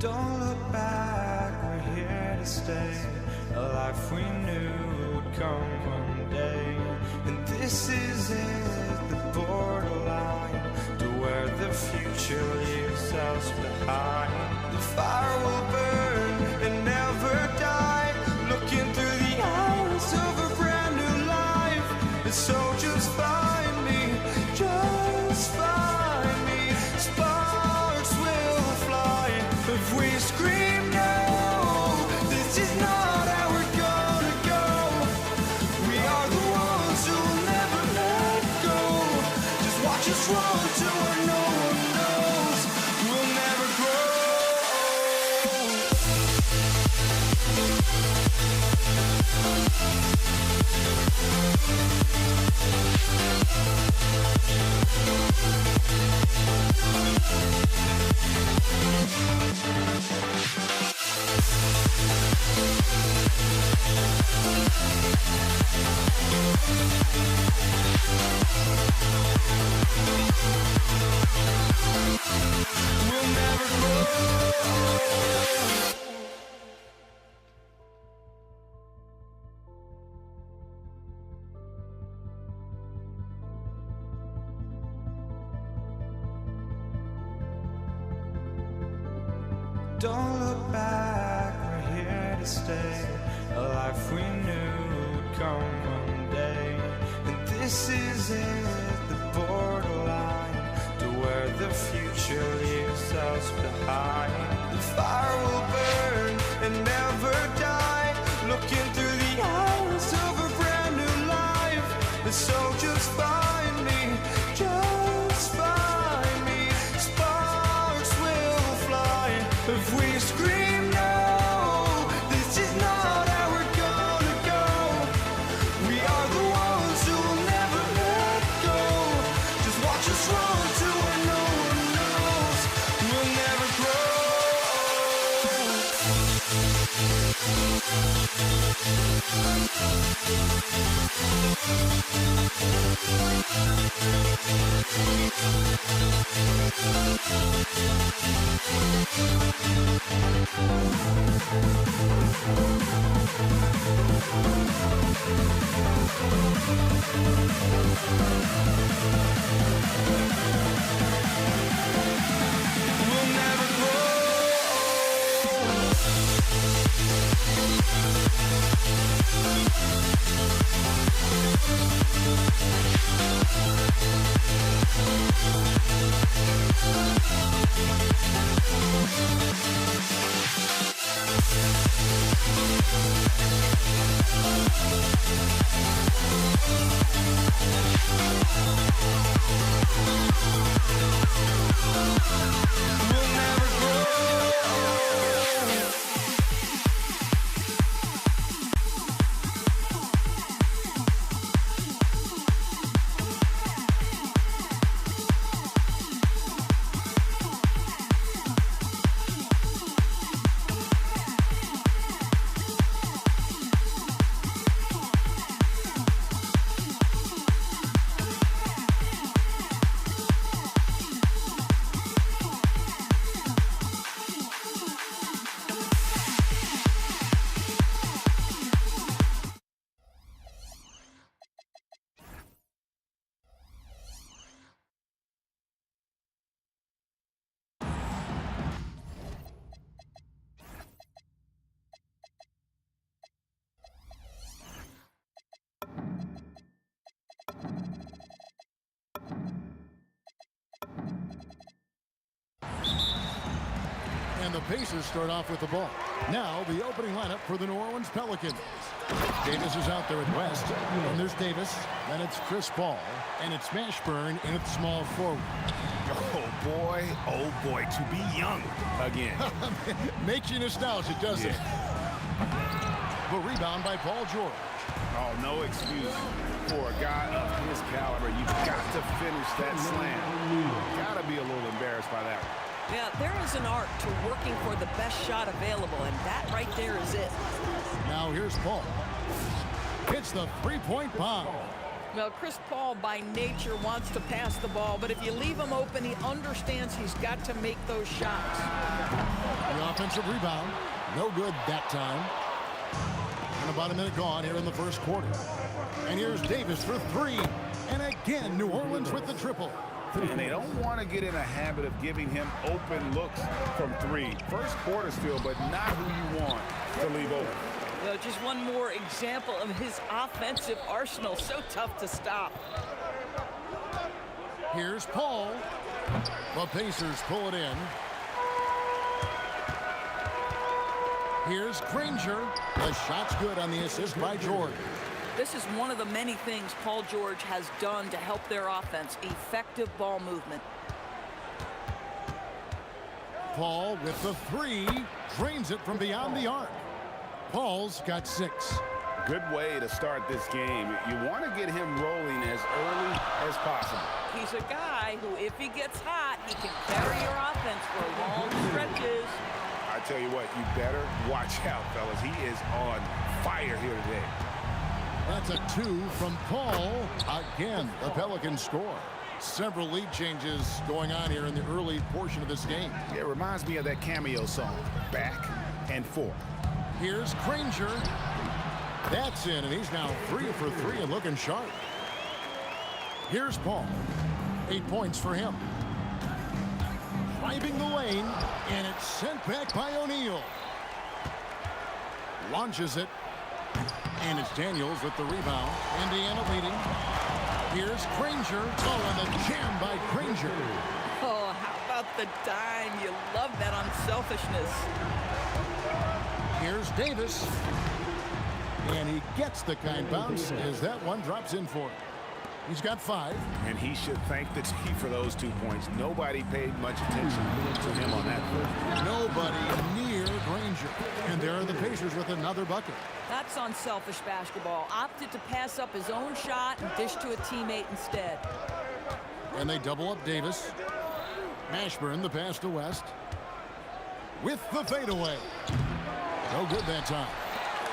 Don't look back, we're here to stay. A life we knew would come one day. And this is it, the borderline to where the future leaves us behind. The fire will burn and never die, looking through the eyes of a brand new life. And so just find me, just find me. Sparks will fly if we scream no. This is not how we're gonna go. We are the ones who will never let go. Just watch us run to where no one knows. We'll never grow. Don't look back, we're here to stay. A life we knew would come one day. And this is it, the borderline to where the future leaves us behind. The fire will burn and never die, looking through the eyes of a brand new life. And so just find me, just find me. Sparks will fly if we scream no. This is not how we're gonna go. We are the ones who will never let go. Just watch us run to where no one knows. We'll never grow. We'll never grow. We'll never grow. And the Pacers start off with the ball. Now the opening lineup for the New Orleans Pelicans. Davis is out there at West. And there's Davis. Then it's Chris Paul. And it's Mashburn in at small forward. Oh boy, to be young again. Makes you nostalgic, doesn't it? The rebound by Paul George. Oh, no excuse for a guy of his caliber. You've got to finish that slam. Got to be a little embarrassed by that one. Yeah, there is an art to working for the best shot available, and that right there is it. Now here's Paul. Hits the three-point bomb. Well, Chris Paul by nature wants to pass the ball, but if you leave him open, he understands he's got to make those shots. The offensive rebound, no good that time. And about a minute gone here in the first quarter. And here's Davis for three. And again, New Orleans with the triple. And they don't want to get in a habit of giving him open looks from three. First quarter still, but not who you want to leave open. Well, just one more example of his offensive arsenal. So tough to stop. Here's Paul. The Pacers pull it in. Here's Granger. The shot's good on the assist by George. This is one of the many things Paul George has done to help their offense. Effective ball movement. Paul with the three. Drains it from beyond the arc. Paul's got 6. Good way to start this game. You want to get him rolling as early as possible. He's a guy who, if he gets hot, he can carry your offense for long stretches. I tell you what, you better watch out, fellas. He is on fire here today. That's a 2 from Paul. Again, the Pelicans score. Several lead changes going on here in the early portion of this game. It reminds me of that cameo song, Back and Forth. Here's Granger. That's in, and he's now 3 for 3 and looking sharp. Here's Paul. 8 points for him. Driving the lane, and it's sent back by O'Neal. Launches it, and it's Daniels with the rebound. Indiana leading. Here's Granger. Oh, and the jam by Granger. Oh, how about the dime? You love that unselfishness. Here's Davis. And he gets the kind bounce as that one drops in for him. He's got 5. And he should thank the team for those 2 points. Nobody paid much attention to him on that play. Nobody near Granger. And there are the Pacers with another bucket. That's unselfish basketball. Opted to pass up his own shot and dish to a teammate instead. And they double up Davis. Mashburn, the pass to West. With the fadeaway. No good that time.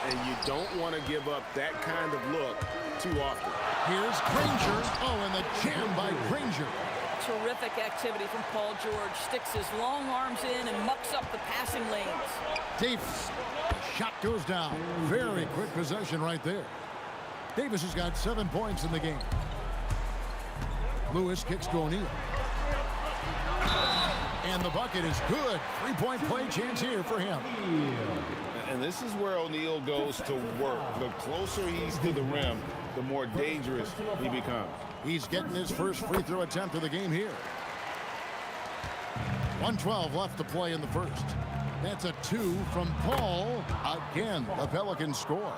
And you don't want to give up that kind of look too often. Here's Granger. Oh, and the jam by Granger. Terrific activity from Paul George. Sticks his long arms in and mucks up the passing lanes. Davis. The shot goes down. Very quick possession right there. Davis has got 7 points in the game. Lewis kicks to O'Neal. And the bucket is good. 3-point play chance here for him. And this is where O'Neal goes to work. The closer he's to the rim, the more dangerous he becomes. He's getting his first free throw attempt of the game here. 1:12 left to play in the first. That's a 2 from Paul. Again, the Pelicans score.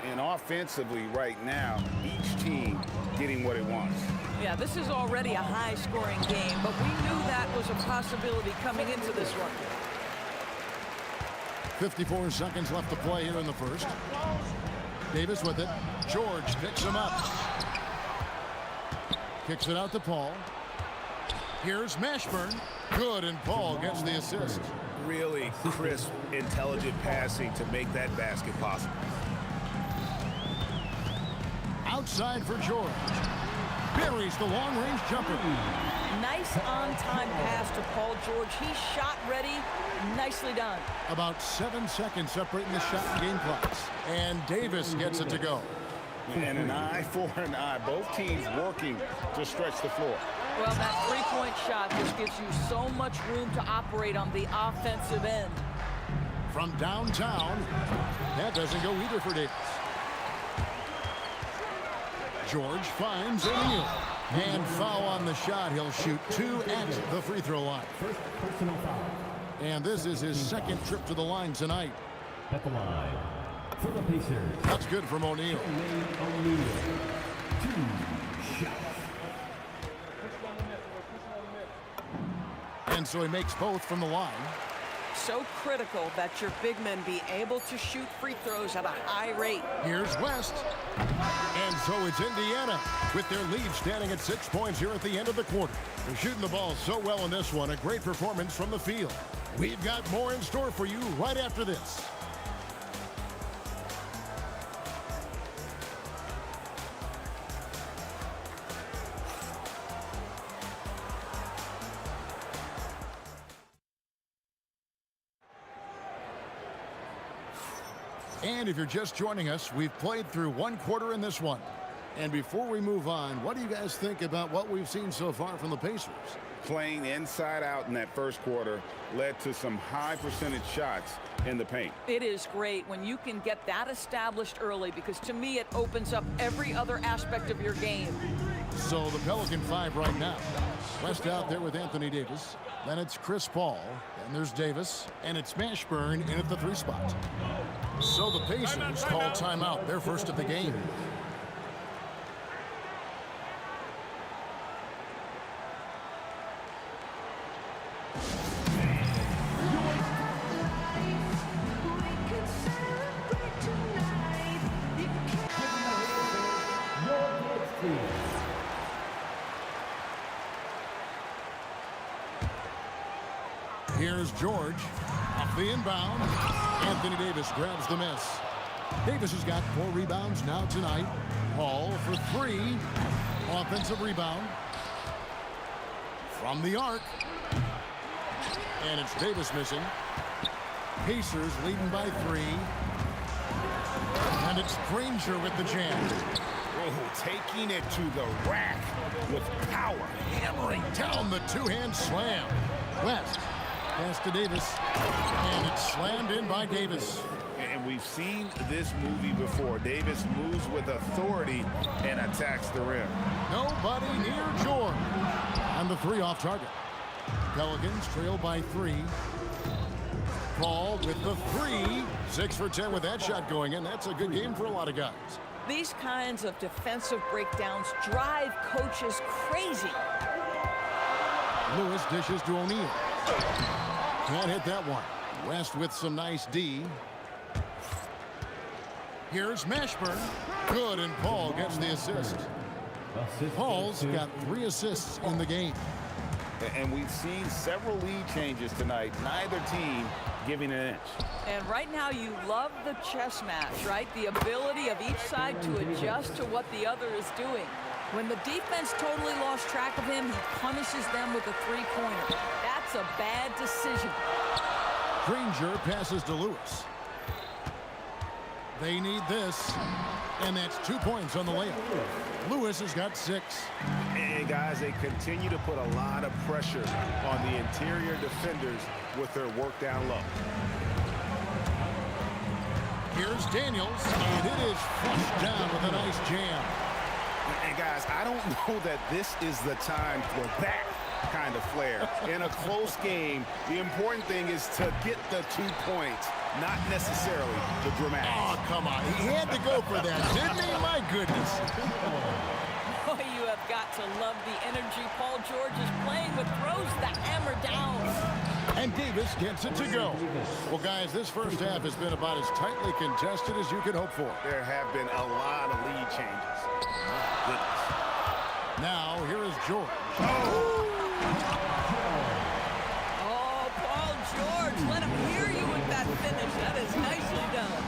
And offensively right now, each team getting what it wants. Yeah, this is already a high-scoring game, but we knew that was a possibility coming into this one. 54 seconds left to play here in the first. Davis with it. George picks him up. Kicks it out to Paul. Here's Mashburn. Good, and Paul gets the assist. Really crisp, intelligent passing to make that basket possible. Outside for George. Buries the long-range jumper. Nice on-time pass to Paul George. He's shot ready. Nicely done. About 7 seconds separating the shot and game clocks. And Davis gets it to go. And an eye for an eye. Both teams working to stretch the floor. Well, that three-point shot just gives you so much room to operate on the offensive end. From downtown, that doesn't go either for Davis. George finds O'Neal. And foul on the shot. He'll shoot 2 at the free throw line. And this is his second trip to the line tonight. At the line for the Pacers. That's good from O'Neal. 2 shots. And so he makes both from the line. So critical that your big men be able to shoot free throws at a high rate. Here's West. And so it's Indiana with their lead standing at 6 points here at the end of the quarter. They're shooting the ball so well in this one. A great performance from the field. We've got more in store for you right after this. And if you're just joining us, we've played through 1 quarter in this one. And before we move on, what do you guys think about what we've seen so far from the Pacers? Playing inside out in that first quarter led to some high percentage shots in the paint. It is great when you can get that established early, because to me it opens up every other aspect of your game. So the Pelican 5 right now. West out there with Anthony Davis. Then it's Chris Paul. And there's Davis. And it's Mashburn in at the 3 spot. So the Pacers call timeout. Their first of the game. George. Off the inbound. Anthony Davis grabs the miss. Davis has got 4 rebounds now tonight. Paul for 3. Offensive rebound. From the arc. And it's Davis missing. Pacers leading by 3. And it's Granger with the jam. Oh, taking it to the rack with power. Hammering down the two-hand slam. West. Pass to Davis. And it's slammed in by Davis. And we've seen this movie before. Davis moves with authority and attacks the rim. Nobody near George. And the 3 off target. Pelicans trail by 3. Paul with the 3. 6 for 10 with that shot going in. That's a good game for a lot of guys. These kinds of defensive breakdowns drive coaches crazy. Lewis dishes to O'Neal. Can't hit that one. West with some nice D. Here's Mashburn. Good, and Paul gets the assist. Paul's got 3 assists in the game. And we've seen several lead changes tonight. Neither team giving an inch. And right now you love the chess match, right? The ability of each side to adjust to what the other is doing. When the defense totally lost track of him, he punishes them with a 3-pointer. That's a bad decision. Granger passes to Lewis. They need this, and that's 2 points on the layup. Lewis has got 6. And guys, they continue to put a lot of pressure on the interior defenders with their work down low. Here's Daniels, and it is flushed down with a nice jam. And guys, I don't know that this is the time for that kind of flair. In a close game, the important thing is to get the 2 points, not necessarily the dramatic. Oh, come on. He had to go for that, didn't he? My goodness. Boy, you have got to love the energy Paul George is playing with. Throws the hammer down. And Davis gets it to go. Well, guys, this first half has been about as tightly contested as you could hope for. There have been a lot of lead changes. My goodness. Now, here is George. Oh, Paul George, let him hear you with that finish. That is nicely done.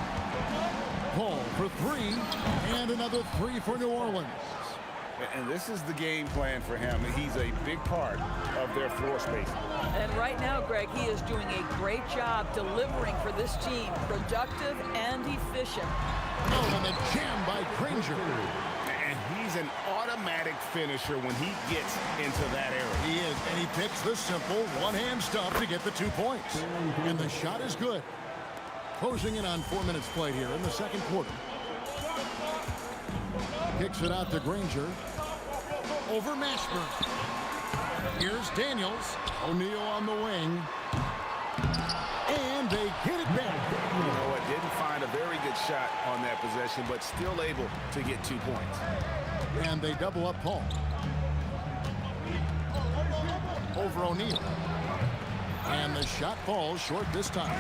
Paul for 3, and another 3 for New Orleans. And this is the game plan for him. He's a big part of their floor space. And right now, Greg, he is doing a great job delivering for this team. Productive and efficient. Oh, and the jam by Granger. And he's an automatic finisher when he gets into that area. He is, and he picks the simple one-hand stuff to get the 2 points. And the shot is good. Closing in on 4 minutes played here in the second quarter. Kicks it out to Granger. Over Mashburn. Here's Daniels. O'Neal on the wing. And they get it back. You know what? Didn't find a very good shot on that possession, but still able to get 2 points. And they double up Paul. Over O'Neal. And the shot falls short this time.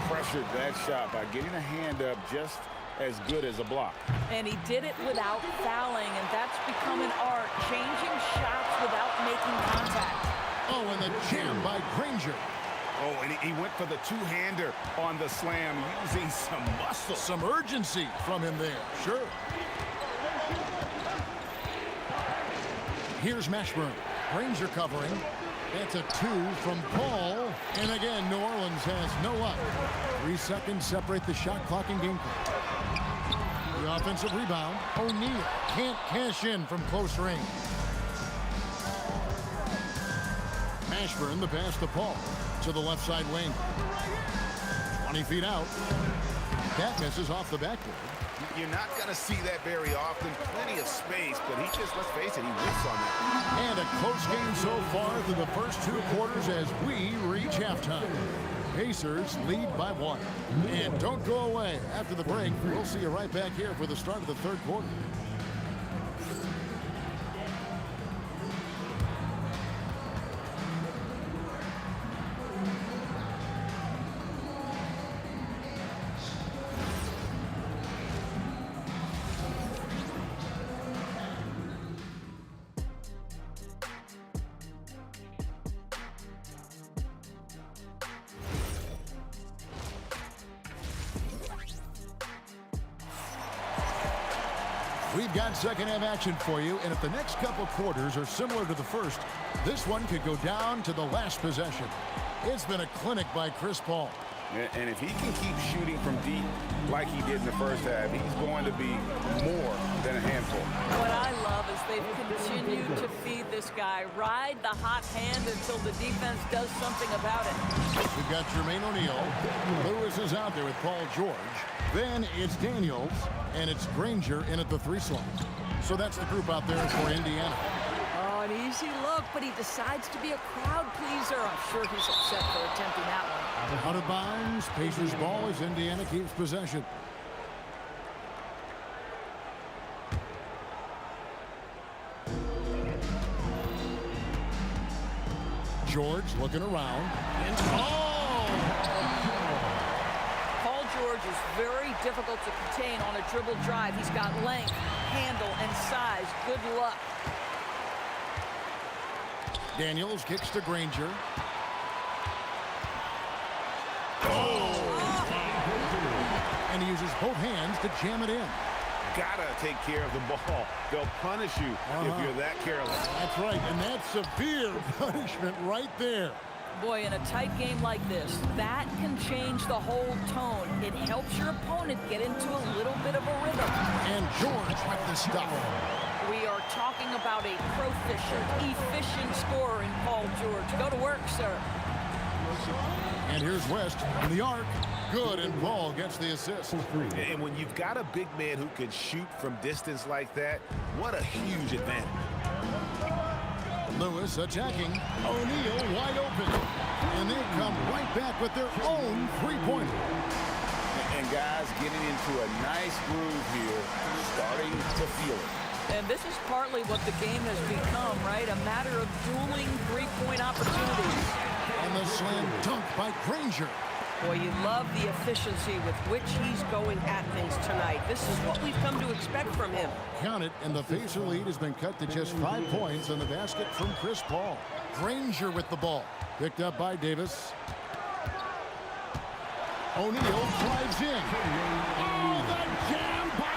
Pressured that shot by getting a hand up just as good as a block. And he did it without fouling, and that's become an art, changing shots without making contact. Oh, and the jam by Granger. Oh, and he went for the 2-hander on the slam, using some muscle. Some urgency from him there, sure. Here's Mashburn. Granger covering. That's a 2 from Paul. And again, New Orleans has no luck. 3 seconds separate the shot clock and game clock. The offensive rebound. O'Neal can't cash in from close range. Mashburn, the pass to Paul. To the left side wing. 20 feet out. That misses off the backboard. You're not going to see that very often. Plenty of space, but he just, let's face it, he whiffs on that. And a close game so far through the first 2 quarters as we reach halftime. Pacers lead by 1. And don't go away. After the break, we'll see you right back here for the start of the third quarter. We've got second half action for you, and if the next couple quarters are similar to the first, this one could go down to the last possession. It's been a clinic by Chris Paul. And if he can keep shooting from deep like he did in the first half, he's going to be more than a handful. What I love is they've continued to feed this guy. Ride the hot hand until the defense does something about it. We've got Jermaine O'Neal. Lewis is out there with Paul George. Then it's Daniels, and it's Granger in at the 3 slot. So that's the group out there for Indiana. Oh, an easy look, but he decides to be a crowd pleaser. I'm sure he's upset for attempting that one. Out of bounds, Pacers ball as Indiana keeps possession. George looking around. And Paul George is very difficult to contain on a dribble drive. He's got length, handle, and size. Good luck. Daniels kicks to Granger. And he uses both hands to jam it in. Gotta take care of the ball. They'll punish you if you're that careless. That's right, and that's severe punishment right there. Boy, in a tight game like this, that can change the whole tone. It helps your opponent get into a little bit of a rhythm. And George with the stuff. We are talking about a proficient, efficient scorer in Paul George. Go to work, sir. And here's West in the arc. Good, and Paul gets the assist. And when you've got a big man who can shoot from distance like that, what a huge advantage. Lewis attacking. O'Neal wide open. And they come right back with their own three-pointer. And guys getting into a nice groove here, starting to feel it. And this is partly what the game has become, right? A matter of dueling three-point opportunities. And the slam dunk by Granger. Boy, you love the efficiency with which he's going at things tonight. This is what we've come to expect from him. Count it, and the Pacer lead has been cut to just 5 points on the basket from Chris Paul. Granger with the ball. Picked up by Davis. O'Neal drives in. Oh, the jam by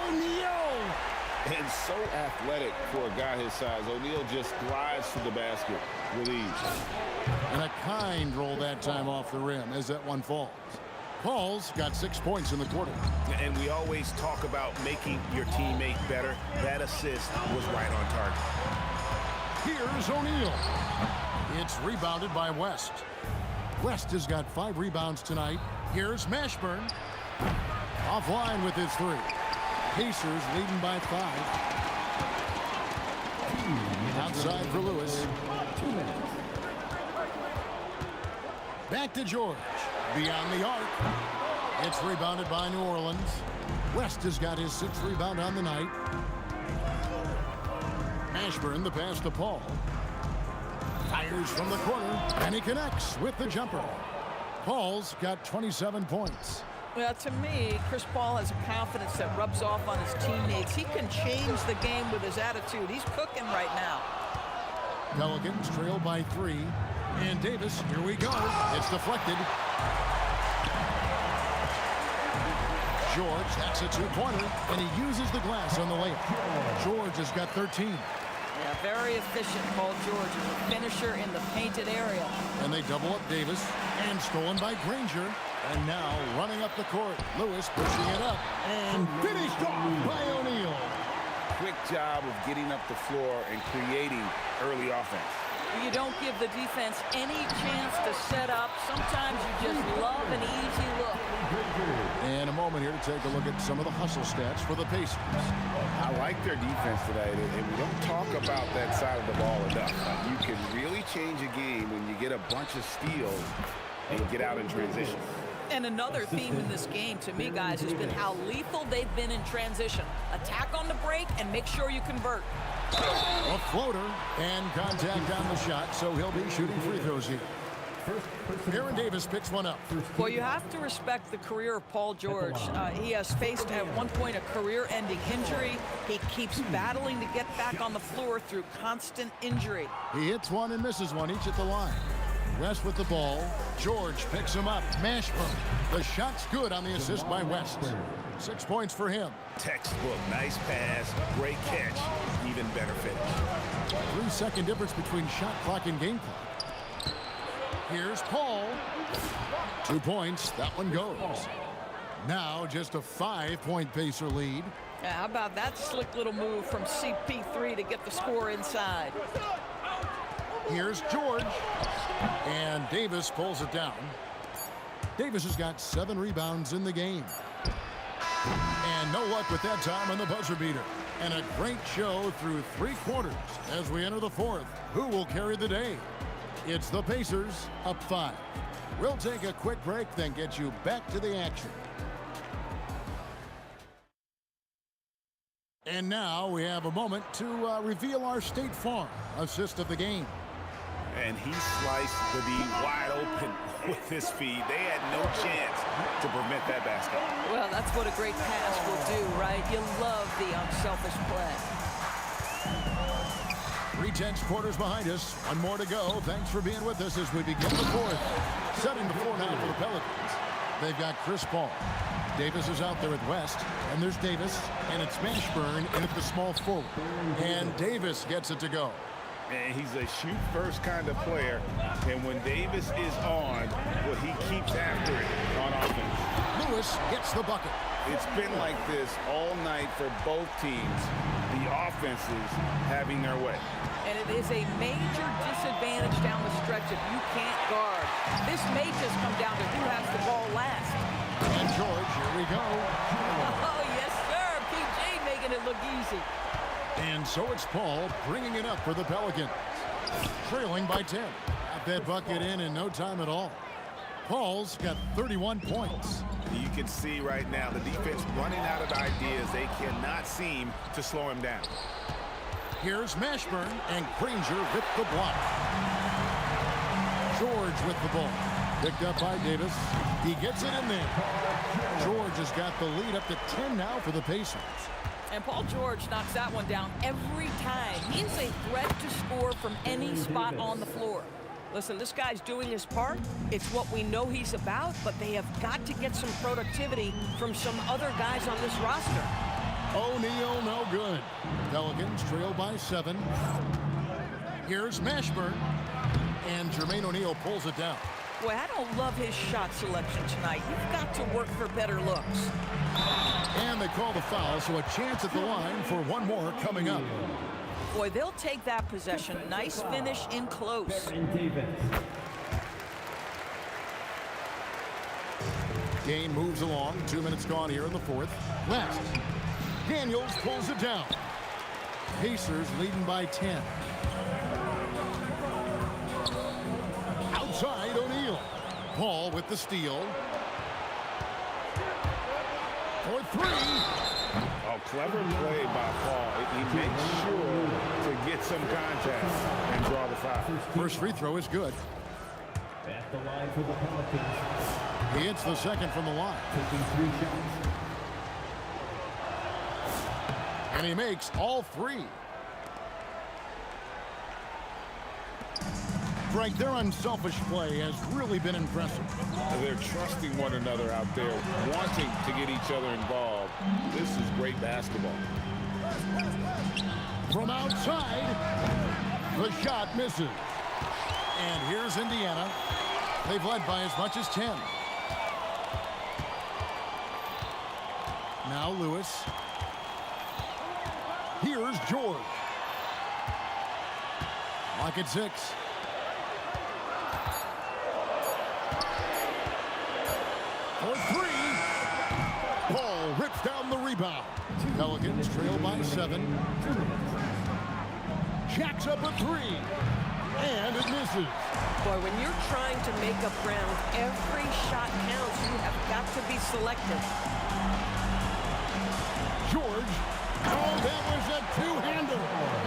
O'Neal! And so athletic for a guy his size. O'Neal just glides to the basket with ease. And a kind roll that time off the rim as that one falls. Paul's got 6 points in the quarter. And we always talk about making your teammate better. That assist was right on target. Here's O'Neal. It's rebounded by West. West has got 5 rebounds tonight. Here's Mashburn. Offline with his 3. Pacers leading by 5. Outside for Lewis. 2 minutes. Back to George. Beyond the arc. It's rebounded by New Orleans. West has got his 6th rebound on the night. Mashburn the pass to Paul. Fires from the corner, and he connects with the jumper. Paul's got 27 points. Well, to me, Chris Paul has a confidence that rubs off on his teammates. He can change the game with his attitude. He's cooking right now. Pelicans trail by 3. And Davis, here we go. It's deflected. George, that's a 2-pointer, and he uses the glass on the layup. George has got 13. Yeah, very efficient, Paul George, is a finisher in the painted area. And they double up Davis, and stolen by Granger. And now running up the court, Lewis pushing it up, and finished off by O'Neal. Quick job of getting up the floor and creating early offense. You don't give the defense any chance to set up. Sometimes you just love an easy look. And a moment here to take a look at some of the hustle stats for the Pacers. I like their defense today, and we don't talk about that side of the ball enough. You can really change a game when you get a bunch of steals and get out in transition. And another theme in this game, to me, guys, has been how lethal they've been in transition. Attack on the break and make sure you convert. A floater and contact on the shot, so he'll be shooting free throws here. Aaron Davis picks one up. Well, you have to respect the career of Paul George. He has faced at one point a career-ending injury. He keeps battling to get back on the floor through constant injury. He hits one and misses one, each at the line. West with the ball. George picks him up. Mashburn. The shot's good on the assist by West. 6 points for him. Textbook, nice pass, great catch, even better finish. 3-second difference between shot clock and game clock. Here's Paul. 2 points. That one goes. Now just a 5-point Pacer lead. Yeah, how about that slick little move from CP3 to get the score inside? Here's George. And Davis pulls it down. Davis has got 7 rebounds in the game. And no luck with that time on the buzzer beater. And a great show through 3 quarters as we enter the 4th. Who will carry the day? It's the Pacers up 5. We'll take a quick break, then get you back to the action. And now we have a moment to reveal our State Farm assist of the game. And he sliced the D wide open with his feet. They had no chance to prevent that basket. Well, that's what a great pass will do, right? You love the unselfish play. 3/10 quarters behind us. One more to go. Thanks for being with us as we begin the 4th. Setting the floor now for the Pelicans. They've got Chris Paul. Davis is out there with West. And there's Davis. And it's Mashburn in at the small forward. And Davis gets it to go. And he's a shoot-first kind of player. And when Davis is on, well, he keeps after it on offense. Lewis gets the bucket. It's been like this all night for both teams. The offenses having their way. And it is a major disadvantage down the stretch if you can't guard. This may just come down to who has the ball last. And George, here we go. Oh, yes, sir. PJ making it look easy. And so it's Paul bringing it up for the Pelicans. Trailing by 10. Got that bucket in no time at all. Paul's got 31 points. You can see right now the defense running out of ideas. They cannot seem to slow him down. Here's Mashburn, and Granger with the block. George with the ball. Picked up by Davis. He gets it in there. George has got the lead up to 10 now for the Pacers. And Paul George knocks that one down every time. He is a threat to score from any spot on the floor. Listen, this guy's doing his part. It's what we know he's about, but they have got to get some productivity from some other guys on this roster. O'Neal, no good. Pelicans trail by 7. Here's Mashburn. And Jermaine O'Neal pulls it down. Boy, I don't love his shot selection tonight. You've got to work for better looks. And they call the foul, so a chance at the line for one more coming up. Boy, they'll take that possession. Nice finish in close. Game moves along. 2 minutes gone here in the 4th. West. Daniels pulls it down. Pacers leading by 10. Outside O'Neal. Paul with the steal. For 3. Oh, clever play by Paul. He makes sure to get some contact and draw the foul. First free throw is good. At the line for the Pelicans. He hits the second from the line. Taking 3 shots. And he makes all 3. Frank, their unselfish play has really been impressive. They're trusting one another out there, wanting to get each other involved. This is great basketball. From outside, the shot misses. And here's Indiana. They've led by as much as 10. Now Lewis. Here's George. Lock at 6. For 3. Paul rips down the rebound. Pelicans trail by 7. Jacks up a 3. And it misses. Boy, when you're trying to make up ground, every shot counts. You have got to be selective. George. Oh, that was a two-hander.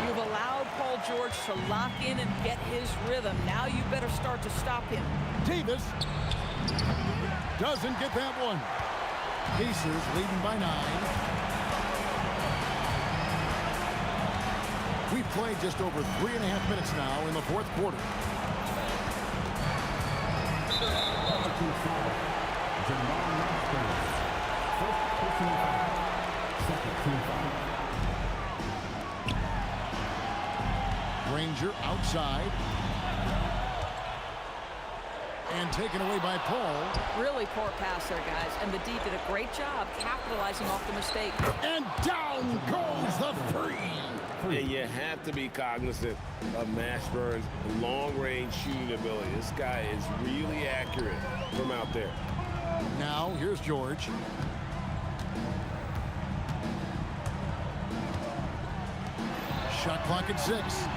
You've allowed Paul George to lock in and get his rhythm. Now you better start to stop him. Davis doesn't get that one. Pacers leading by 9. We've played just over 3.5 minutes now in the 4th quarter. personal foul. Second team foul. Granger outside. And taken away by Paul. Really poor pass there, guys. And the D did a great job capitalizing off the mistake. And down goes the free. And you have to be cognizant of Mashburn's long-range shooting ability. This guy is really accurate from out there. Now, here's George. Shot clock at 6.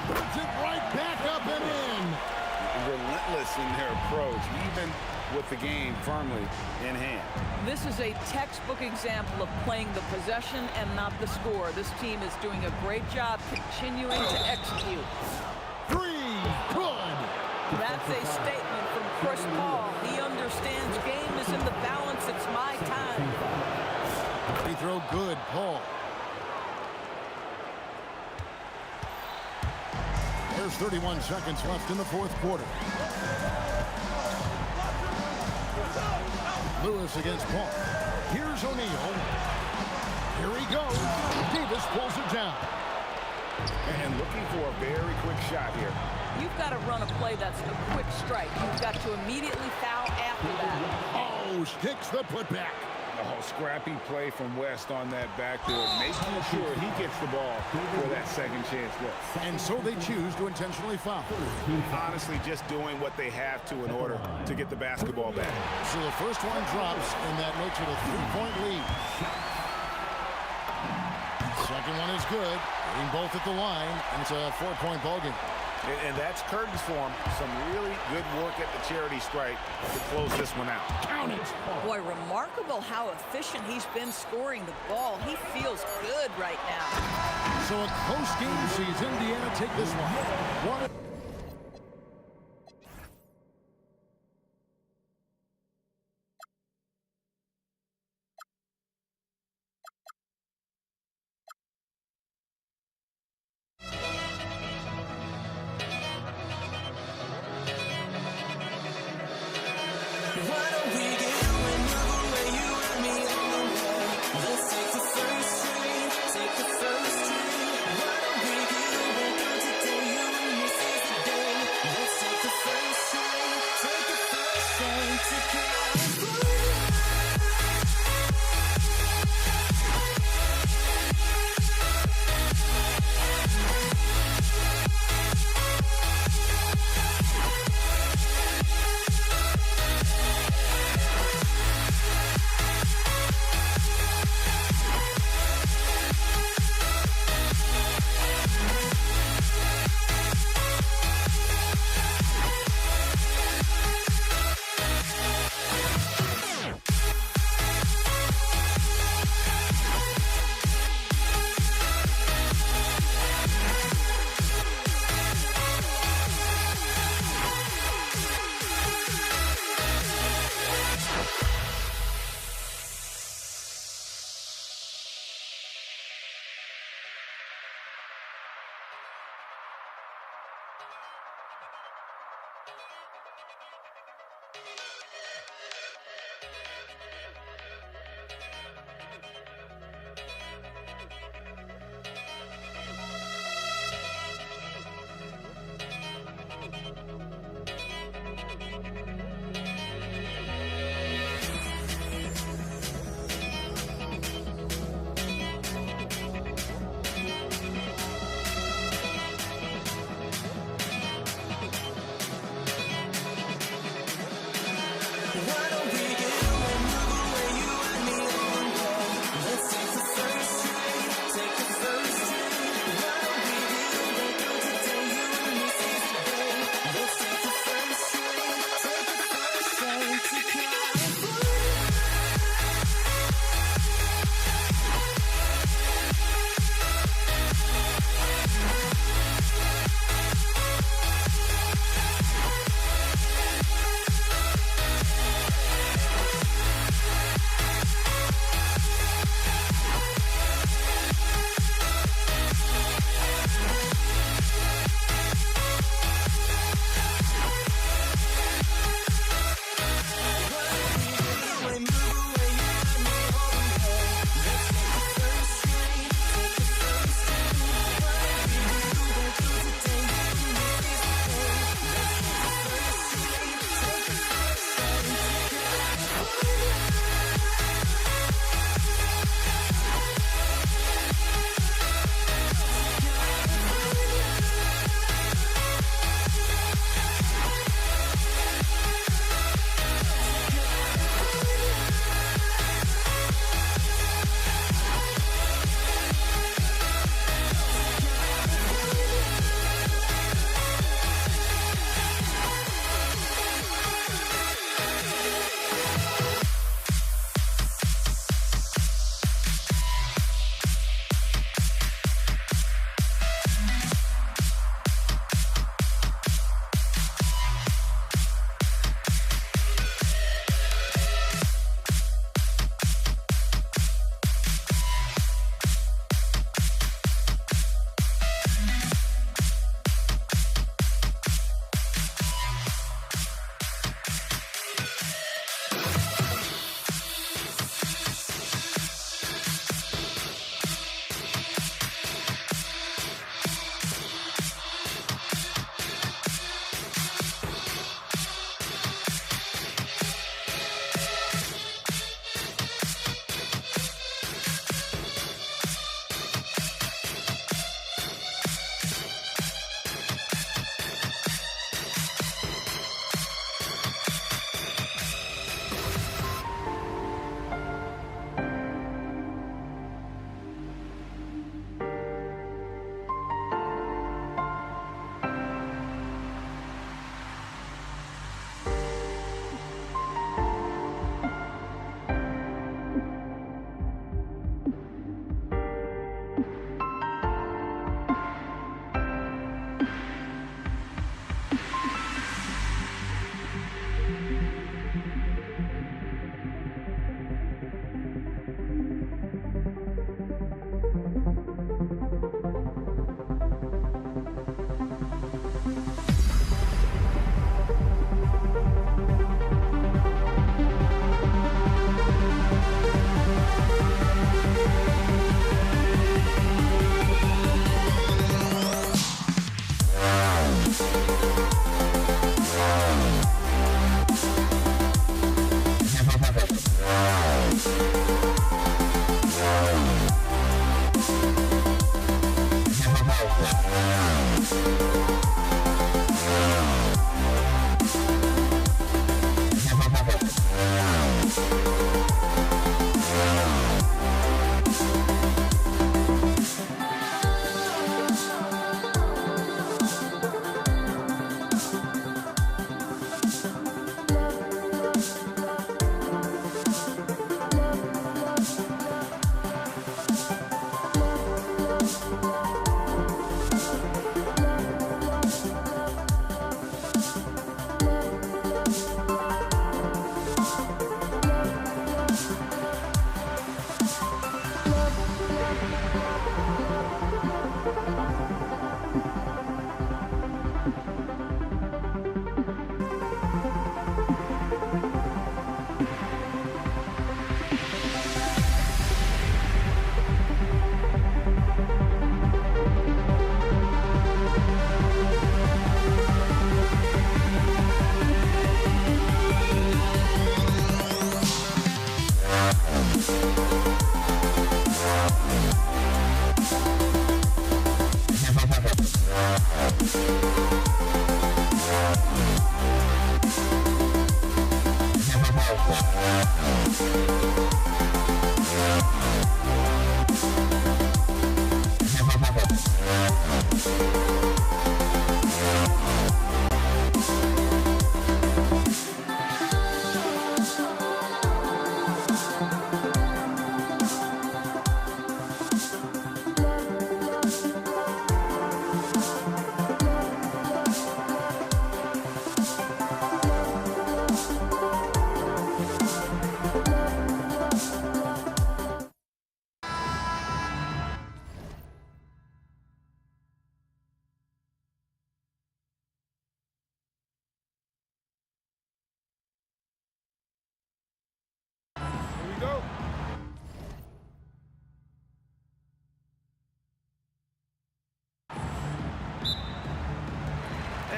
Puts it right back up and in. Relentless in their approach, even with the game firmly in hand. This is a textbook example of playing the possession and not the score. This team is doing a great job continuing to execute. 3, good. That's a statement from Chris Paul. He understands game is in the balance. It's my time. Free throw good, Paul. There's 31 seconds left in the fourth quarter. Lewis against Paul. Here's O'Neal. Here he goes. Davis pulls it down. And looking for a very quick shot here. You've got to run a play that's a quick strike. You've got to immediately foul after that. Oh, sticks the putback. Oh, scrappy play from West on that backboard, making sure he gets the ball for that second chance look. And so they choose to intentionally foul. Honestly, just doing what they have to in order to get the basketball back. So the first one drops, and that makes it a 3-point lead. Second one is good. Hitting both at the line, and it's a 4-point ballgame. And that's curtains for him. Some really good work at the charity stripe to close this one out. Count it. Boy, remarkable how efficient he's been scoring the ball. He feels good right now. So a close game sees Indiana take this one.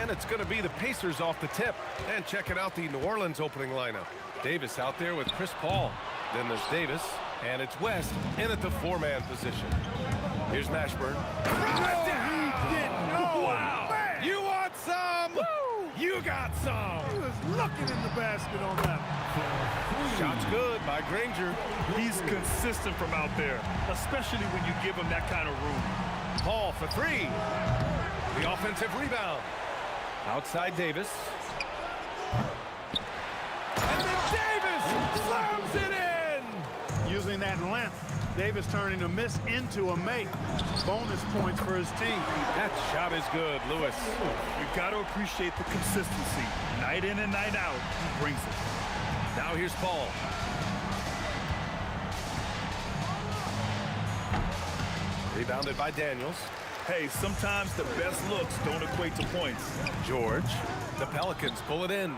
And it's going to be the Pacers off the tip. And checking out the New Orleans opening lineup. Davis out there with Chris Paul. Then there's Davis. And it's West in at the four-man position. Here's Mashburn. Wow. Man. You want some? Woo. You got some. He was looking in the basket on that. Shot's good by Granger. He's consistent from out there, especially when you give him that kind of room. Paul for three. The offensive rebound. Outside Davis. And then Davis slams it in! Using that length, Davis turning a miss into a make. Bonus points for his team. That shot is good, Lewis. You've got to appreciate the consistency. Night in and night out, he brings it. Now here's Paul. Rebounded by Daniels. Hey, sometimes the best looks don't equate to points. George. The Pelicans pull it in.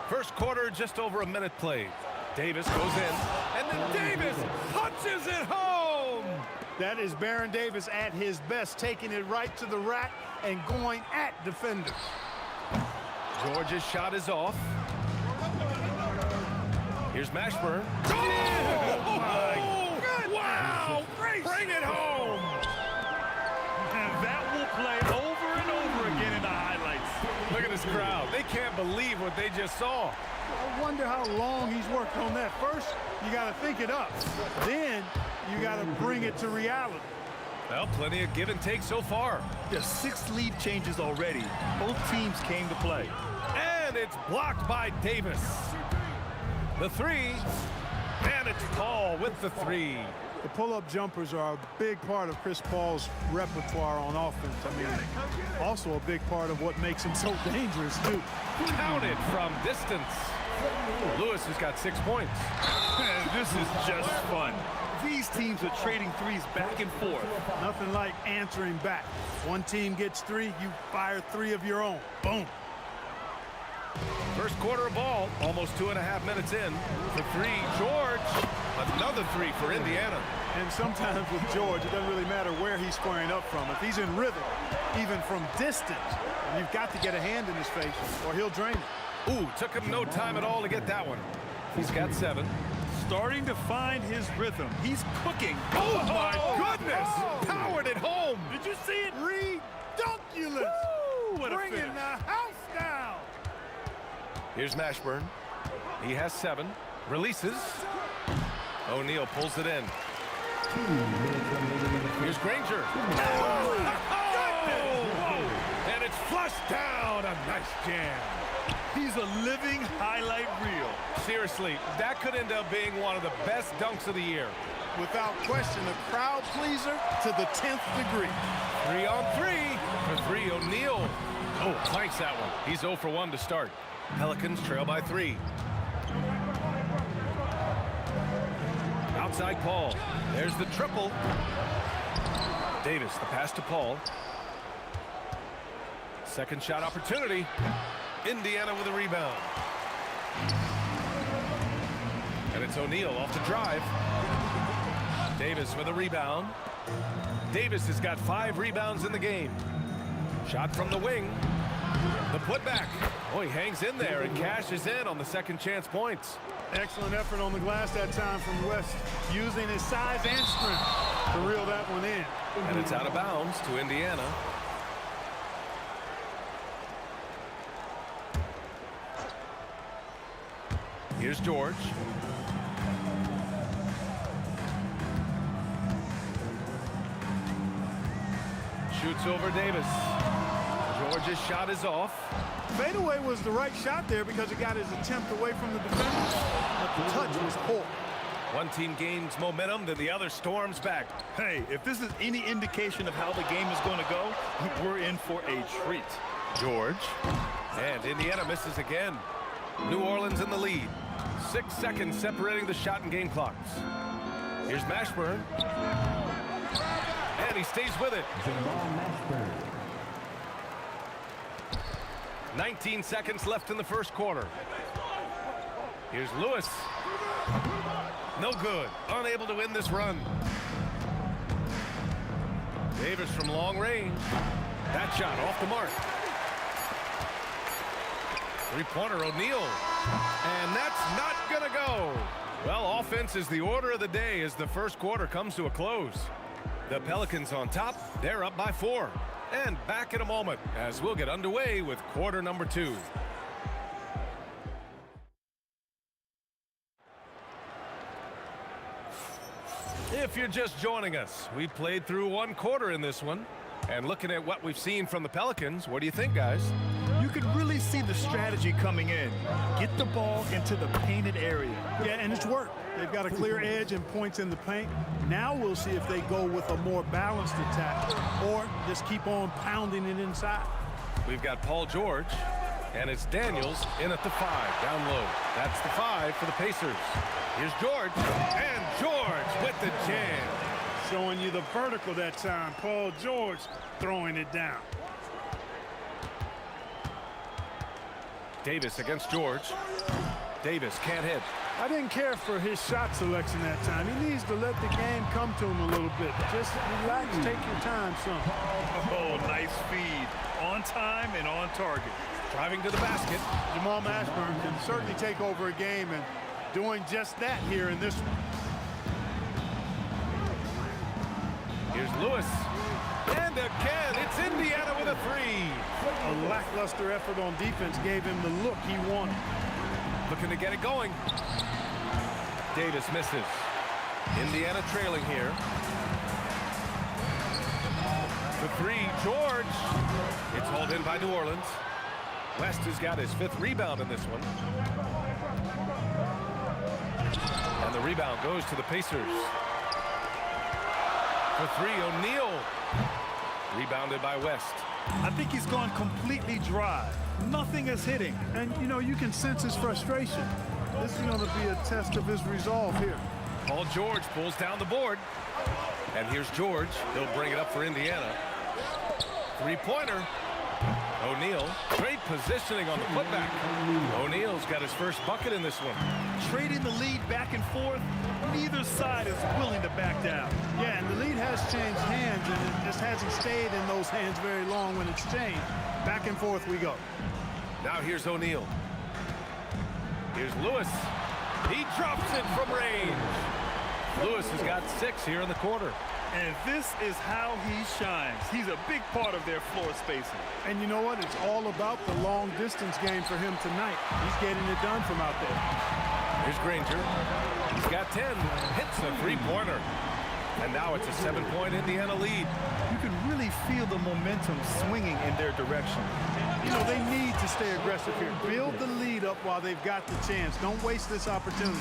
First quarter, just over a minute played. Davis goes in, and then Davis punches it home! That is Baron Davis at his best, taking it right to the rack and going at defenders. George's shot is off. Here's Mashburn. Oh! Wow! Bring it home! And that will play over and over again in the highlights. Look at this crowd. They can't believe what they just saw. I wonder how long he's worked on that. First, you got to think it up. Then, you got to bring it to reality. Well, plenty of give and take so far. There's 6 lead changes already. Both teams came to play. And it's blocked by Davis. The three. And it's Paul with the three. The pull-up jumpers are a big part of Chris Paul's repertoire on offense. I mean, also a big part of what makes him so dangerous, too. Counted from distance. Lewis has got 6 points. This is just fun. These teams are trading threes back and forth. Nothing like answering back. One team gets 3, you fire 3 of your own. Boom. First quarter of ball, almost 2.5 minutes in. For three, George. Another three for Indiana. And sometimes with George, it doesn't really matter where he's squaring up from. If he's in rhythm, even from distance, you've got to get a hand in his face or he'll drain it. Ooh, took him no time at all to get that one. He's got 7. Starting to find his rhythm. He's cooking. Oh, my goodness! Powered it home. Did you see it? Redunculous! Woo, what a Bringing finish. the house down! Here's Mashburn. He has 7. Releases. O'Neal pulls it in. Here's Granger. Oh! And it's flushed down. A nice jam. He's a living highlight reel. Seriously, that could end up being one of the best dunks of the year. Without question, a crowd pleaser to the 10th degree. 3 on 3 for 3. O'Neal. Oh, clanks that one. He's 0 for 1 to start. Pelicans trail by 3. Outside Paul. There's the triple. Davis, the pass to Paul. Second shot opportunity. Indiana with a rebound. And it's O'Neal off the drive. Davis with a rebound. Davis has got 5 rebounds in the game. Shot from the wing. The putback. Oh, he hangs in there and cashes in on the second chance points. Excellent effort on the glass that time from West, using his size and strength to reel that one in. And it's out of bounds to Indiana. Here's George. Shoots over Davis. George's shot is off. Fadeaway was the right shot there because it got his attempt away from the defender. But the touch was poor. One team gains momentum, then the other storms back. Hey, if this is any indication of how the game is going to go, we're in for a treat. George. And Indiana misses again. New Orleans in the lead. 6 seconds separating the shot and game clocks. Here's Mashburn. And he stays with it. 19 seconds left in the first quarter. Here's Lewis. No good. Unable to win this run. Davis from long range. That shot off the mark. Three-pointer O'Neal. And that's not going to go. Well, offense is the order of the day as the first quarter comes to a close. The Pelicans on top. They're up by 4. And back in a moment as we'll get underway with quarter number 2. If you're just joining us, we played through 1 quarter in this one. And looking at what we've seen from the Pelicans, what do you think, guys? You could really see the strategy coming in. Get the ball into the painted area. Yeah, and it's worked. They've got a clear edge and points in the paint. Now we'll see if they go with a more balanced attack or just keep on pounding it inside. We've got Paul George, and it's Daniels in at the 5, down low. That's the 5 for the Pacers. Here's George, and George with the jam. Showing you the vertical that time. Paul George throwing it down. Davis against George. Davis can't hit. I didn't care for his shot selection that time. He needs to let the game come to him a little bit. Just relax, take your time, son. Oh, nice feed. On time and on target. Driving to the basket. Jamal Mashburn can certainly take over a game and doing just that here in this one. Here's Lewis. And again, it's Indiana with a 3. A lackluster effort on defense gave him the look he wanted. Looking to get it going. Davis misses. Indiana trailing here. The 3, George. It's hauled in by New Orleans. West has got his 5th rebound in this one. And the rebound goes to the Pacers. For 3, O'Neal. Rebounded by West. I think he's gone completely dry. Nothing is hitting. And, you know, you can sense his frustration. This is going to be a test of his resolve here. Paul George pulls down the board. And here's George. He'll bring it up for Indiana. 3-pointer. O'Neal. Great positioning on the putback. O'Neal's got his first bucket in this one. Trading the lead back and forth. Neither side is willing to back down. Yeah, and the lead has changed hands, and it just hasn't stayed in those hands very long when it's changed. Back and forth we go. Now here's O'Neal. Here's Lewis. He drops it from range. Lewis has got 6 here in the quarter. And this is how he shines. He's a big part of their floor spacing. And you know what? It's all about the long distance game for him tonight. He's getting it done from out there. Here's Granger. He's got 10. Hits a 3-pointer. And now it's a 7-point Indiana lead. You can really feel the momentum swinging in their direction. You know, they need to stay aggressive here. Build the lead up while they've got the chance. Don't waste this opportunity.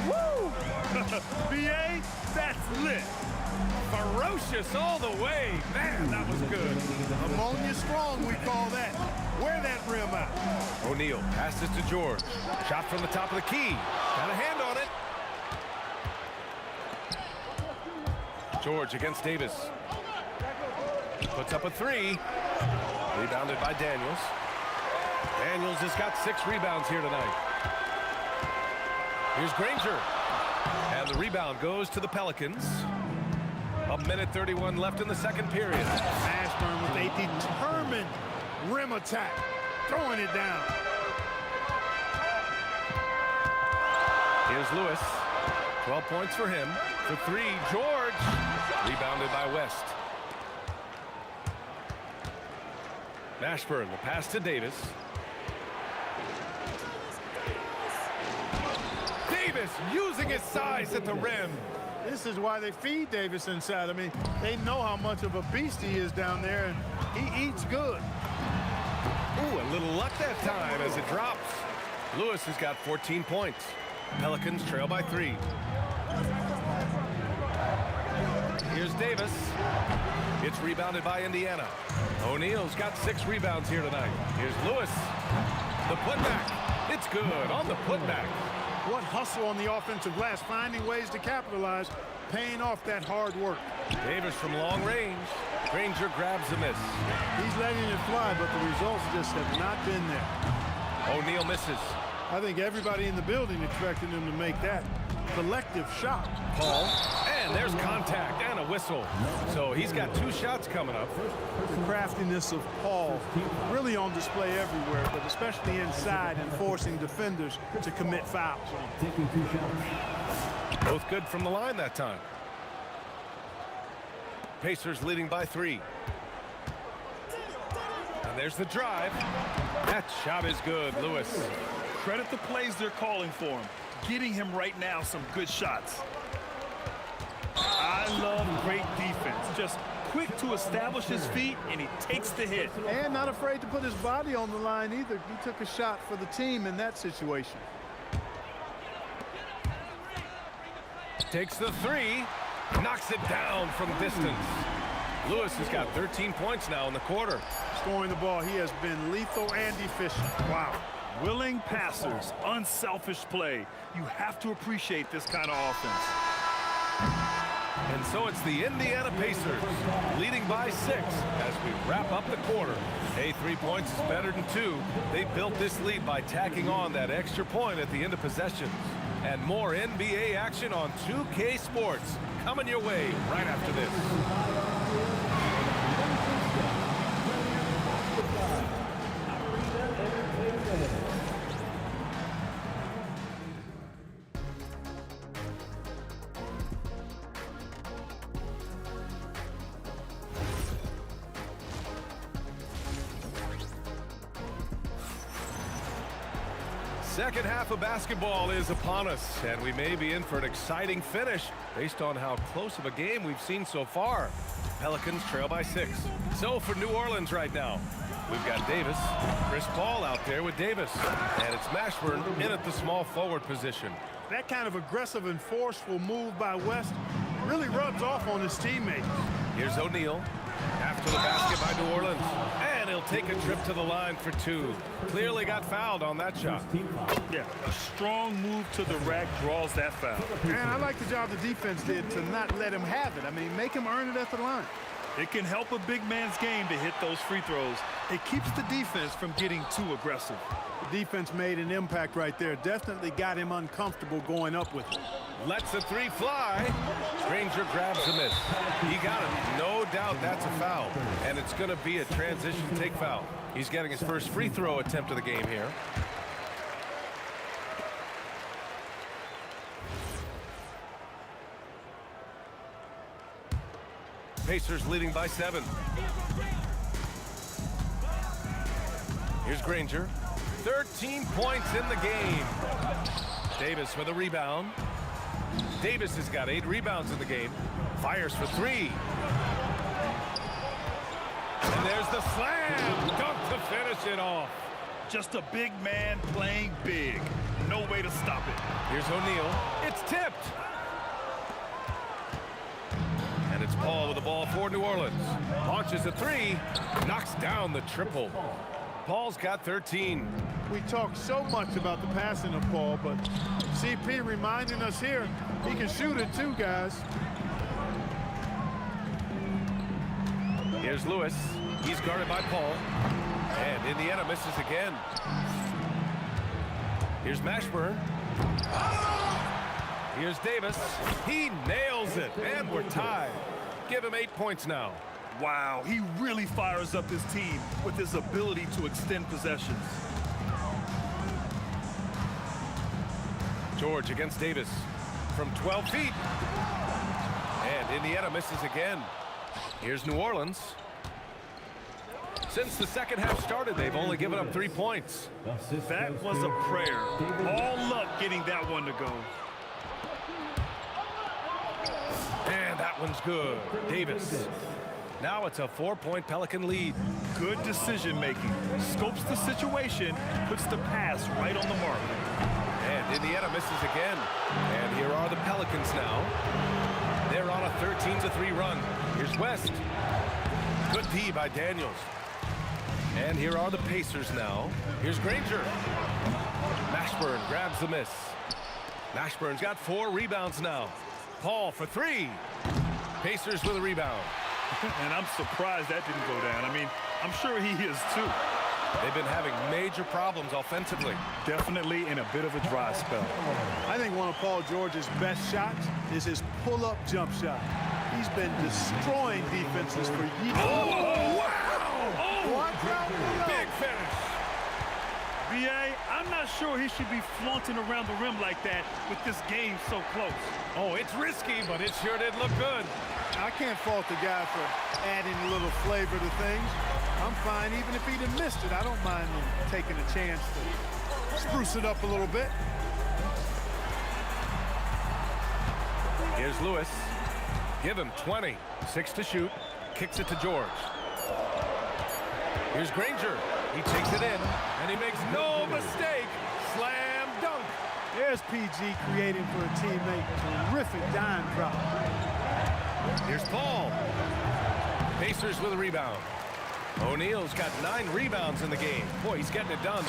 Woo! BA, that's lit. Ferocious all the way. Man, that was good. Ammonia strong, we call that. Wear that rim out. O'Neal passes to George. Shot from the top of the key. Got a hand on it. George against Davis. Puts up a 3. Rebounded by Daniels. Daniels has got 6 rebounds here tonight. Here's Granger. And the rebound goes to the Pelicans. 1:31 left in the second period. Mashburn with a determined rim attack. Throwing it down. Here's Lewis. 12 points for him. For 3, George. Rebounded by West. Mashburn, the pass to Davis. Davis using his size at the rim. This is why they feed Davis inside. I mean, they know how much of a beast he is down there, and he eats good. Ooh, a little luck that time as it drops. Lewis has got 14 points. Pelicans trail by 3. Here's Davis. It's rebounded by Indiana. O'Neal's got 6 rebounds here tonight. Here's Lewis. The putback. It's good on the putback. What hustle on the offensive glass, finding ways to capitalize, paying off that hard work. Davis from long range. Granger grabs the miss. He's letting it fly, but the results just have not been there. O'Neal misses. I think everybody in the building expected him to make that collective shot. Paul, and there's contact and a whistle. So he's got 2 shots coming up. The craftiness of Paul really on display everywhere, but especially inside and forcing defenders to commit fouls. Both good from the line that time. Pacers leading by 3. And there's the drive. That shot is good, Lewis. Credit the plays they're calling for him. Getting him right now some good shots. I love great defense. Just quick to establish his feet, and he takes the hit. And not afraid to put his body on the line either. He took a shot for the team in that situation. Takes the 3. Knocks it down from distance. Lewis has got 13 points now in the quarter. Scoring the ball, he has been lethal and efficient. Wow. Willing passers, unselfish play. You have to appreciate this kind of offense. And so it's the Indiana Pacers leading by 6 as we wrap up the quarter. Hey, 3 points is better than 2. They built this lead by tacking on that extra point at the end of possessions. And more NBA action on 2K Sports coming your way right after this. Second half of basketball is upon us, and we may be in for an exciting finish based on how close of a game we've seen so far. Pelicans trail by 6. So for New Orleans right now, we've got Davis, Chris Paul out there with Davis, and it's Mashburn in at the small forward position. That kind of aggressive and forceful move by West really rubs off on his teammates. Here's O'Neal after the basket by New Orleans, and he'll take a trip to the line for 2. Clearly got fouled on that shot. Yeah, a strong move to the rack draws that foul. And I like the job the defense did to not let him have it. I mean, make him earn it at the line. It can help a big man's game to hit those free throws. It keeps the defense from getting too aggressive. The defense made an impact right there. Definitely got him uncomfortable going up with it. Lets the 3 fly. Granger grabs the miss. He got it. No doubt that's a foul. And it's going to be a transition take foul. He's getting his first free throw attempt of the game here. Pacers leading by 7. Here's Granger. 13 points in the game. Davis with a rebound. Davis has got 8 rebounds in the game. Fires for 3. And there's the slam. Dunk to finish it off. Just a big man playing big. No way to stop it. Here's O'Neal. It's tipped. And it's Paul with the ball for New Orleans. Launches a 3. Knocks down the triple. Paul's got 13. We talk so much about the passing of Paul, but CP reminding us here, he can shoot it too, guys. Here's Lewis. He's guarded by Paul. And Indiana misses again. Here's Mashburn. Here's Davis. He nails it. And we're tied. Give him 8 points now. Wow, he really fires up his team with his ability to extend possessions. George against Davis from 12 feet. And Indiana misses again. Here's New Orleans. Since the second half started, they've only given up 3 points. That was a prayer. All luck getting that one to go. one's good. Davis. Now it's a 4-point Pelican lead. Good decision making. Scopes the situation, puts the pass right on the mark. And Indiana misses again. And here are the Pelicans now. They're on a 13-3 run. Here's West. Good D by Daniels. And here are the Pacers now. Here's Granger. Mashburn grabs the miss. Mashburn's got 4 rebounds now. Paul for 3. Pacers with a rebound. And I'm surprised that didn't go down. I mean, I'm sure he is too. They've been having major problems offensively. Definitely in a bit of a dry spell. I think one of Paul George's best shots is his pull-up jump shot. He's been destroying defenses for years. Oh, wow! Oh, Big finish. B.A., I'm not sure he should be flaunting around the rim like that with this game so close. Oh, it's risky, but it sure did look good. I can't fault the guy for adding a little flavor to things. I'm fine even if he'd have missed it. I don't mind him taking a chance to spruce it up a little bit. Here's Lewis. Give him 20. 6 to shoot. Kicks it to George. Here's Granger. He takes it in, and he makes no mistake. Slam dunk. There's PG creating for a teammate. Terrific dime drop. Here's Paul. Pacers with a rebound. O'Neal's got 9 rebounds in the game. Boy, he's getting it done.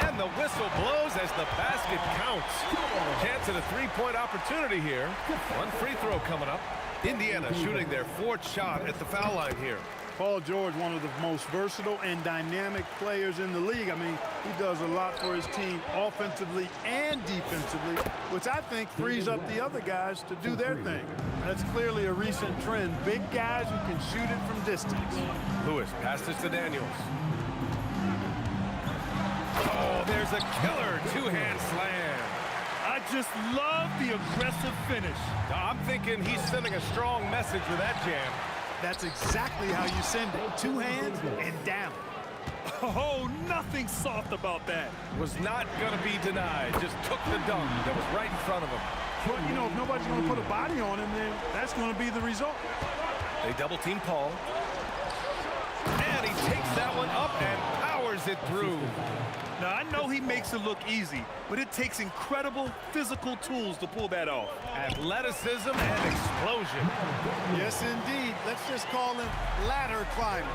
And the whistle blows as the basket counts. Chance at a 3-point opportunity here. One free throw coming up. Indiana shooting their 4th shot at the foul line here. Paul George, one of the most versatile and dynamic players in the league. I mean, he does a lot for his team offensively and defensively, which I think frees up the other guys to do their thing. That's clearly a recent trend. Big guys who can shoot it from distance. Lewis passes to Daniels. Oh, there's a killer 2-hand slam. I just love the aggressive finish. Now, I'm thinking he's sending a strong message with that jam. That's exactly how you send it. 2 hands and down. Oh, nothing soft about that. Was not going to be denied. Just took the dunk that was right in front of him. But, you know, if nobody's going to put a body on him, then that's going to be the result. They double team Paul. And he takes that one up and powers it through. Now, I know he makes it look easy, but it takes incredible physical tools to pull that off. Athleticism and explosion. Yes, indeed. Let's just call him ladder climbing.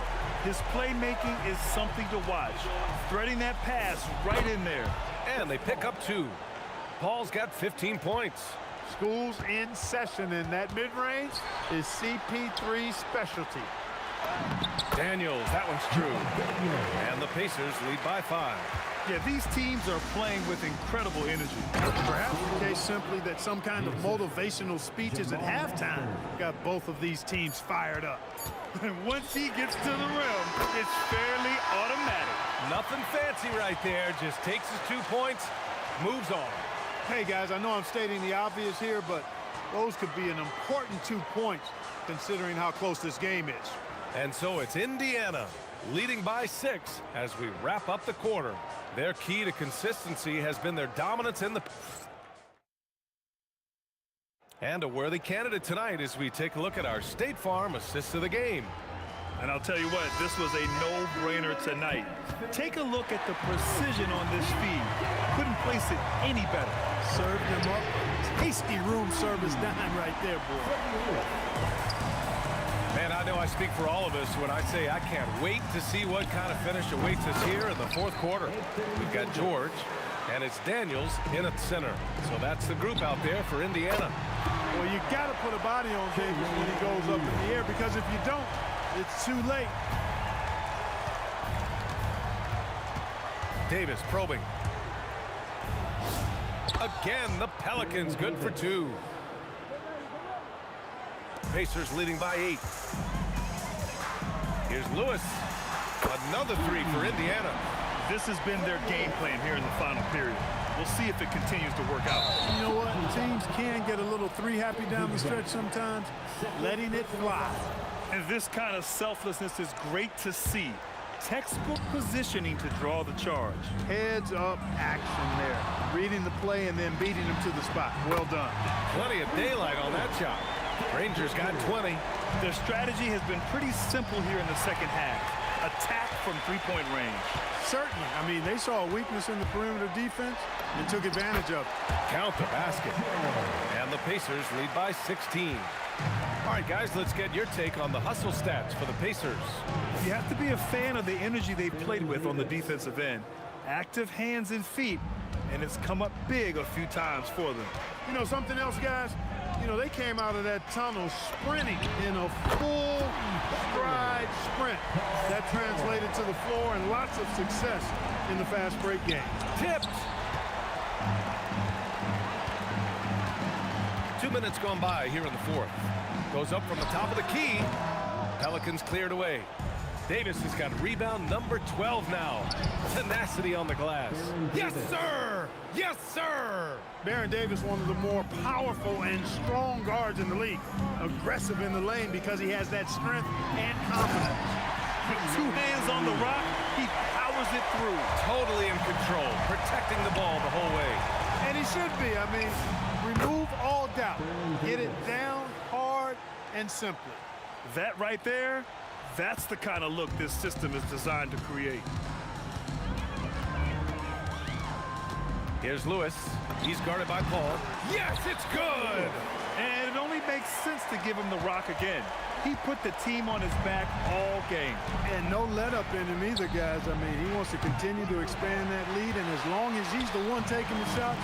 His playmaking is something to watch. Threading that pass right in there. And they pick up 2. Paul's got 15 points. School's in session, and that mid-range is CP3's specialty. Daniels, that one's true. And the Pacers lead by 5. Yeah, these teams are playing with incredible energy. Perhaps the case simply that some kind of motivational speeches at halftime got both of these teams fired up. And once he gets to the rim, it's fairly automatic. Nothing fancy right there. Just takes his 2 points, moves on. Hey, guys, I know I'm stating the obvious here, but those could be an important 2 points considering how close this game is. And so it's Indiana leading by 6 as we wrap up the quarter. Their key to consistency has been their dominance in the... And a worthy candidate tonight as we take a look at our State Farm assist of the game. And I'll tell you what, this was a no-brainer tonight. Take a look at the precision on this feed. Couldn't place it any better. Served him up. Tasty room service dime right there, boy. Man, I know I speak for all of us when I say I can't wait to see what kind of finish awaits us here in the 4th quarter. We've got George, and it's Daniels in at center. So that's the group out there for Indiana. Well, you got to put a body on Davis when he goes up in the air, because if you don't, it's too late. Davis probing. Again, the Pelicans good for 2. Pacers leading by 8. Here's Lewis. Another 3 for Indiana. This has been their game plan here in the final period. We'll see if it continues to work out. You know what? Teams can get a little 3-happy down the stretch sometimes. Letting it fly. And this kind of selflessness is great to see. Textbook positioning to draw the charge. Heads up action there. Reading the play and then beating him to the spot. Well done. Plenty of daylight on that shot. Rangers got 20. Their strategy has been pretty simple here in the second half. Attack from three-point range. Certainly. I mean, they saw a weakness in the perimeter defense and took advantage of it. Count the basket. And the Pacers lead by 16. All right, guys, let's get your take on the hustle stats for the Pacers. You have to be a fan of the energy they've played with on the defensive end. Active hands and feet, and it's come up big a few times for them. You know, something else, guys? You know, they came out of that tunnel sprinting in a full stride sprint. That translated to the floor and lots of success in the fast break game. Tipped. 2 minutes gone by here in the fourth. Goes up from the top of the key. Pelicans cleared away. Davis has got rebound number 12 now. Tenacity on the glass. Yes, sir! Yes, sir! Baron Davis, one of the more powerful and strong guards in the league. Aggressive in the lane because he has that strength and confidence. With 2 hands on the rock, he powers it through. Totally in control, protecting the ball the whole way. And he should be. I mean, remove all doubt. Get it down hard and simply. That right there, that's the kind of look this system is designed to create. Here's Lewis. He's guarded by Paul. Yes, it's good! And it only makes sense to give him the rock again. He put the team on his back all game. And no let up in him either, guys. I mean, he wants to continue to expand that lead, and as long as he's the one taking the shot,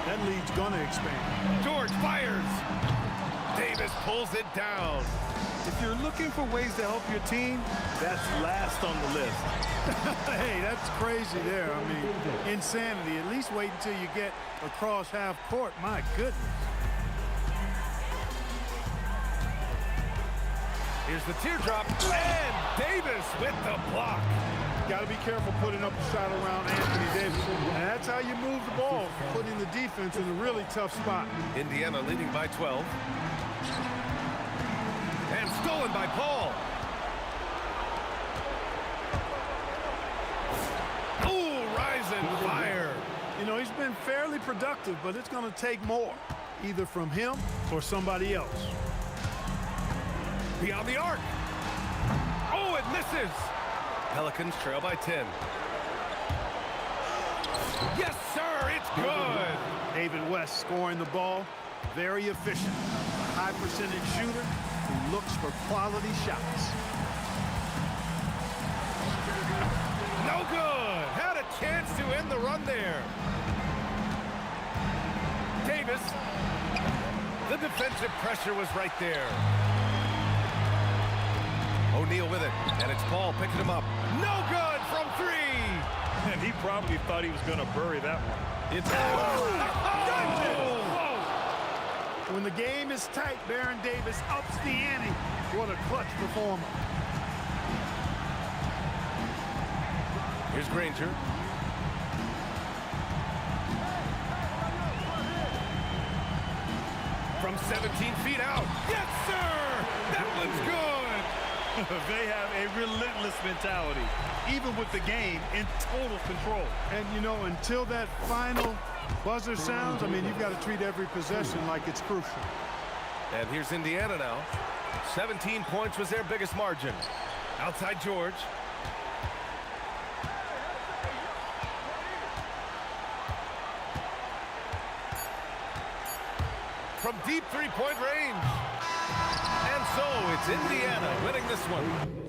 that lead's going to expand. George fires. Davis pulls it down. If you're looking for ways to help your team, that's last on the list. Hey, that's crazy there. I mean, insanity. At least wait until you get across half court. My goodness. Here's the teardrop, and Davis with the block. Got to be careful putting up a shot around Anthony Davis. And that's how you move the ball, putting the defense in a really tough spot. Indiana leading by 12. And stolen by Paul. Ooh, rise and fire. You know, he's been fairly productive, but it's going to take more, either from him or somebody else. Beyond the arc. Oh, it misses. Pelicans trail by 10. Yes, sir, it's good. David West scoring the ball, very efficient. High percentage shooter who looks for quality shots. No good. Had a chance to end the run there. Davis. The defensive pressure was right there. O'Neal with it, and it's Paul picking him up. No good from 3. And he probably thought he was going to bury that one. It's When the game is tight, Baron Davis ups the ante. What a clutch performer. Here's Granger. From 17 feet out. Yes, sir! That one's good! They have a relentless mentality, even with the game in total control. And, you know, until that final buzzer sounds, I mean, you've got to treat every possession like it's crucial. And here's Indiana now. 17 points was their biggest margin. Outside George. From deep three-point range. And so it's Indiana winning this one.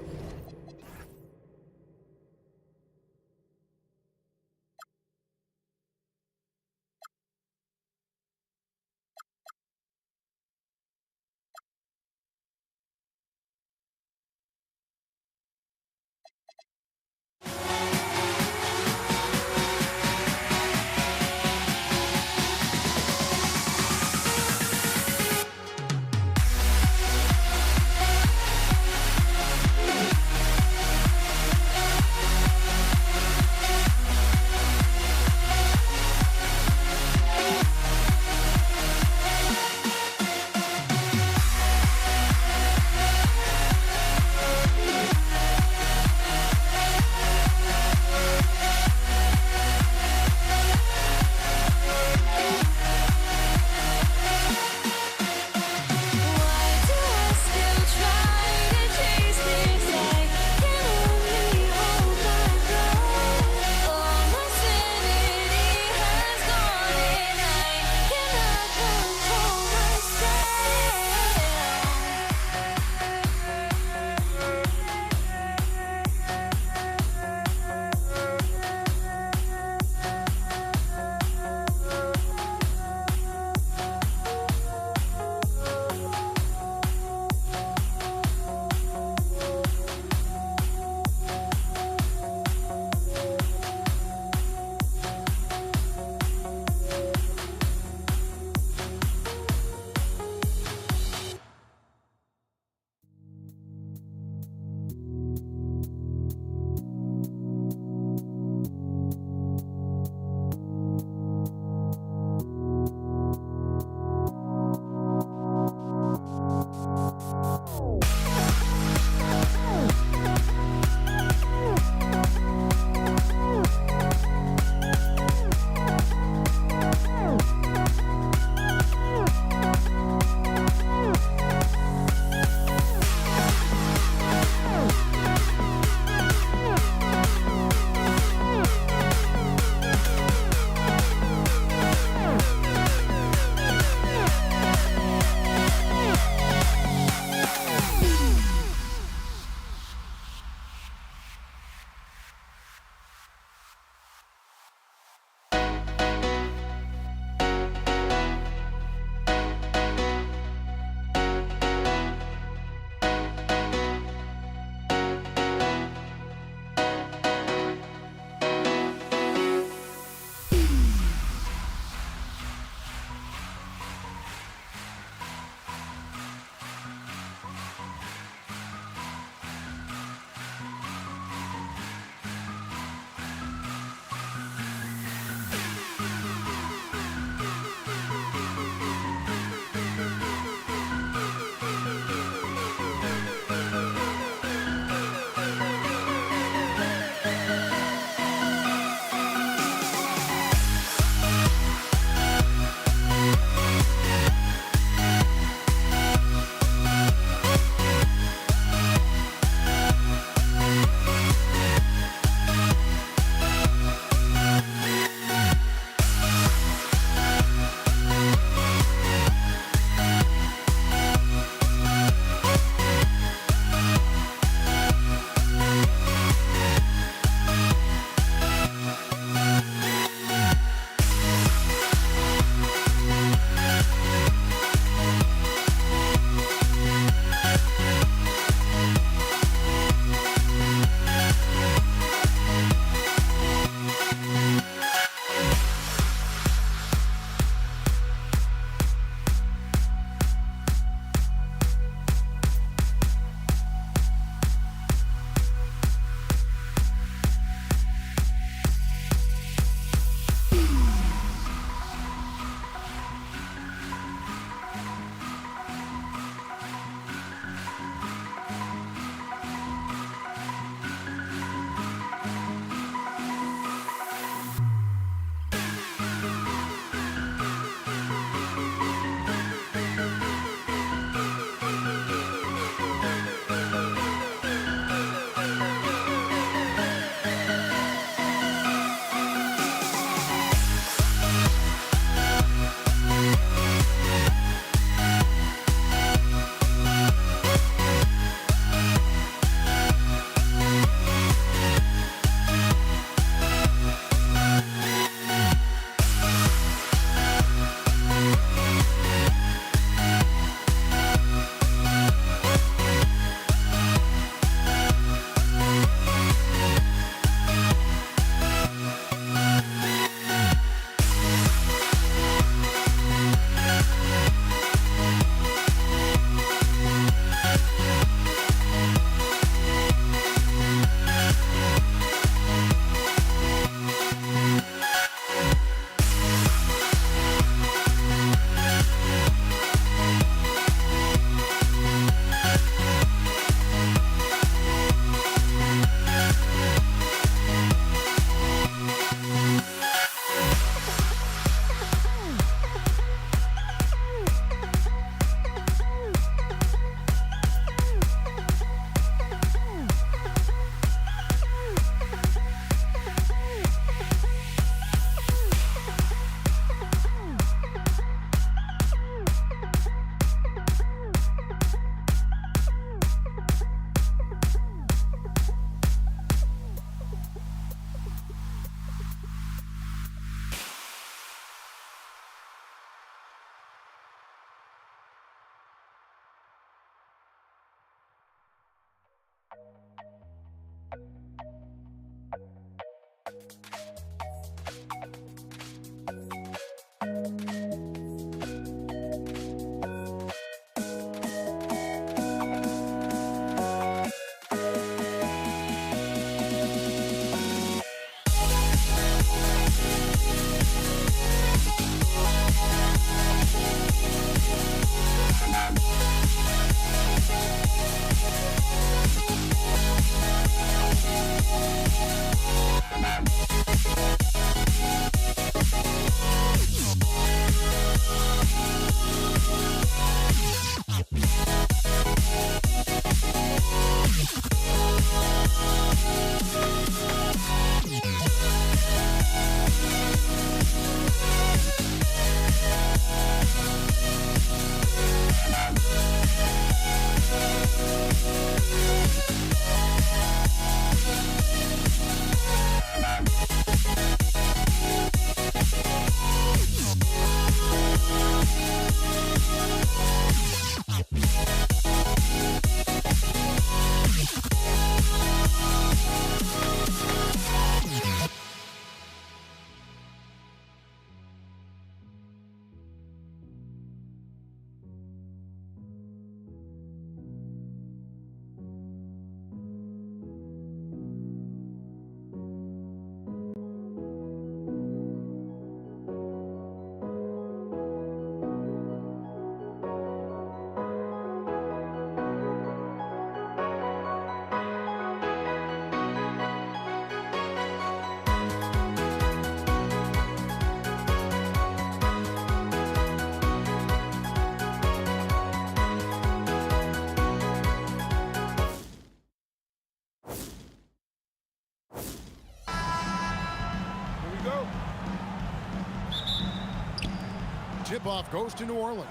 tip-off goes to New Orleans.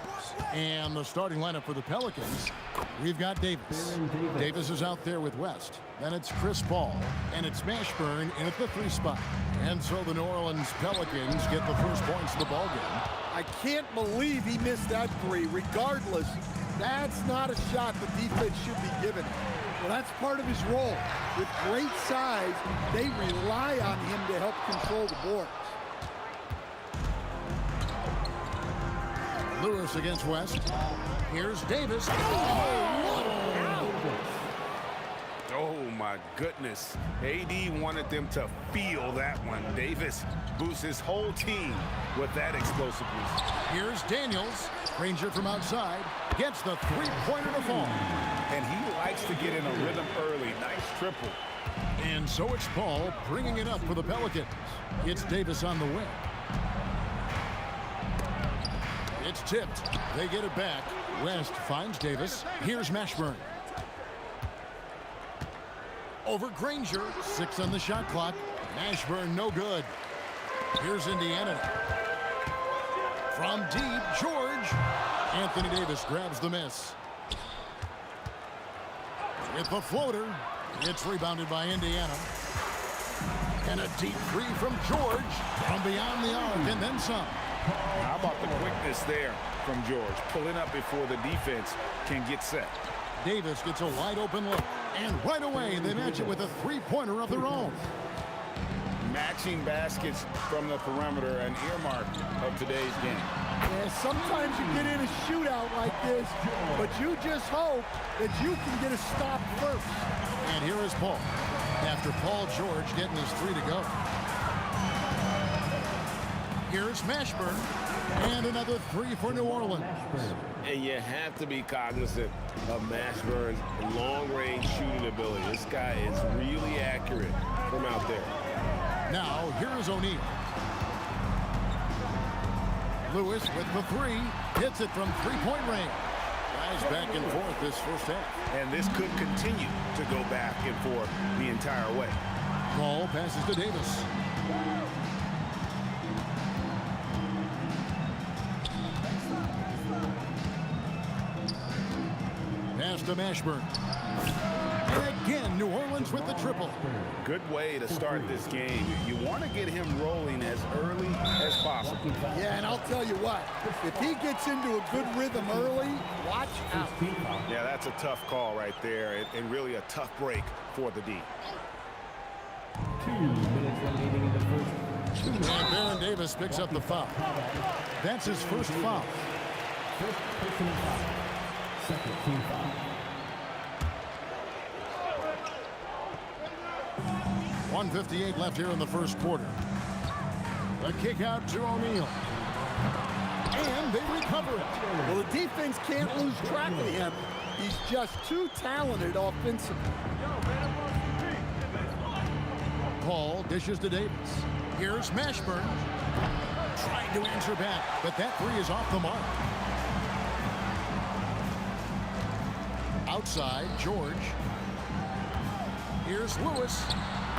And the starting lineup for the Pelicans, we've got Davis. Davis is out there with West. Then it's Chris Paul. And it's Mashburn in at the 3 spot. And so the New Orleans Pelicans get the first points of the ballgame. I can't believe he missed that 3. Regardless, that's not a shot the defense should be giving him. Well, that's part of his role. With great size, they rely on him to help control the boards. Lewis against West. Here's Davis. Oh, my goodness. AD wanted them to feel that one. Davis boosts his whole team with that explosiveness. Here's Daniels. Ranger from outside gets the 3-pointer to fall. And he likes to get in a rhythm early. Nice triple. And so it's Paul bringing it up for the Pelicans. It's Davis on the wing. It's tipped. They get it back. West finds Davis. Here's Mashburn. Over Granger. 6 on the shot clock. Mashburn no good. Here's Indiana. From deep, George. Anthony Davis grabs the miss. With the floater. It's rebounded by Indiana. And a deep 3 from George. From beyond the arc and then some. How about the quickness there from George, pulling up before the defense can get set. Davis gets a wide open look, and right away they match it with a 3-pointer of their own. Matching baskets from the perimeter, an earmark of today's game. Yeah, sometimes you get in a shootout like this, but you just hope that you can get a stop first. And here is Paul. After Paul George getting his 3 to go. Here's Mashburn, and another 3 for New Orleans. And you have to be cognizant of Mashburn's long-range shooting ability. This guy is really accurate from out there. Now, here's O'Neal. Lewis with the 3, hits it from 3-point range. Guys back and forth this first half. And this could continue to go back and forth the entire way. Paul passes to Davis. Pass to Mashburn. And again, New Orleans with the triple. Good way to start this game. You want to get him rolling as early as possible. Yeah, and I'll tell you what, if he gets into a good rhythm early, watch out. Yeah, that's a tough call right there, and really a tough break for the D. 2 minutes remaining in the first. And Baron Davis picks up the foul. That's his first foul. First personal foul. Second team foul. 1:58 left here in the first quarter. A kick out to O'Neal. And they recover it. Well, the defense can't lose track of him. He's just too talented offensively. Paul dishes to Davis. Here's Mashburn. Trying to answer back, but that 3 is off the mark. Outside, George. Here's Lewis.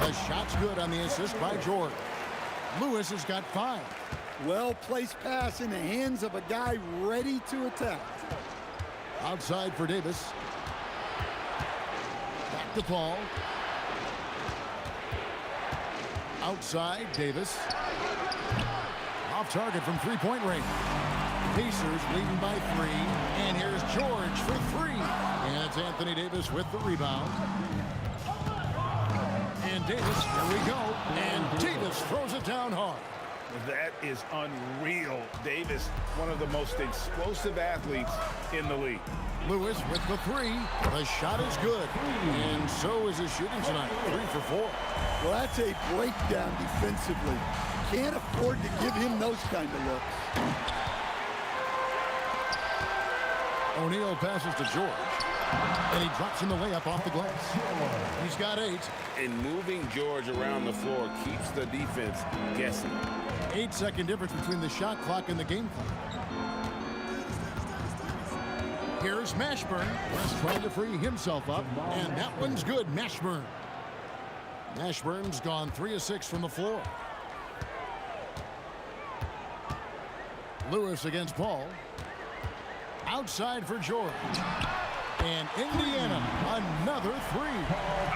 The shot's good on the assist by George. Lewis has got 5. Well-placed pass in the hands of a guy ready to attack. Outside for Davis. Back to Paul. Outside, Davis. Off target from 3-point range. Pacers leading by 3. And here's George for 3. And it's Anthony Davis with the rebound. And Davis, here we go. And Davis throws it down hard. That is unreal. Davis, one of the most explosive athletes in the league. Lewis with the 3. The shot is good. And so is his shooting tonight. 3 for 4. Well, that's a breakdown defensively. Can't afford to give him those kind of looks. O'Neal passes to George. And he drops in the layup off the glass. He's got 8. And moving George around the floor keeps the defense guessing. 8-second difference between the shot clock and the game clock. Here's Mashburn. West trying to free himself up. And that one's good. Mashburn. Mashburn's gone 3 of 6 from the floor. Lewis against Paul. Outside for George. And Indiana, another three.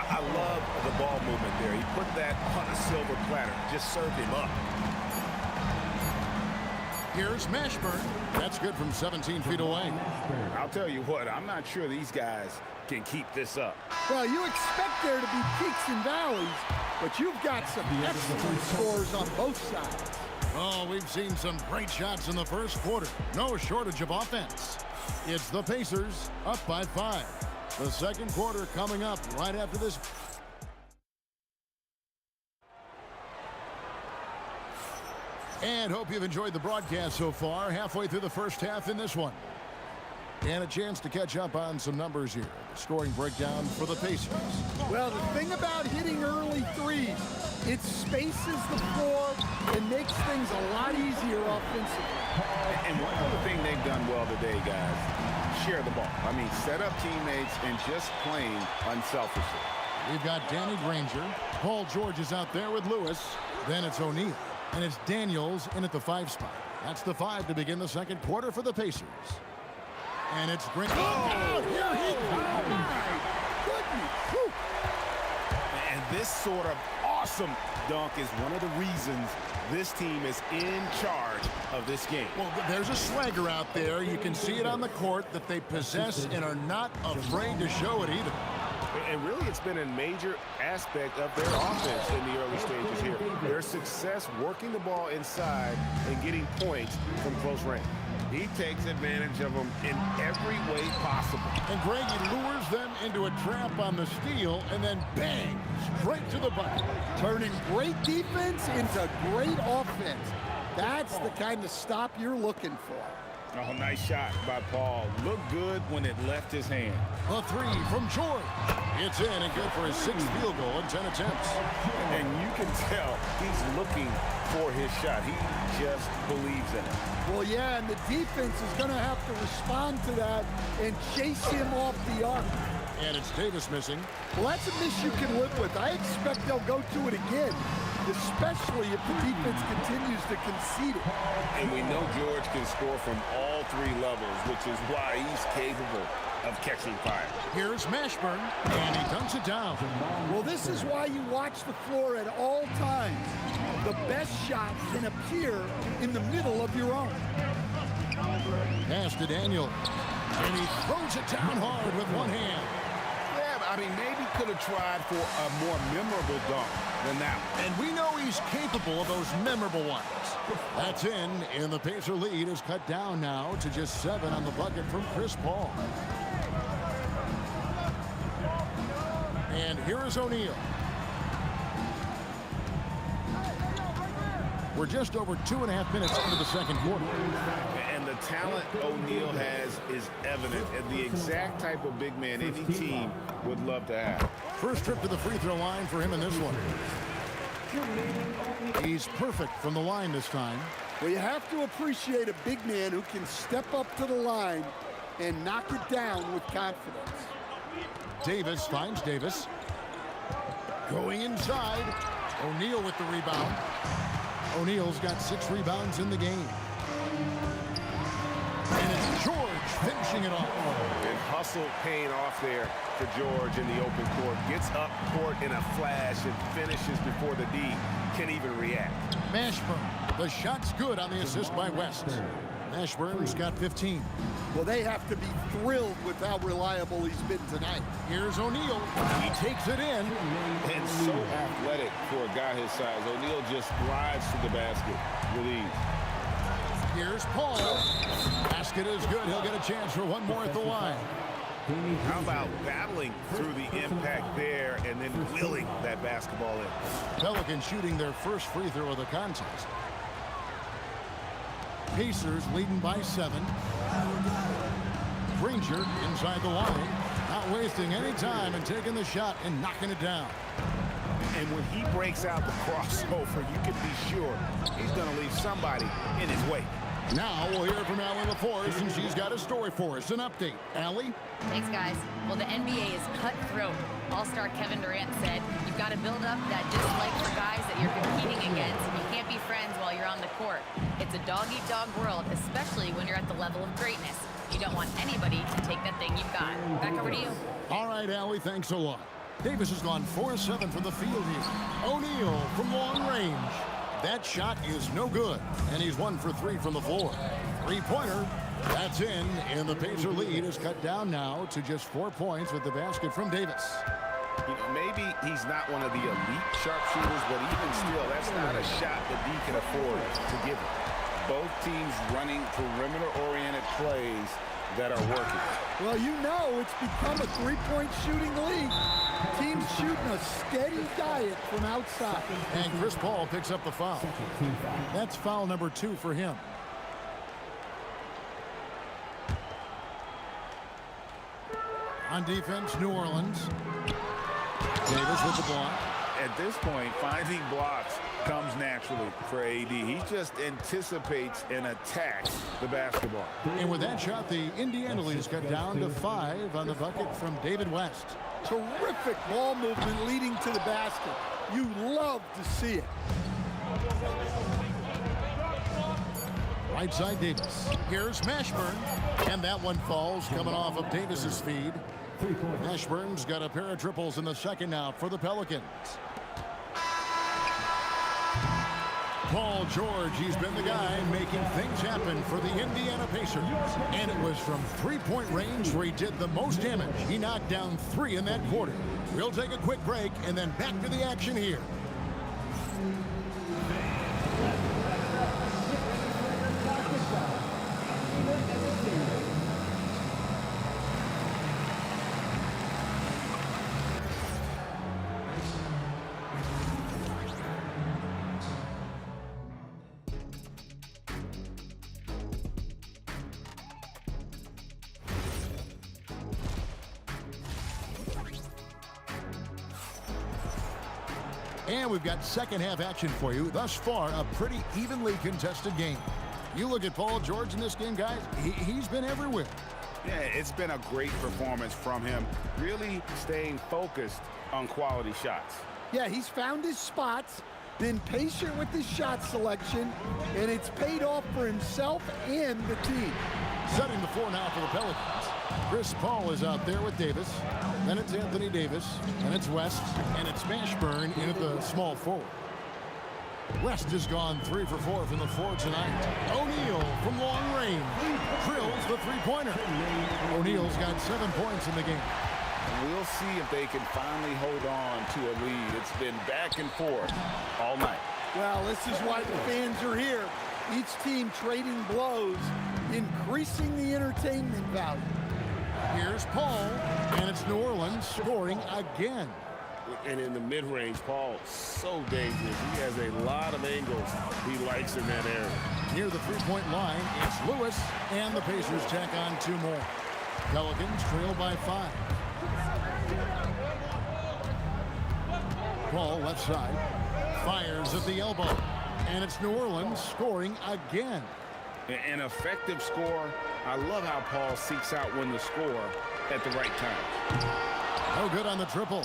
I love the ball movement there. He put that on a silver platter. Just served him up. Here's Mashburn. That's good from 17 feet away. I'll tell you what, I'm not sure these guys can keep this up. Well, you expect there to be peaks and valleys, but you've got some excellent scores on both sides. Oh, we've seen some great shots in the first quarter. No shortage of offense. It's the Pacers up by 5. The second quarter coming up right after this. And hope you've enjoyed the broadcast so far. Halfway through the first half in this one. And a chance to catch up on some numbers here. The scoring breakdown for the Pacers. Well, the thing about hitting early threes, it spaces the floor and makes things a lot easier offensively. And one other thing they've done well today, guys, share the ball. I mean, set up teammates and just playing unselfishly. We've got Danny Granger. Paul George is out there with Lewis. Then it's O'Neal. And it's Daniels in at the 5 spot. That's the 5 to begin the second quarter for the Pacers. And it's Granger. Oh, here he comes. My goodness. Whew. And this sort of awesome dunk is one of the reasons this team is in charge of this game. Well, there's a swagger out there. You can see it on the court that they possess and are not afraid to show it either. And really, it's been a major aspect of their offense in the early stages here. Their success working the ball inside and getting points from close range. He takes advantage of them in every way possible. And Greg, he lures them into a trap on the steal and then bang, straight to the bucket. Turning great defense into great offense. That's the kind of stop you're looking for. Oh, nice shot by Paul. Looked good when it left his hand. A 3 from George. It's in and good for his 6th field goal in 10 attempts. And you can tell he's looking for his shot. He just believes in it. Well, yeah, and the defense is going to have to respond to that and chase him off the arc. And it's Davis missing. Well, that's a miss you can live with. I expect they'll go to it again, especially if the defense continues to concede it. And we know George can score from all 3 levels, which is why he's capable of catching fire. Here's Mashburn, and he dunks it down. Well, this is why you watch the floor at all times. The best shot can appear in the middle of your own. Pass to Daniel, and he throws it down hard with one hand. Yeah, I mean, maybe could have tried for a more memorable dunk than that one. And we know he's capable of those memorable ones. That's in, and the Pacer lead is cut down now to just 7 on the bucket from Chris Paul. And here is O'Neal. We're just over 2.5 minutes into the second quarter. And the talent O'Neal has is evident, and the exact type of big man any team would love to have. First trip to the free throw line for him in this one. He's perfect from the line this time. Well, you have to appreciate a big man who can step up to the line and knock it down with confidence. Davis finds Davis. Going inside. O'Neal with the rebound. O'Neal's got 6 rebounds in the game. And it's George finishing it off. And hustle paying off there for George in the open court. Gets up court in a flash and finishes before the D can even react. Mashburn. The shot's good on the assist by West. Mashburn's got 15. Well, they have to be thrilled with how reliable he's been tonight. Here's O'Neal. He takes it in. And so athletic for a guy his size. O'Neal just glides to the basket with ease. Here's Paul. Basket is good. He'll get a chance for one more at the line. How about battling through the impact there and then willing that basketball in? Pelicans shooting their first free throw of the contest. Pacers leading by 7. Granger inside the line, not wasting any time and taking the shot and knocking it down. And when he breaks out the crossover, you can be sure he's going to leave somebody in his way. Now we'll hear from Allie LaForce, and she's got a story for us. An update. Allie? Thanks, guys. Well, the NBA is cutthroat. All-star Kevin Durant said, you've got to build up that dislike for guys that you're competing against. You can't be friends while you're on the court. It's a dog-eat-dog world, especially when you're at the level of greatness. You don't want anybody to take that thing you've got. Back over to you. All right, Allie, thanks a lot. Davis has gone 4-7 from the field here. O'Neal from long range. That shot is no good, and he's 1 for 3 from the floor. Three-pointer, that's in, and the Pacer lead is cut down now to just 4 points with the basket from Davis. You know, maybe he's not one of the elite sharpshooters, but even still, that's not a shot that he can afford to give him. Both teams running perimeter-oriented plays that are working. Well, you know it's become a three-point shooting league. Teams shooting a steady diet from outside. And Chris Paul picks up the foul. That's foul number 2 for him. On defense, New Orleans. Davis with the block. At this point, finding blocks comes naturally for AD. He just anticipates and attacks the basketball. And with that shot, the Indiana lead is cut down to 5 on the bucket from David West. Terrific ball movement leading to the basket. You love to see it. Right side Davis. Here's Mashburn. And that one falls coming off of Davis's feed. Mashburn's got a pair of triples in the second now for the Pelicans. Paul George, he's been the guy making things happen for the Indiana Pacers. And it was from three-point range where he did the most damage. He knocked down 3 in that quarter. We'll take a quick break and then back to the action here. And we've got second half action for you. Thus far, a pretty evenly contested game. You look at Paul George in this game, guys, he's been everywhere. Yeah, it's been a great performance from him, really staying focused on quality shots. Yeah, he's found his spots, been patient with his shot selection, and it's paid off for himself and the team. Setting the floor now for the Pelicans. Chris Paul is out there with Davis. Then it's Anthony Davis, and it's West, and it's Mashburn in at the small forward. West has gone 3 for 4 from the floor tonight. O'Neal from long range drills the three-pointer. O'Neal's got 7 points in the game. And we'll see if they can finally hold on to a lead. It's been back and forth all night. Well, this is why the fans are here. Each team trading blows, increasing the entertainment value. Here's Paul, and it's New Orleans scoring again. And in the mid-range, Paul, so dangerous. He has a lot of angles he likes in that area. Near the three-point line, it's Lewis, and the Pacers tack on 2 more. Pelicans trail by 5. Paul, left side, fires at the elbow, and it's New Orleans scoring again. An effective score. I love how Paul seeks out when to score at the right time. No good on the triple.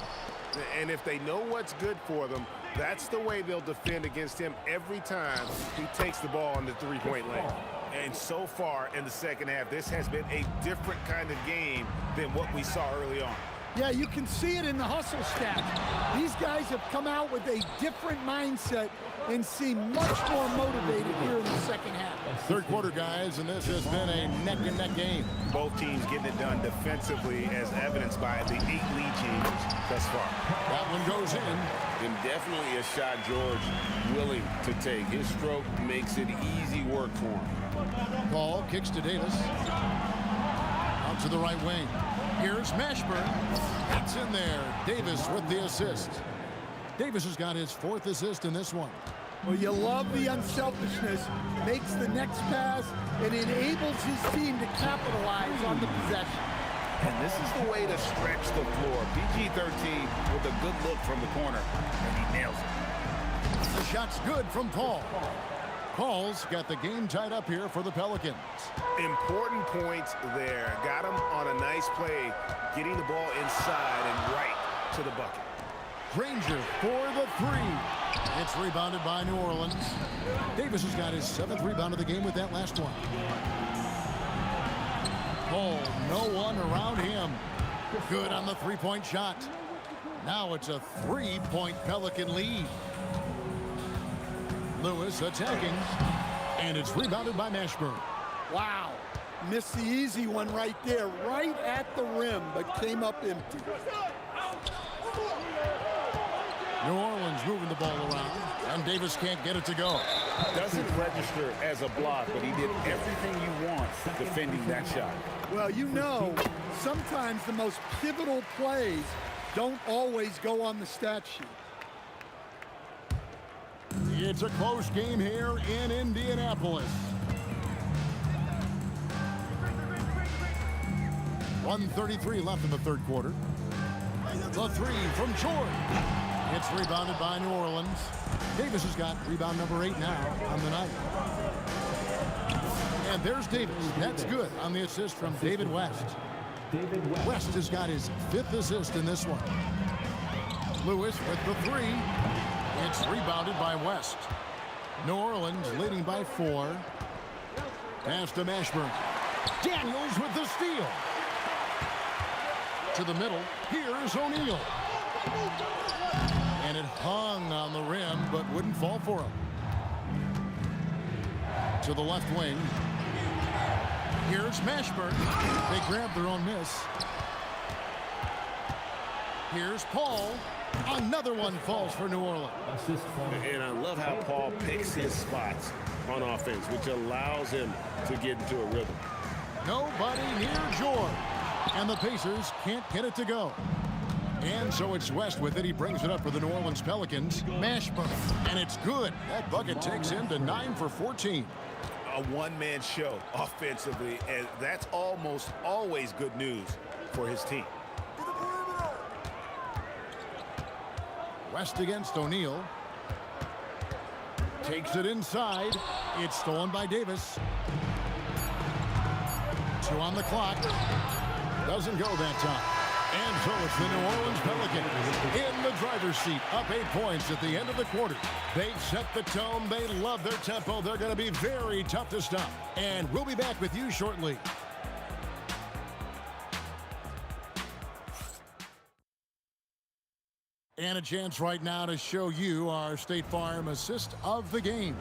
And if they know what's good for them, that's the way they'll defend against him every time he takes the ball in the three-point lane. And so far in the second half, this has been a different kind of game than what we saw early on. Yeah, you can see it in the hustle stats. These guys have come out with a different mindset and seem much more motivated here in the second half. Third quarter, guys, and this has been a neck-and-neck game. Both teams getting it done defensively, as evidenced by the 8 lead changes thus far. That one goes in. And definitely a shot George willing to take. His stroke makes it easy work for him. Ball kicks to Davis. Out to the right wing. Here's Mashburn. That's in there. Davis with the assist. Davis has got his 4th assist in this one. Well, you love the unselfishness. Makes the next pass and enables his team to capitalize on the possession. And this is the way to stretch the floor. PG-13 with a good look from the corner, and he nails it. The shot's good from Paul. Paul's got the game tied up here for the Pelicans. Important points there. Got him on a nice play, getting the ball inside and right to the bucket. Granger for the three. It's rebounded by New Orleans. Davis has got his 7th rebound of the game with that last one. Paul, no one around him. Good on the three-point shot. Now it's a 3-point Pelican lead. Lewis attacking, and it's rebounded by Mashburn. Wow. Missed the easy one right there, right at the rim, but came up empty. New Orleans moving the ball around, and Davis can't get it to go. Doesn't register as a block, but he did everything you want defending that shot. Well, you know, sometimes the most pivotal plays don't always go on the stat sheet. It's a close game here in Indianapolis. 1:33 left in the third quarter. The three from George. It's rebounded by New Orleans. Davis has got rebound number 8 now on the night. And there's Davis. That's good on the assist from David West. West has got his 5th assist in this one. Lewis with the three. It's rebounded by West. New Orleans leading by 4. Pass to Mashburn. Daniels with the steal. To the middle. Here's O'Neal. And it hung on the rim, but wouldn't fall for him. To the left wing. Here's Mashburn. They grab their own miss. Here's Paul. Another one falls for New Orleans. And I love how Paul picks his spots on offense, which allows him to get into a rhythm. Nobody near George. And the Pacers can't get it to go. And so it's West with it. He brings it up for the New Orleans Pelicans. Mashburn. And it's good. That bucket takes him to 9 for 14. A one-man show offensively, and that's almost always good news for his team. West against O'Neal. Takes it inside. It's stolen by Davis. 2 on the clock. Doesn't go that time. And so it's the New Orleans Pelicans in the driver's seat, up 8 points at the end of the quarter. They've set the tone. They love their tempo. They're going to be very tough to stop. And we'll be back with you shortly. And a chance right now to show you our State Farm assist of the game.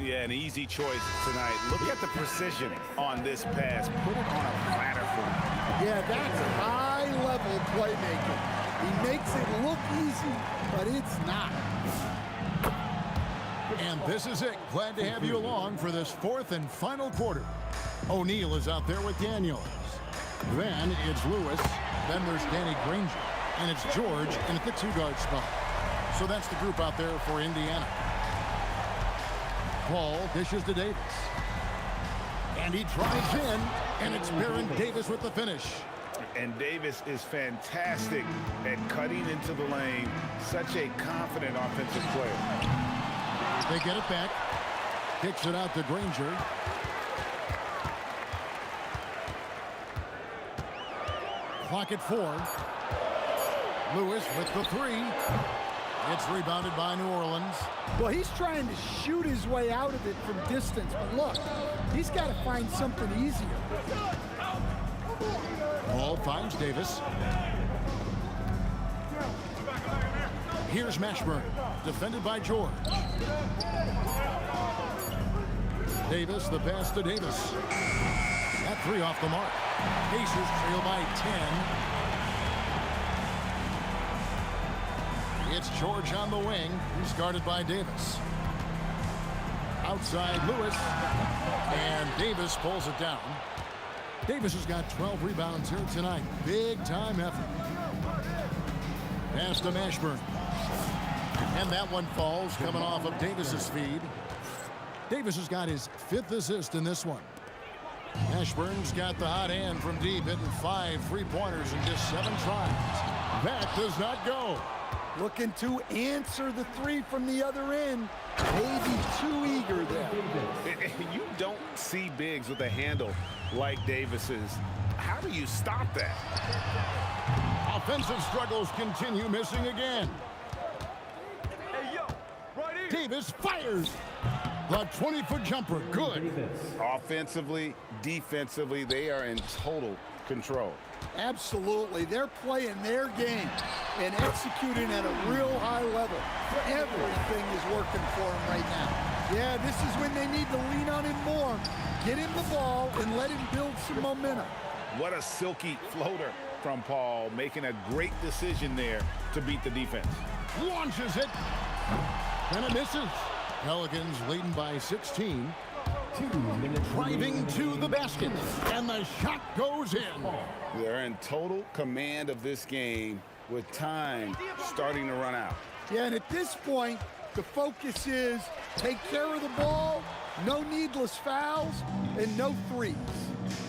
Yeah, an easy choice tonight. Look at the precision on this pass. Put it on a platter for him. Yeah, that's high-level playmaking. He makes it look easy, but it's not. And this is it. Glad to have you along for this 4th and final quarter. O'Neal is out there with Daniels. Then it's Lewis. Then there's Danny Granger. And it's George in at the 2-guard spot. So that's the group out there for Indiana. Paul dishes to Davis. And he drives in, and it's Baron Davis with the finish. And Davis is fantastic at cutting into the lane. Such a confident offensive player. They get it back. Kicks it out to Granger. Clock at 4. Lewis with the three. It's rebounded by New Orleans. Well, he's trying to shoot his way out of it from distance. But look, he's got to find something easier. Paul finds Davis. Here's Mashburn, defended by George. Davis, the pass to Davis. That 3 off the mark. Pacers trail by 10. It's George on the wing. He's guarded by Davis. Outside Lewis. And Davis pulls it down. Davis has got 12 rebounds here tonight. Big time effort. Pass to Mashburn. And that one falls coming off of Davis's feed. Davis has got his 5th assist in this one. Mashburn's got the hot hand from deep, hitting 5 3-pointers in just 7 tries. That does not go. Looking to answer the three from the other end. Maybe too eager there. You don't see bigs with a handle like Davis's. How do you stop that? Offensive struggles continue, missing again. Davis fires. The 20-foot jumper, good. Offensively, defensively, they are in total control. Absolutely. They're playing their game and executing at a real high level. Everything is working for them right now. Yeah, this is when they need to lean on him more. Get him the ball and let him build some momentum. What a silky floater from Paul, making a great decision there to beat the defense. Launches it. And it misses. Pelicans leading by 16. Driving to the basket. And the shot goes in. They're in total command of this game with time starting to run out. Yeah, and at this point, the focus is take care of the ball, no needless fouls, and no threes.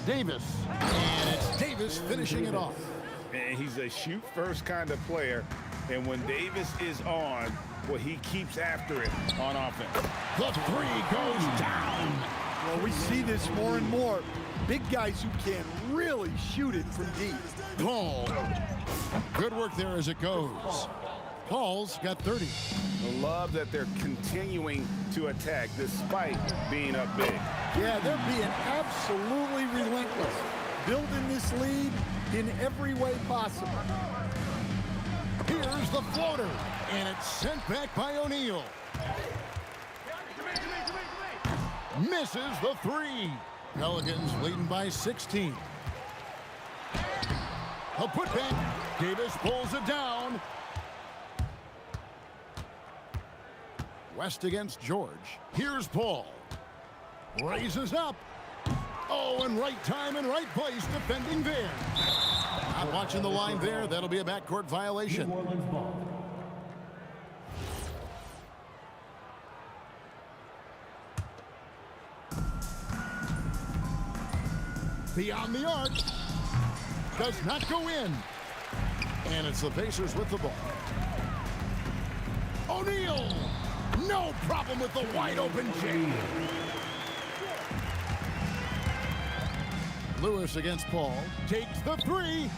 Davis. And it's Davis finishing it off. And he's a shoot-first kind of player. And when Davis is on, well, he keeps after it on offense. The three goes down. Well, we see this more and more. Big guys who can really shoot it from deep. Paul. Good work there as it goes. Paul's got 30. I love that they're continuing to attack despite being up big. Yeah, they're being absolutely relentless. Building this lead in every way possible. Here's the floater. And it's sent back by O'Neal. Misses the three. Pelicans leading by 16. A putback. Davis pulls it down. West against George. Here's Paul. Raises up. Oh, and right time and right place defending there. Not watching the line there. That'll be a backcourt violation. Beyond the arc. Does not go in. And it's the Pacers with the ball. O'Neal. No problem with the wide open jam. Lewis against Paul. Takes the three.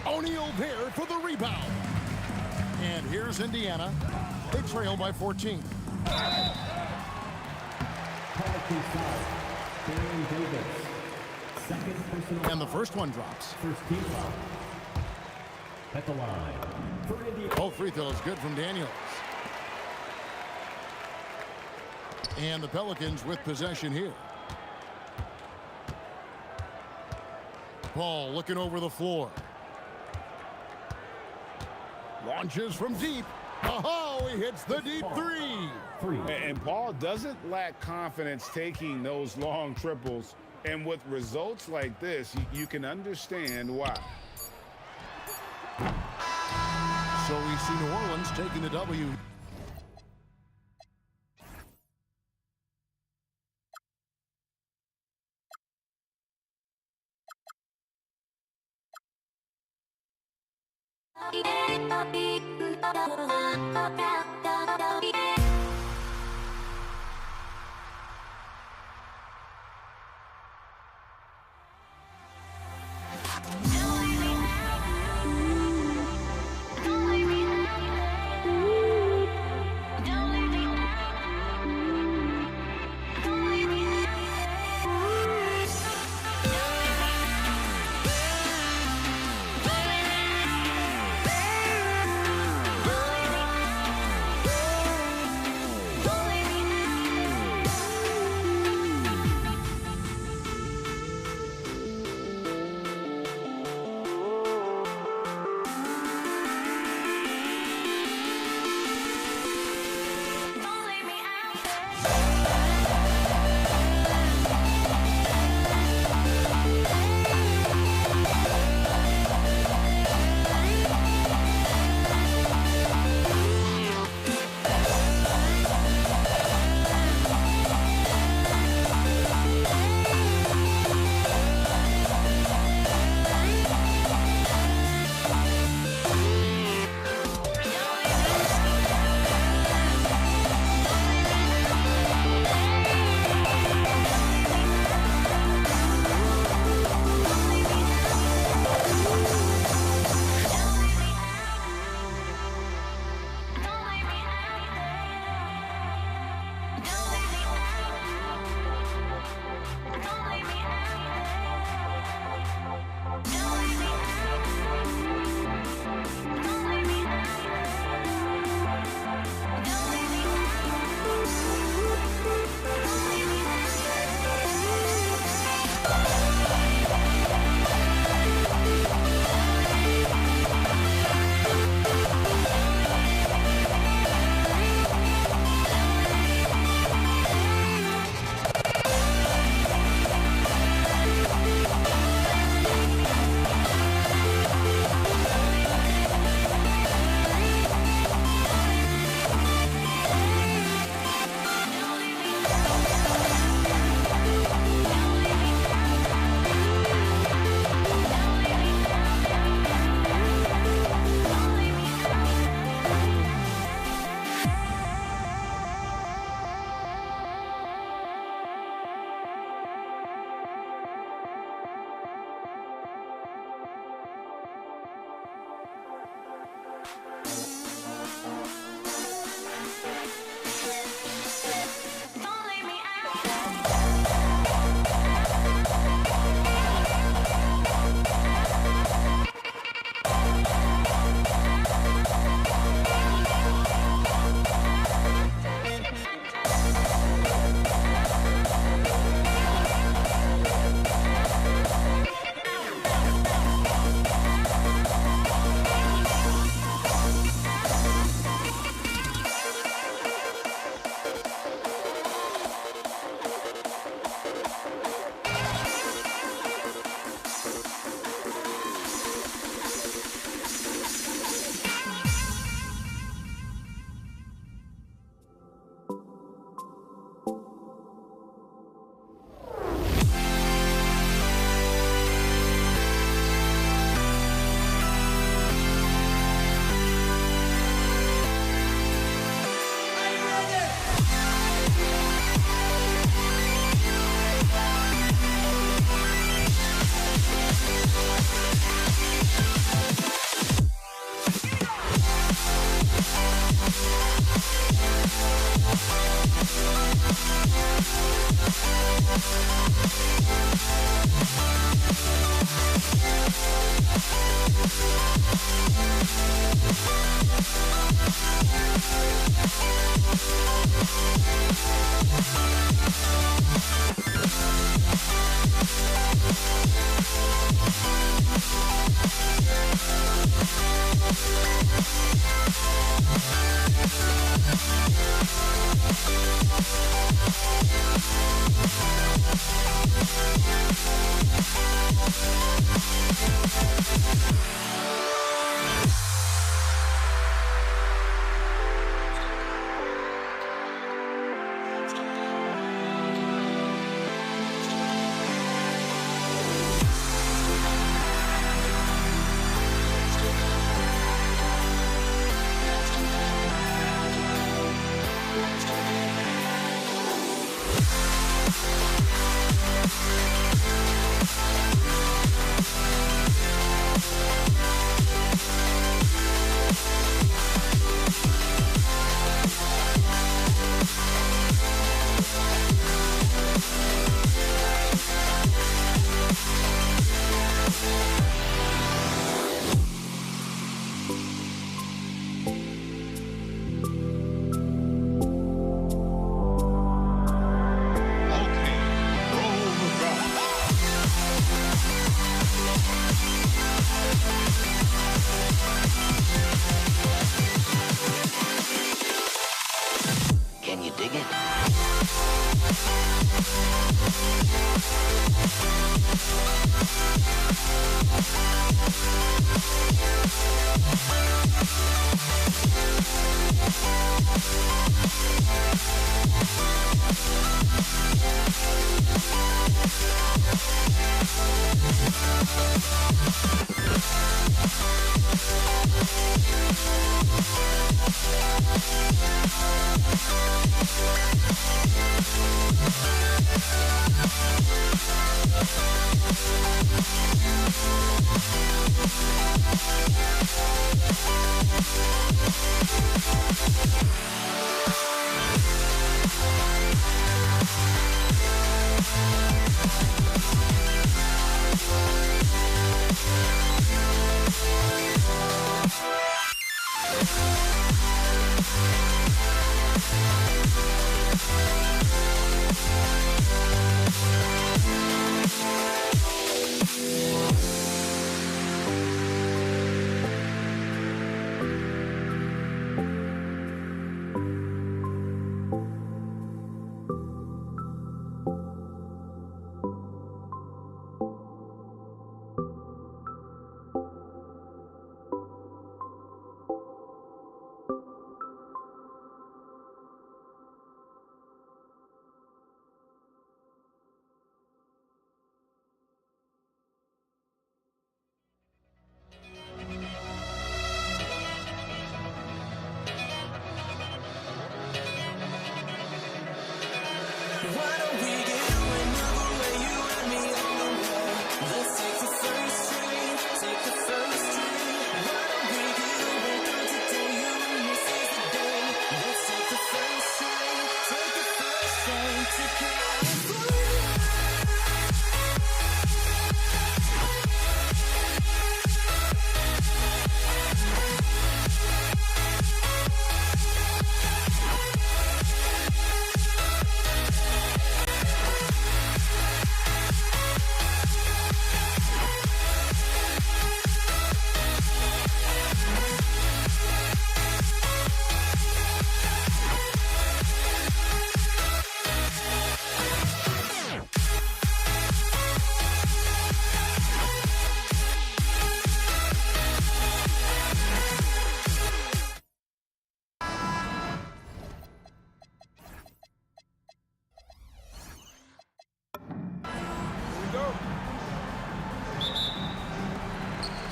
O'Neal there for the rebound. And here's Indiana. They trail by 14. And the first one drops. First team foul. At the line. Both free throws good from Daniels. And the Pelicans with possession here. Paul looking over the floor. Launches from deep. Oh, he hits the deep three. And Paul doesn't lack confidence taking those long triples. And with results like this, you can understand why. So we see New Orleans taking the W.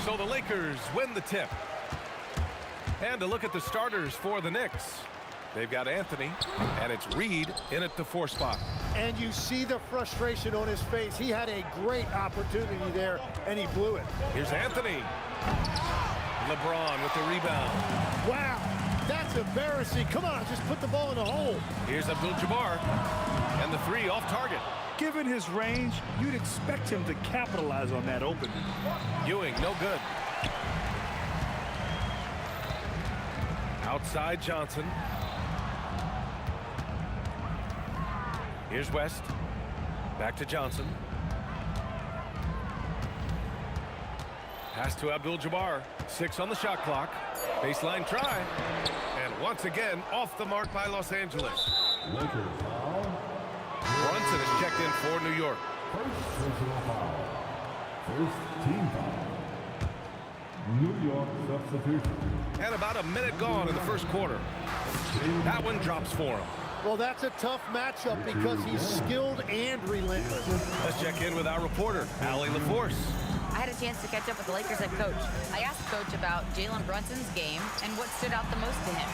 So the Lakers win the tip. And to look at the starters for the Knicks. They've got Anthony, and it's Reed in at the 4 spot. And you see the frustration on his face. He had a great opportunity there, and he blew it. Here's Anthony. LeBron with the rebound. Wow, that's embarrassing. Come on, just put the ball in the hole. Here's Abdul-Jabbar, and the 3 off target. Given his range, you'd expect him to capitalize on that opening. Ewing, no good. Outside Johnson. Here's West. Back to Johnson. Pass to Abdul-Jabbar. 6 on the shot clock. Baseline try. And once again, off the mark by Los Angeles. Brunson is checked in for New York. First team foul. New York substitution. And about a minute gone in the first quarter. That one drops for him. Well, that's a tough matchup because he's skilled and relentless. Let's check in with our reporter, Allie LaForce. I had a chance to catch up with the Lakers head coach. I asked Coach about Jalen Brunson's game and what stood out the most to him.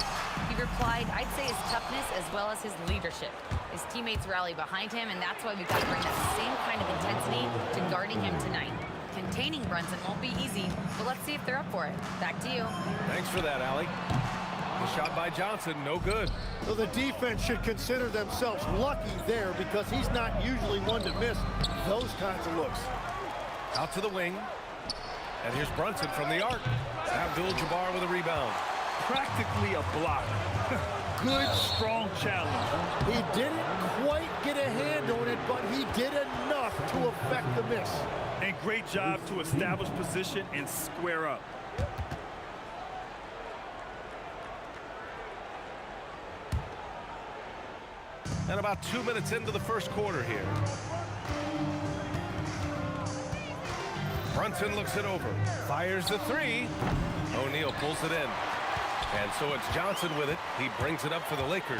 He replied, I'd say his toughness as well as his leadership. His teammates rally behind him, and that's why we've got to bring that same kind of intensity to guarding him tonight. Containing Brunson won't be easy, but let's see if they're up for it. Back to you. Thanks for that, Allie. The shot by Johnson, no good. So the defense should consider themselves lucky there because he's not usually one to miss those kinds of looks. Out to the wing. And here's Brunson from the arc. Abdul-Jabbar with a rebound. Practically a block. Good, strong challenge. He didn't quite get a hand on it, but he did enough to affect the miss. And great job to establish position and square up. And about 2 minutes into the first quarter here. Brunson looks it over. Fires the three. O'Neal pulls it in. And so it's Johnson with it. He brings it up for the Lakers.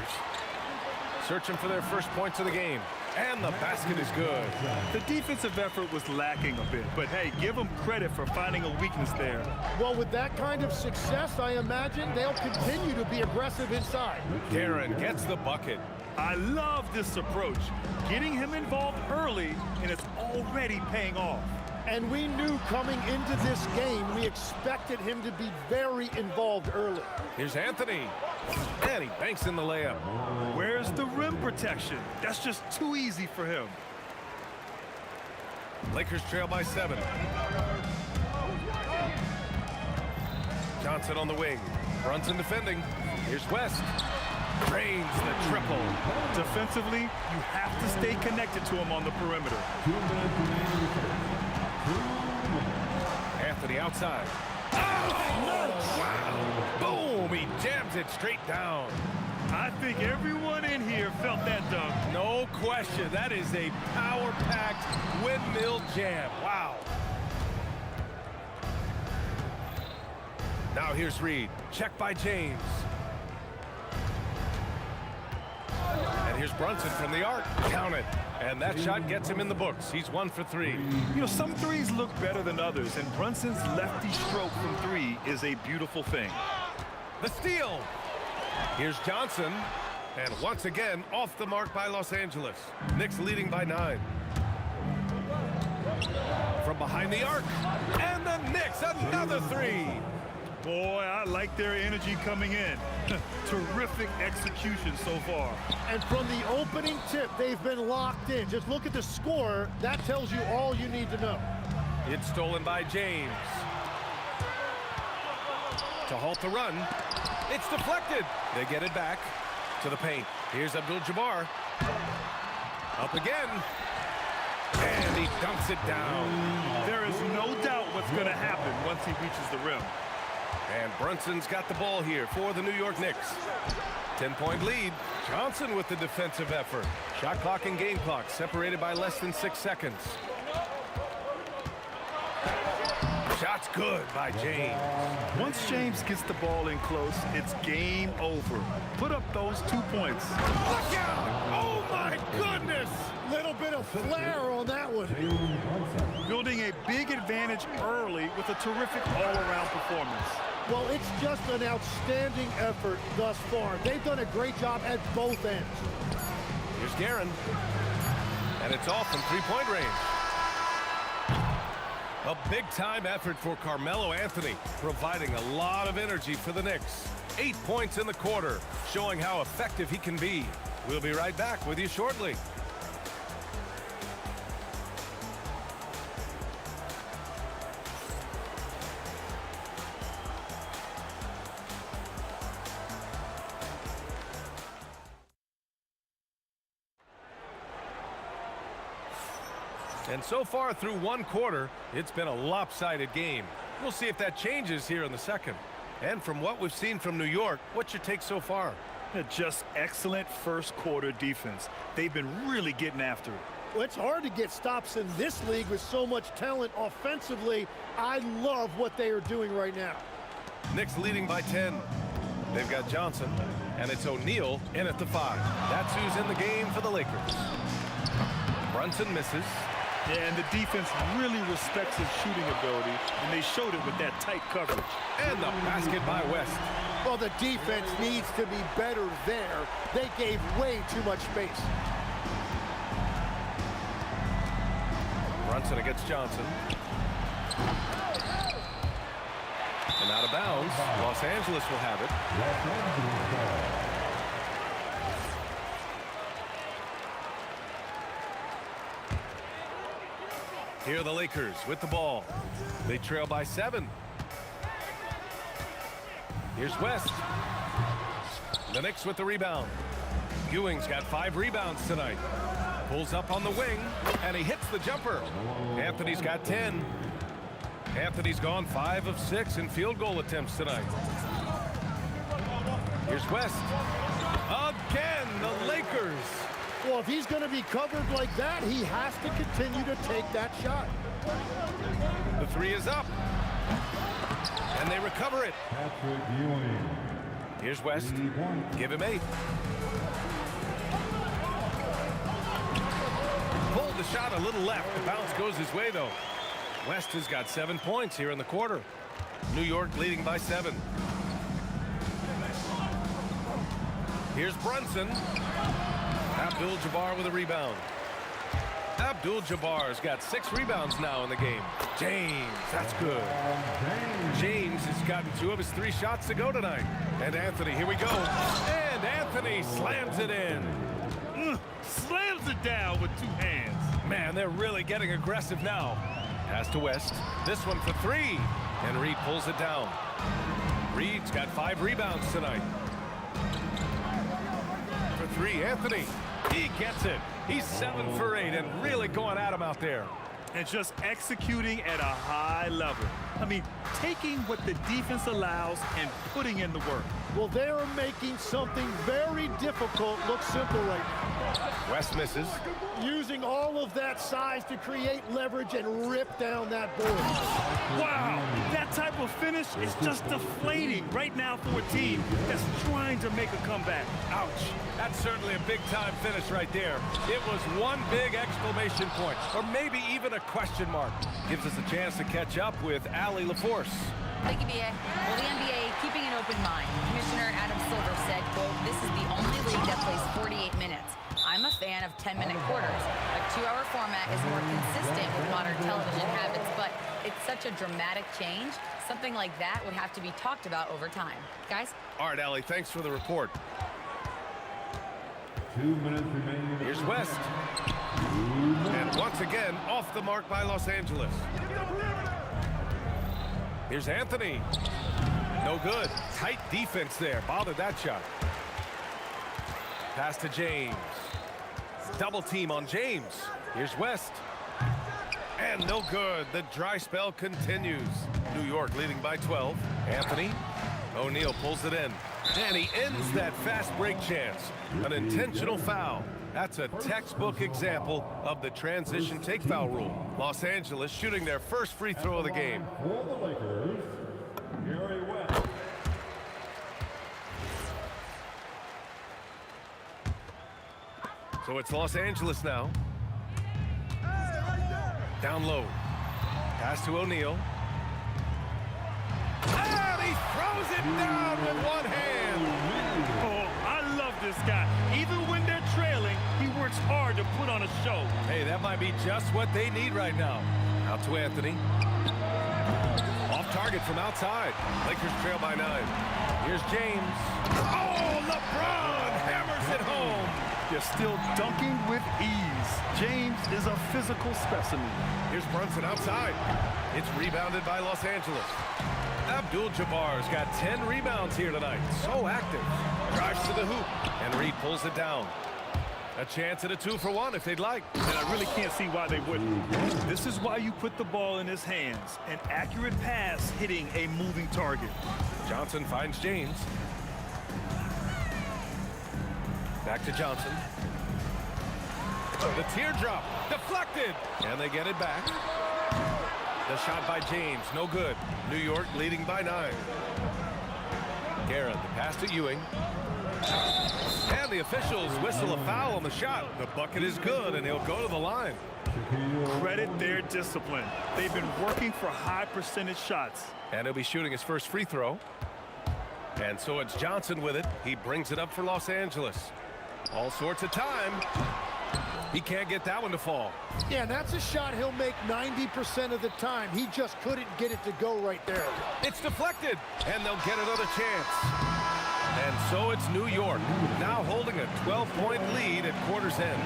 Searching for their first points of the game. And the basket is good. The defensive effort was lacking a bit, but hey, give them credit for finding a weakness there. Well, with that kind of success, I imagine they'll continue to be aggressive inside. Guerin gets the bucket. I love this approach. Getting him involved early, and it's already paying off. And we knew coming into this game, we expected him to be very involved early. Here's Anthony. And he banks in the layup. Where's the rim protection? That's just too easy for him. Lakers trail by 7. Johnson on the wing. Brunson defending. Here's West. Drains the triple. Defensively, you have to stay connected to him on the perimeter. Anthony outside. Oh, wow. Boom, he jams it straight down. I think everyone in here felt that dunk. No question. That is a power-packed windmill jam. Wow. Now here's Reed. Check by James. And here's Brunson from the arc. Count it. And that shot gets him in the books. He's 1 for 3. You know, some threes look better than others, and Brunson's lefty stroke from 3 is a beautiful thing. The steal. Here's Johnson. And once again, off the mark by Los Angeles. Knicks leading by 9. From behind the arc. And the Knicks, another 3. Boy, I like their energy coming in. Terrific execution so far. And from the opening tip, they've been locked in. Just look at the score. That tells you all you need to know. It's stolen by James. To halt the run. It's deflected. They get it back to the paint. Here's Abdul-Jabbar. Up again. And he dunks it down. There is no doubt what's going to happen once he reaches the rim. And Brunson's got the ball here for the New York Knicks. 10-point lead. Johnson with the defensive effort. Shot clock and game clock separated by less than 6 seconds. Shot's good by James. Once James gets the ball in close, it's game over. Put up those 2 points. Look out! Oh, my goodness! Little bit of flair on that one. Building a big advantage early with a terrific all-around performance. Well, it's just an outstanding effort thus far. They've done a great job at both ends. Here's Guerin. And it's off from 3-point range. A big-time effort for Carmelo Anthony, providing a lot of energy for the Knicks. 8 points in the quarter, showing how effective he can be. We'll be right back with you shortly. And so far through 1 quarter, it's been a lopsided game. We'll see if that changes here in the second. And from what we've seen from New York, what's your take so far? Just excellent first quarter defense. They've been really getting after it. Well, it's hard to get stops in this league with so much talent offensively. I love what they are doing right now. Knicks leading by 10. They've got Johnson, and it's O'Neal in at the 5. That's who's in the game for the Lakers. Brunson misses. Yeah, and the defense really respects his shooting ability, and they showed it with that tight coverage. And the basket by West. Well, the defense needs to be better there. They gave way too much space. Brunson against Johnson. And out of bounds. Los Angeles will have it. Here are the Lakers with the ball. They trail by 7. Here's West. The Knicks with the rebound. Ewing's got 5 rebounds tonight. Pulls up on the wing, and he hits the jumper. Anthony's got 10. Anthony's gone 5 of 6 in field goal attempts tonight. Here's West. Again, the Lakers. Well, if he's going to be covered like that, he has to continue to take that shot. The 3 is up. And they recover it. Here's West. Give him 8. Pulled the shot a little left. The bounce goes his way, though. West has got 7 points here in the quarter. New York leading by 7. Here's Brunson. Abdul-Jabbar with a rebound. Abdul-Jabbar's got 6 rebounds now in the game. James, that's good. James has gotten 2 of his 3 shots to go tonight. And Anthony, here we go. And Anthony slams it in. Slams it down with 2 hands. Man, they're really getting aggressive now. Pass to West. This one for 3. And Reed pulls it down. Reed's got 5 rebounds tonight. For 3, Anthony. He gets it. He's 7 for 8 and really going at him out there. And just executing at a high level. I mean, taking what the defense allows and putting in the work. Well, they are making something very difficult look simple right now. West misses. Using all of that size to create leverage and rip down that board. Wow, that type of finish is just deflating right now for a team that's trying to make a comeback. Ouch. That's certainly a big-time finish right there. It was one big exclamation point, or maybe even a question mark. Gives us a chance to catch up with Allie LaForce. Thank you, B.A. Well, the NBA keeping an open mind. Commissioner Adam Silver said, quote, "This is the only league that plays 48 minutes. I'm a fan of 10-minute quarters. A 2-hour format is more consistent with modern television habits, but it's such a dramatic change. Something like that would have to be talked about over time." Guys? All right, Allie, thanks for the report. 2 minutes remaining. Here's West. And once again, off the mark by Los Angeles. Here's Anthony. No good. Tight defense there. Bothered that shot. Pass to James. Double team on James. Here's West. And no good. The dry spell continues. New York leading by 12. Anthony. O'Neal pulls it in. And he ends that fast break chance. An intentional foul. That's a textbook example of the transition take foul rule. Los Angeles shooting their first free throw of the game. For the Lakers, Gary West. So it's Los Angeles now. Down low. Pass to O'Neal. And he throws it down with one hand. Oh, I love this guy. Even when they're trailing, he works hard to put on a show. Hey, that might be just what they need right now. Out to Anthony. Off target from outside. Lakers trail by 9. Here's James. Oh, LeBron hammers it home. They're still dunking with ease. James is a physical specimen. Here's Brunson outside. It's rebounded by Los Angeles. Abdul-Jabbar's got 10 rebounds here tonight. So active. Drives to the hoop. And Reed pulls it down. A chance at a 2-for-1 if they'd like. And I really can't see why they wouldn't. This is why you put the ball in his hands. An accurate pass hitting a moving target. Johnson finds James. Back to Johnson. The teardrop deflected, and they get it back. The shot by James, no good. New York leading by 9. Guerin, the pass to Ewing. And the officials whistle a foul on the shot. The bucket is good, and he'll go to the line. Credit their discipline. They've been working for high percentage shots. And he'll be shooting his first free throw. And so it's Johnson with it. He brings it up for Los Angeles. All sorts of time. He can't get that one to fall. Yeah, that's a shot he'll make 90% of the time. He just couldn't get it to go right there. It's deflected, and they'll get another chance. And so it's New York, now holding a 12-point lead at quarter's end.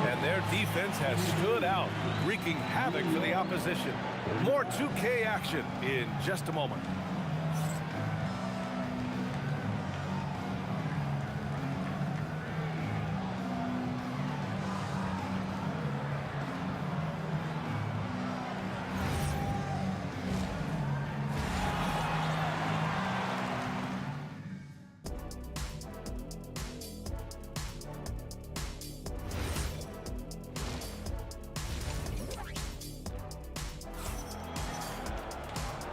And their defense has stood out, wreaking havoc for the opposition. More 2K action in just a moment.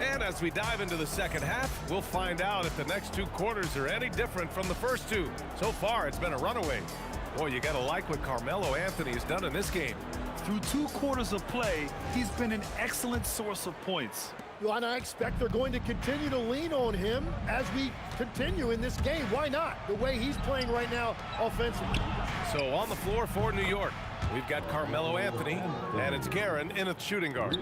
And as we dive into the second half, we'll find out if the next 2 quarters are any different from the first 2. So far, it's been a runaway. Boy, you got to like what Carmelo Anthony has done in this game. Through 2 quarters of play, he's been an excellent source of points. Well, and I expect they're going to continue to lean on him as we continue in this game. Why not? The way he's playing right now offensively. So on the floor for New York, we've got Carmelo Anthony, and it's Guerin in a shooting guard.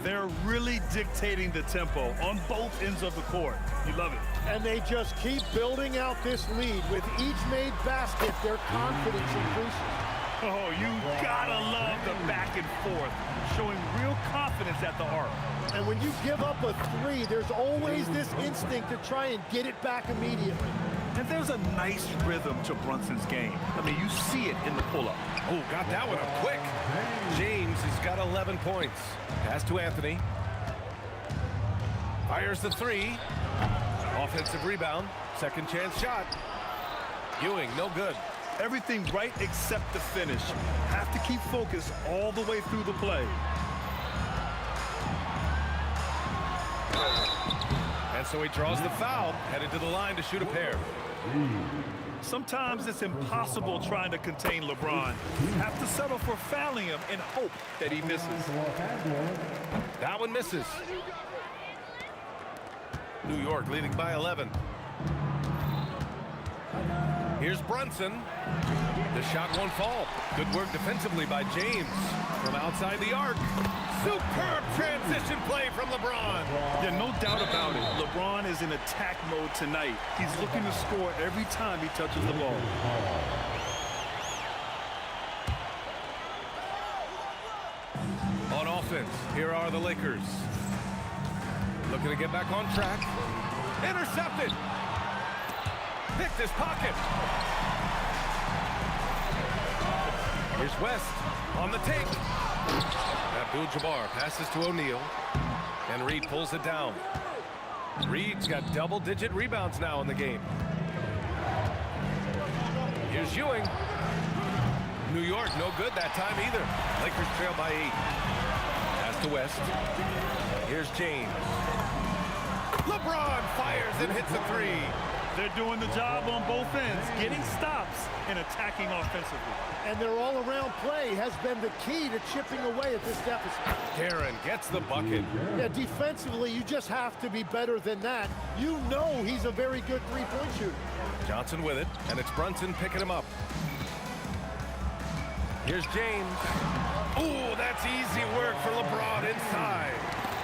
They're really dictating the tempo on both ends of the court. You love it. And they just keep building out this lead. With each made basket, their confidence increases. Oh, you gotta love the back and forth, showing real confidence at the arc. And when you give up a 3, there's always this instinct to try and get it back immediately. And there's a nice rhythm to Brunson's game. I mean, you see it in the pull-up. Oh, got that one up quick. James has got 11 points. Pass to Anthony. Fires the 3. Offensive rebound. Second chance shot. Ewing, no good. Everything right except the finish. Have to keep focused all the way through the play. And so he draws the foul, headed to the line to shoot a pair. Sometimes it's impossible trying to contain LeBron. You have to settle for fouling him and hope that he misses. That one misses. New York leading by 11. Here's Brunson. The shot won't fall. Good work defensively by James from outside the arc. Superb transition play from LeBron. Yeah, no doubt about it. LeBron is in attack mode tonight. He's looking to score every time he touches the ball. On offense, here are the Lakers. Looking to get back on track. Intercepted. Picked his pocket. Here's West on the take. Abdul-Jabbar passes to O'Neal. And Reed pulls it down. Reed's got double-digit rebounds now in the game. Here's Ewing. New York, no good that time either. Lakers trail by 8. Pass to West. Here's James. LeBron fires and hits a 3. They're doing the job on both ends, getting stops and attacking offensively. And their all-around play has been the key to chipping away at this deficit. Guerin gets the bucket. Yeah, defensively, you just have to be better than that. You know he's a very good three-point shooter. Johnson with it, and it's Brunson picking him up. Here's James. Ooh, that's easy work for LeBron inside.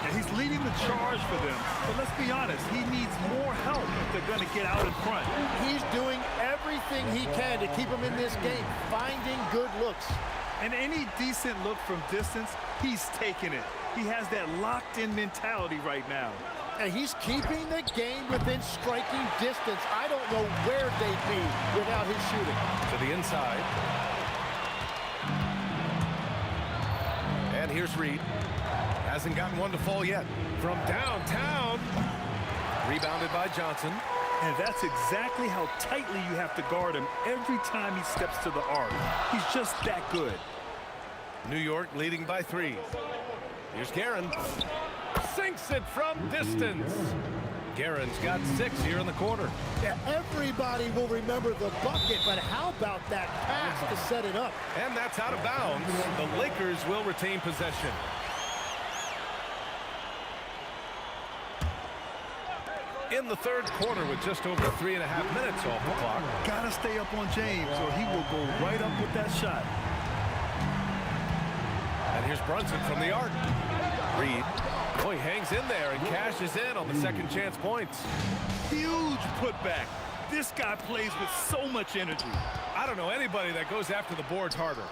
And he's leading the charge for them. But let's be honest, he needs more help if they're going to get out in front. He's doing everything he can to keep him in this game, finding good looks. And any decent look from distance, he's taking it. He has that locked-in mentality right now. And he's keeping the game within striking distance. I don't know where they'd be without his shooting. To the inside. And here's Reed. Hasn't gotten one to fall yet. From downtown. Rebounded by Johnson. And that's exactly how tightly you have to guard him every time he steps to the arc. He's just that good. New York leading by 3. Here's Guerin. Sinks it from distance. Guerin's got 6 here in the quarter. Yeah, everybody will remember the bucket, but how about that pass to set it up? And that's out of bounds. The Lakers will retain possession. In the third quarter with just over 3.5 minutes off the clock. Gotta stay up on James or he will go right up with that shot. And here's Brunson from the arc. Reed. Oh, he hangs in there and cashes in on the second chance points. Huge putback. This guy plays with so much energy. I don't know anybody that goes after the boards harder.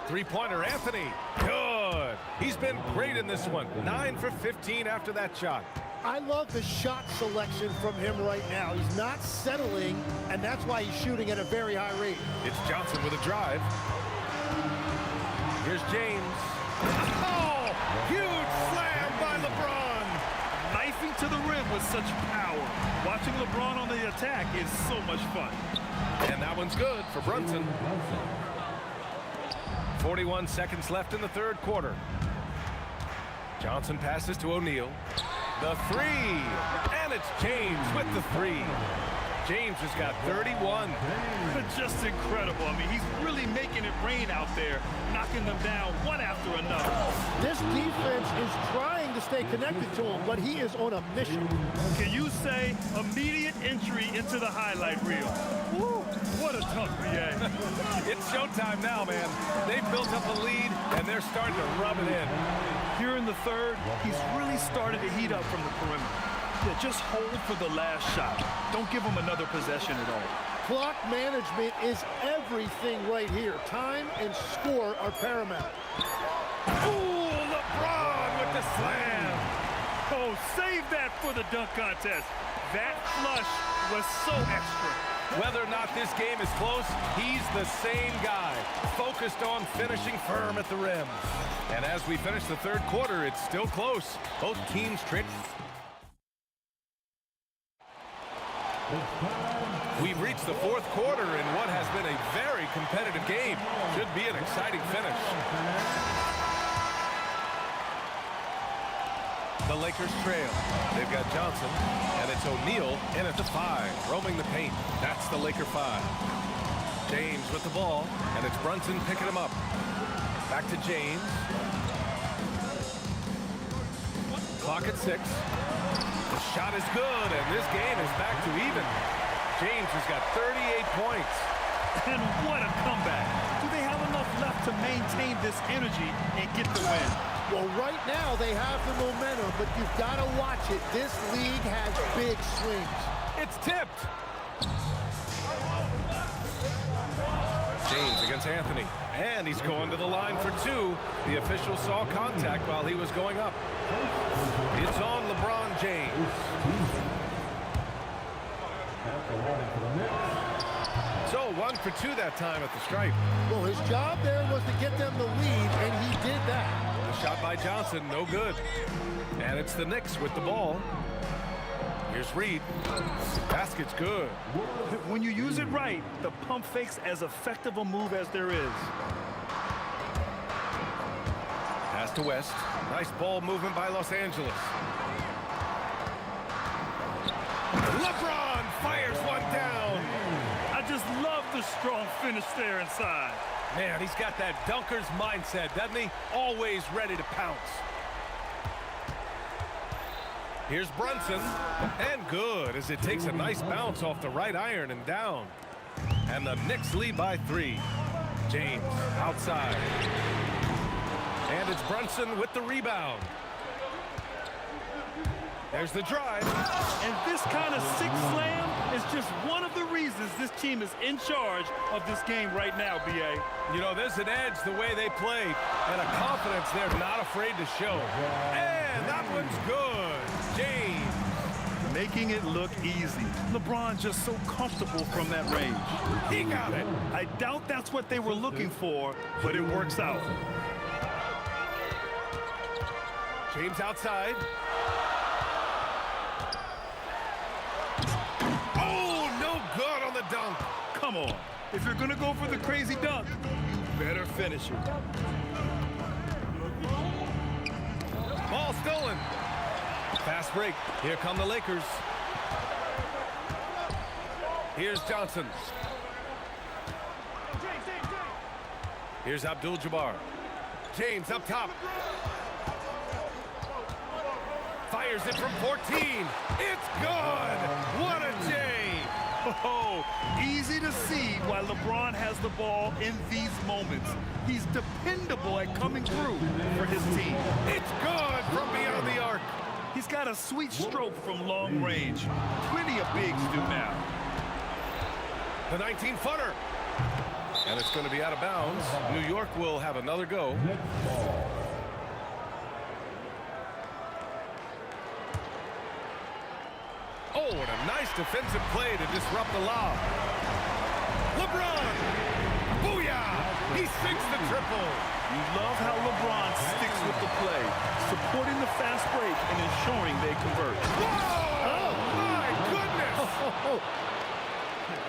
Three-pointer, Anthony. Good. He's been great in this one. 9 for 15 after that shot. I love the shot selection from him right now. He's not settling, and that's why he's shooting at a very high rate. It's Johnson with a drive. Here's James. Oh, huge slam by LeBron. Knifing to the rim with such power. Watching LeBron on the attack is so much fun. And that one's good for Brunson. 41 seconds left in the third quarter. Johnson passes to O'Neal. The 3, and it's James with the 3. James has got 31. Just incredible. I mean, he's really making it rain out there, knocking them down one after another. This defense is trying to stay connected to him, but he is on a mission. Can you say immediate entry into the highlight reel? Woo, what a dunk, BA. It's showtime now, man. They've built up a lead, and they're starting to rub it in. Here in the third, he's really started to heat up from the perimeter. Yeah, just hold for the last shot. Don't give him another possession at all. Clock management is everything right here. Time and score are paramount. Ooh, LeBron with the slam. Oh, save that for the dunk contest. That flush was so extra. Whether or not this game is close, he's the same guy, focused on finishing firm at the rim. And as we finish the third quarter, it's still close. Both teams trick. We've reached the fourth quarter in what has been a very competitive game. Should be an exciting finish. The Lakers trail. They've got Johnson, and it's O'Neal in at the 5, roaming the paint. That's the Laker 5. James with the ball, and it's Brunson picking him up. Back to James. Clock at 6. The shot is good, and this game is back to even. James has got 38 points. And what a comeback. Do they have enough left to maintain this energy and get the win? Well, right now they have the momentum, but you've got to watch it. This league has big swings. It's tipped. James against Anthony, and he's going to the line for 2. The official saw contact while he was going up. It's on LeBron James. So 1 for 2 that time at the stripe. Well, his job there was to get them the lead, and he did that. The shot by Johnson, no good. And it's the Knicks with the ball. Here's Reed. Basket's good. When you use it right, the pump fake's as effective a move as there is. Pass to West. Nice ball movement by Los Angeles. LeBron fires one down. I just love the strong finish there inside. Man, he's got that dunker's mindset, doesn't he? Always ready to pounce. Here's Brunson, and good as it takes a nice bounce off the right iron and down. And the Knicks lead by 3. James outside. And it's Brunson with the rebound. There's the drive. And this kind of sick slam is just one of the reasons this team is in charge of this game right now, B.A. You know, there's an edge the way they play, and a confidence they're not afraid to show. And that one's good. James. Making it look easy. LeBron just so comfortable from that range. He got it. I doubt that's what they were looking for, but it works out. James outside. Oh, no good on the dunk. Come on. If you're going to go for the crazy dunk, you better finish it. Fast break. Here come the Lakers. Here's Johnson. Here's Abdul-Jabbar. James up top. Fires it from 14. It's good. What a J. Oh, easy to see why LeBron has the ball in these moments. He's dependable at coming through for his team. It's good from beyond the arc. He's got a sweet stroke from long range. Plenty of bigs do now. The 19-footer. And it's going to be out of bounds. New York will have another go. Oh, and a nice defensive play to disrupt the lob. LeBron! Booyah! He sinks the triple. You love how LeBron sticks with the play, supporting the fast break and ensuring they convert. Whoa! Oh, my goodness!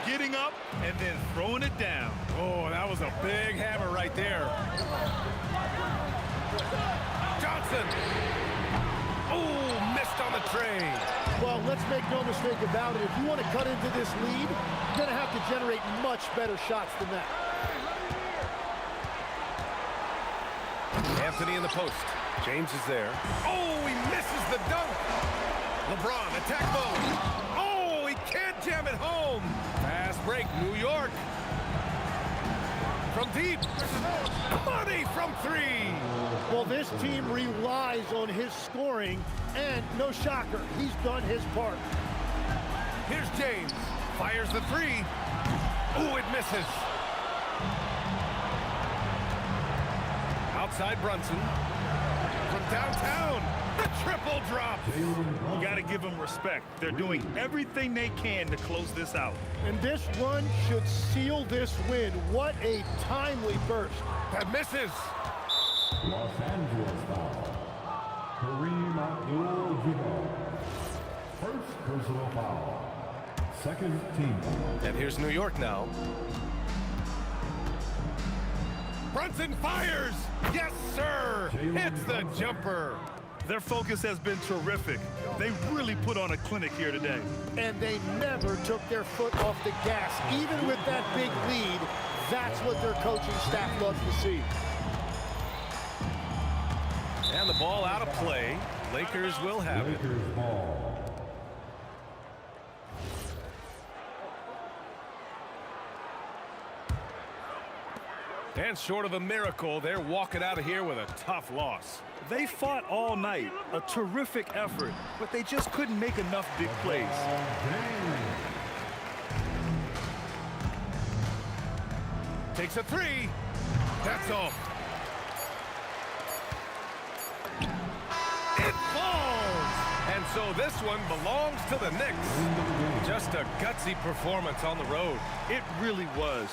Getting up and then throwing it down. Oh, that was a big hammer right there. Johnson! Oh, missed on the tray. Well, let's make no mistake about it. If you want to cut into this lead, you're going to have to generate much better shots than that. Anthony in the post. James is there. Oh, he misses the dunk. LeBron, attack mode. Oh, he can't jam it home. Fast break, New York. From deep. Money from three. Well, this team relies on his scoring, and no shocker, he's done his part. Here's James. Fires the three. Oh, it misses. Outside Brunson. From downtown, the triple drop. You got to give them respect. They're doing everything they can to close this out. And this run should seal this win. What a timely burst. That misses. Los Angeles foul. Kareem Abdul-Jabbar. First personal foul. Second team. And here's New York now. Brunson fires! Yes, sir! Hits the jumper. Their focus has been terrific. They really put on a clinic here today. And they never took their foot off the gas. Even with that big lead, that's what their coaching staff loves to see. And the ball out of play. Lakers will have it. Lakers ball. And short of a miracle, they're walking out of here with a tough loss. They fought all night. A terrific effort, but they just couldn't make enough big plays. Takes a three. That's all. It falls. And so this one belongs to the Knicks. Just a gutsy performance on the road. It really was.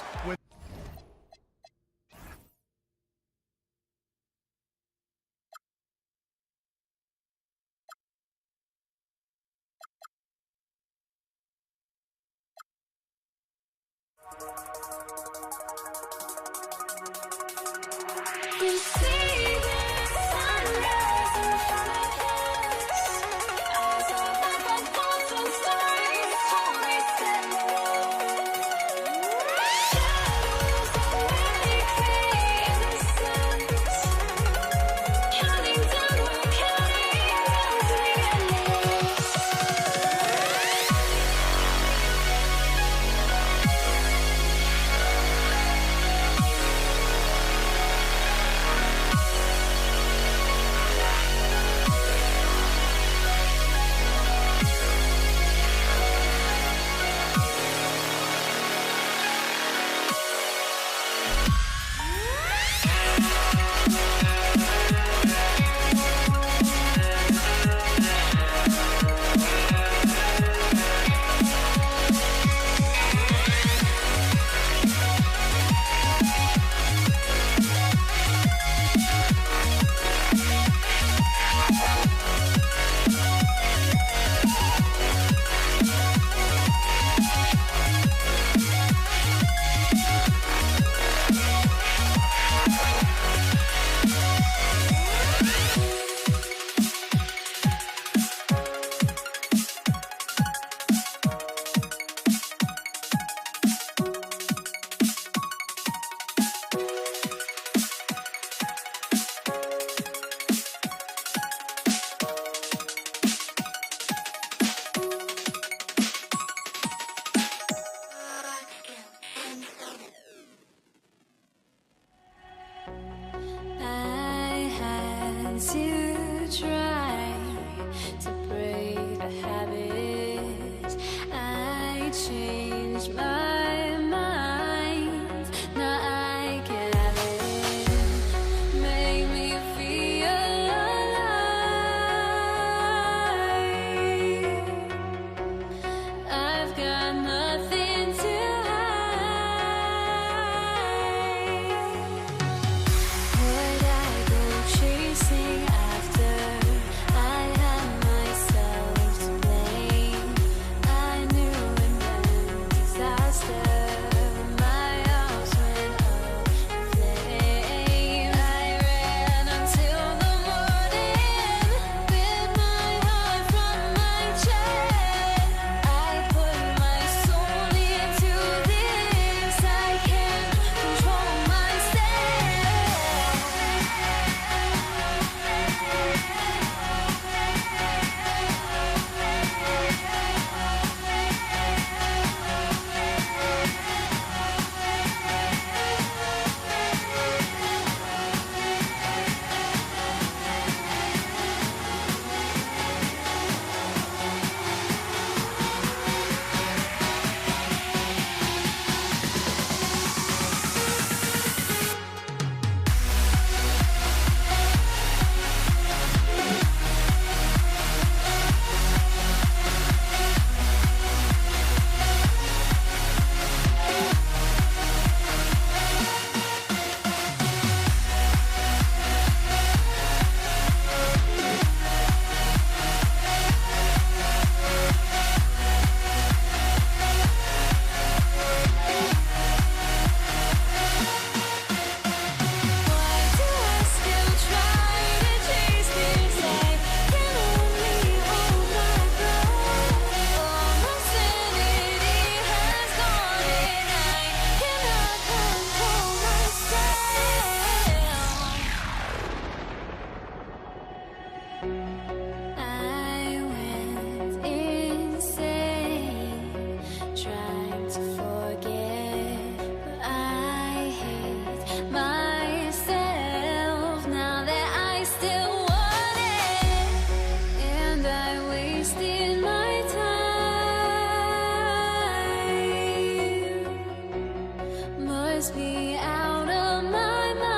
must be out of my mind.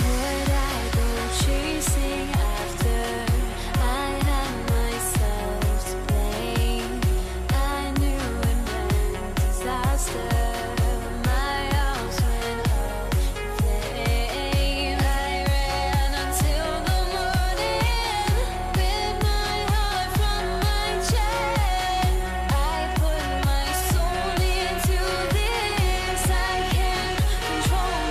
Would I go chasing after I had myself to blame? I knew it meant disaster. My house went up in flames. I ran until the morning with my heart from my chest. I put my soul into this. I can't control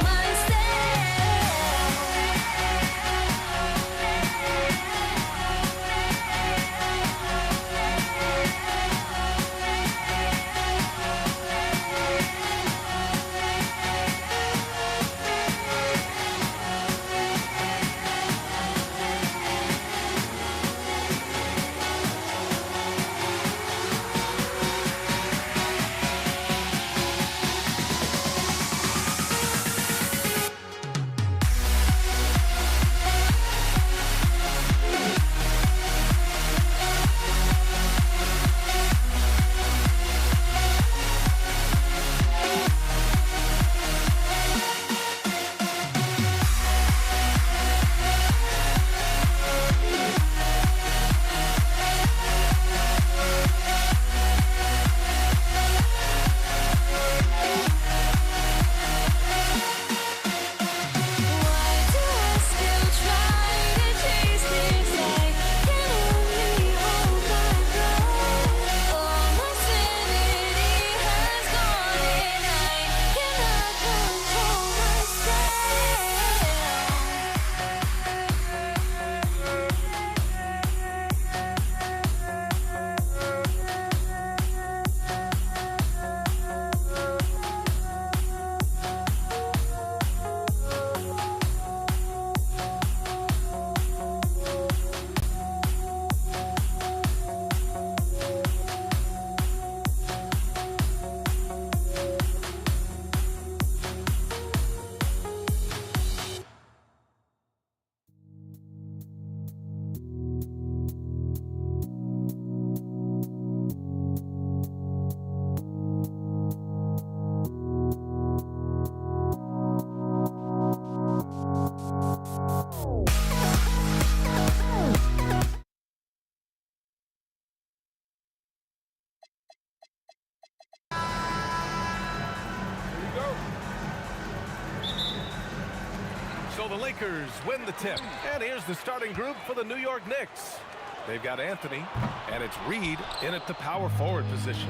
So the Lakers win the tip. And here's the starting group for the New York Knicks. They've got Anthony, and it's Reed in at the power forward position.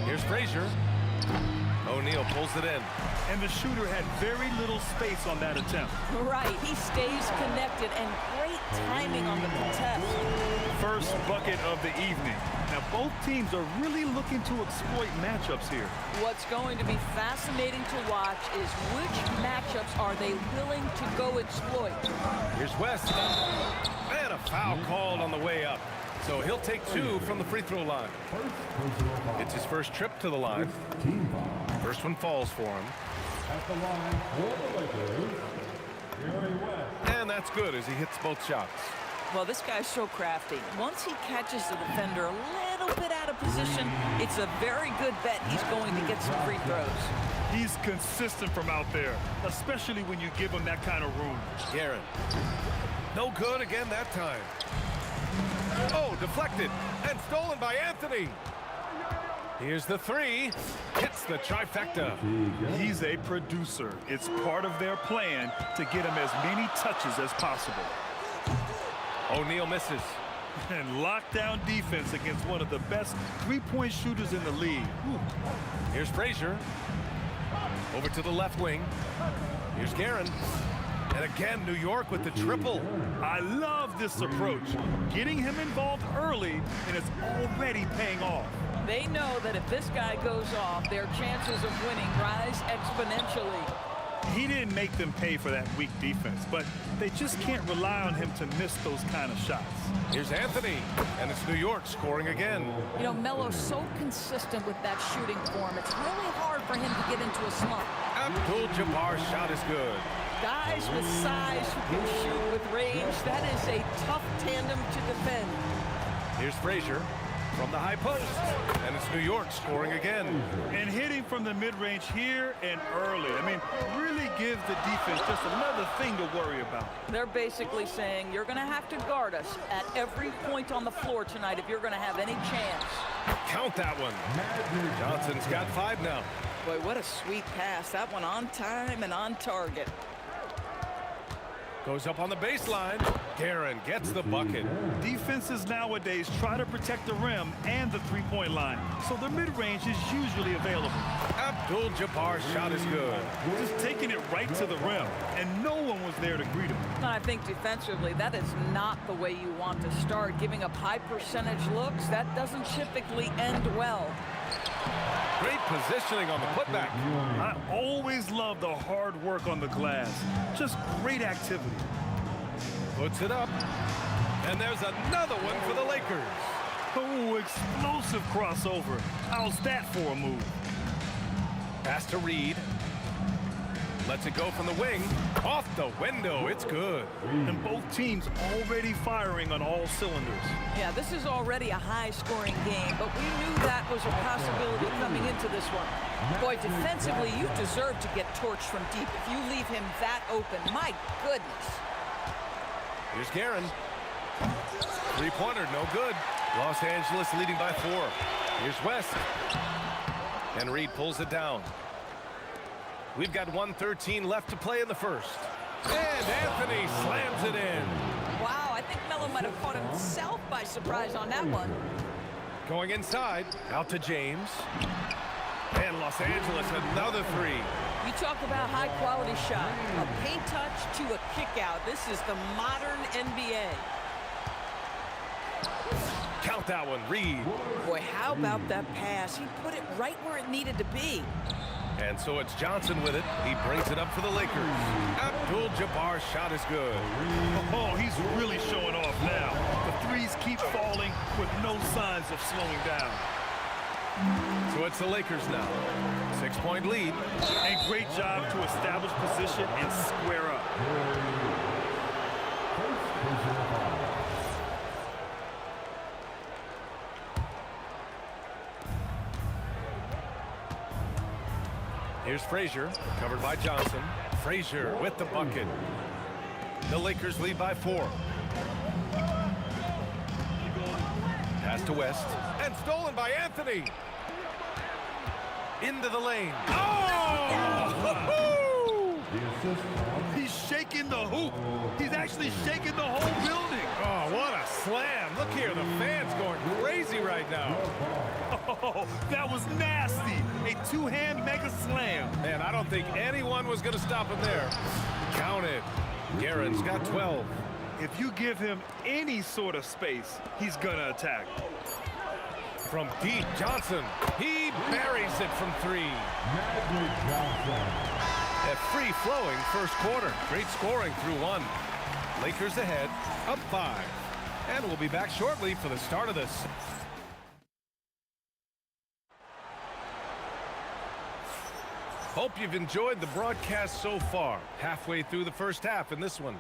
Here's Frazier. O'Neal pulls it in. And the shooter had very little space on that attempt. Right, he stays connected, and great timing on the contest. First bucket of the evening. Now both teams are really looking to exploit matchups here. What's going to be fascinating to watch is which matchups are they willing to go exploit. Here's West. And a foul called on the way up. So he'll take two from the free throw line. It's his first trip to the line. First one falls for him. At the line for the Lakers, Jerry West. And that's good as he hits both shots. Well, this guy's so crafty. Once he catches the defender a little bit out of position, it's a very good bet he's going to get some free throws. He's consistent from out there, especially when you give him that kind of room. Guerin. No good again that time. Oh, deflected and stolen by Anthony. Here's the three. Hits the trifecta. He's a producer. It's part of their plan to get him as many touches as possible. O'Neal misses. And lockdown defense against one of the best three-point shooters in the league. Here's Frazier. Over to the left wing. Here's Guerin. And again, New York with the triple. I love this approach. Getting him involved early, and it's already paying off. They know that if this guy goes off, their chances of winning rise exponentially. He didn't make them pay for that weak defense, but they just can't rely on him to miss those kind of shots. Here's Anthony, and it's New York scoring again. You know, Melo's so consistent with that shooting form. It's really hard for him to get into a slump. Abdul-Jabbar's shot is good. Guys with size who can shoot with range, that is a tough tandem to defend. Here's Frazier from the high post. And it's New York scoring again. And hitting from the mid-range here and early. I mean, really gives the defense just another thing to worry about. They're basically saying you're going to have to guard us at every point on the floor tonight if you're going to have any chance. Count that one. Johnson's got 5 now. Boy, what a sweet pass. That one on time and on target. Goes up on the baseline. Guerin gets the bucket. Defenses nowadays try to protect the rim and the three-point line, so their mid-range is usually available. Abdul-Jabbar's shot is good. Just taking it right to the rim, and no one was there to greet him. I think defensively, that is not the way you want to start. Giving up high percentage looks, that doesn't typically end well. Great positioning on the putback. I always love the hard work on the glass. Just great activity. Puts it up. And there's another one for the Lakers. Oh, explosive crossover. How's that for a move? Pass to Reed. Lets it go from the wing. Off the window. It's good. And both teams already firing on all cylinders. Yeah, this is already a high-scoring game, but we knew that was a possibility coming into this one. Boy, defensively, you deserve to get torched from deep if you leave him that open. My goodness. Here's Guerin. Three-pointer, no good. Los Angeles leading by 4. Here's West. And Reed pulls it down. We've got 1:13 left to play in the first. And Anthony slams it in. Wow, I think Melo might have caught himself by surprise on that one. Going inside, out to James. And Los Angeles, another 3. You talk about high-quality shot. A paint touch to a kick-out. This is the modern NBA. Count that one, Reed. Boy, how about that pass? He put it right where it needed to be. And so it's Johnson with it. He brings it up for the Lakers. Abdul-Jabbar's shot is good. Oh, he's really showing off now. The threes keep falling with no signs of slowing down. So it's the Lakers now. 6-point lead. And great job to establish position and square up. Here's Frazier, covered by Johnson. Frazier with the bucket. The Lakers lead by 4. Pass to West. And stolen by Anthony. Into the lane. Oh! He's shaking the hoop. He's actually shaking the whole building. Oh, what a slam. Look here, the fans going crazy right now. Oh, that was nasty. A two-hand mega slam. Man, I don't think anyone was going to stop him there. Count it. Guerin's got 12. If you give him any sort of space, he's going to attack. From deep, Johnson. He buries it from 3. A free-flowing first quarter. Great scoring through 1. Lakers ahead, up 5. And we'll be back shortly for the start of this. Hope you've enjoyed the broadcast so far. Halfway through the first half in this one.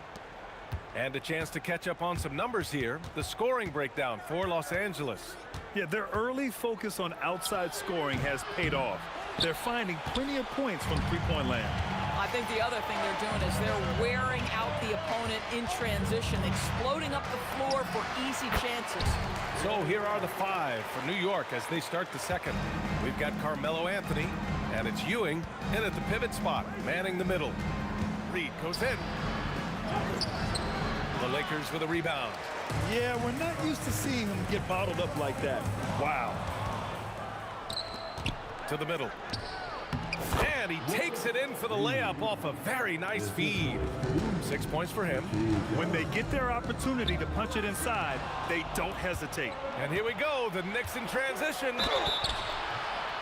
And a chance to catch up on some numbers here. The scoring breakdown for Los Angeles. Yeah, their early focus on outside scoring has paid off. They're finding plenty of points from three-point land. I think the other thing they're doing is they're wearing out the opponent in transition, exploding up the floor for easy chances. So here are the 5 for New York as they start the second. We've got Carmelo Anthony, and it's Ewing in at the pivot spot, manning the middle. Reed goes in. The Lakers with a rebound. Yeah, we're not used to seeing him get bottled up like that. Wow. To the middle. And he takes it in for the layup off a very nice feed. 6 points for him. When they get their opportunity to punch it inside, they don't hesitate. And here we go, the Knicks in transition.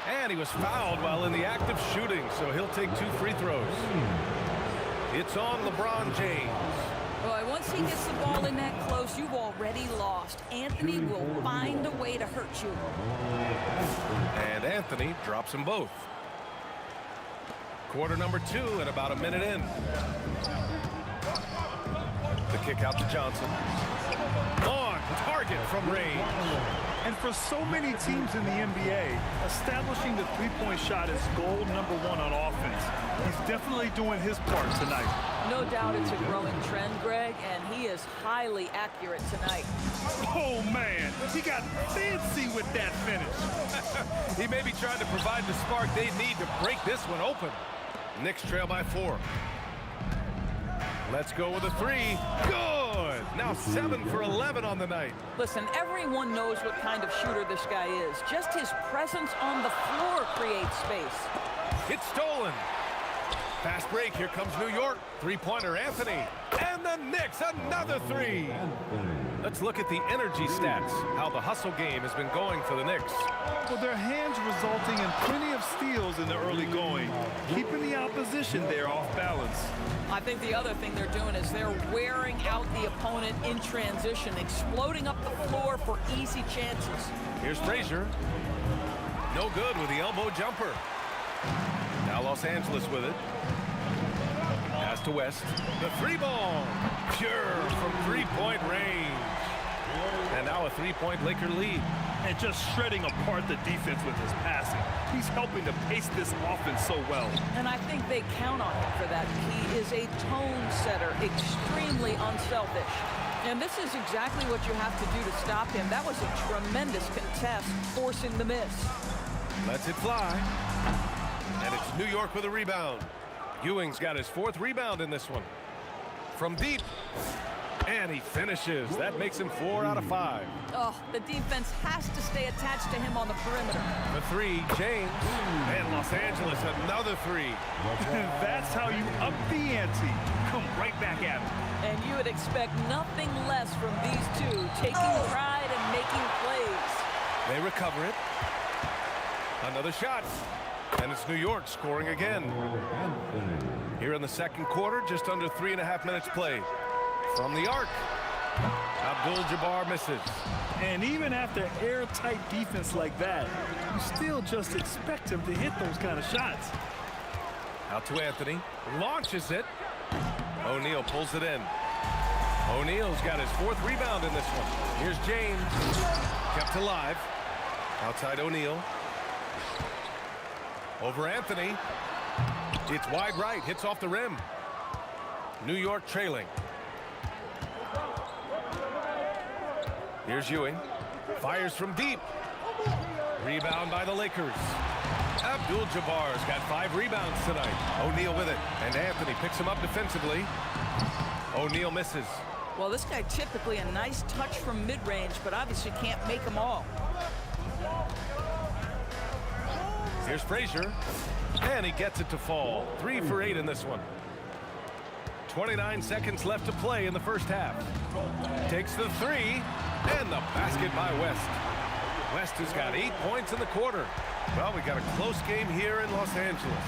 And he was fouled while in the act of shooting, so he'll take 2 free throws. It's on LeBron James. Boy, once he gets the ball in that close, you've already lost. Anthony will find a way to hurt you. And Anthony drops them both. Quarter number 2 and about a minute in. The kick out to Johnson. On target. target from range. And for so many teams in the NBA, establishing the three-point shot is goal number one on offense. He's definitely doing his part tonight. No doubt it's a growing trend, Greg, and he is highly accurate tonight. Oh, man, he got fancy with that finish. He may be trying to provide the spark they need to break this one open. Knicks trail by 4. Let's go with a 3. Good! Now 7 for 11 on the night. Listen, everyone knows what kind of shooter this guy is. Just his presence on the floor creates space. It's stolen. Fast break. Here comes New York. Three-pointer, Anthony. And the Knicks, another 3. Let's look at the energy stats, how the hustle game has been going for the Knicks. Well, their hands resulting in plenty of steals in the early going, keeping the opposition there off balance. I think the other thing they're doing is they're wearing out the opponent in transition, exploding up the floor for easy chances. Here's Frazier. No good with the elbow jumper. Now Los Angeles with it. Pass to West. The 3-ball. Pure from three-point range. And now a 3-point Laker lead. And just shredding apart the defense with his passing. He's helping to pace this offense so well. And I think they count on him for that. He is a tone setter, extremely unselfish. And this is exactly what you have to do to stop him. That was a tremendous contest, forcing the miss. Lets it fly. And it's New York with a rebound. Ewing's got his 4th rebound in this one. From deep. And he finishes. That makes him 4 out of 5. Oh, the defense has to stay attached to him on the perimeter. The 3, James. And Los Angeles, another 3. That's how you up the ante. Come right back at him. And you would expect nothing less from these two, taking pride and making plays. They recover it. Another shot. And it's New York scoring again. Here in the second quarter, just under 3.5 minutes played. From the arc, Abdul-Jabbar misses. And even after airtight defense like that, you still just expect him to hit those kind of shots. Out to Anthony, launches it. O'Neal pulls it in. O'Neal's got his 4th rebound in this one. Here's James, kept alive. Outside O'Neal. Over Anthony. It's wide right, hits off the rim. New York trailing. Here's Ewing. Fires from deep. Rebound by the Lakers. Abdul-Jabbar's got 5 rebounds tonight. O'Neal with it. And Anthony picks him up defensively. O'Neal misses. Well, this guy typically a nice touch from mid-range, but obviously can't make them all. Here's Frazier. And he gets it to fall. 3 for 8 in this one. 29 seconds left to play in the first half. Takes the 3. And the basket by West. West has got 8 points in the quarter. Well, we got a close game here in Los Angeles.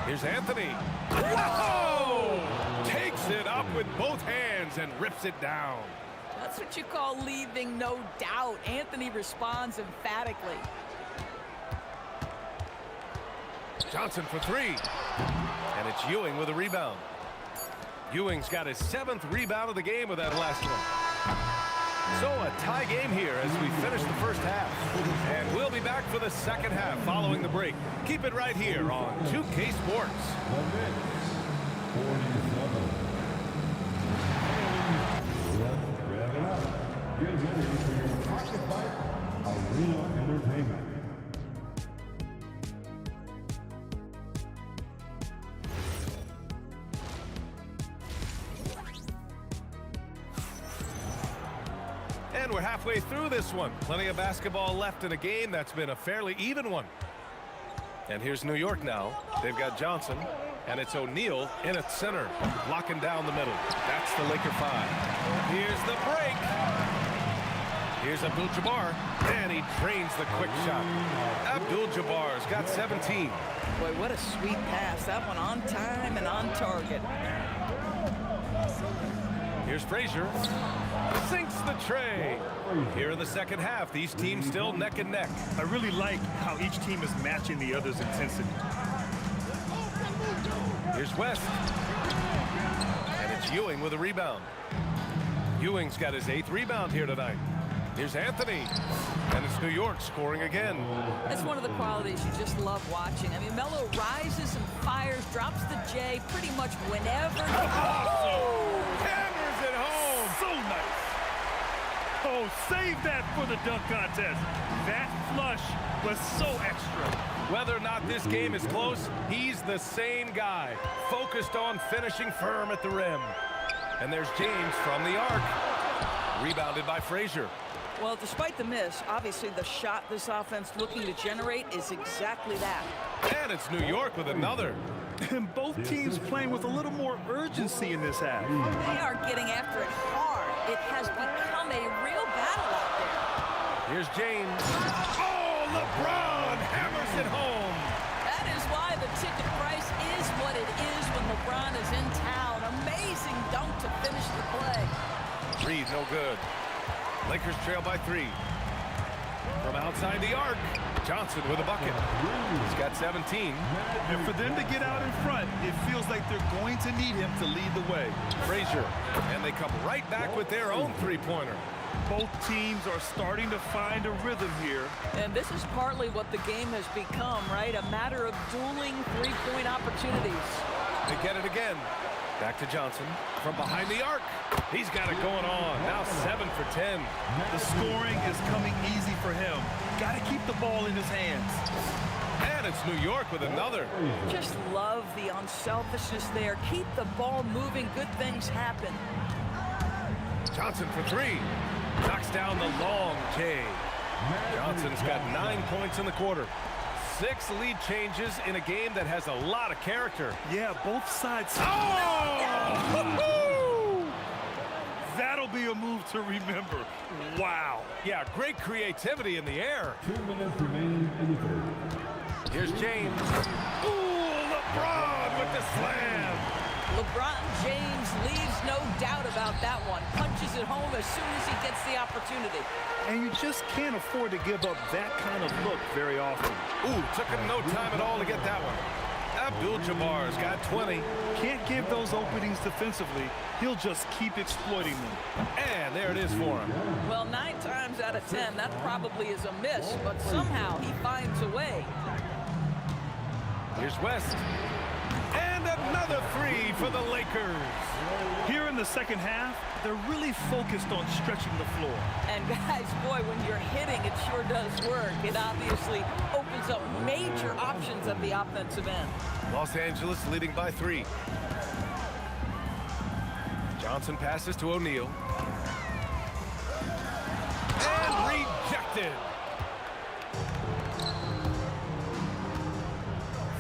Here's Anthony. Whoa! Takes it up with both hands and rips it down. That's what you call leaving no doubt. Anthony responds emphatically. Johnson for 3. And it's Ewing with a rebound. Ewing's got his 7th rebound of the game with that last one. So a tie game here as we finish the first half. And we'll be back for the second half following the break. Keep it right here on 2K Sports. The Knicks, 47. Let's rev it up. Get ready for your Pocket Fight Arena Entertainment. And we're halfway through this one. Plenty of basketball left in a game that's been a fairly even one. And here's New York now. They've got Johnson, and it's O'Neal in at center, locking down the middle. That's the Laker 5. Here's the break. Here's Abdul-Jabbar, and he drains the quick shot. Abdul-Jabbar's got 17. Boy, what a sweet pass. That one on time and on target. Here's Frazier. Sinks the tray. Here in the second half, these teams still neck and neck. I really like how each team is matching the other's intensity. Here's West. And it's Ewing with a rebound. Ewing's got his 8th rebound here tonight. Here's Anthony, and it's New York scoring again. That's one of the qualities you just love watching. I mean, Melo rises and fires, drops the J pretty much whenever. Hammers it home. So nice. Oh, save that for the dunk contest. That flush was so extra. Whether or not this game is close, he's the same guy, focused on finishing firm at the rim. And there's James from the arc. Rebounded by Frazier. Well, despite the miss, obviously the shot this offense looking to generate is exactly that. And it's New York with another. And both teams playing with a little more urgency in this half. They are getting after it hard. It has become a real battle out there. Here's James. Oh, LeBron hammers it home. That is why the ticket price is what it is when LeBron is in town. Amazing dunk to finish the play. Reed, no good. Lakers trail by 3. From outside the arc, Johnson with a bucket. He's got 17. And for them to get out in front, it feels like they're going to need him to lead the way. Frazier, and they come right back with their own three-pointer. Both teams are starting to find a rhythm here. And this is partly what the game has become, right? A matter of dueling three-point opportunities. They get it again. Back to Johnson from behind the arc. He's got it going on. Now 7 for 10. The scoring is coming easy for him. Got to keep the ball in his hands. And it's New York with another. Just love the unselfishness there. Keep the ball moving. Good things happen. Johnson for 3. Knocks down the long K. Johnson's got 9 points in the quarter. 6 lead changes in a game that has a lot of character. Yeah, both sides. Oh! That'll be a move to remember. Wow. Yeah, great creativity in the air. 2 minutes remaining in the third. Here's James. Ooh, LeBron with the slam. LeBron James leaves no doubt about that one. Punches it home as soon as he gets the opportunity. And you just can't afford to give up that kind of look very often. Ooh, took him no time at all to get that one. Abdul-Jabbar's got 20. Can't give those openings defensively. He'll just keep exploiting them. And there it is for him. Well, 9 times out of 10, that probably is a miss, but somehow he finds a way. Here's West. And another 3 for the Lakers. Here in the second half, they're really focused on stretching the floor. And guys, boy, when you're hitting, it sure does work. It obviously opens up major options at the offensive end. Los Angeles leading by 3. Johnson passes to O'Neal. And rejected.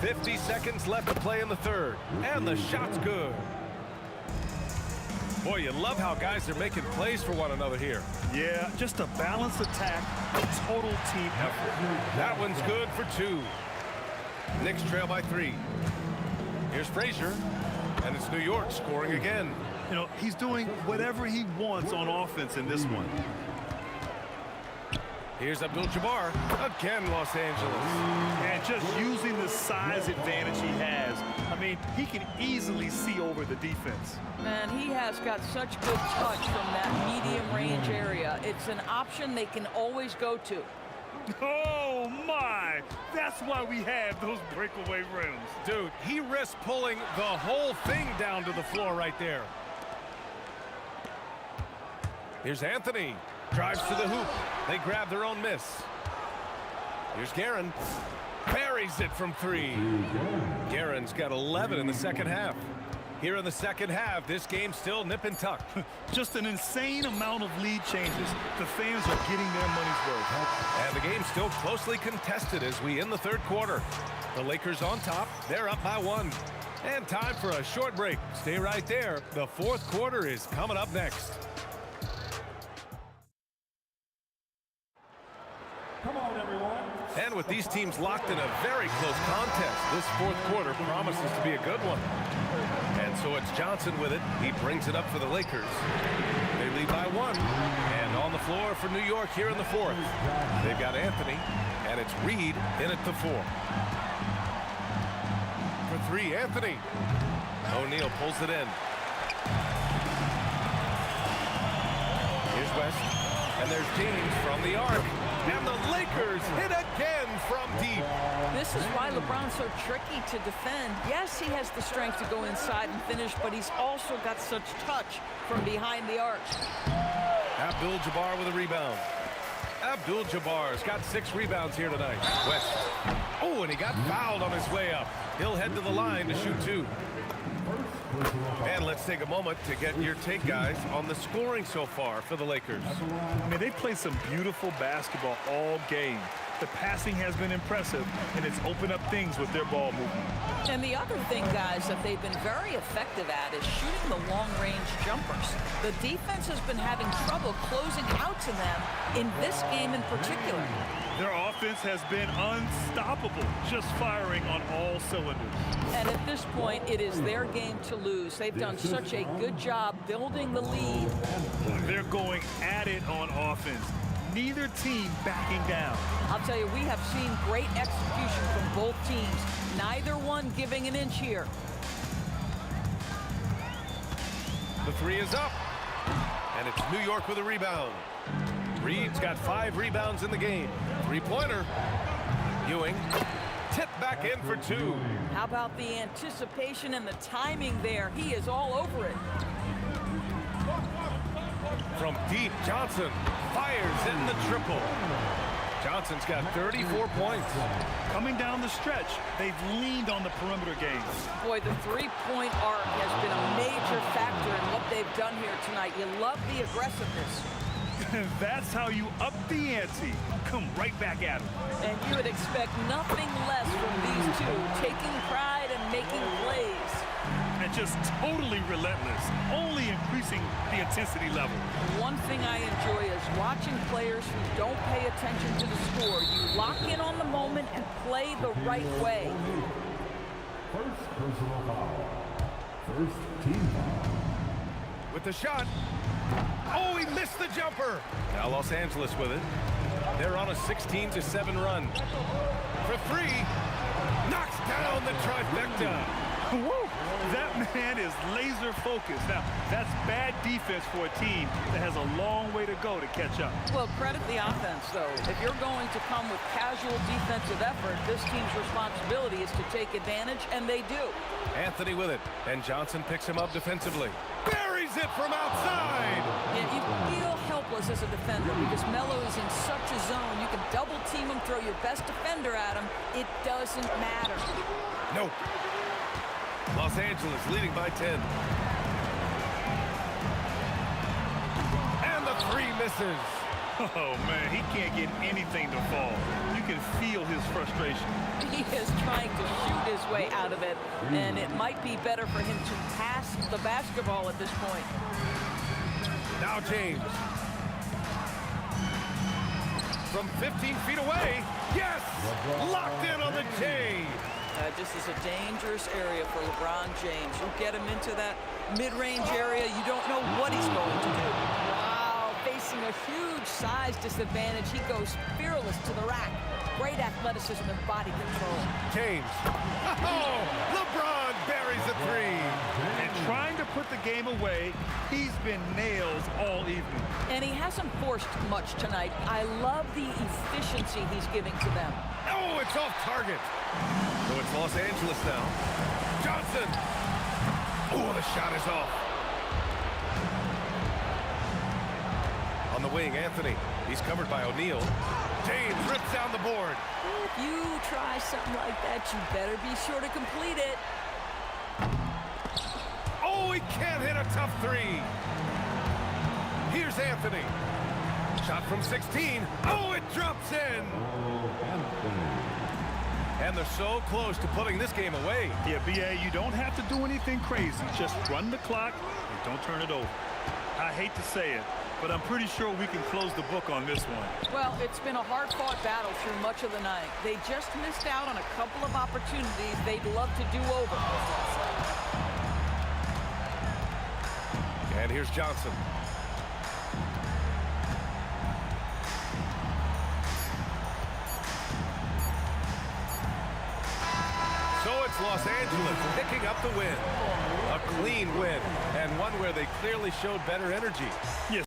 50 seconds left to play in the third. And the shot's good. Boy, you love how guys are making plays for one another here. Yeah, just a balanced attack, a total team effort. That one's good for 2. Knicks trail by 3. Here's Frazier, and it's New York scoring again. You know, he's doing whatever he wants on offense in this one. Here's Abdul-Jabbar. Again, Los Angeles. And just using the size advantage he has. I mean, he can easily see over the defense. Man, he has got such good touch from that medium range area. It's an option they can always go to. Oh, my! That's why we have those breakaway rims. Dude, he risks pulling the whole thing down to the floor right there. Here's Anthony. Drives to the hoop. They grab their own miss. Here's Guerin. Buries it from 3. Guerin's got 11 in the second half. Here in the second half, this game's still nip and tuck. Just an insane amount of lead changes. The fans are getting their money's worth. And the game's still closely contested as we end the third quarter. The Lakers on top. They're up by 1. And time for a short break. Stay right there. The fourth quarter is coming up next. Come on, everyone. And with these teams locked in a very close contest, this fourth quarter promises to be a good one. And so it's Johnson with it. He brings it up for the Lakers. They lead by 1. And on the floor for New York here in the fourth. They've got Anthony, and it's Reed in at the 4. For 3, Anthony. O'Neal pulls it in. Here's West. And there's James from the arc. And the Lakers hit again from deep. This is why LeBron's so tricky to defend. Yes, he has the strength to go inside and finish, but he's also got such touch from behind the arc. Abdul-Jabbar with a rebound. Abdul-Jabbar's got 6 rebounds here tonight. West. Oh, and he got fouled on his way up. He'll head to the line to shoot 2. And let's take a moment to get your take, guys, on the scoring so far for the Lakers. I mean, they played some beautiful basketball all game. The passing has been impressive, and it's opened up things with their ball movement. And the other thing, guys, that they've been very effective at is shooting the long-range jumpers. The defense has been having trouble closing out to them in this game in particular. Their offense has been unstoppable, just firing on all cylinders. And at this point, it is their game to lose. They've done such a good job building the lead. They're going at it on offense. Neither team backing down. I'll tell you, we have seen great execution from both teams. Neither one giving an inch here. The 3 is up. And it's New York with a rebound. Reed's got 5 rebounds in the game. 3-pointer. Ewing. Tip back in for 2. How about the anticipation and the timing there? He is all over it. From deep, Johnson fires in the triple. Johnson's got 34 points. Coming down the stretch, they've leaned on the perimeter game. Boy, the three-point arc has been a major factor in what they've done here tonight. You love the aggressiveness. That's how you up the ante. Come right back at them. And you would expect nothing less from these two, taking pride and making plays. And just totally relentless, only increasing the intensity level. One thing I enjoy is watching players who don't pay attention to the score. You lock in on the moment and play the right way. First personal foul. First team foul. With the shot. Oh, he missed the jumper. Now Los Angeles with it. They're on a 16-7 run. For 3. Knocks down the trifecta. Woo! That man is laser focused. Now, that's bad defense for a team that has a long way to go to catch up. Well, credit the offense, though. If you're going to come with casual defensive effort, this team's responsibility is to take advantage, and they do. Anthony with it, and Johnson picks him up defensively. Buries it from outside! Yeah, you feel helpless as a defender because Melo is in such a zone. You can double team him, throw your best defender at him. It doesn't matter. Nope. Los Angeles leading by 10. And the 3 misses. Oh, man, he can't get anything to fall. You can feel his frustration. He is trying to shoot his way out of it, and it might be better for him to pass the basketball at this point. Now James. From 15 feet away. Yes! Locked in on the J. This is a dangerous area for LeBron James. You get him into that mid-range area, you don't know what he's going to do. Wow, facing a huge size disadvantage. He goes fearless to the rack. Great athleticism and body control. James. Oh, LeBron buries a 3. And trying to put the game away, he's been nails all evening. And he hasn't forced much tonight. I love the efficiency he's giving to them. Oh, it's off target. So it's Los Angeles now. Johnson. Oh, the shot is off. On the wing, Anthony. He's covered by O'Neal. James rips down the board. If you try something like that, you better be sure to complete it. Oh, he can't hit a tough 3. Here's Anthony. Shot from 16. Oh, it drops in. And they're so close to putting this game away. Yeah, B.A., you don't have to do anything crazy. Just run the clock and don't turn it over. I hate to say it, but I'm pretty sure we can close the book on this one. Well, it's been a hard-fought battle through much of the night. They just missed out on a couple of opportunities they'd love to do over. And here's Johnson. So it's Los Angeles picking up the win. A clean win, and one where they clearly showed better energy. Yes.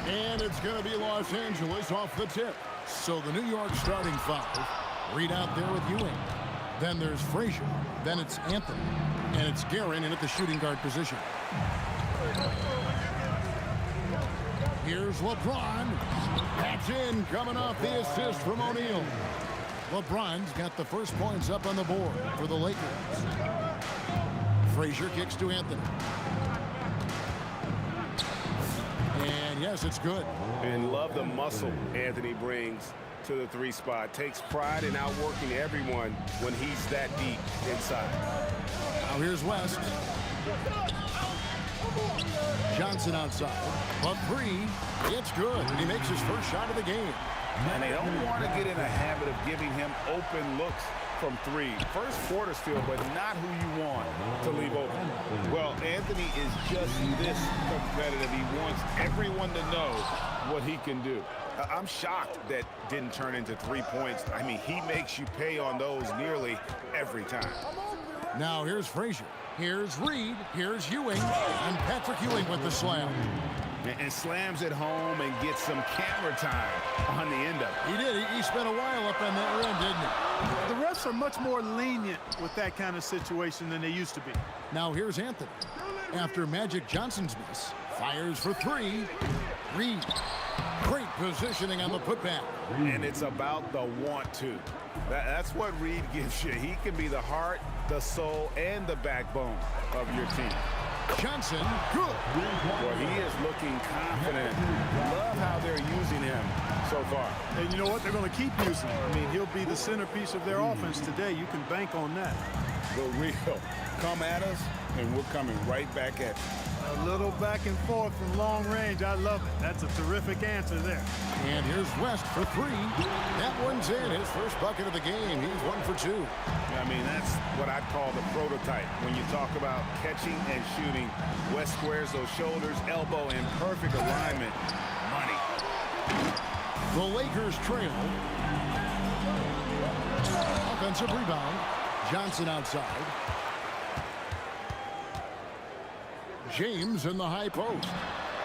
And it's going to be Los Angeles off the tip. So the New York starting five. Reed out there with Ewing. Then there's Frazier. Then it's Anthony. And it's Guerin in at the shooting guard position. Here's LeBron. That's in, coming off the assist from O'Neal. LeBron's got the first points up on the board for the Lakers. Frazier kicks to Anthony. And yes, it's good. And love the muscle Anthony brings to the three spot. Takes pride in outworking everyone when he's that deep inside. Now here's West. Johnson outside. But three, it's good. He makes his first shot of the game. And they don't want to get in a habit of giving him open looks from three. First quarter still, but not who you want to leave open. Well, Anthony is just this competitive. He wants everyone to know what he can do. I'm shocked that didn't turn into 3 points. I mean, he makes you pay on those nearly every time. Now here's Frazier. Here's Reed. Here's Ewing. And Patrick Ewing with the slam. And slams it home and gets some camera time on the end of it. He did. He spent a while up on that rim, didn't he? The refs are much more lenient with that kind of situation than they used to be. Now here's Anthony. After Magic Johnson's miss, fires for three. Reed. Great positioning on the putback. And it's about the want to. That's what Reed gives you. He can be the heart, the soul, and the backbone of your team. Johnson, good. Well, he is looking confident. Love how they're using him so far. And you know what? They're going to keep using him. I mean, he'll be the centerpiece of their offense today. You can bank on that. The real come at us, and we're coming right back at you. A little back and forth from long range. I love it. That's a terrific answer there. And here's West for three. That one's in. His first bucket of the game. He's 1 for 2. I mean, that's what I'd call the prototype. When you talk about catching and shooting, West squares those shoulders, elbow in perfect alignment. Money. The Lakers trail. Offensive rebound. Johnson outside. James in the high post.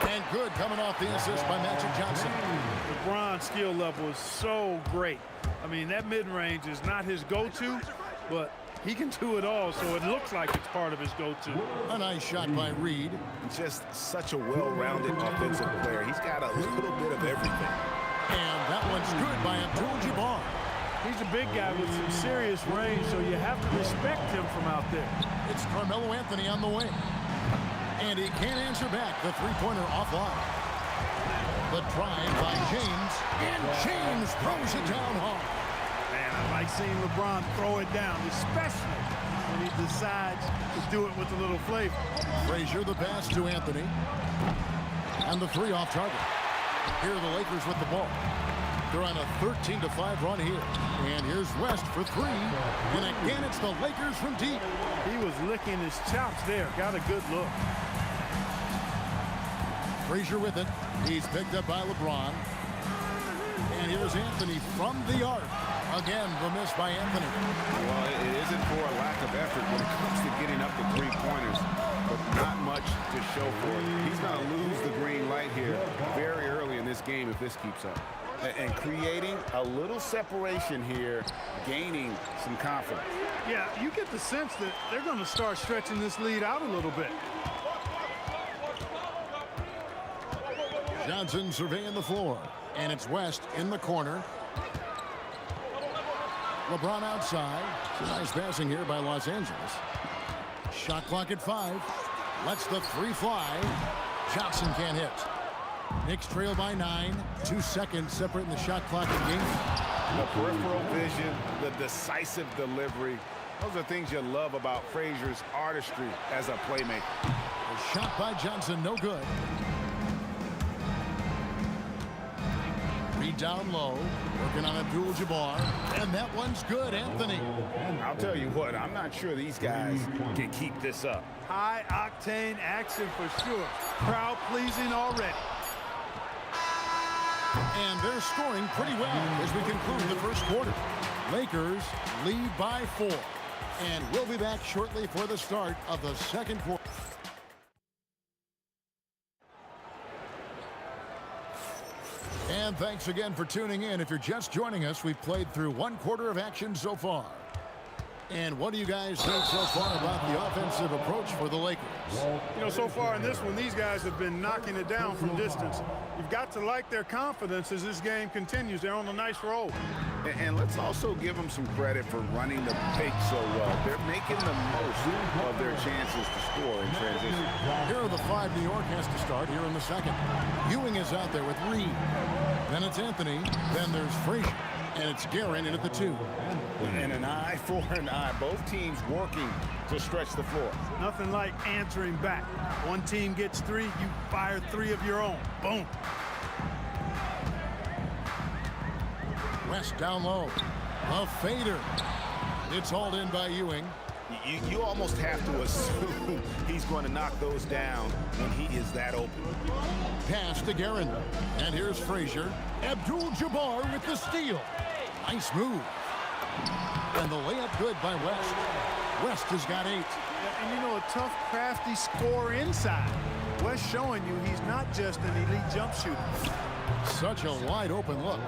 And good coming off the assist by Magic Johnson. LeBron's skill level is so great. I mean, that mid-range is not his go-to, but he can do it all, so it looks like it's part of his go-to. A nice shot by Reed. Just such a well-rounded offensive player. He's got a little bit of everything. And that one's good by Abdul-Jabbar. He's a big guy with some serious range, so you have to respect him from out there. It's Carmelo Anthony on the wing. And he can't answer back. The three-pointer offline. The drive by James. And James throws it down hard. Man, I like seeing LeBron throw it down, especially when he decides to do it with a little flavor. Frazier, the pass to Anthony. And the three off target. Here are the Lakers with the ball. They're on a 13-5 run here. And here's West for three. And again, it's the Lakers from deep. He was licking his chops there. Got a good look. Frazier with it. He's picked up by LeBron. And here's Anthony from the arc. Again, the miss by Anthony. Well, it isn't for a lack of effort when it comes to getting up the three-pointers, but not much to show for it. He's going to lose the green light here very early in this game if this keeps up. And creating a little separation here, gaining some confidence. Yeah, you get the sense that they're going to start stretching this lead out a little bit. Johnson surveying the floor. And it's West in the corner. LeBron outside. It's a nice passing here by Los Angeles. Shot clock at 5. Lets the three fly. Johnson can't hit. Knicks trail by 9. 2 seconds separating the shot clock and game. The peripheral vision, the decisive delivery. Those are things you love about Frazier's artistry as a playmaker. A shot by Johnson, no good. Reed down low, working on Abdul-Jabbar, and that one's good, Anthony. I'll tell you what, I'm not sure these guys can keep this up. High-octane action for sure. Crowd-pleasing already. And they're scoring pretty well as we conclude the first quarter. Lakers lead by 4. And we'll be back shortly for the start of the second quarter. And thanks again for tuning in. If you're just joining us, we've played through 1 quarter of action so far. And what do you guys think so far about the offensive approach for the Lakers? You know, so far in this one, these guys have been knocking it down from distance. You've got to like their confidence as this game continues. They're on a nice roll. And let's also give them some credit for running the pace so well. They're making the most of their chances to score in transition. Here are the 5 New York has to start here in the second. Ewing is out there with Reed. Then it's Anthony. Then there's Frazier. And it's Guerin in at the 2. And an eye for an eye. Both teams working to stretch the floor. Nothing like answering back. One team gets 3, you fire 3 of your own. Boom. West down low. A fader. It's hauled in by Ewing. You almost have to assume he's going to knock those down when he is that open. Pass to Guerin. And here's Frazier. Abdul-Jabbar with the steal. Nice move. And the layup good by West. West has got 8. And you know, a tough, crafty scorer inside. West showing you he's not just an elite jump shooter. Such a wide open look.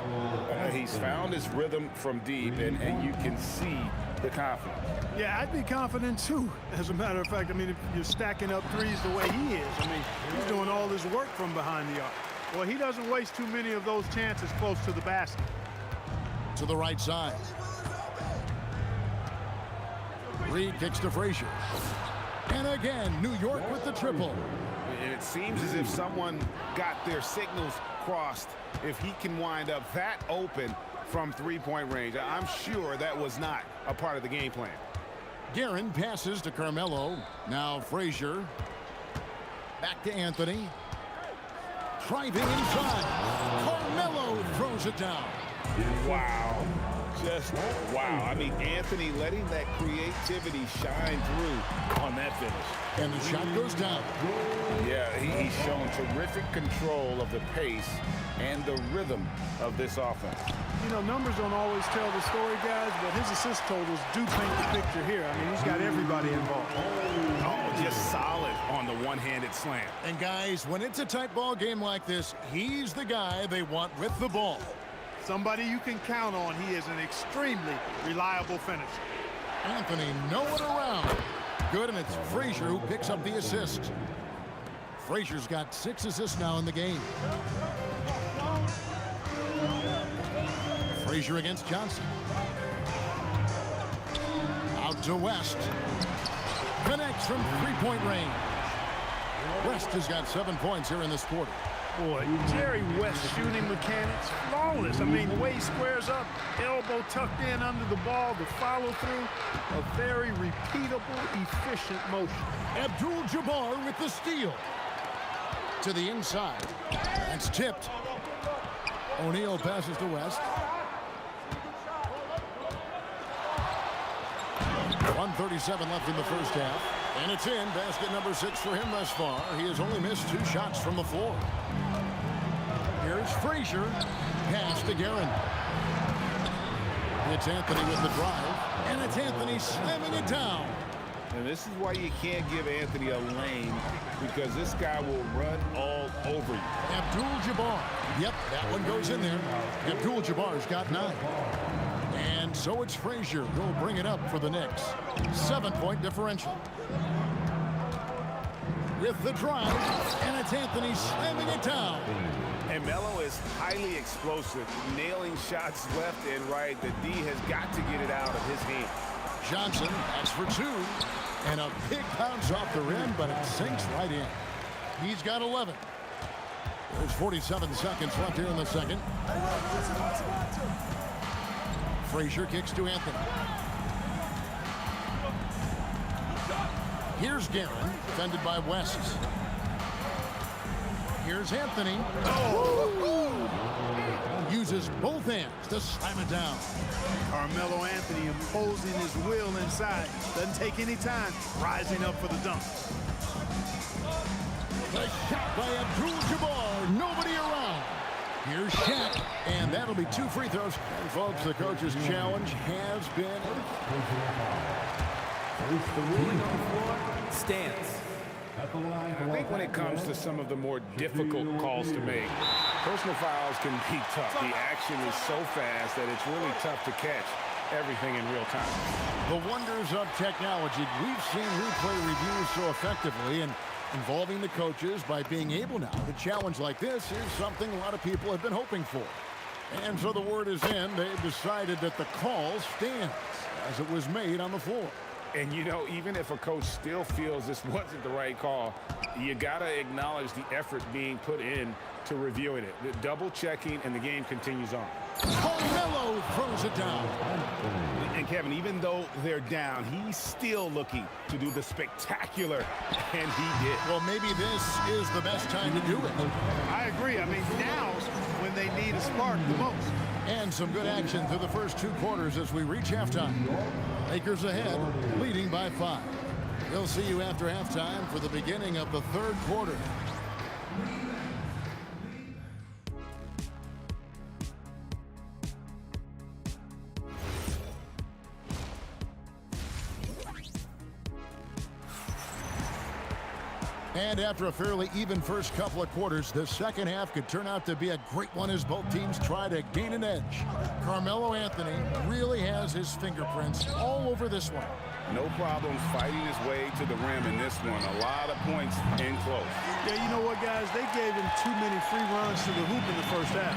He's found his rhythm from deep, and you can see the confidence. Yeah, I'd be confident too. As a matter of fact, I mean, if you're stacking up threes the way he is, I mean, he's doing all his work from behind the arc. Well, he doesn't waste too many of those chances close to the basket. To the right side. Reed kicks to Frazier. And again, New York with the triple. And it seems as if someone got their signals crossed. If he can wind up that open from three-point range, I'm sure that was not a part of the game plan. Guerin passes to Carmelo. Now Frazier. Back to Anthony. Driving inside. Carmelo throws it down. Wow. Just wow. I mean, Anthony letting that creativity shine through on that finish. And the shot goes down. Yeah, he's shown terrific control of the pace and the rhythm of this offense. You know, numbers don't always tell the story, guys, but his assist totals do paint the picture here. I mean, he's got everybody involved. Oh, just solid on the one-handed slam. And guys, when it's a tight ball game like this, he's the guy they want with the ball. Somebody you can count on. He is an extremely reliable finisher. Anthony nowhere around. Good, and it's Frazier who picks up the assist. Frazier's got 6 assists now in the game. Frazier against Johnson. Out to West. Connects from three-point range. West has got 7 points here in this quarter. Boy, Jerry West's shooting mechanics, flawless. I mean, the way he squares up, elbow tucked in under the ball, the follow-through, a very repeatable, efficient motion. Abdul-Jabbar with the steal. To the inside. That's tipped. O'Neal passes to West. 1:37 left in the first half. And it's in. Basket number 6 for him thus far. He has only missed 2 shots from the floor. Here's Frazier. Pass to Guerin. It's Anthony with the drive. And it's Anthony slamming it down. And this is why you can't give Anthony a lane, because this guy will run all over you. Abdul-Jabbar. Yep, that one goes in there. Abdul-Jabbar's got 9. And so it's Frazier who'll bring it up for the Knicks. 7-point differential. With the drive, and it's Anthony slamming it down. And Melo is highly explosive, nailing shots left and right. The D has got to get it out of his hand. Johnson, that's for 2. And a big bounce off the rim, but it sinks right in. He's got 11. There's 47 seconds left here in the second. Frazier kicks to Anthony. Here's Guerin, defended by West. Here's Anthony. Oh! Uses both hands to slam it down. Carmelo Anthony imposing his will inside. Doesn't take any time, rising up for the dunk. The shot by Abdul-Jabbar. Nobody around. Here's Shaq, and that'll be 2 free throws. And folks, the coach's challenge has been Stance. I think when it comes to some of the more difficult calls to make, personal fouls can be tough. The action is so fast that it's really tough to catch everything in real time. the wonders of technology. We've seen replay reviews so effectively, and involving the coaches by being able now to challenge like this is something a lot of people have been hoping for. And so the word is in. They've decided that the call stands as it was made on the floor. And, you know, even if a coach still feels this wasn't the right call, you got to acknowledge the effort being put in to reviewing it. The double checking, and the game continues on. Carmelo throws it down. And, Kevin, even though they're down, he's still looking to do the spectacular, and he did. Well, maybe this is the best time to do it. I agree. I mean, now's when they need a spark the most. And some good action through the first 2 quarters as we reach halftime. Lakers ahead, leading by 5. We'll see you after halftime for the beginning of the 3rd quarter. And after a fairly even first couple of quarters, the second half could turn out to be a great one as both teams try to gain an edge. Carmelo Anthony really has his fingerprints all over this one. No problems fighting his way to the rim in this one. A lot of points in close. Yeah, you know what, guys? They gave him too many free runs to the hoop in the first half.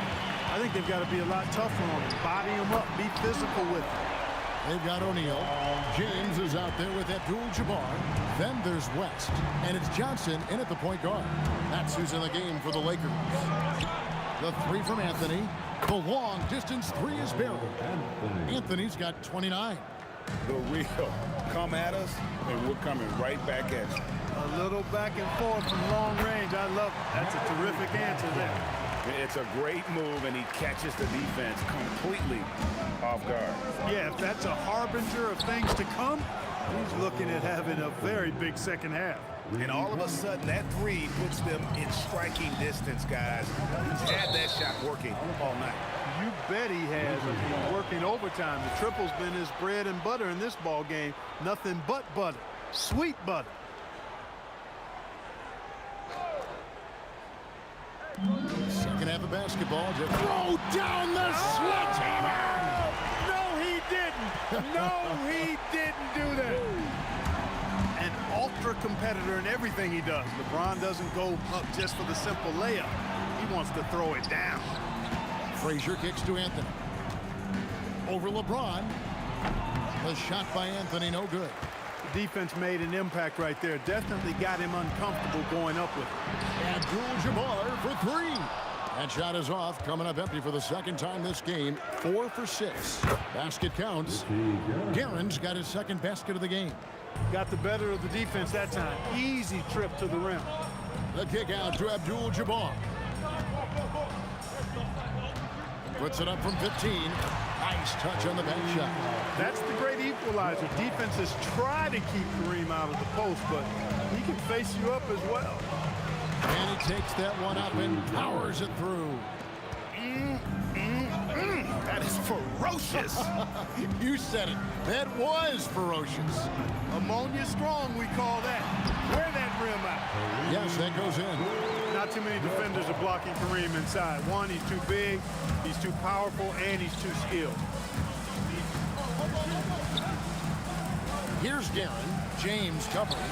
I think they've got to be a lot tougher on him. Body him up, be physical with him. They've got O'Neal. James is out there with Abdul-Jabbar. Then there's West. And it's Johnson in at the point guard. That's who's in the game for the Lakers. The 3 from Anthony. The long distance 3 is buried. Anthony's got 29. The real come at us, and we're coming right back at you. A little back and forth from long range. I love it. That's a terrific answer there. It's a great move, and he catches the defense completely off guard. Yeah, if that's a harbinger of things to come, he's looking at having a very big second half. And all of a sudden, that 3 puts them in striking distance, guys. He's had that shot working all night. You bet he has. He's working overtime. The triple's been his bread and butter in this ball game. Nothing but butter. Sweet butter. Second half of basketball. Just throw down the sledgehammer. No, he didn't. No, he didn't do that. An ultra competitor in everything he does. LeBron doesn't go up just for the simple layup. He wants to throw it down. Frazier kicks to Anthony. over LeBron. The shot by Anthony, no good. The defense made an impact right there. Definitely got him uncomfortable going up with it. Abdul-Jabbar for three. That shot is off, coming up empty for the second time this game. 4 for 6. Basket counts. Guerin's got his second basket of the game. Got the better of the defense that time. Easy trip to the rim. The kick out to Abdul-Jabbar. Puts it up from 15. Nice touch on the back shot. That's the great equalizer. Defenses try to keep Kareem out of the post, but he can face you up as well. And he takes that one up and powers it through. That is ferocious. You said it. That was ferocious. Ammonia strong, we call that. Wear that rim out. Yes, that goes in. Not too many defenders are blocking Kareem inside. One, he's too big, he's too powerful, and he's too skilled. Here's Guerin. James covering.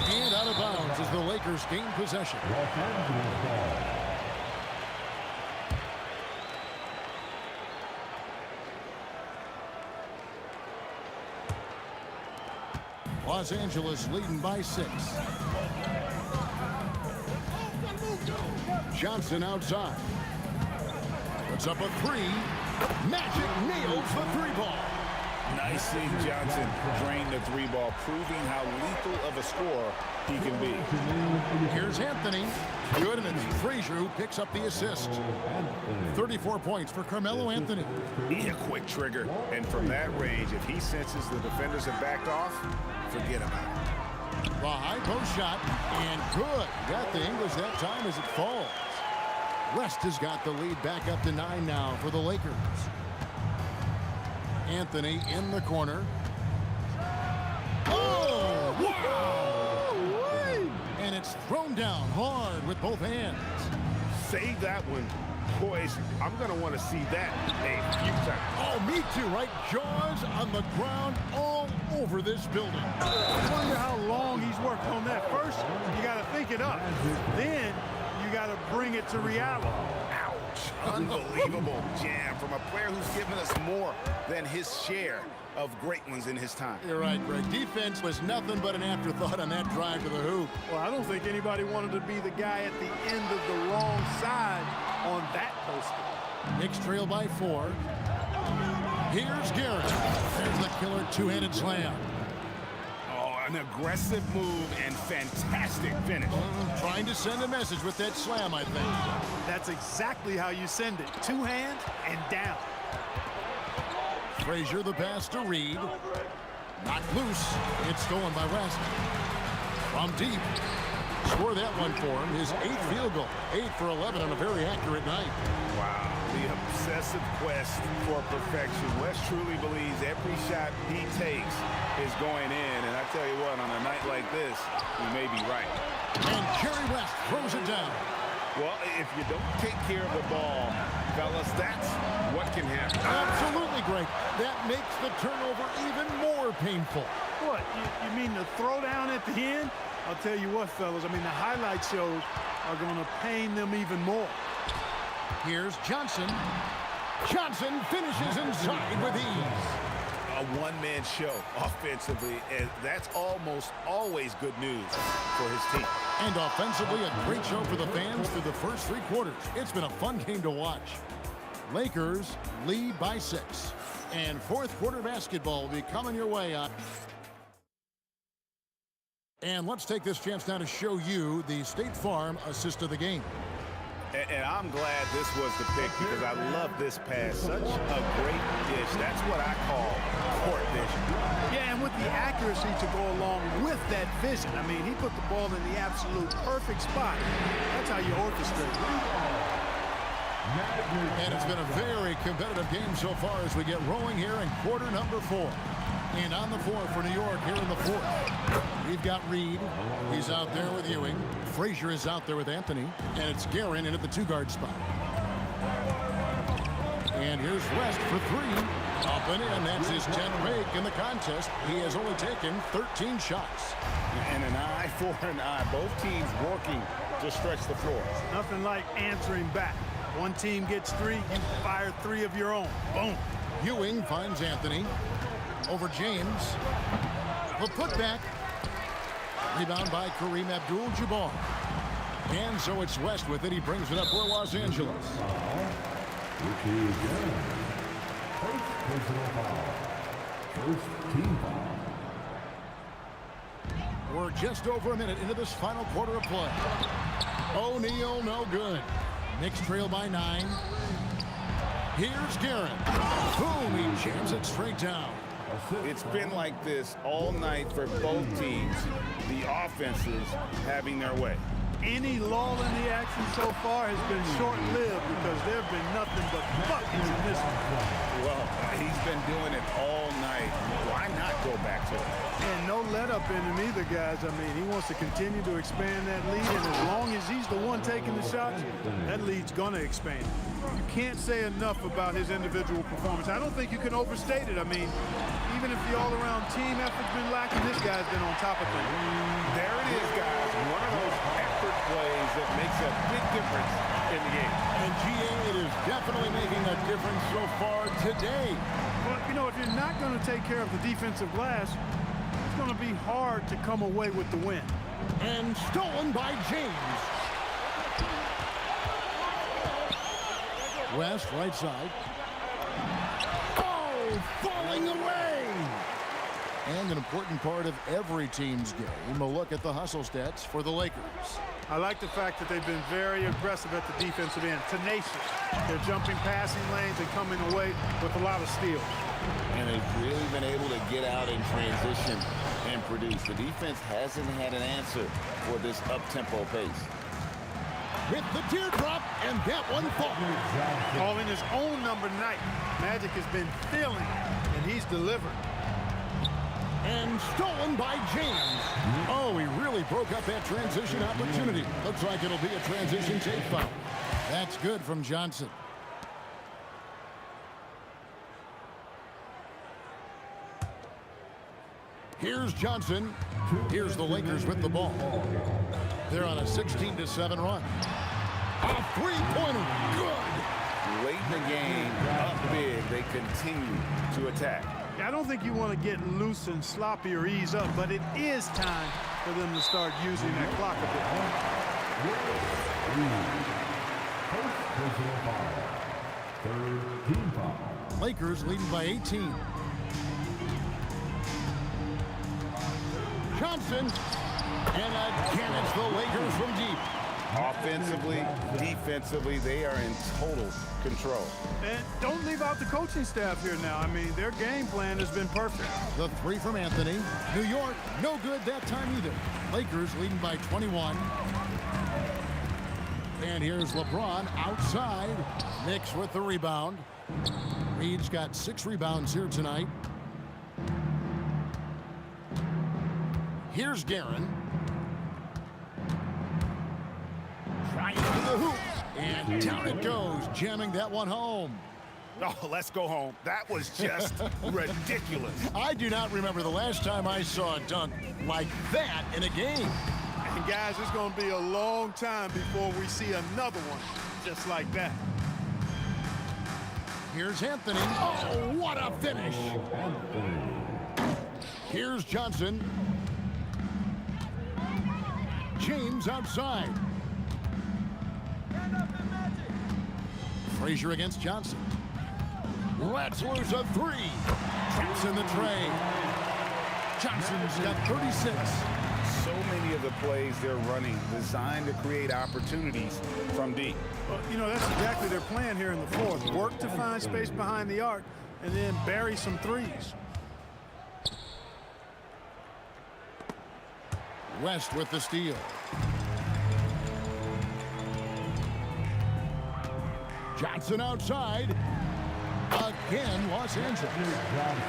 And out of bounds as the Lakers gain possession. Los Angeles leading by 6. Johnson outside. Puts up a 3. Magic nails the 3-ball. Nice seeing Johnson drain the 3-ball, proving how lethal of a scorer he can be. Here's Anthony. Good, and it's Frazier who picks up the assist. 34 points for Carmelo Anthony. Need a quick trigger, and from that range, if he senses the defenders have backed off, forget about it. The high post shot, and good. Got the English that time as it falls. West has got the lead back up to 9 now for the Lakers. Anthony in the corner. Oh, wow! And it's thrown down hard with both hands. Save that one. Boys, I'm going to want to see that a few times. Oh, me too, right? Jaws on the ground all over this building. I wonder how long he's worked on that. First, you got to think it up. Then, you got to bring it to reality. Unbelievable jam from a player who's given us more than his share of great ones in his time. You're right, Greg. Defense was nothing but an afterthought on that drive to the hoop. Well, I don't think anybody wanted to be the guy at the end of the wrong side on that poster. Knicks trail by 4. Here's Garrett. There's the killer two-handed slam. An aggressive move and fantastic finish. Trying to send a message with that slam, I think. That's exactly how you send it. 2 hands and down. Frazier the pass to Reed. Not loose. It's stolen by West. From deep. Score that one for him. His 8th field goal. 8 for 11 on a very accurate night. Wow. The obsessive quest for perfection. West truly believes every shot he takes is going in. And I tell you what, on a night like this, he may be right. And Jerry West throws it down. Well, if you don't take care of the ball, fellas, that's what can happen. Absolutely great. That makes the turnover even more painful. What, you mean the throwdown at the end? I'll tell you what, fellas, I mean, the highlight shows are going to pain them even more. Here's Johnson. Johnson finishes inside with ease. A one-man show offensively, and that's almost always good news for his team. And offensively, a great show for the fans through the first 3 quarters. It's been a fun game to watch. Lakers lead by 6. And 4th quarter basketball will be coming your way on. And let's take this chance now to show you the State Farm assist of the game. And I'm glad this was the pick because I love this pass. Such a great dish. That's what I call court vision. Yeah, and with the accuracy to go along with that vision. I mean, he put the ball in the absolute perfect spot. That's how you orchestrate it. And it's been a very competitive game so far as we get rolling here in quarter number 4. And on the floor for New York here in the 4th. We've got Reed. He's out there with Ewing. Frazier is out there with Anthony. And it's Guerin in at the 2-guard spot. And here's West for 3. Up and in. That's his 10th make in the contest. He has only taken 13 shots. And an eye for an eye. Both teams working to stretch the floor. Nothing like answering back. One team gets 3, you fire 3 of your own. Boom. Ewing finds Anthony. Over James. The putback. Rebound by Kareem Abdul-Jabbar. And so it's West with it. He brings it up for Los Angeles. First personal foul. First team foul. We're just over a minute into this final quarter of play. O'Neal, no good. Knicks trail by 9. Here's Garrett. Boom, he jams it straight down. It's been like this all night for both teams. The offenses having their way. Any lull in the action so far has been short-lived because there have been nothing but buckets in this one. Well, he's been doing it all night. Why not go back to it? And no let-up in him either, guys. I mean, he wants to continue to expand that lead, and as long as he's the one taking the shots, that lead's going to expand. You can't say enough about his individual performance. I don't think you can overstate it. I mean, even if the all-around team effort's been lacking, this guy's been on top of things. There it is, guys. One of those effort plays that makes a big difference in the game. And GA, it is definitely making a difference so far today. But, you know, if you're not going to take care of the defensive glass, it's going to be hard to come away with the win. And stolen by James. West, right side. Oh, falling away. And an important part of every team's game, a look at the hustle stats for the Lakers. I like the fact that they've been very aggressive at the defensive end, tenacious. They're jumping passing lanes and coming away with a lot of steals. And they've really been able to get out in transition and produce. The defense hasn't had an answer for this up-tempo pace. With the teardrop, and that one falls. Calling his own number night. Magic has been feeling it, and he's delivered. And stolen by James. Oh, he really broke up that transition opportunity. Looks like it'll be a transition tape foul. That's good from Johnson. Here's Johnson. Here's the Lakers with the ball. They're on a 16-7 run. A three-pointer. Good. Late in the game, up big, they continue to attack. I don't think you want to get loose and sloppy or ease up, but it is time for them to start using that clock a First personal foul. Third team foul. Lakers leading by 18. Johnson. And again, it's the Lakers from deep. Offensively, defensively, they are in total control. And don't leave out the coaching staff here now. I mean, their game plan has been perfect. The three from Anthony. New York, no good that time either. Lakers leading by 21. And here's LeBron outside. Knicks with the rebound. Reed's got 6 rebounds here tonight. Here's Guerin. Trying to the hoop. And down it goes, jamming that one home. Oh, let's go home. That was just ridiculous. I do not remember the last time I saw a dunk like that in a game. And guys, it's going to be a long time before we see another one just like that. Here's Anthony. Oh, what a finish. Here's Johnson. James outside. Frazier against Johnson. Let's lose a 3. Traps in the tray. Johnson's got 36. So many of the plays they're running designed to create opportunities from deep. Well, you know, that's exactly their plan here in the fourth. Work to find space behind the arc and then bury some threes. West with the steal. Johnson outside. Again, Los Angeles.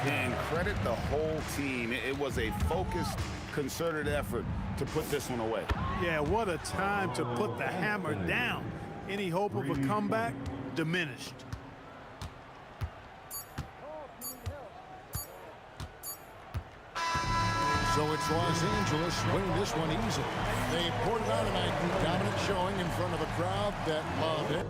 And credit the whole team. It was a focused, concerted effort to put this one away. Yeah, what a time to put the hammer down. Any hope of a comeback diminished. So it's Los Angeles winning this one easily. They poured it out tonight. Dominant showing in front of a crowd that loved it.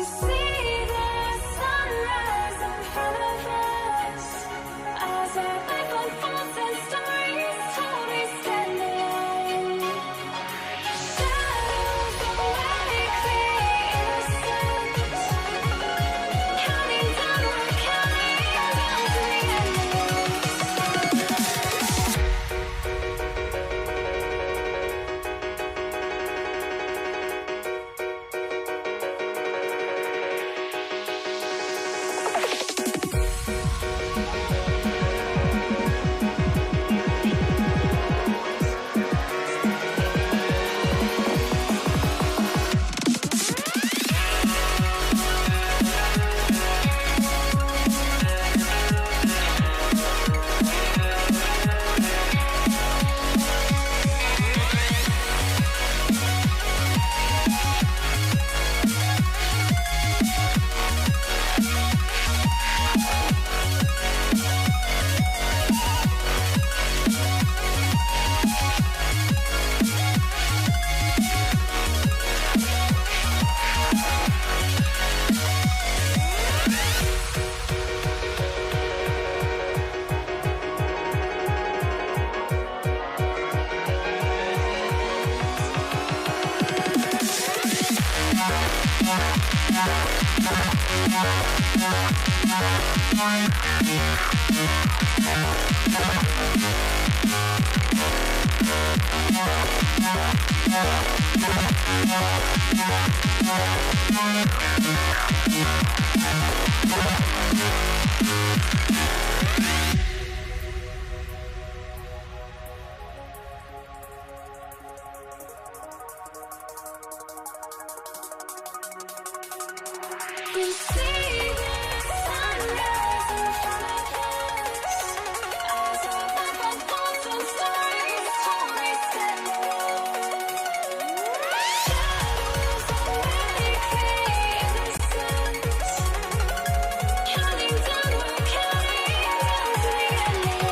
see the sunrise in front of us as our life unfolds and stories told we stand alone. Shadows away, innocence. Counting down, we're counting down to the we see the sunrise in front of us as our life unfolds and stories told we stand alone. Shadows away, innocence. Counting down, we're counting down to the endless.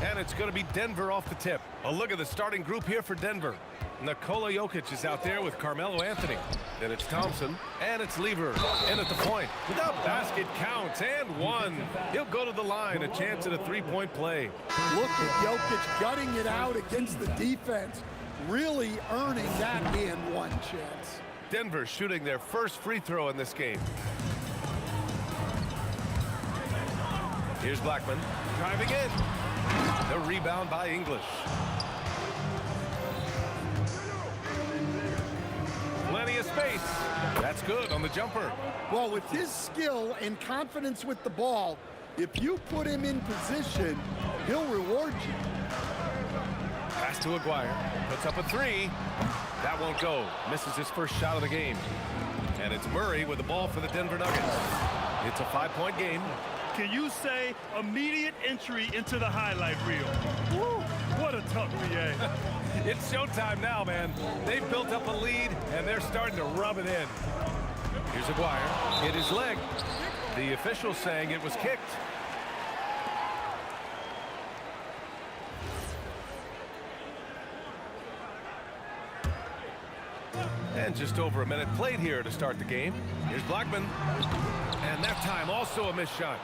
And it's going to be Denver off the tip. A look at the starting group here for Denver. Nikola Jokic is out there with Carmelo Anthony. Then it's Thompson, and it's Lever in at the point. The basket counts, and one. He'll go to the line, a chance at a three-point play. Look at Jokic gutting it out against the defense, really earning that and one chance. Denver shooting their first free throw in this game. Here's Blackman driving in. The rebound by English. Plenty of space. That's good on the jumper. Well, with his skill and confidence with the ball, if you put him in position, he'll reward you. Pass to Aguirre. Puts up a three. That won't go. Misses his first shot of the game. And it's Murray with the ball for the Denver Nuggets. It's a 5-point game. Can you say immediate entry into the highlight reel? Woo, what a tough VA. It's showtime now, man. They've built up a lead, and they're starting to rub it in. Here's Aguirre. Hit his leg. The official saying it was kicked. And just over a minute played here to start the game. Here's Blackman. And that time also a missed shot.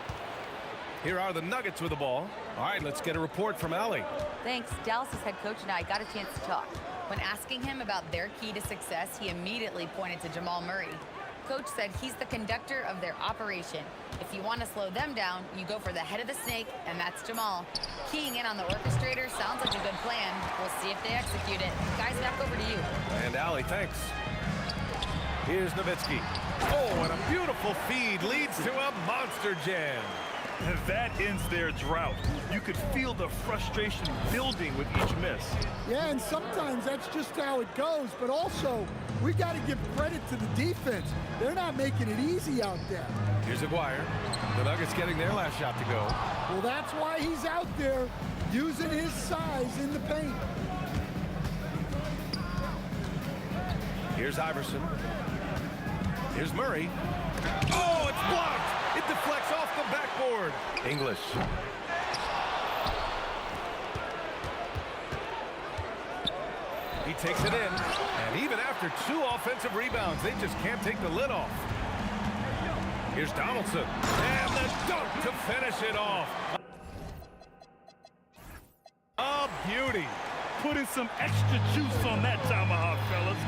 Here are the Nuggets with the ball. All right, let's get a report from Allie. Thanks. Dallas's head coach and I got a chance to talk. When asking him about their key to success, he immediately pointed to Jamal Murray. Coach said he's the conductor of their operation. If you want to slow them down, you go for the head of the snake, and that's Jamal. Keying in on the orchestrator sounds like a good plan. We'll see if they execute it. Guys, back over to you. And Allie, thanks. Here's Nowitzki. Oh, and a beautiful feed leads to a monster jam. And that ends their drought. You could feel the frustration building with each miss. Yeah, and sometimes that's just how it goes, but also we got to give credit to the defense. They're not making it easy out there. Here's Aguirre. The Nuggets getting their last shot to go. Well, that's why he's out there using his size in the paint. Here's Iverson. Here's Murray. Oh, it's blocked. It deflects off the backboard. English. He takes it in. And even after 2 offensive rebounds, they just can't take the lid off. Here's Donaldson. And the dunk to finish it off. A beauty. Putting some extra juice on that tomahawk, fellas.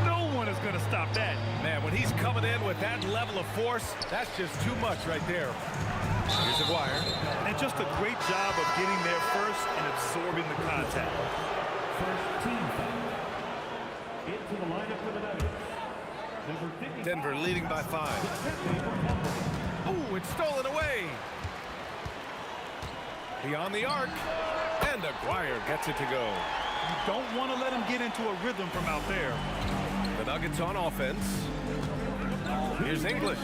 No one is going to stop that. Man, when he's coming in with that level of force, that's just too much right there. Here's Aguirre. And just a great job of getting there first and absorbing the contact. First team foul. Into the lineup for the Nuggets. Number 50. Denver leading by 5. Ooh, it's stolen away. Beyond the arc. And Aguirre gets it to go. You don't want to let him get into a rhythm from out there. The Nuggets on offense. Here's English.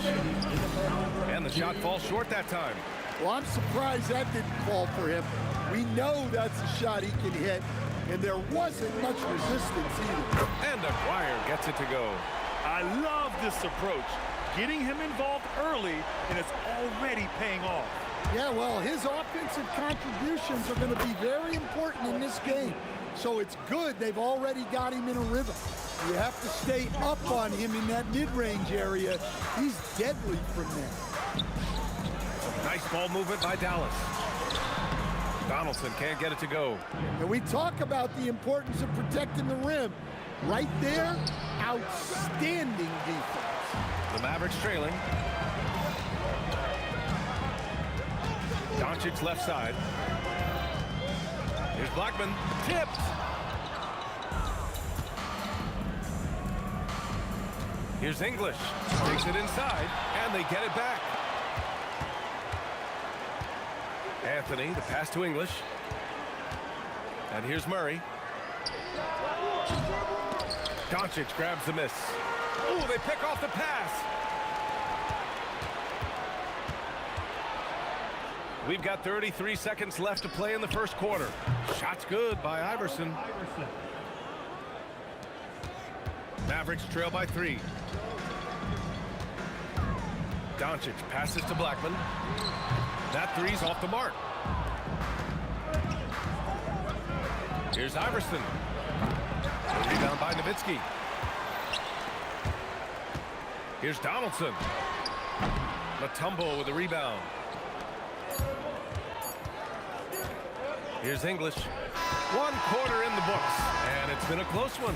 And the shot falls short that time. Well, I'm surprised that didn't fall for him. We know that's a shot he can hit, and there wasn't much resistance either. And Aguirre gets it to go. I love this approach. Getting him involved early, and it's already paying off. Yeah, well, his offensive contributions are going to be very important in this game. So it's good they've already got him in a rhythm. You have to stay up on him in that mid-range area. He's deadly from there. Nice ball movement by Dallas. Donaldson can't get it to go. And we talk about the importance of protecting the rim. Right there, outstanding defense. The Mavericks trailing. Doncic left side. Here's Blackman. Tipped. Here's English. Takes it inside, and they get it back. Anthony, the pass to English. And here's Murray. Doncic grabs the miss. Ooh, they pick off the pass. We've got 33 seconds left to play in the first quarter. Shot's good by Iverson. Mavericks trail by 3. Doncic passes to Blackman. That three's off the mark. Here's Iverson. A rebound by Nowitzki. Here's Donaldson. Mutombo with a rebound. Here's English. 1 quarter in the books, and it's been a close one.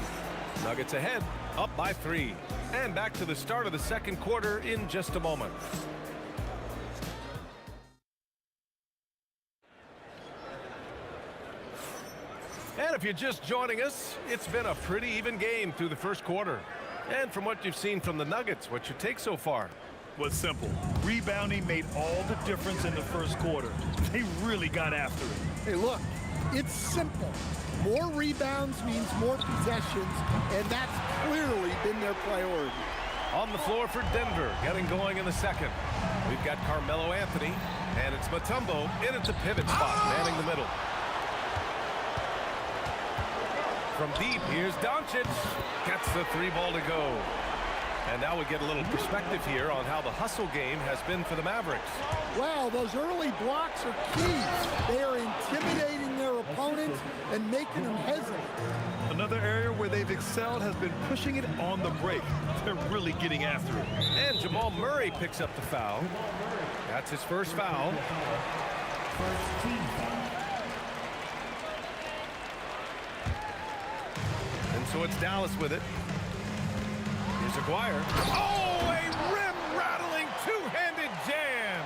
Nuggets ahead, up by 3. And back to the start of the second quarter in just a moment. And if you're just joining us, it's been a pretty even game through the first quarter. And from what you've seen from the Nuggets, what's your take so far? Was simple. Rebounding made all the difference in the first quarter. They really got after it. Hey, look, it's simple. More rebounds means more possessions, and that's clearly been their priority. On the floor for Denver, getting going in the second. We've got Carmelo Anthony, and it's Mutombo in at the pivot spot, manning the middle. From deep, here's Doncic. Gets the 3 ball to go. And now we get a little perspective here on how the hustle game has been for the Mavericks. Wow, those early blocks are key. They are intimidating their opponents and making them hesitate. Another area where they've excelled has been pushing it on the break. They're really getting after it. And Jamal Murray picks up the foul. That's his first foul. First team foul. And so it's Dallas with it. Here's Aguirre. Oh, a rim-rattling two-handed jam.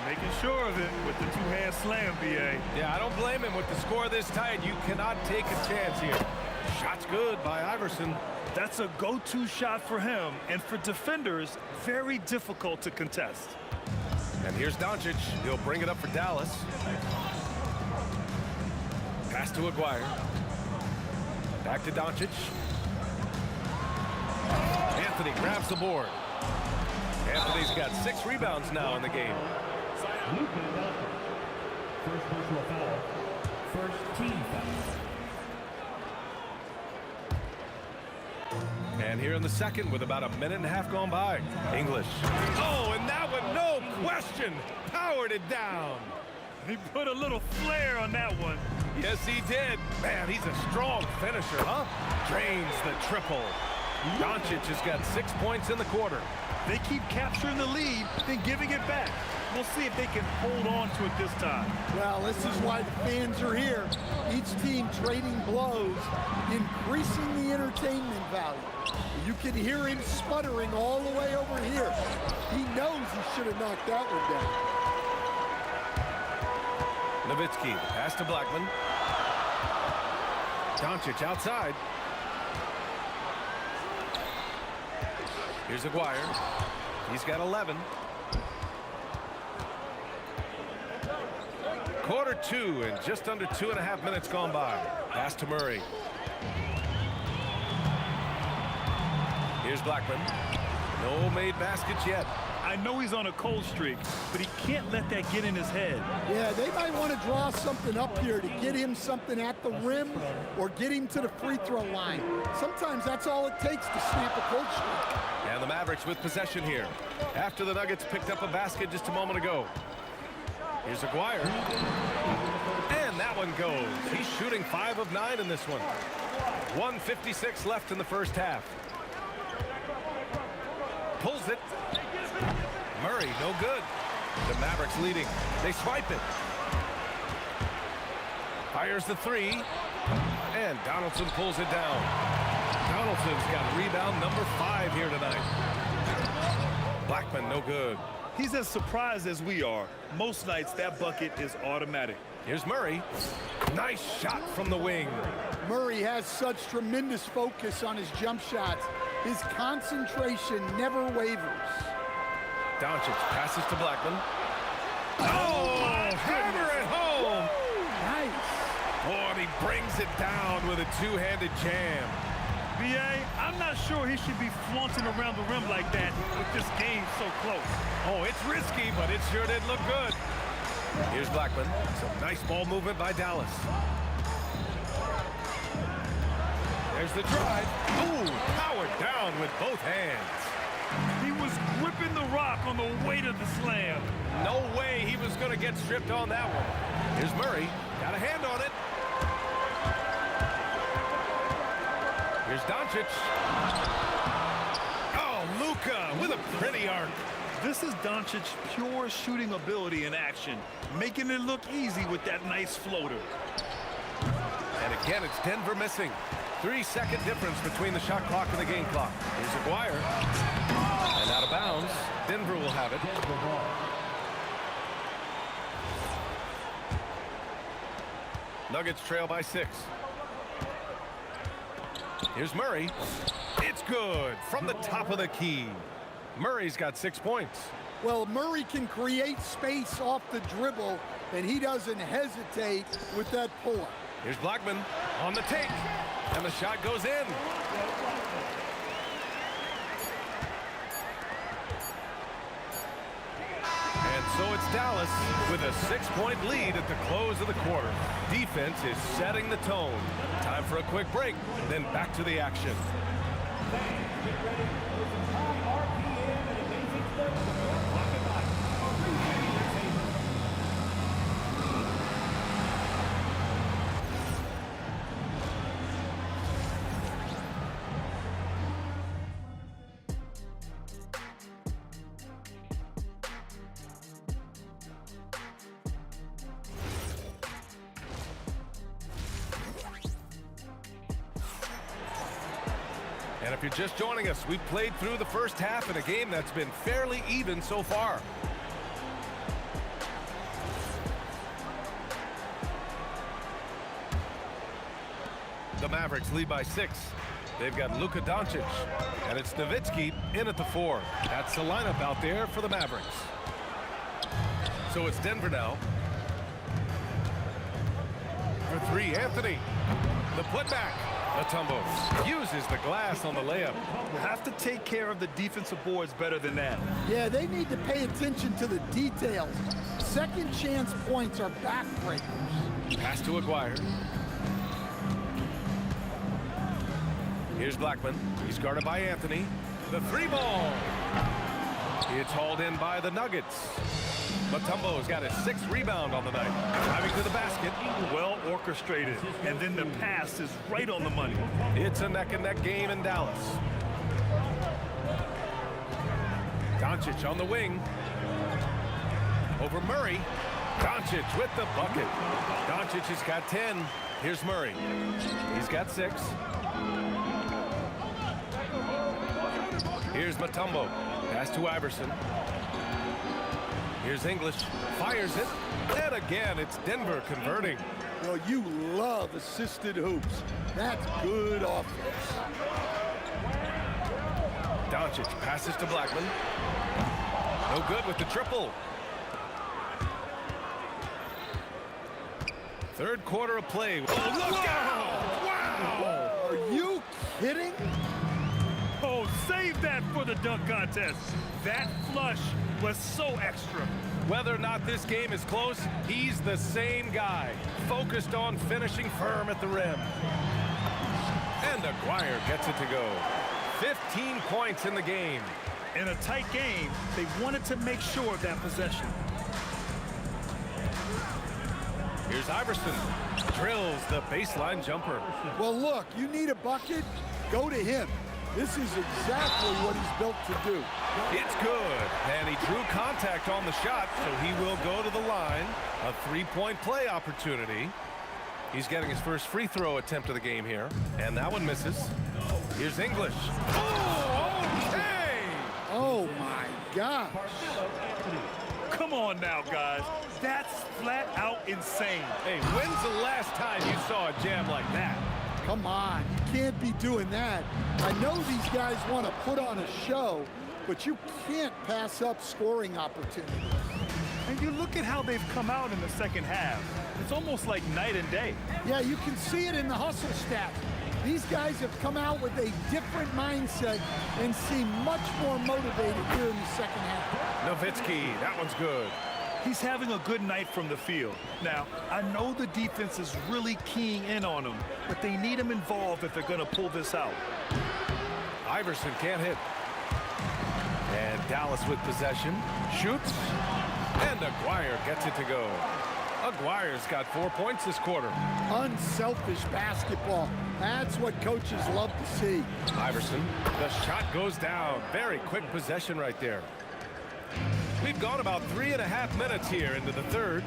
Making sure of it with the two-hand slam, B.A. Yeah, I don't blame him. With the score this tight, you cannot take a chance here. Shot's good by Iverson. That's a go-to shot for him, and for defenders, very difficult to contest. And here's Doncic. He'll bring it up for Dallas. Pass to Aguirre. Back to Doncic. Anthony grabs the board. Anthony's got 6 rebounds now in the game. First personal foul. First team foul. And here in the second with about a minute and a half gone by. English. Oh, and that one, no question, powered it down. He put a little flair on that one. Yes, he did. Man, he's a strong finisher, huh? Drains the triple. Doncic has got 6 points in the quarter. They keep capturing the lead, then giving it back. We'll see if they can hold on to it this time. Well, this is why the fans are here. Each team trading blows, increasing the entertainment value. You can hear him sputtering all the way over here. He knows he should have knocked that one down. Nowitzki, pass to Blackman. Doncic outside. Here's Aguirre. He's got 11. Quarter 2 and just under 2.5 minutes gone by. Pass to Murray. Here's Blackman. No made baskets yet. I know he's on a cold streak, but he can't let that get in his head. Yeah, they might want to draw something up here to get him something at the rim or get him to the free throw line. Sometimes that's all it takes to snap a cold streak. And the Mavericks with possession here after the Nuggets picked up a basket just a moment ago. Here's Aguirre. And that one goes. He's shooting 5 of 9 in this one. 1:56 left in the first half. Pulls it. Murray, no good. The Mavericks leading. They swipe it. Fires the 3. And Donaldson pulls it down. Donaldson's got rebound number 5 here tonight. Blackman, no good. He's as surprised as we are. Most nights, that bucket is automatic. Here's Murray. Nice shot from the wing. Murray has such tremendous focus on his jump shots. His concentration never wavers. Doncic passes to Blackman. Oh, hammer it home. Nice. Oh, and he brings it down with a two-handed jam. B.A., I'm not sure he should be flaunting around the rim like that with this game so close. Oh, it's risky, but it sure did look good. Here's Blackman. Some nice ball movement by Dallas. There's the drive. Ooh, powered down with both hands. He was gripping the rock on the weight of the slam. No way he was going to get stripped on that one. Here's Murray. Got a hand on it. Here's Doncic. Oh, Luka with a pretty arc. This is Doncic's pure shooting ability in action, making it look easy with that nice floater. And again, it's Denver missing. 3-second difference between the shot clock and the game clock. Here's Aguirre. And out of bounds. Denver will have it. Nuggets trail by 6. Here's Murray. It's good from the top of the key. Murray's got 6 points. Well, Murray can create space off the dribble, and he doesn't hesitate with that pull-up. Here's Blackman on the take, and the shot goes in. And so it's Dallas with a 6-point lead at the close of the quarter. Defense is setting the tone. Time for a quick break, then back to the action. And if you're just joining us, we've played through the first half in a game that's been fairly even so far. The Mavericks lead by 6. They've got Luka Doncic, and it's Nowitzki in at the 4. That's the lineup out there for the Mavericks. So it's Denver now. For three, Anthony. The putback. Mutombo uses the glass on the layup. You have to take care of the defensive boards better than that. Yeah, they need to pay attention to the details. Second chance points are backbreakers. Pass to Aguirre. Here's Blackman. He's guarded by Anthony. The three ball. It's hauled in by the Nuggets. Mutombo's got his 6th rebound on the night. Driving to the basket. Well orchestrated. And then the pass is right on the money. It's a neck-and-neck game in Dallas. Doncic on the wing. Over Murray. Doncic with the bucket. Doncic has got 10. Here's Murray. He's got 6. Here's Mutombo. Pass to Iverson. Here's English. Fires it. And again, it's Denver converting. Well, you love assisted hoops. That's good offense. Doncic passes to Blackman. No good with the triple. Third quarter of play. Oh, look out! Wow! Are you kidding? Oh, save that for the dunk contest. That flush was so extra. Whether or not this game is close, he's the same guy, focused on finishing firm at the rim. And Aguirre gets it to go. 15 points in the game. In a tight game, they wanted to make sure of that possession. Here's Iverson. Drills the baseline jumper. Well, look, you need a bucket, go to him. This is exactly what he's built to do. It's good. And he drew contact on the shot, so he will go to the line. A 3-point play opportunity. He's getting his first free throw attempt of the game here. And that one misses. Here's English. Oh, okay! Oh, my gosh. Come on now, guys. That's flat out insane. Hey, when's the last time you saw a jam like that? Come on, you can't be doing that. I know these guys want to put on a show, but you can't pass up scoring opportunities. And you look at how they've come out in the second half. It's almost like night and day. Yeah, you can see it in the hustle stats. These guys have come out with a different mindset and seem much more motivated here in the second half. Nowitzki, that one's good. He's having a good night from the field. Now, I know the defense is really keying in on him, but they need him involved if they're going to pull this out. Iverson can't hit. And Dallas with possession. Shoots. And Aguirre gets it to go. Aguirre's got 4 points this quarter. Unselfish basketball. That's what coaches love to see. Iverson. The shot goes down. Very quick possession right there. We've gone about 3.5 minutes here into the third.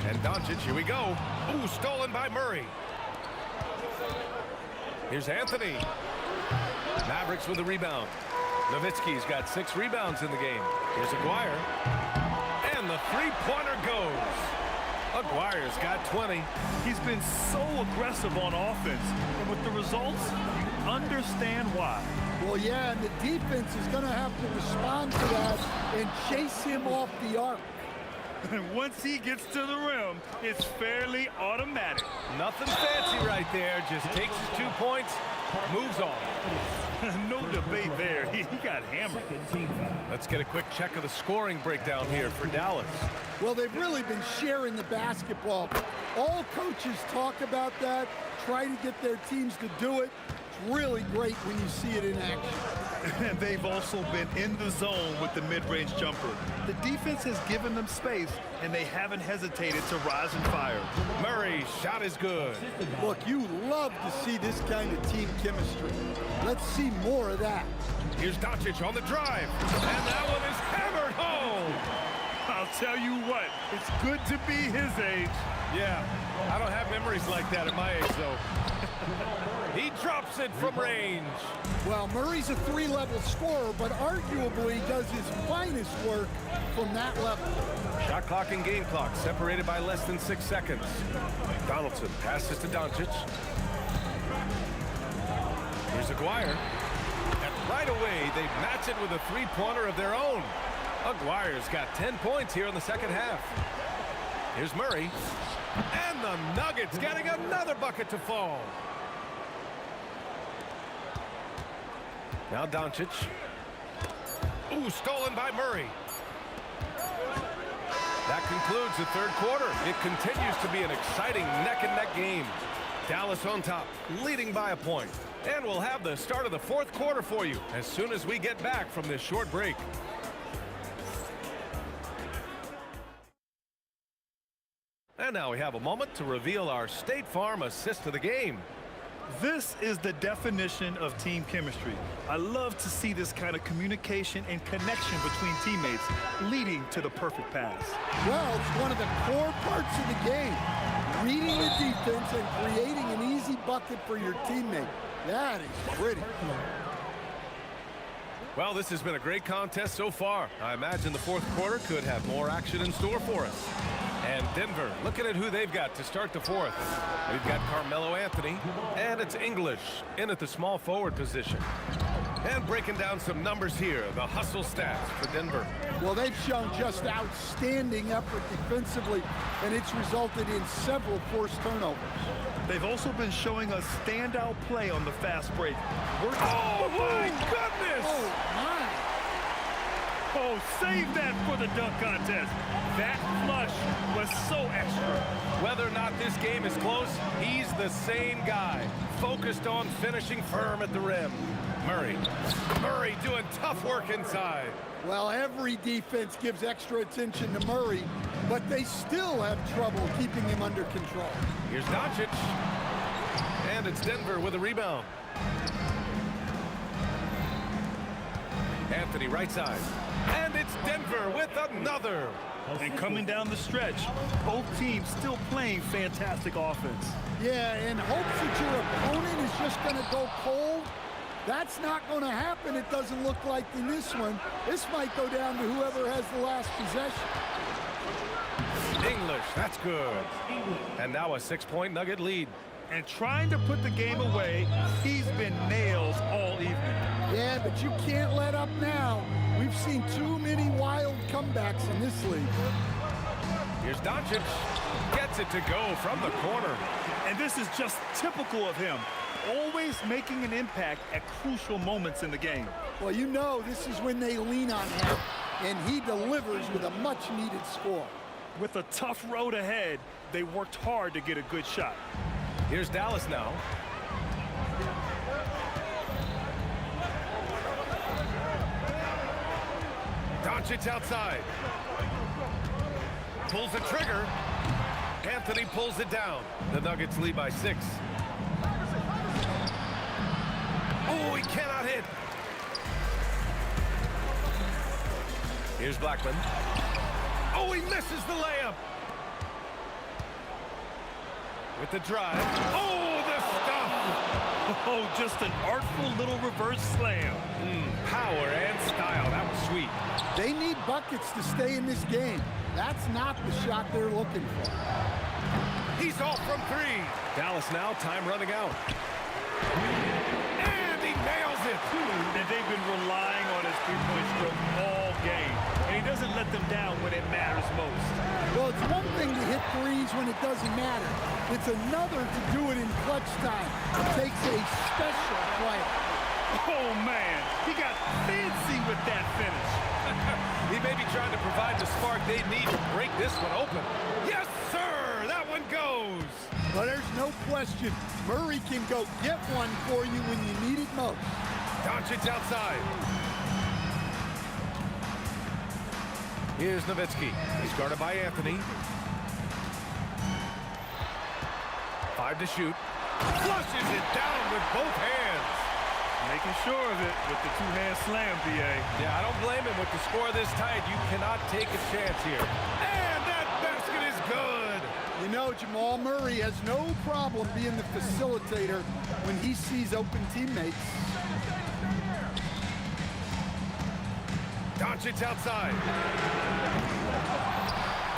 And Doncic, here we go. Ooh, stolen by Murray. Here's Anthony. Mavericks with the rebound. Nowitzki's got 6 rebounds in the game. Here's Aguirre. And the three-pointer goes. Aguirre's got 20. He's been so aggressive on offense. And with the results, you understand why. Well, yeah, and the defense is going to have to respond to that and chase him off the arc. And once he gets to the rim, it's fairly automatic. Nothing fancy right there. Just takes his 2 points, moves on. No debate there. He got hammered. Let's get a quick check of the scoring breakdown here for Dallas. Well, they've really been sharing the basketball. All coaches talk about that, try to get their teams to do it. It's really great when you see it in action. And they've also been in the zone with the mid-range jumper. The defense has given them space, and they haven't hesitated to rise and fire. Murray's shot is good. Look, you love to see this kind of team chemistry. Let's see more of that. Here's Doncic on the drive, and that one is hammered home. I'll tell you what, it's good to be his age. Yeah, I don't have memories like that at my age, though. He drops it from range. Well, Murray's a 3-level scorer, but arguably does his finest work from that level. Shot clock and game clock separated by less than 6 seconds. Donaldson passes to Doncic. Here's Aguirre. And right away, they match it with a three-pointer of their own. Aguirre's got 10 points here in the second half. Here's Murray. And the Nuggets getting another bucket to fall. Now Doncic. Ooh, stolen by Murray. That concludes the third quarter. It continues to be an exciting neck-and-neck game. Dallas on top, leading by a point. And we'll have the start of the fourth quarter for you as soon as we get back from this short break. And now we have a moment to reveal our State Farm assist of the game. This is the definition of team chemistry. I love to see this kind of communication and connection between teammates leading to the perfect pass. Well, it's one of the core parts of the game. Reading the defense and creating an easy bucket for your teammate. That is pretty. Well, this has been a great contest so far. I imagine the fourth quarter could have more action in store for us. And Denver, looking at who they've got to start the fourth. We've got Carmelo Anthony, and it's English in at the small forward position. And breaking down some numbers here, the hustle stats for Denver. Well, they've shown just outstanding effort defensively, and it's resulted in several forced turnovers. They've also been showing us standout play on the fast break. Oh, my goodness! Oh, my. Oh, save that for the dunk contest. That flush was so extra. Whether or not this game is close, he's the same guy, focused on finishing firm at the rim. Murray doing tough work inside. Well, every defense gives extra attention to Murray, but they still have trouble keeping him under control. Here's Doncic. And it's Denver with a rebound. Anthony right side. And it's Denver with another. And coming down the stretch, both teams still playing fantastic offense. Yeah, in hopes that your opponent is just going to go cold. That's not going to happen, it doesn't look like in this one. This might go down to whoever has the last possession. English, that's good. And now a 6-point Nugget lead. And trying to put the game away, he's been nails all evening. Yeah, but you can't let up now. We've seen too many wild comebacks in this league. Here's Doncic. Gets it to go from the corner. And this is just typical of him. Always making an impact at crucial moments in the game. Well, you know this is when they lean on him, and he delivers with a much-needed score. With a tough road ahead, they worked hard to get a good shot. Here's Dallas now. Doncic outside. Pulls the trigger. Anthony pulls it down. The Nuggets lead by 6. Oh, he cannot hit. Here's Blackman. Oh, he misses the layup. With the drive. Oh, the stuff. Oh, just an artful little reverse slam. Power and style. That was sweet. They need buckets to stay in this game. That's not the shot they're looking for. He's off from 3. Dallas now, time running out. And he nails it. And they've been relying on his three-point stroke all game. And he doesn't let them down when it matters most. Well, it's one thing to hit threes when it doesn't matter. It's another to do it in clutch time. It takes a special player. Oh, man. He got fancy with that finish. He may be trying to provide the spark they need to break this one open. Yes, sir! That one goes! But there's no question. Murray can go get one for you when you need it most. Doncic outside. Here's Nowitzki. He's guarded by Anthony. 5 to shoot. Flushes it down with both hands. Making sure of it with the two-hand slam, B.A. Yeah, I don't blame him with the score this tight. You cannot take a chance here. And that basket is good. You know, Jamal Murray has no problem being the facilitator when he sees open teammates. Doncic outside.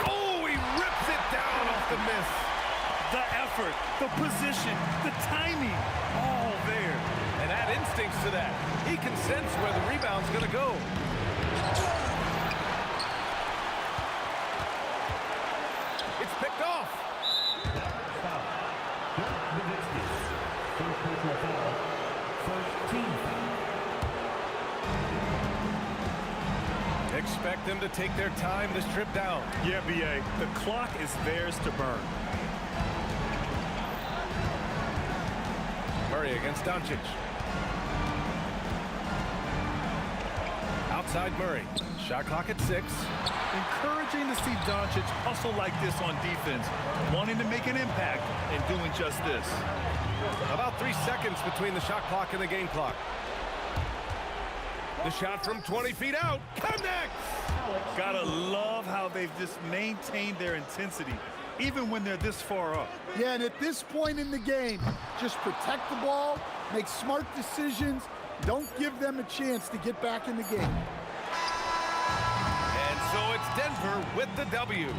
Oh, he rips it down off the miss. The effort, the position, the timing, all there. And add instincts to that. He can sense where the rebound's going to go. picked off. Foul. Dirk Nowitzki. First personal foul. First team foul. Expect them to take their time this trip down. Yeah, B.A. The clock is theirs to burn. Murray against Doncic. Outside Murray. Shot clock at 6. Encouraging to see Doncic hustle like this on defense, wanting to make an impact and doing just this. About 3 seconds between the shot clock and the game clock. The shot from 20 feet out. Connects! Gotta love how they've just maintained their intensity, even when they're this far up. Yeah, and at this point in the game, just protect the ball, make smart decisions, don't give them a chance to get back in the game. And so it's Denver with the W.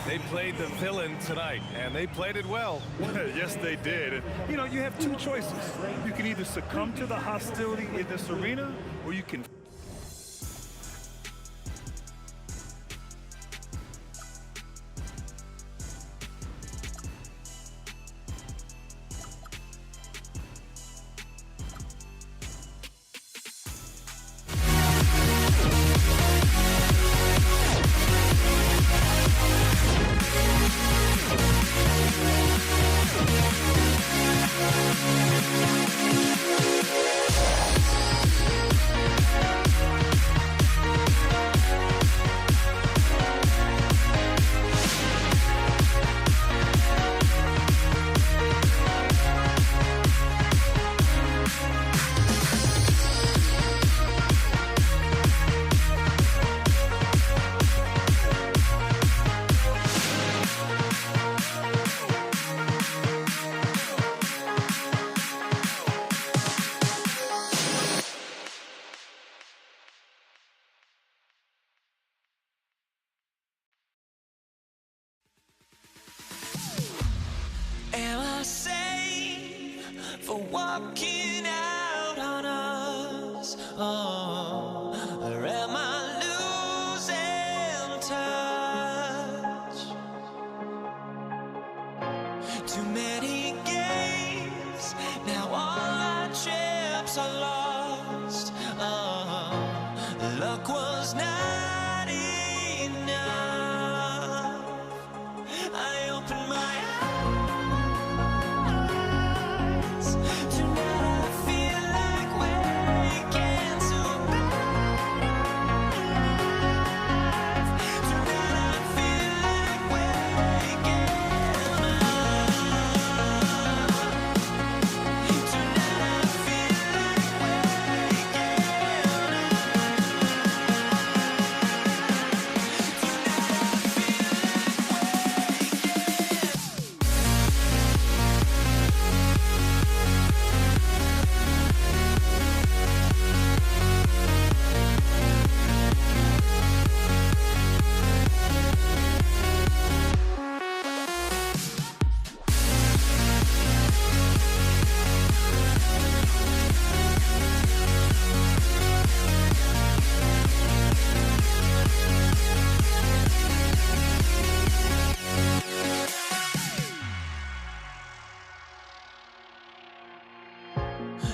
They played the villain tonight, and they played it well. Yes, they did. And, you know, you have two choices. You can either succumb to the hostility in this arena, or you can... Am I sane for walking out on us? Oh, or am I losing touch? Too many games, now all our chips are lost. Oh, luck was not enough. I opened my eyes.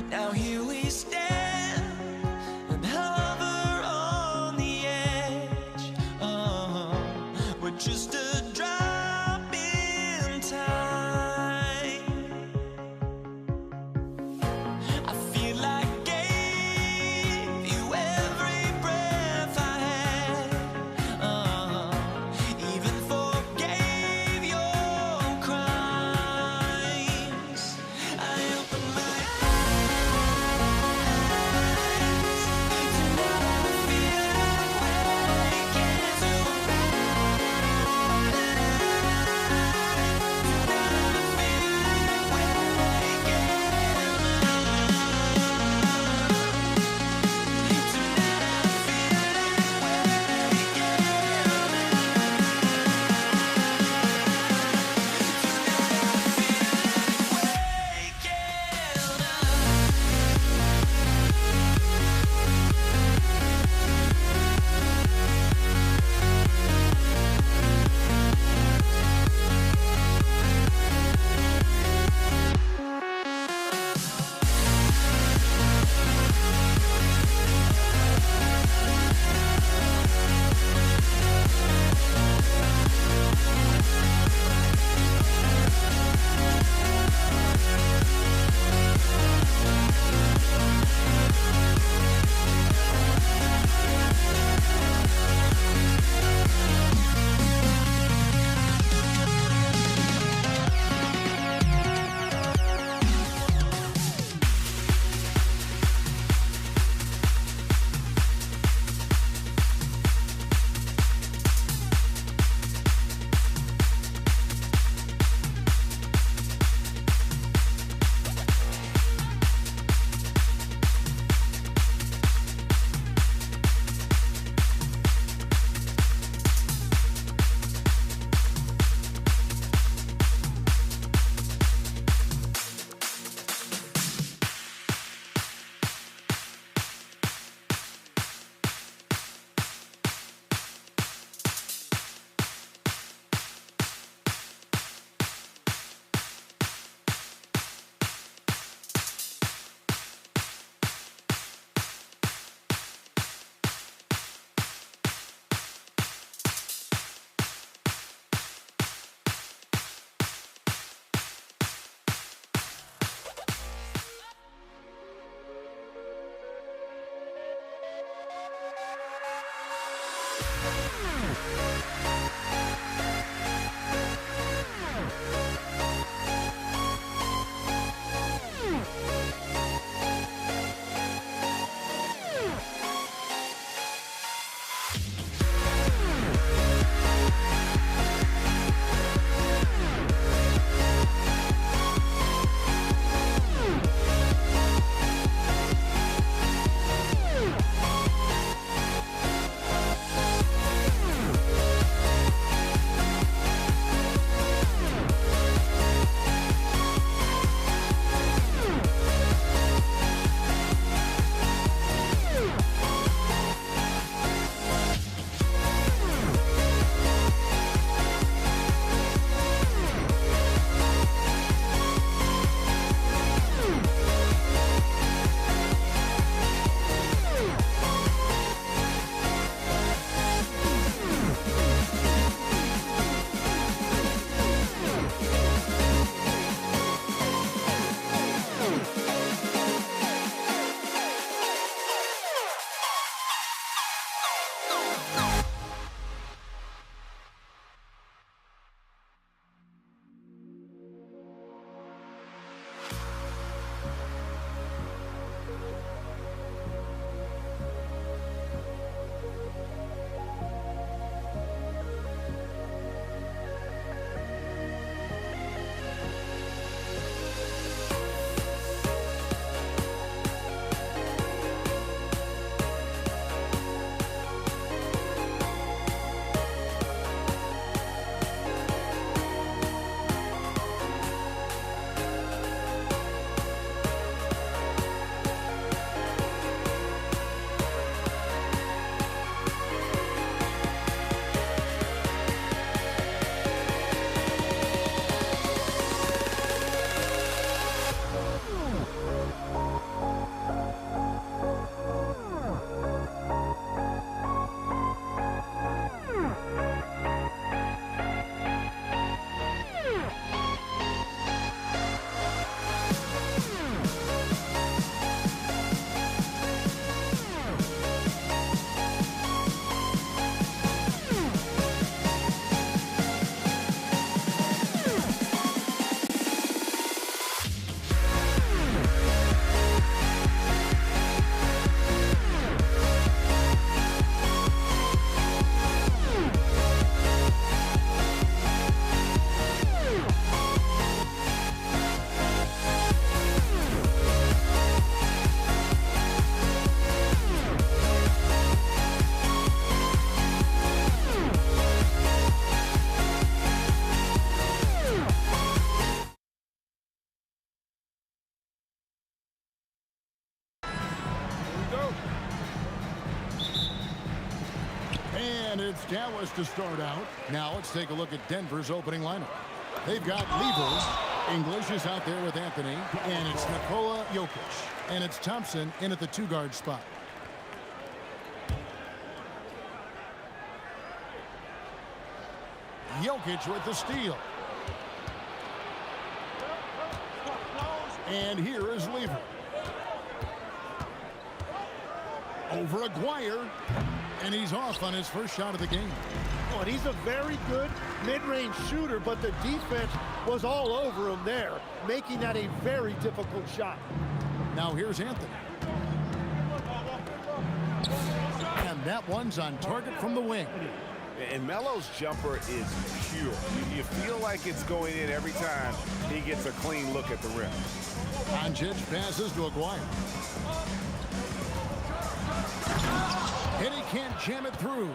Now here we stand and hover on the edge. We're just a drop in time. I feel like I gave you every breath I had. Even forgave your crimes. I opened my eyes. it's Dallas to start out. Now let's take a look at Denver's opening lineup. They've got Lever. English is out there with Anthony. And it's Nikola Jokic. And it's Thompson in at the two-guard spot. Jokic with the steal. And here is Lever. Over Aguirre. And he's off on his first shot of the game. Oh, and he's a very good mid-range shooter, but the defense was all over him there, making that a very difficult shot. Now here's Anthony. And that one's on target from the wing. And Melo's jumper is pure. You feel like it's going in every time he gets a clean look at the rim. Doncic passes to Aguirre. And he can't jam it through.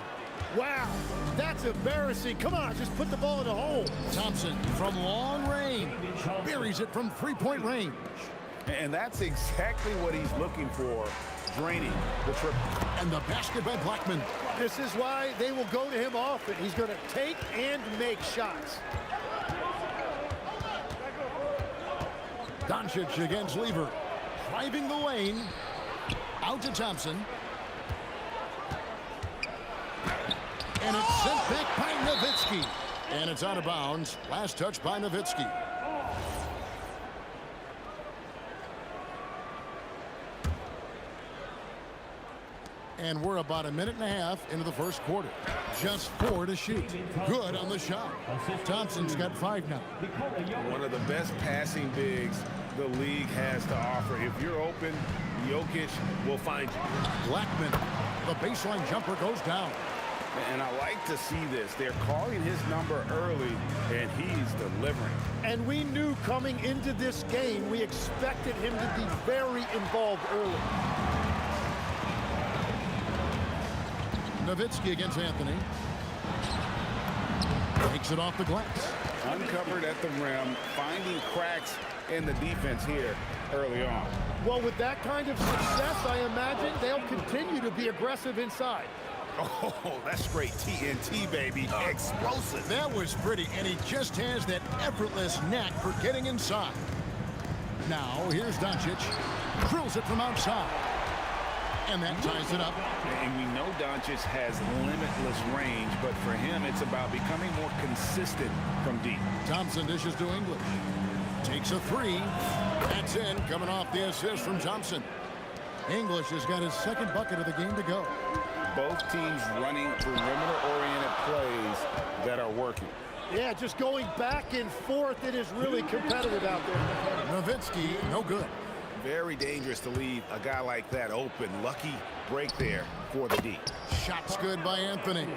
Wow, that's embarrassing. Come on, just put the ball in the hole. Thompson from long range. Buries it from three-point range. And that's exactly what he's looking for, draining the triple. And the basket by Blackman. This is why they will go to him often. He's going to take and make shots. Doncic against Lever. Driving the lane. Out to Thompson. And it's sent back by Nowitzki. And it's out of bounds. Last touch by Nowitzki. And we're about a minute and a half into the first quarter. Just 4 to shoot. Good on the shot. Thompson's got 5 now. One of the best passing bigs the league has to offer. If you're open, Jokic will find you. Blackman, the baseline jumper goes down. And I like to see this. They're calling his number early, and he's delivering. And we knew coming into this game, we expected him to be very involved early. Nowitzki against Anthony. Takes it off the glass. Uncovered at the rim, finding cracks in the defense here early on. Well, with that kind of success, I imagine they'll continue to be aggressive inside. Oh, that's straight TNT, baby. Explosive. That was pretty, and he just has that effortless knack for getting inside. Now, here's Doncic. Drills it from outside. And that ties it up. And we know Doncic has limitless range, but for him, it's about becoming more consistent from deep. Thompson dishes to English. Takes a 3. That's in, coming off the assist from Thompson. English has got his second bucket of the game to go. Both teams running perimeter-oriented plays that are working. Yeah, just going back and forth. It is really competitive out there. Nowitzki, no good. Very dangerous to leave a guy like that open. Lucky break there for the D. Shot's good by Anthony.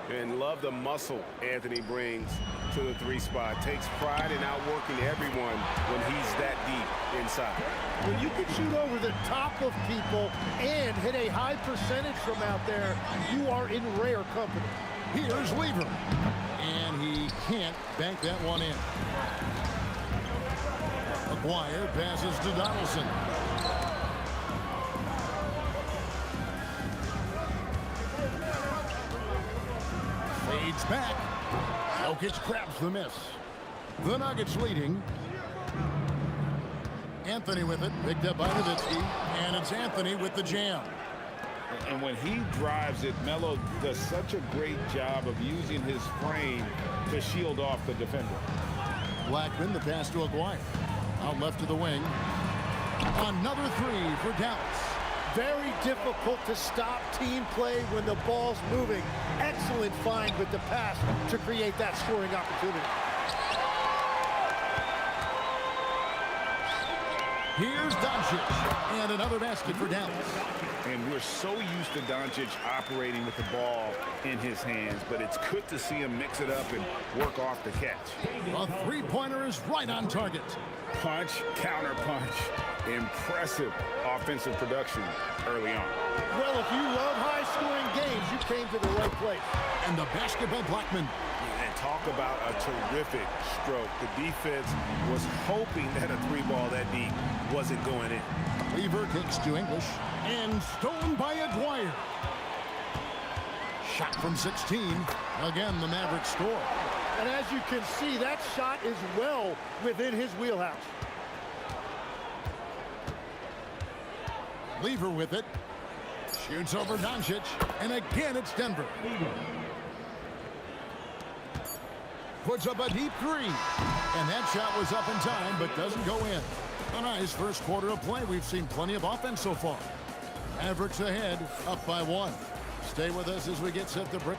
And love the muscle Anthony brings to the 3 spot. Takes pride in outworking everyone when he's that deep inside. When you can shoot over the top of people and hit a high percentage from out there, you are in rare company. Here's Lever. And he can't bank that one in. Aguirre passes to Donaldson. Fades back. Jokic grabs the miss. The Nuggets leading. Anthony with it, picked up by Nowitzki, and it's Anthony with the jam. And when he drives it, Melo does such a great job of using his frame to shield off the defender. Blackman, the pass to Aguirre. Out left to the wing. Another 3 for Dallas. Very difficult to stop team play when the ball's moving. Excellent find with the pass to create that scoring opportunity. Here's Doncic. And another basket for Dallas. And we're so used to Doncic operating with the ball in his hands, but it's good to see him mix it up and work off the catch. A 3-pointer is right on target. Punch, counter punch. Impressive offensive production early on. Well, if you love high-scoring games, you came to the right place. And the basket by Blackman. And talk about a terrific stroke. The defense was hoping that a 3-ball that deep wasn't going in. Lever kicks to English. And stolen by Aguirre. Shot from 16. Again, the Mavericks score. And as you can see, that shot is well within his wheelhouse. Lever with it. Shoots over Doncic. And again, it's Denver. Puts up a deep three. And that shot was up in time, but doesn't go in. A nice first quarter of play. We've seen plenty of offense so far. Mavericks ahead, up by 1. Stay with us as we get set to break.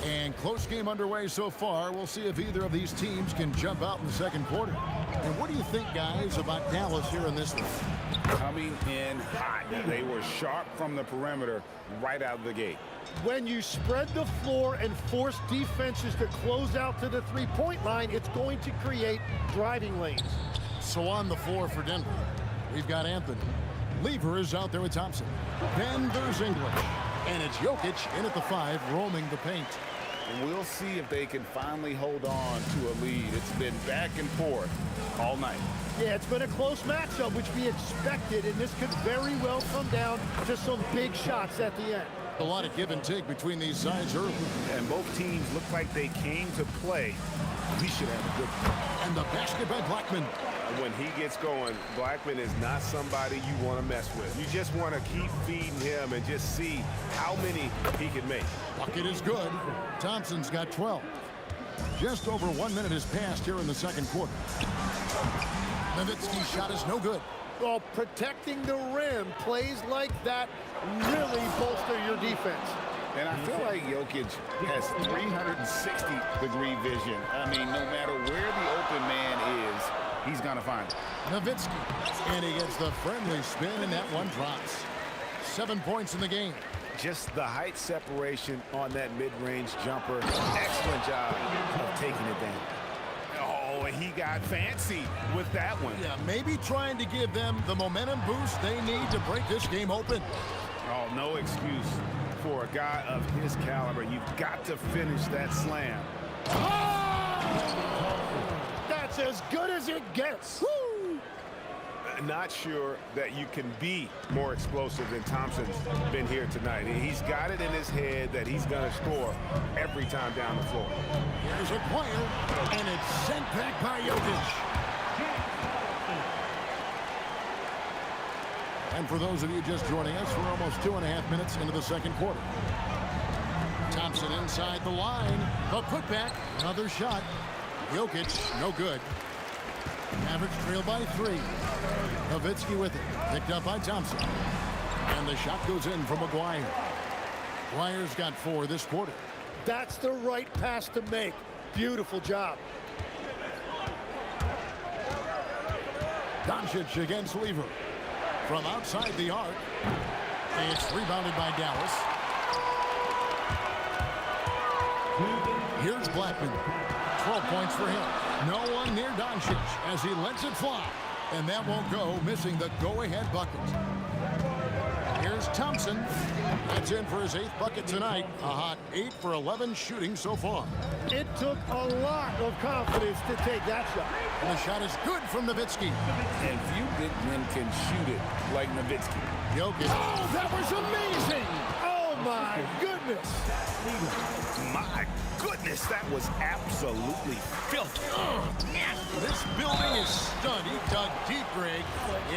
And close game underway so far. We'll see if either of these teams can jump out in the second quarter. And what do you think, guys, about Dallas here in this one? Coming in hot. They were sharp from the perimeter right out of the gate. When you spread the floor and force defenses to close out to the three-point line, it's going to create driving lanes. So on the floor for Denver, we've got Anthony. Lever is out there with Thompson. Then there's English. And it's Jokic in at the 5, roaming the paint. And we'll see if they can finally hold on to a lead. It's been back and forth all night. Yeah, it's been a close matchup, which we expected, and this could very well come down to some big shots at the end. A lot of give and take between these sides early. And both teams look like they came to play. We should have a good one. And the basket by Blackman. When he gets going, Blackman is not somebody you want to mess with. You just want to keep feeding him and just see how many he can make. Bucket is good. Thompson's got 12. Just over 1 minute has passed here in the second quarter. Nowitzki's shot is no good. Well, protecting the rim, plays like that really bolster your defense. And I feel like Jokic has 360-degree vision. I mean, no matter where the open man is, he's going to find it. Nowitzki. And he gets the friendly spin, and that one drops. 7 points in the game. Just the height separation on that mid-range jumper. Excellent job of taking advantage. Oh, and he got fancy with that one. Yeah, maybe trying to give them the momentum boost they need to break this game open. Oh, no excuse for a guy of his caliber. You've got to finish that slam. That's as good as it gets. Woo! Not sure that you can be more explosive than Thompson's been here tonight. He's got it in his head that he's going to score every time down the floor. Here's a player, and it's sent back by Jokic. And for those of you just joining us, we're almost 2.5 minutes into the second quarter. Thompson inside the line. A putback. Another shot. Jokic, no good. Mavericks trail by 3. Nowitzki with it. Picked up by Thompson. And the shot goes in from McGuire. McGuire's got 4 this quarter. That's the right pass to make. Beautiful job. Doncic against Lever. From outside the arc. It's rebounded by Dallas. Here's Blackman. 12 points for him. No one near Doncic as he lets it fly. And that won't go, missing the go-ahead bucket. Here's Thompson. That's in for his 8th bucket tonight. A hot 8 for 11 shooting so far. It took a lot of confidence to take that shot. And the shot is good from Nowitzki. And few big men can shoot it like Nowitzki. Jokic. Oh, that was amazing! Oh, my goodness. My goodness, that was absolutely filthy. This building is stunned. He dug deep, Greg,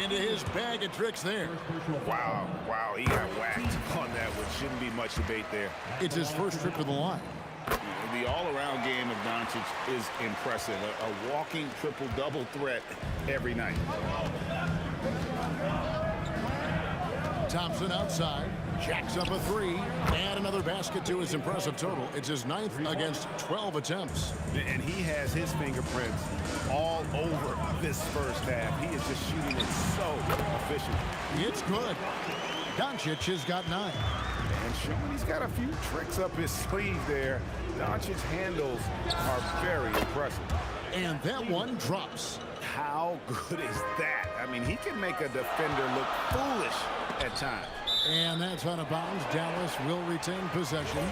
into his bag of tricks there. Wow, he got whacked on that one. Shouldn't be much debate there. It's his first trip to the line. The all-around game of Doncic is impressive. A walking triple-double threat every night. Thompson outside, jacks up a 3, and another basket to his impressive total. It's his 9th against 12 attempts. And he has his fingerprints all over this first half. He is just shooting it so efficient. It's good. Doncic has got 9. And showing he's got a few tricks up his sleeve there. Doncic's handles are very impressive. And that one drops. How good is that? I mean, he can make a defender look foolish at times. And that's out of bounds. Dallas will retain possession.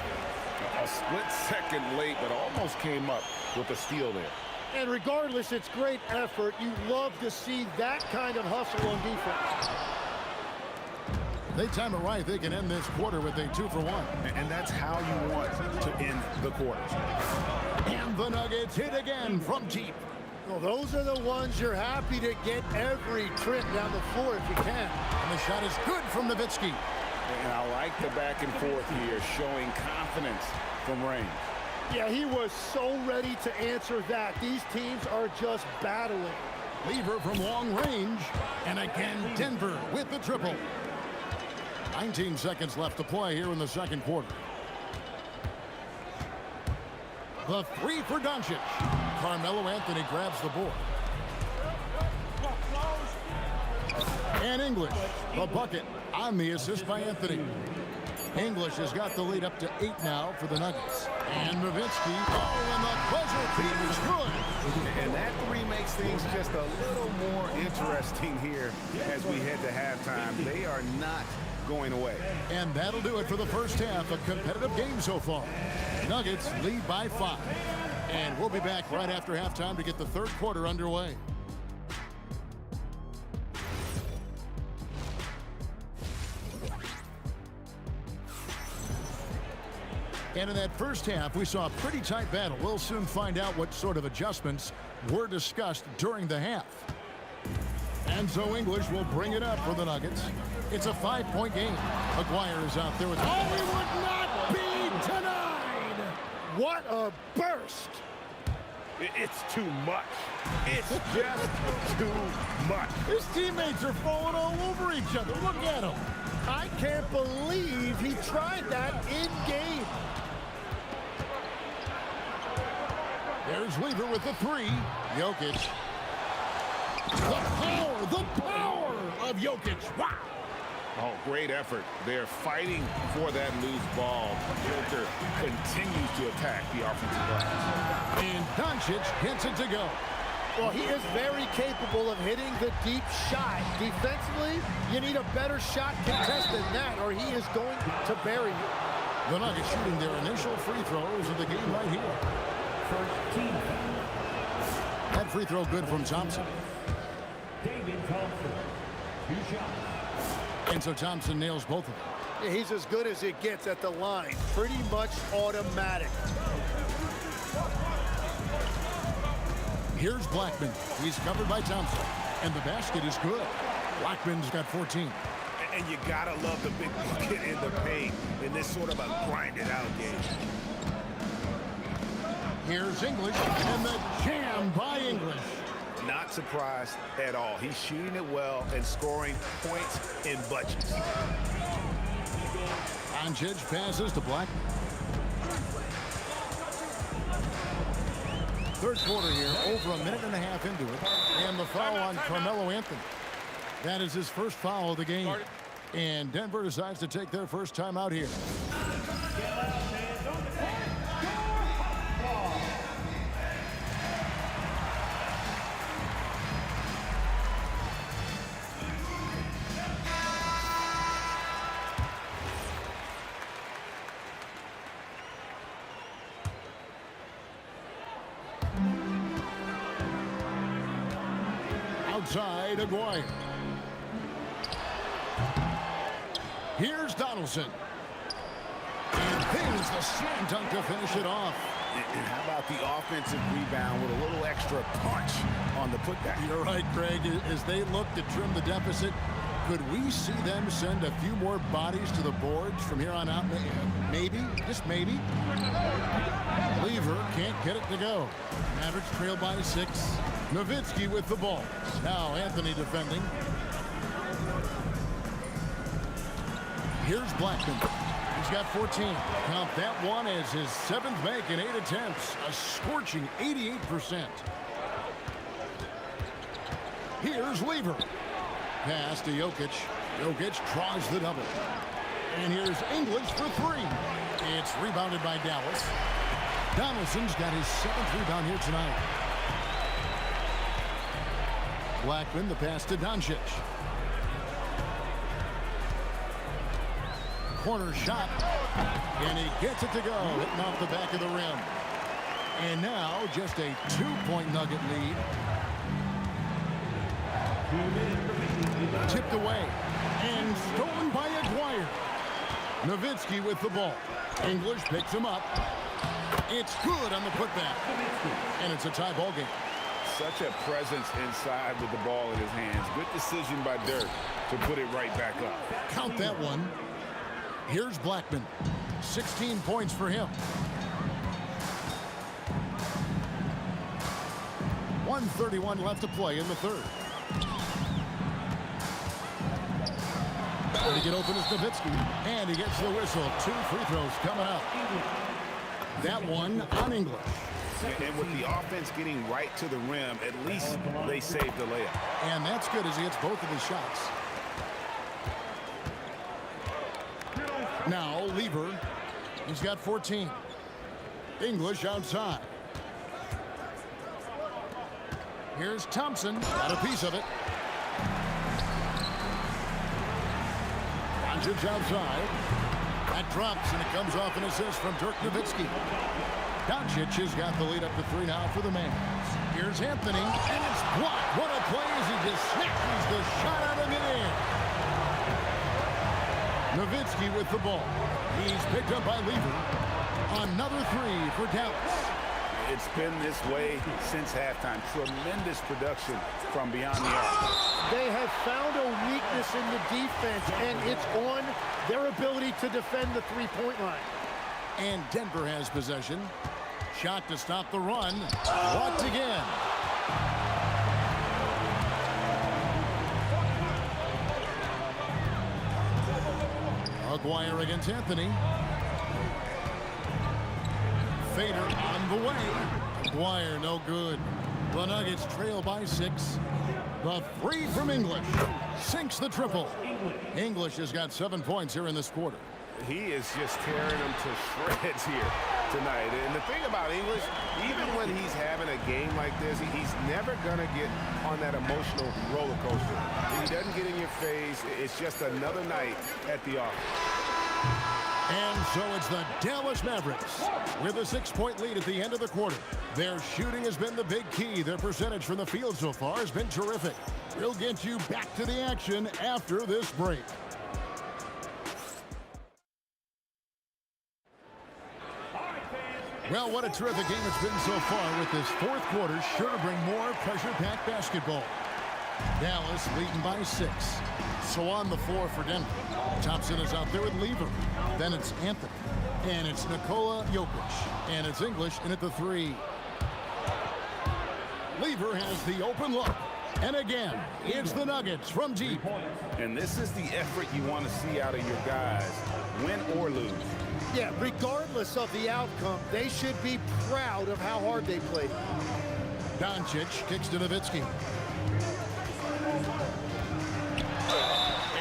A split second late, but almost came up with a steal there. And regardless, it's great effort. You love to see that kind of hustle on defense. They time it right. They can end this quarter with a 2-for-1. And that's how you want to end the quarters. And the Nuggets hit again from deep. Well, those are the ones you're happy to get every trip down the floor if you can. And the shot is good from Nowitzki. And I like the back and forth here, showing confidence from range. Yeah, he was so ready to answer that. These teams are just battling. Lever from long range. And again, Denver with the triple. 19 seconds left to play here in the second quarter. The three for Doncic. Carmelo Anthony grabs the board. And English, the bucket on the assist by Anthony. English has got the lead up to 8 now for the Nuggets. And Nowitzki, and the buzzer beat is good. And that three makes things just a little more interesting here as we head to halftime. They are not going away. And that'll do it for the first half. A competitive game so far. Nuggets lead by 5. And we'll be back right after halftime to get the third quarter underway. And in that first half, we saw a pretty tight battle. We'll soon find out what sort of adjustments were discussed during the half. And so English will bring it up for the Nuggets. It's a 5-point game. McGuire is out there with... Oh, he would not be denied! What a burst! It's too much. It's just too much. His teammates are falling all over each other. Look at him. I can't believe he tried that in game. There's Lever with the three. Jokic. The power of Jokic. Wow. Oh, great effort. They're fighting for that loose ball. Joker continues to attack the offensive glass. And Doncic gets it to go. Well, he is very capable of hitting the deep shot. Defensively, you need a better shot contest than that, or he is going to bury you. The Nuggets shooting their initial free throws of the game right here. That free throw good from Thompson. David Thompson, 2 shots. And so Thompson nails both of them. Yeah, he's as good as it gets at the line. Pretty much automatic. Here's Blackman. He's covered by Thompson. And the basket is good. Blackman's got 14. And you gotta love the big bucket in the paint in this sort of a grinded-out game. Here's English, and the jam by English. Not surprised at all. He's shooting it well and scoring points in bunches. Doncic passes to Blackman. Third quarter here, over a minute and a half into it. And the foul on Carmelo Anthony. That is his first foul of the game. And Denver decides to take their first time out here. Outside, Aguirre. Here's Donaldson. And there's the slam dunk to finish it off. And how about the offensive rebound with a little extra punch on the putback? You're right, Greg. As they look to trim the deficit, could we see them send a few more bodies to the boards from here on out? Maybe, just maybe. Lever can't get it to go. Mavericks trail by 6. Nowitzki with the ball. Now Anthony defending. Here's Blackman. He's got 14. Count that one as his 7th make in 8 attempts. A scorching 88%. Here's Lever. Pass to Jokic. Jokic draws the double. And here's English for 3. It's rebounded by Dallas. Donaldson's got his 7th rebound here tonight. Blackman, the pass to Doncic. Corner shot. And he gets it to go. Hitting off the back of the rim. And now just a 2-point Nugget lead. Tipped away. And stolen by Aguirre. Nowitzki with the ball. English picks him up. It's good on the putback. And it's a tie ball game. Such a presence inside with the ball in his hands. Good decision by Dirk to put it right back up. Count that one. Here's Blackman. 16 points for him. 1:31 left to play in the third. Trying to get open is Nowitzki. And he gets the whistle. 2 free throws coming up. That one on English. And with the offense getting right to the rim, at least they saved the layup. And that's good as he hits both of his shots. Now, Lever. He's got 14. English outside. Here's Thompson. Got a piece of it. Doncic outside. That drops, and it comes off an assist from Dirk Nowitzki. Doncic has got the lead up to 3 now for the Mavs. Here's Anthony, and it's blocked. What a play as he just snatches the shot out of midair. Nowitzki with the ball. He's picked up by Lever. Another 3 for Dallas. It's been this way since halftime. Tremendous production from beyond the arc. They have found a weakness in the defense, and it's on their ability to defend the three-point line. And Denver has possession. Shot to stop the run. Blocked again. Aguirre against Anthony. Fader on the way. Aguirre no good. The Nuggets trail by 6. The 3 from English sinks the triple. English has got 7 points here in this quarter. He is just tearing them to shreds here tonight. And the thing about English, even when he's having a game like this, he's never going to get on that emotional roller coaster. He doesn't get in your face. It's just another night at the office. And so it's the Dallas Mavericks with a 6-point lead at the end of the quarter. Their shooting has been the big key. Their percentage from the field so far has been terrific. We'll get you back to the action after this break. Well, what a terrific game it's been so far, with this fourth quarter sure to bring more pressure-packed basketball. Dallas leading by 6. So on the floor for Denver. Thompson is out there with Lever. Then it's Anthony. And it's Nikola Jokic. And it's English in at the 3. Lever has the open look. And again, it's the Nuggets from deep. And this is the effort you want to see out of your guys, win or lose. Yeah, regardless of the outcome, they should be proud of how hard they played. Doncic kicks to Nowitzki.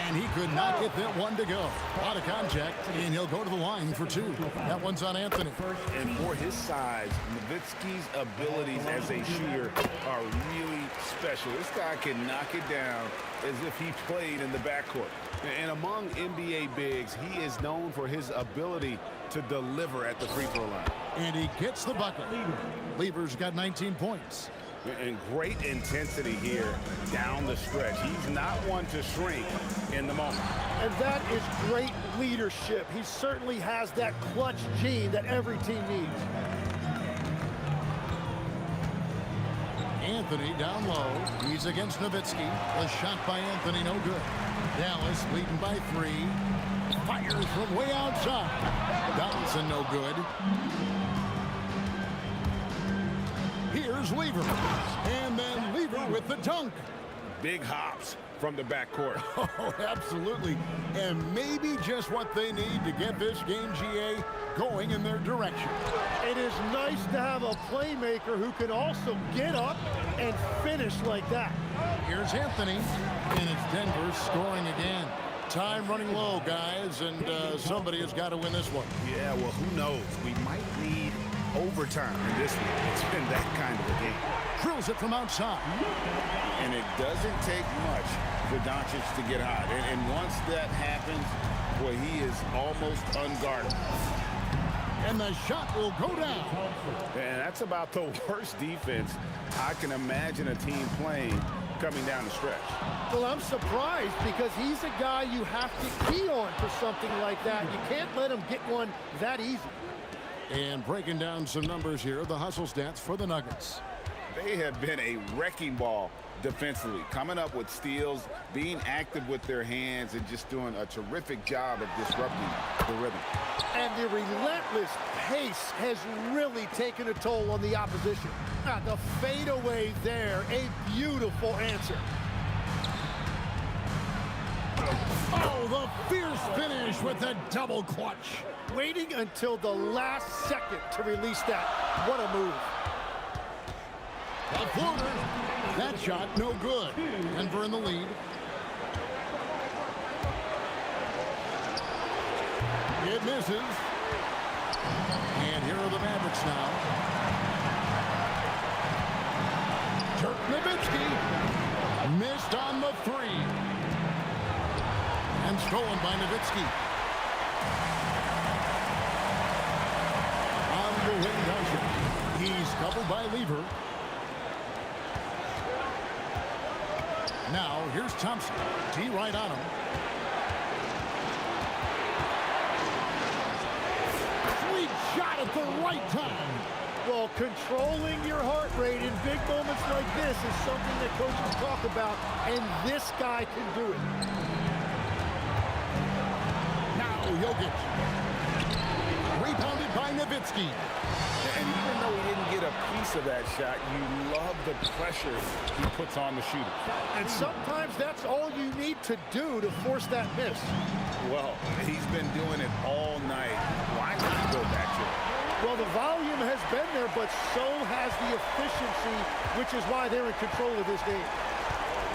And he could not get that one to go. A lot of contact, and he'll go to the line for 2. That one's on Anthony. And for his size, Nowitzki's abilities as a shooter are really special. This guy can knock it down as if he played in the backcourt. And among NBA bigs, he is known for his ability to deliver at the free throw line. And he gets the bucket. Lever's got 19 points. And great intensity here down the stretch. He's not one to shrink in the moment. And that is great leadership. He certainly has that clutch gene that every team needs. Anthony down low. He's against Nowitzki. The shot by Anthony, no good. Dallas leading by 3. Fires from way outside. Donaldson, no good. Here's Lever. And then Lever with the dunk. Big hops from the backcourt. Oh, absolutely. And maybe just what they need to get this game, GA, going in their direction. It is nice to have a playmaker who can also get up and finish like that. Here's Anthony, and it's Denver scoring again. Time running low, guys, and somebody has got to win this one. Yeah, well, who knows? We might need overtime in this one. It's been that kind of a game. Drills it from outside. And it doesn't take much for Doncic to get hot. And once that happens, well, he is almost unguardable. And the shot will go down. And that's about the worst defense I can imagine a team playing coming down the stretch. Well, I'm surprised because he's a guy you have to key on for something like that. You can't let him get one that easy. And breaking down some numbers here, the hustle stats for the Nuggets. They have been a wrecking ball defensively, coming up with steals, being active with their hands, and just doing a terrific job of disrupting the rhythm. And the relentless pace has really taken a toll on the opposition. The fadeaway there, a beautiful answer. Oh, the fierce finish with the double clutch. Waiting until the last second to release that. What a move. The floater. That shot no good. Denver in the lead. It misses. And here are the Mavericks now. Dirk Nowitzki missed on the three. And stolen by Nowitzki. On the wing motion. He's covered by Lever. Now, here's Thompson. T right on him. Sweet shot at the right time. Well, controlling your heart rate in big moments like this is something that coaches talk about, and this guy can do it. Now, Jokic. Rebounded by Nowitzki. And even though he didn't get a piece of that shot, you love the pressure he puts on the shooter. And sometimes that's all you need to do to force that miss. Well, he's been doing it all night. Why not go back to it? Well, the volume has been there, but so has the efficiency, which is why they're in control of this game.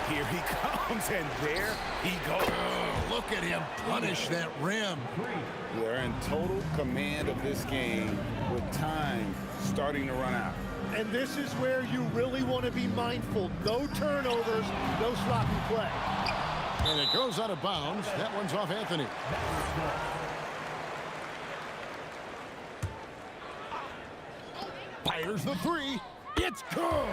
Here he comes, and there he goes. Oh, look at him punish that rim. They're in total command of this game with time starting to run out. And this is where you really want to be mindful. No turnovers, no sloppy play. And it goes out of bounds. That one's off Anthony. Fires the three. It's good.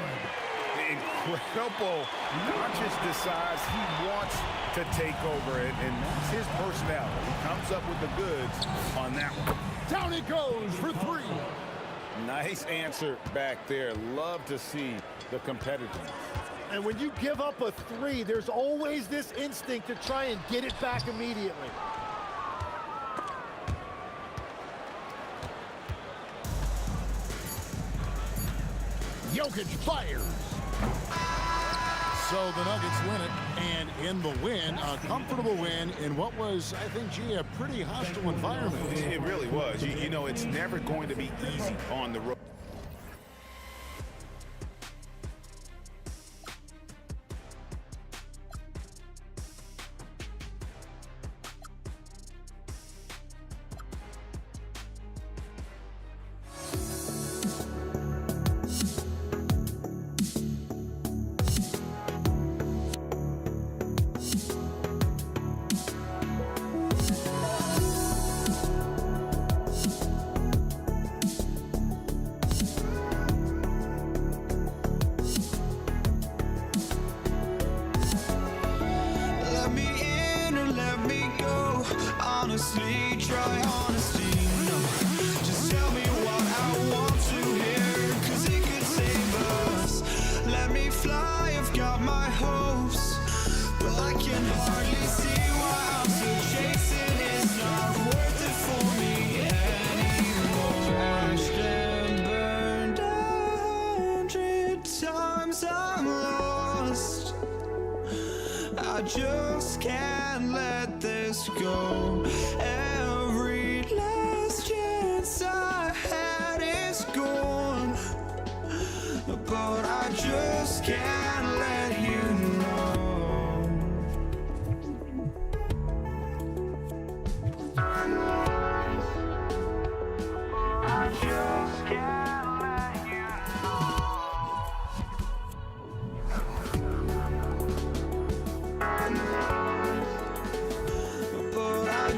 Incredible. Conscious decides he wants to take over it, and that's his personality. He comes up with the goods on that one. Down it goes for three. Nice answer back there. Love to see the competitiveness. And when you give up a three, there's always this instinct to try and get it back immediately. Jokic fires. So the Nuggets win it, and in the win, a comfortable win in what was, I think, gee, a pretty hostile environment. It really was. You know, it's never going to be easy on the road. Honestly, try honesty, no. Just tell me what I want to hear, 'cause it could save us. Let me fly, I've got my hopes, but I can hardly see why I'm still chasing. It's not worth it for me anymore. Crashed and burned 100 times, I'm lost. I just can't let this go. Every last chance I had is gone, but I just can't let you know. I just can't let you know. But I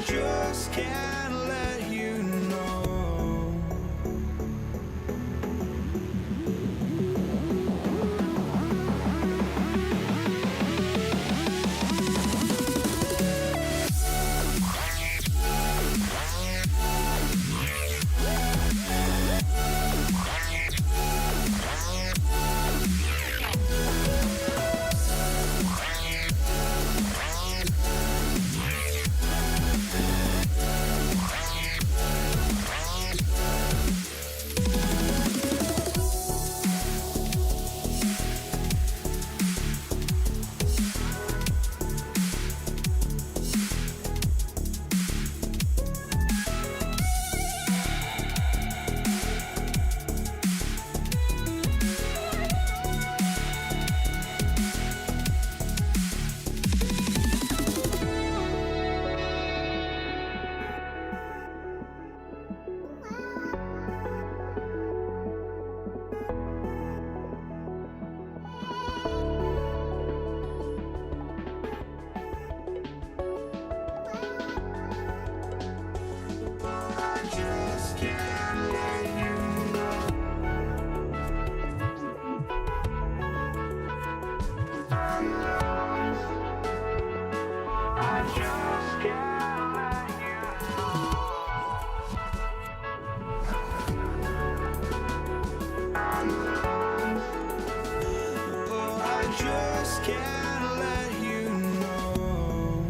can't let you know.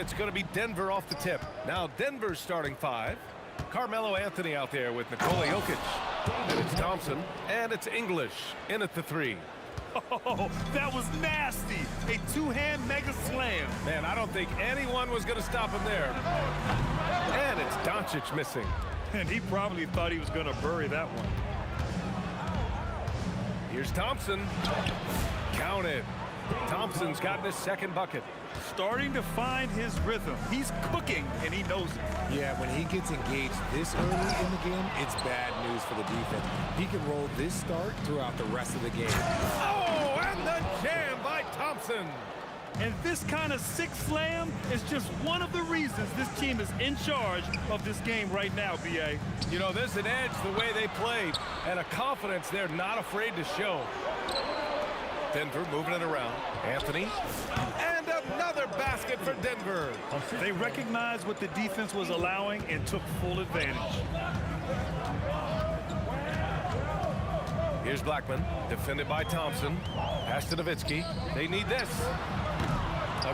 it's going to be Denver off the tip. Now Denver's starting 5. Carmelo Anthony out there with Nikola Jokic. And it's Thompson. And it's English in at the 3. Oh, that was nasty. A two-hand mega slam. Man, I don't think anyone was going to stop him there. And it's Doncic missing. And he probably thought he was going to bury that one. Here's Thompson. Count it. Thompson's gotten his second bucket. Starting to find his rhythm. He's cooking, and he knows it. Yeah, when he gets engaged this early in the game, it's bad news for the defense. He can roll this start throughout the rest of the game. Oh, and the jam by Thompson. And this kind of sick slam is just one of the reasons this team is in charge of this game right now, B.A. You know, there's an edge the way they play and a confidence they're not afraid to show. Denver moving it around. Anthony. And another basket for Denver. They recognized what the defense was allowing and took full advantage. Here's Blackman, defended by Thompson. Pass to Nowitzki. They need this.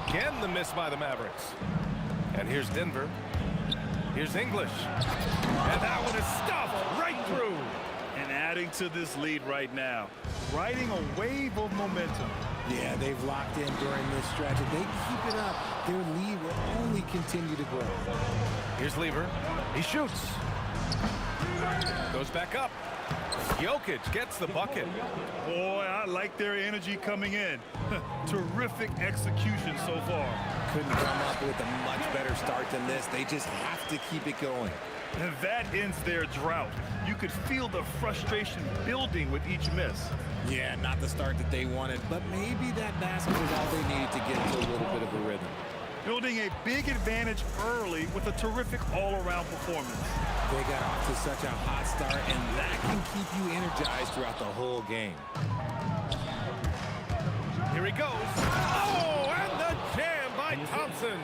Again, the miss by the Mavericks. And here's Denver. Here's English. And that one is stuffed right through. And adding to this lead right now, riding a wave of momentum. Yeah, they've locked in during this stretch. If they keep it up, their lead will only continue to grow. Here's Lever. He shoots. Goes back up. Jokic gets the bucket. Boy, I like their energy coming in. Terrific execution so far. Couldn't come up with a much better start than this. They just have to keep it going. And that ends their drought. You could feel the frustration building with each miss. Yeah, not the start that they wanted, but maybe that basket was all they needed to get to a little bit of a rhythm. Building a big advantage early with a terrific all-around performance. They got off to such a hot start, and that can keep you energized throughout the whole game. Here he goes. Oh, and the jam by Thompson.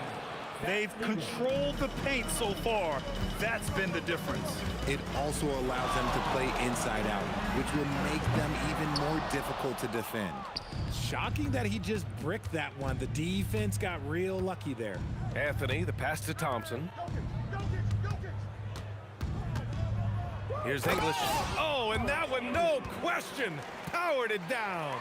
They've controlled the paint so far. That's been the difference. It also allows them to play inside out, which will make them even more difficult to defend. Shocking that he just bricked that one. The defense got real lucky there. Anthony, the pass to Thompson. Here's English. Oh, and that one, no question, powered it down.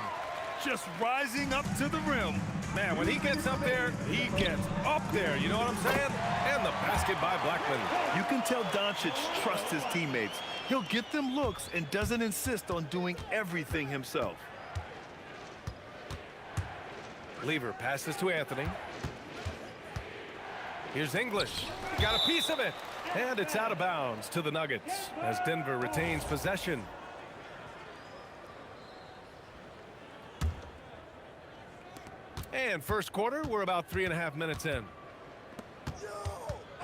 Just rising up to the rim. Man, when he gets up there, he gets up there. You know what I'm saying? And the basket by Blackman. You can tell Doncic trusts his teammates. He'll get them looks and doesn't insist on doing everything himself. Lever passes to Anthony. Here's English. Got a piece of it. And it's out of bounds to the Nuggets as Denver retains possession. And first quarter, we're about 3.5 minutes in.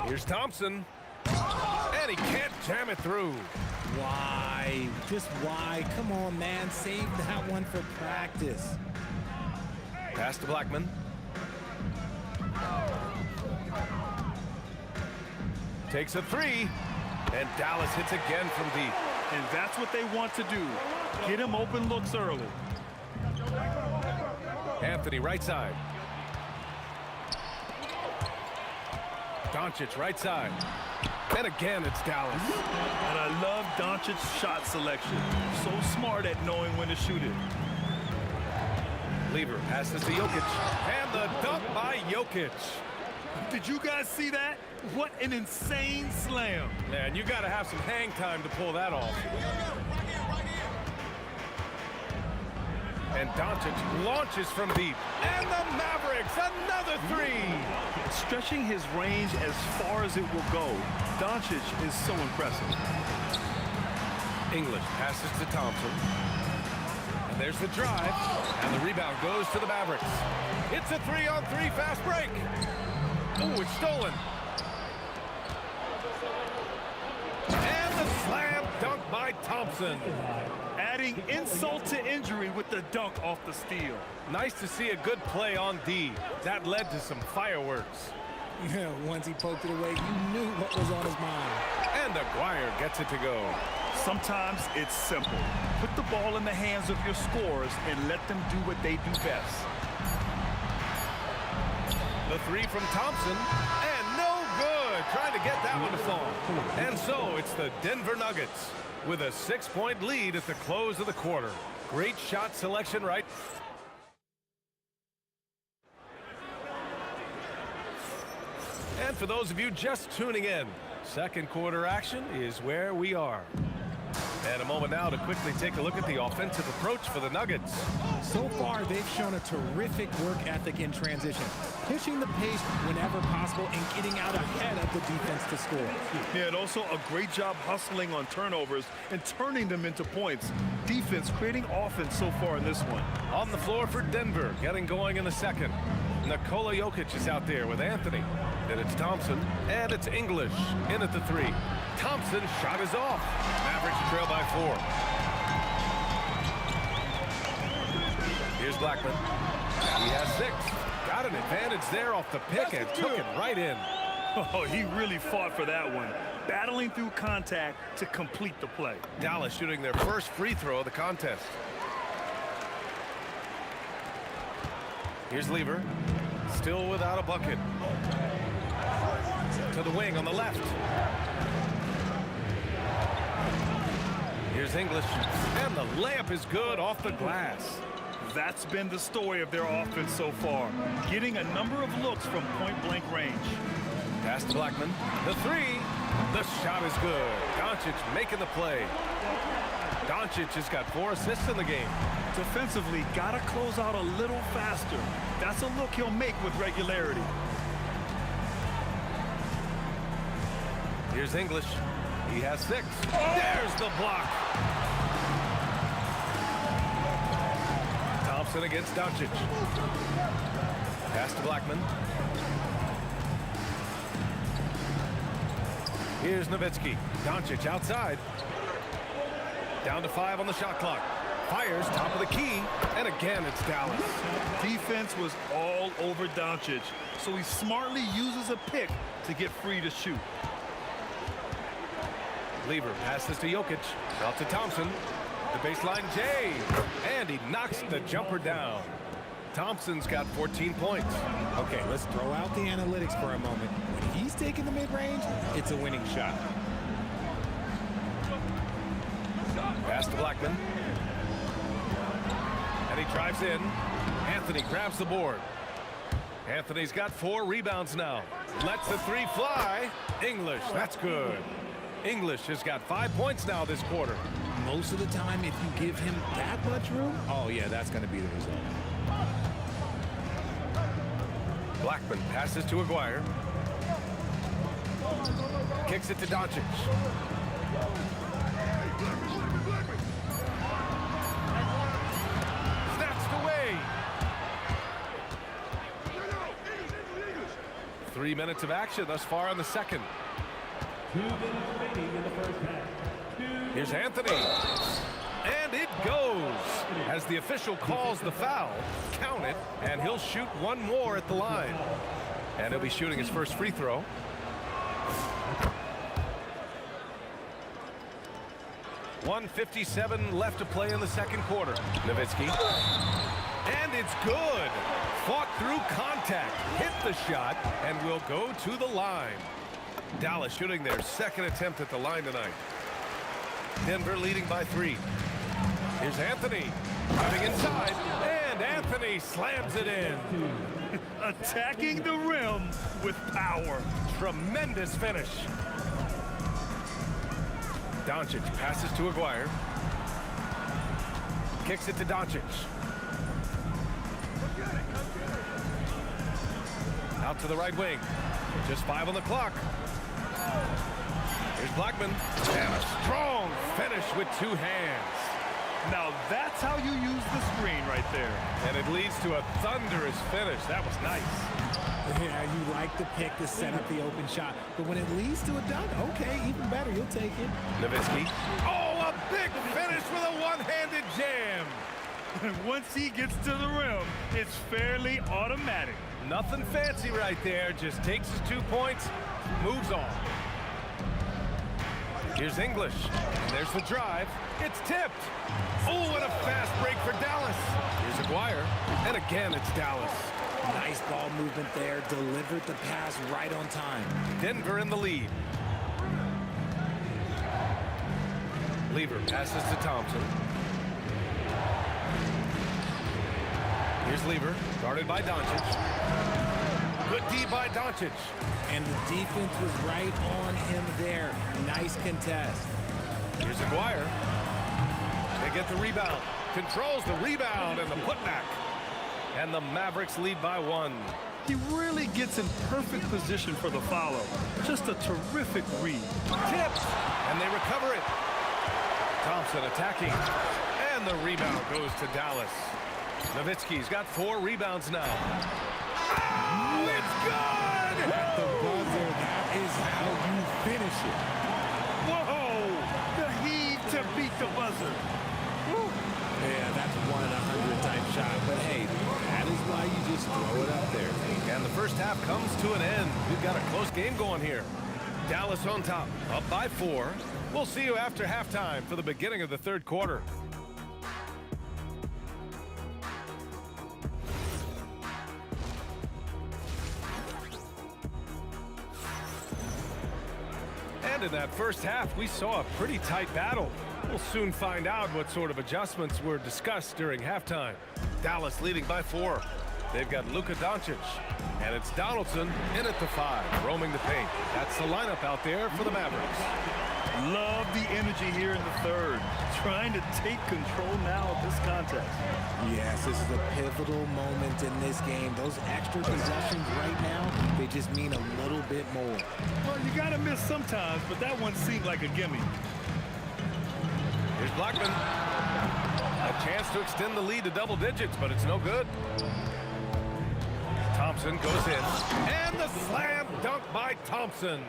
Here's Thompson. And he can't jam it through. Why? Just why? Come on, man. Save that one for practice. Pass to Blackman. Takes a three. And Dallas hits again from deep. And that's what they want to do. Get him open looks early. Anthony right side. Doncic right side. And again, it's Dallas. And I love Doncic's shot selection. So smart at knowing when to shoot it. Lever passes to Jokic. And the dunk by Jokic. Did you guys see that? What an insane slam. Man, you got to have some hang time to pull that off. And Doncic launches from deep. And the Mavericks, another three. Stretching his range as far as it will go. Doncic is so impressive. English passes to Thompson. And there's the drive. And the rebound goes to the Mavericks. It's a 3-on-3 fast break. Oh, it's stolen. And the slam dunk by Thompson. Adding insult to injury with the dunk off the steal. Nice to see a good play on D. That led to some fireworks. Yeah, once he poked it away, you knew what was on his mind. And Aguirre gets it to go. Sometimes it's simple. Put the ball in the hands of your scorers and let them do what they do best. The three from Thompson, and no good. Trying to get that one to fall. And so it's the Denver Nuggets with a 6-point lead at the close of the quarter. Great shot selection, right? And for those of you just tuning in, second quarter action is where we are. And a moment now to quickly take a look at the offensive approach for the Nuggets. So far, they've shown a terrific work ethic in transition, pushing the pace whenever possible and getting out ahead of the defense to score. Yeah, and also a great job hustling on turnovers and turning them into points. Defense creating offense so far in this one. On the floor for Denver, getting going in the second. Nikola Jokic is out there with Anthony. Then it's Thompson, and it's English in at the three. Thompson's shot is off. Mavericks trail by 4. Here's Blackman. He has 6. Got an advantage there off the pick and took it right in. Oh, he really fought for that one. Battling through contact to complete the play. Dallas shooting their first free throw of the contest. Here's Lever. Still without a bucket. To the wing on the left. Here's English. And the layup is good off the glass. That's been the story of their offense so far. Getting a number of looks from point-blank range. Pass to Blackman. The three. The shot is good. Doncic making the play. Doncic has got 4 assists in the game. Defensively, gotta close out a little faster. That's a look he'll make with regularity. Here's English. He has 6. There's the block. Thompson against Doncic. Pass to Blackman. Here's Nowitzki. Doncic outside. Down to 5 on the shot clock. Fires top of the key, and again it's Dallas. Defense was all over Doncic, so he smartly uses a pick to get free to shoot. Lever passes to Jokic. Out to Thompson. The baseline J. And he knocks the jumper down. Thompson's got 14 points. Okay, let's throw out the analytics for a moment. When he's taking the mid-range, it's a winning shot. Pass to Blackman. And he drives in. Anthony grabs the board. Anthony's got 4 rebounds now. Lets the three fly. English, that's good. English has got 5 points now this quarter. Most of the time, if you give him that much room, oh yeah, that's going to be the result. Blackman passes to Aguirre. Kicks it to Doncic. Snatched away. 3 minutes of action thus far in the second. 2 minutes remaining in the first half. Here's Anthony. And it goes. As the official calls the foul, count it, and he'll shoot 1 more at the line. And he'll be shooting his first free throw. .157 left to play in the second quarter. Nowitzki. And it's good. Fought through contact, hit the shot, and will go to the line. Dallas shooting their second attempt at the line tonight. Denver leading by 3. Here's Anthony. Coming inside, and Anthony slams it in. Attacking the rim with power. Tremendous finish. Doncic passes to Aguirre. Kicks it to Doncic. Out to the right wing. Just 5 on the clock. Here's Blackman. And a strong finish with 2 hands. Now that's how you use the screen right there. And it leads to a thunderous finish. That was nice. Yeah, you like the pick to set up the open shot, but when it leads to a dunk, okay, even better, you'll take it. Nowitzki. Oh, a big finish with a one-handed jam. Once he gets to the rim, it's fairly automatic. Nothing fancy right there. Just takes his 2 points, moves on. Here's English. And there's the drive. It's tipped. Oh, what a fast break for Dallas. Here's Aguirre. And again, it's Dallas. Nice ball movement there. Delivered the pass right on time. Denver in the lead. Lever passes to Thompson. Here's Lever, guarded by Doncic. Good D by Doncic. And the defense was right on him there. Nice contest. Here's Aguirre. They get the rebound. Controls the rebound and the putback. And the Mavericks lead by 1. He really gets in perfect position for the follow. Just a terrific read. Tipped, and they recover it. Thompson attacking, and the rebound goes to Dallas. Nowitzki's got 4 rebounds now. Oh, it's good! At the buzzer, that is how you finish it. Whoa! The heave to beat the buzzer. Woo. Yeah, that's 1 in 100 type shot. But hey, that is why you just throw it up there. And the first half comes to an end. We've got a close game going here. Dallas on top, up by 4. We'll see you after halftime for the beginning of the third quarter. And in that first half, we saw a pretty tight battle. We'll soon find out what sort of adjustments were discussed during halftime. Dallas leading by 4. They've got Luka Doncic, and it's Donaldson in at the 5, roaming the paint. That's the lineup out there for the Mavericks. Love the energy here in the third. Trying to take control now of this contest. Yes, this is a pivotal moment in this game. Those extra possessions right now, they just mean a little bit more. Well, you got to miss sometimes, but that one seemed like a gimme. Here's Blackman. A chance to extend the lead to double digits, but it's no good. Thompson goes in, and the slam dunk by Thompson.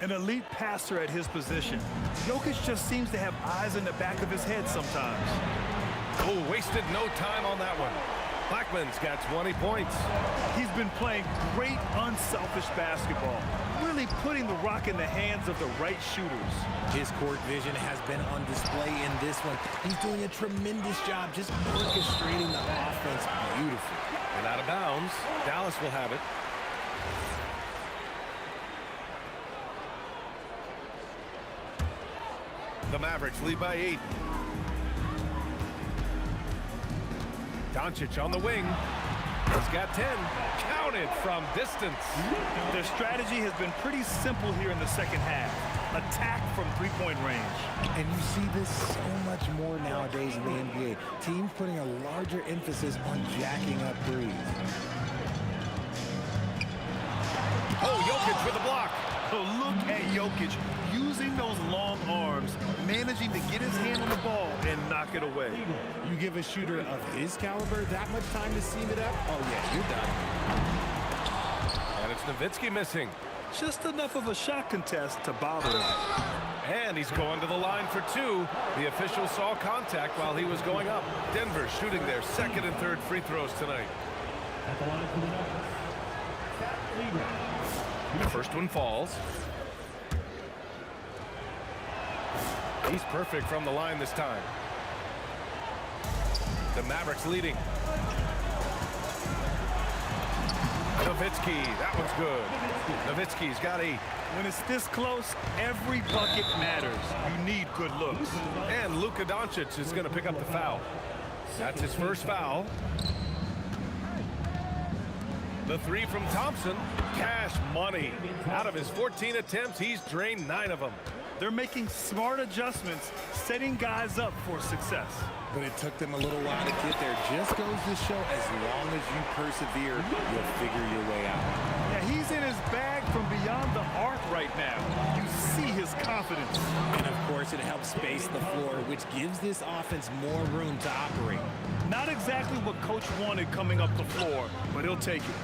An elite passer at his position. Jokic just seems to have eyes in the back of his head sometimes. Oh, wasted no time on that one. Blackman's got 20 points. He's been playing great, unselfish basketball. Really putting the rock in the hands of the right shooters. His court vision has been on display in this one. He's doing a tremendous job just orchestrating the offense beautifully. And out of bounds, Dallas will have it. The Mavericks lead by 8. Doncic on the wing. He's got 10. Counted from distance. Their strategy has been pretty simple here in the second half. Attack from three-point range. And you see this so much more nowadays in the NBA. Teams putting a larger emphasis on jacking up threes. Oh, Jokic with a block. So look at Jokic using those long arms, managing to get his hand on the ball and knock it away. You give a shooter of his caliber that much time to seam it up, oh yeah, you're done. And it's Nowitzki missing. Just enough of a shot contest to bother him. And he's going to the line for 2. The official saw contact while he was going up. Denver shooting their second and third free throws tonight. At the line for the Nuggets, Pat Lever. The first one falls. He's perfect from the line this time. The Mavericks leading. Nowitzki, that one's good. Nowitzki's got 8. When it's this close, every bucket matters. You need good looks. And Luka Doncic is going to pick up the foul. That's his first foul. The 3 from Thompson, cash money. Out of his 14 attempts, he's drained 9 of them. They're making smart adjustments, setting guys up for success. But it took them a little while to get there. Just goes to show, as long as you persevere, you'll figure your way out. Yeah, he's in his bag from beyond the arc right now. You see his confidence. And of course, it helps space the floor, which gives this offense more room to operate. Not exactly what Coach wanted coming up the floor, but he'll take it.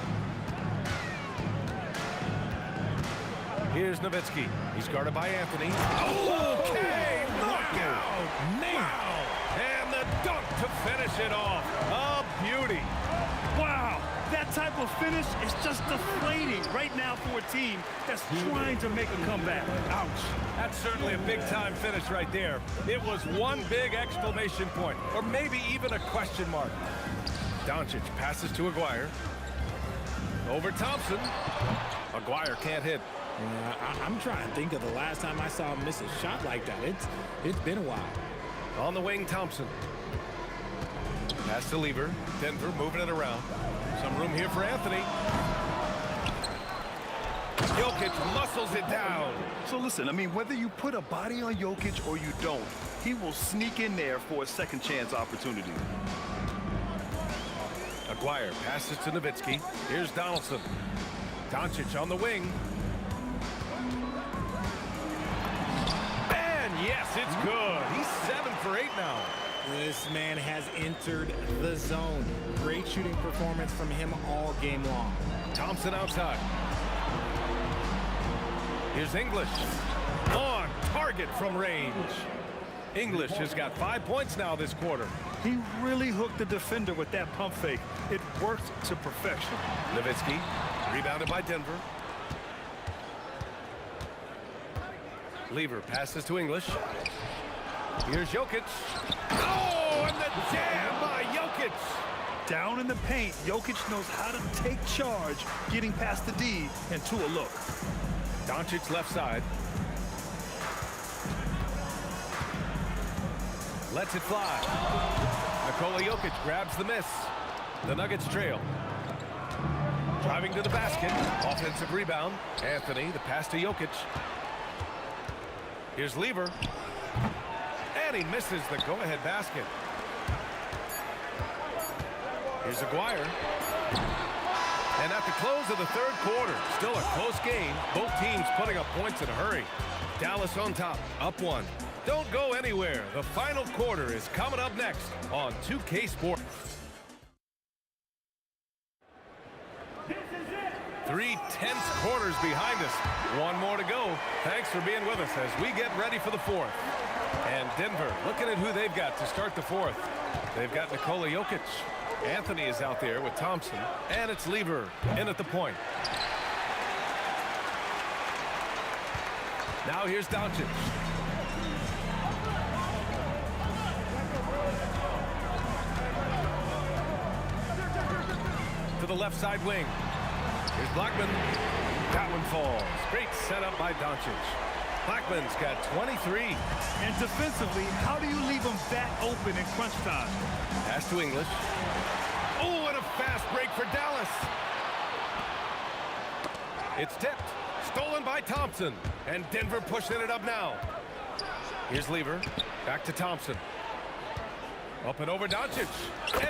Here's Nowitzki. He's guarded by Anthony. Okay, knockout! Wow! And the dunk to finish it off. A beauty. Wow, that type of finish is just deflating right now for a team that's trying to make a comeback. Ouch. That's certainly a big-time finish right there. It was one big exclamation point, or maybe even a question mark. Doncic passes to Aguirre. Over Thompson. Maguire can't hit. I'm trying to think of the last time I saw him miss a shot like that. It's been a while. On the wing, Thompson. Pass to Lever. Denver moving it around. Some room here for Anthony. Jokic muscles it down. So listen, I mean, whether you put a body on Jokic or you don't, he will sneak in there for a second chance opportunity. Maguire passes to Nowitzki. Here's Donaldson. Doncic on the wing. And yes, it's good. He's 7 for 8 now. This man has entered the zone. Great shooting performance from him all game long. Thompson outside. Here's English. On target from range. English has got 5 points now this quarter. He really hooked the defender with that pump fake. It worked to perfection. Nowitzki, rebounded by Denver. Lever passes to English. Here's Jokic. Oh, and the jam by Jokic. Down in the paint, Jokic knows how to take charge, getting past the D and to a look. Doncic left side. Lets it fly. Nikola Jokic grabs the miss. The Nuggets trail. Driving to the basket. Offensive rebound. Anthony, the pass to Jokic. Here's Lever. And he misses the go-ahead basket. Here's Aguirre. And at the close of the third quarter, still a close game. Both teams putting up points in a hurry. Dallas on top, up 1. Don't go anywhere. The final quarter is coming up next on 2K Sports. 3 tense quarters behind us. 1 more to go. Thanks for being with us as we get ready for the 4th. And Denver looking at who they've got to start the 4th. They've got Nikola Jokic. Anthony is out there with Thompson. And it's Lever in at the point. Now here's Doncic. To the left side wing. Here's Blackman. That one falls. Great setup by Doncic. Blackman's got 23. And defensively, how do you leave him that open in crunch time? Pass to English. Oh, and a fast break for Dallas. It's tipped. Stolen by Thompson. And Denver pushing it up now. Here's Lever. Back to Thompson. Up and over Doncic.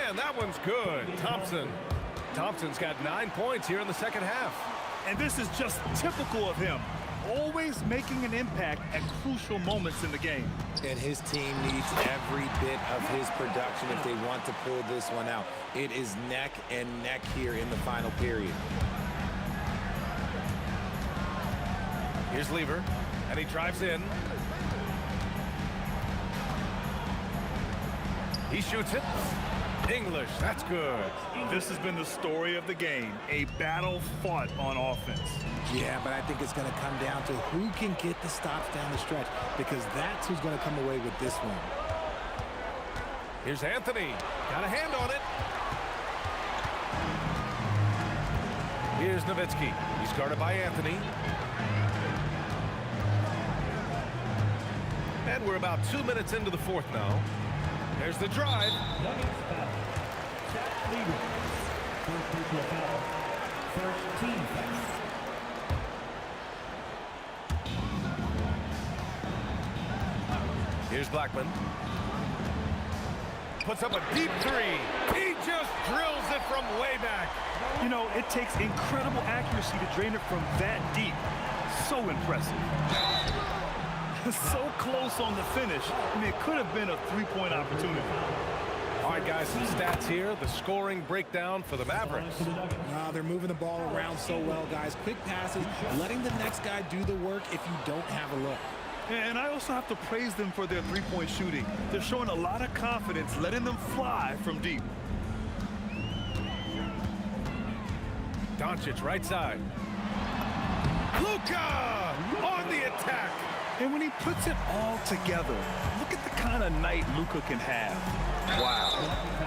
And that one's good. Thompson's got 9 points here in the second half. And this is just typical of him. Always making an impact at crucial moments in the game. And his team needs every bit of his production if they want to pull this one out. It is neck and neck here in the final period. Here's Lever, and he drives in. He shoots it. English, that's good. This has been the story of the game, a battle fought on offense. Yeah, but I think it's going to come down to who can get the stops down the stretch, because that's who's going to come away with this one. Here's Anthony. Got a hand on it. Here's Nowitzki. He's guarded by Anthony. And we're about 2 minutes into the 4th now. There's the drive. Here's Blackman. Puts up a deep 3. He just drills it from way back. You know, it takes incredible accuracy to drain it from that deep. So impressive. So close on the finish. I mean, it could have been a 3-point opportunity. All right, guys, some stats here. The scoring breakdown for the Mavericks. They're moving the ball around so well, guys. Quick passes, letting the next guy do the work if you don't have a look. And I also have to praise them for their 3-point shooting. They're showing a lot of confidence, letting them fly from deep. Doncic, right side. Luka on the attack. And when he puts it all together. Look at the kind of night Luka can have. Wow.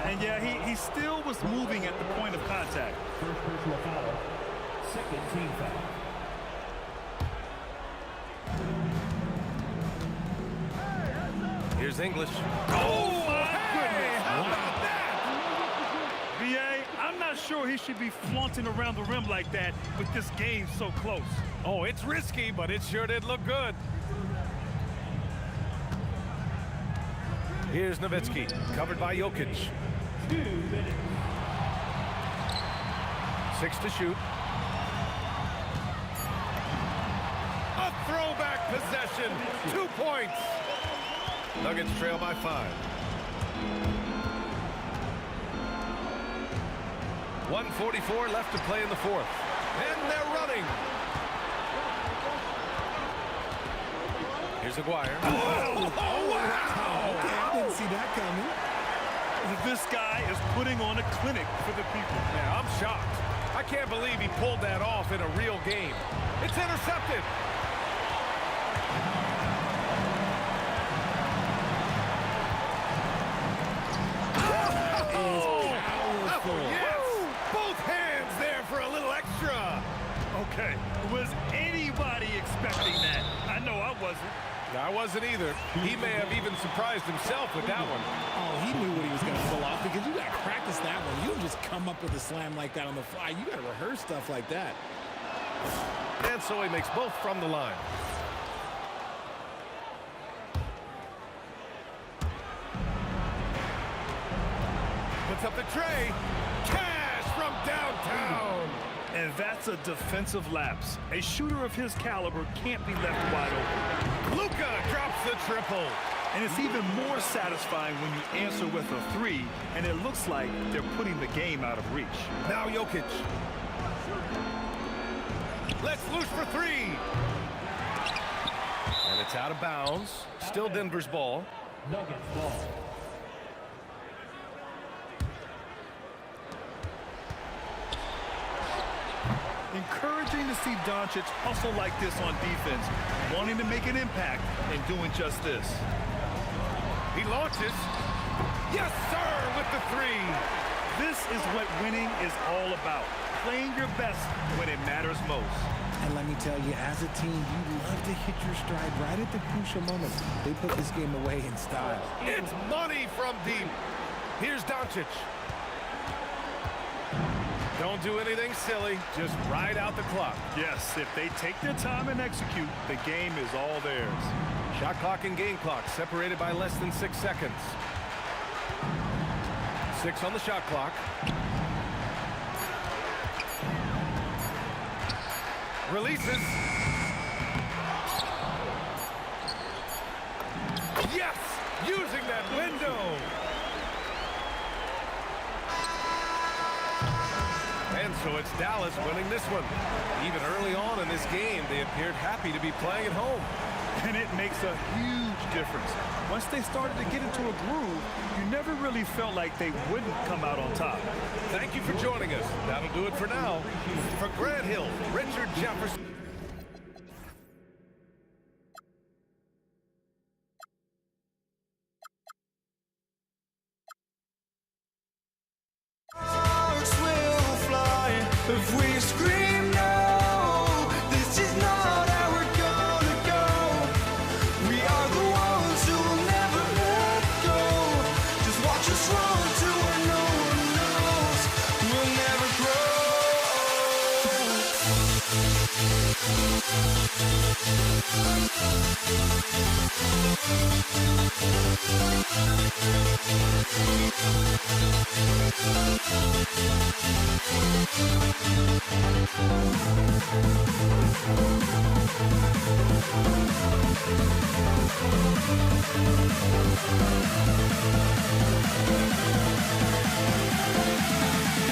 And yeah, he still was moving at the point of contact. First personal foul. Second team foul. Here's English. Oh, my goodness. How about that? B.A., I'm not sure he should be flaunting around the rim like that with this game so close. Oh, it's risky, but it sure did look good. Here's Nowitzki, covered by Jokic. 2 minutes. 6 to shoot. A throwback possession. 2 points. Nuggets trail by 5. 1:44 left to play in the fourth. And they're running. Here's Aguirre. Oh, wow. Okay, I didn't see that coming. This guy is putting on a clinic for the people. Yeah, I'm shocked. I can't believe he pulled that off in a real game. It's intercepted. Yes! Both hands there for a little extra. Okay, was anybody expecting that? I know I wasn't. I wasn't either. He may have even surprised himself with that one. Oh, he knew what he was going to pull off because you got to practice that one. You don't just come up with a slam like that on the fly. You got to rehearse stuff like that. And so he makes both from the line. Puts up the tray. Cash from downtown. And that's a defensive lapse. A shooter of his caliber can't be left wide open. Luka drops the triple. And it's even more satisfying when you answer with a 3, and it looks like they're putting the game out of reach. Now Jokic. Let's loose for 3. And it's out of bounds. Still Denver's ball. Nuggets ball. Encouraging to see Doncic hustle like this on defense, wanting to make an impact and doing just this. He launches. Yes, sir, with the 3. This is what winning is all about. Playing your best when it matters most. And let me tell you, as a team, you love to hit your stride right at the crucial moments. They put this game away in style. It's money from deep. Here's Doncic. Don't do anything silly. Just ride out the clock. Yes, if they take their time and execute, the game is all theirs. Shot clock and game clock separated by less than 6 seconds. 6 on the shot clock. Releases. Yes! Using that window. And so it's Dallas winning this one. Even early on in this game, they appeared happy to be playing at home. And it makes a huge difference. Once they started to get into a groove, you never really felt like they wouldn't come out on top. Thank you for joining us. That'll do it for now. For Grant Hill, Richard Jefferson. Hearts will fly if we scream no. This is not how we're gonna go. We are the ones who will never let go. Just watch us run to where no one knows. We'll never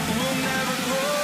We'll never grow.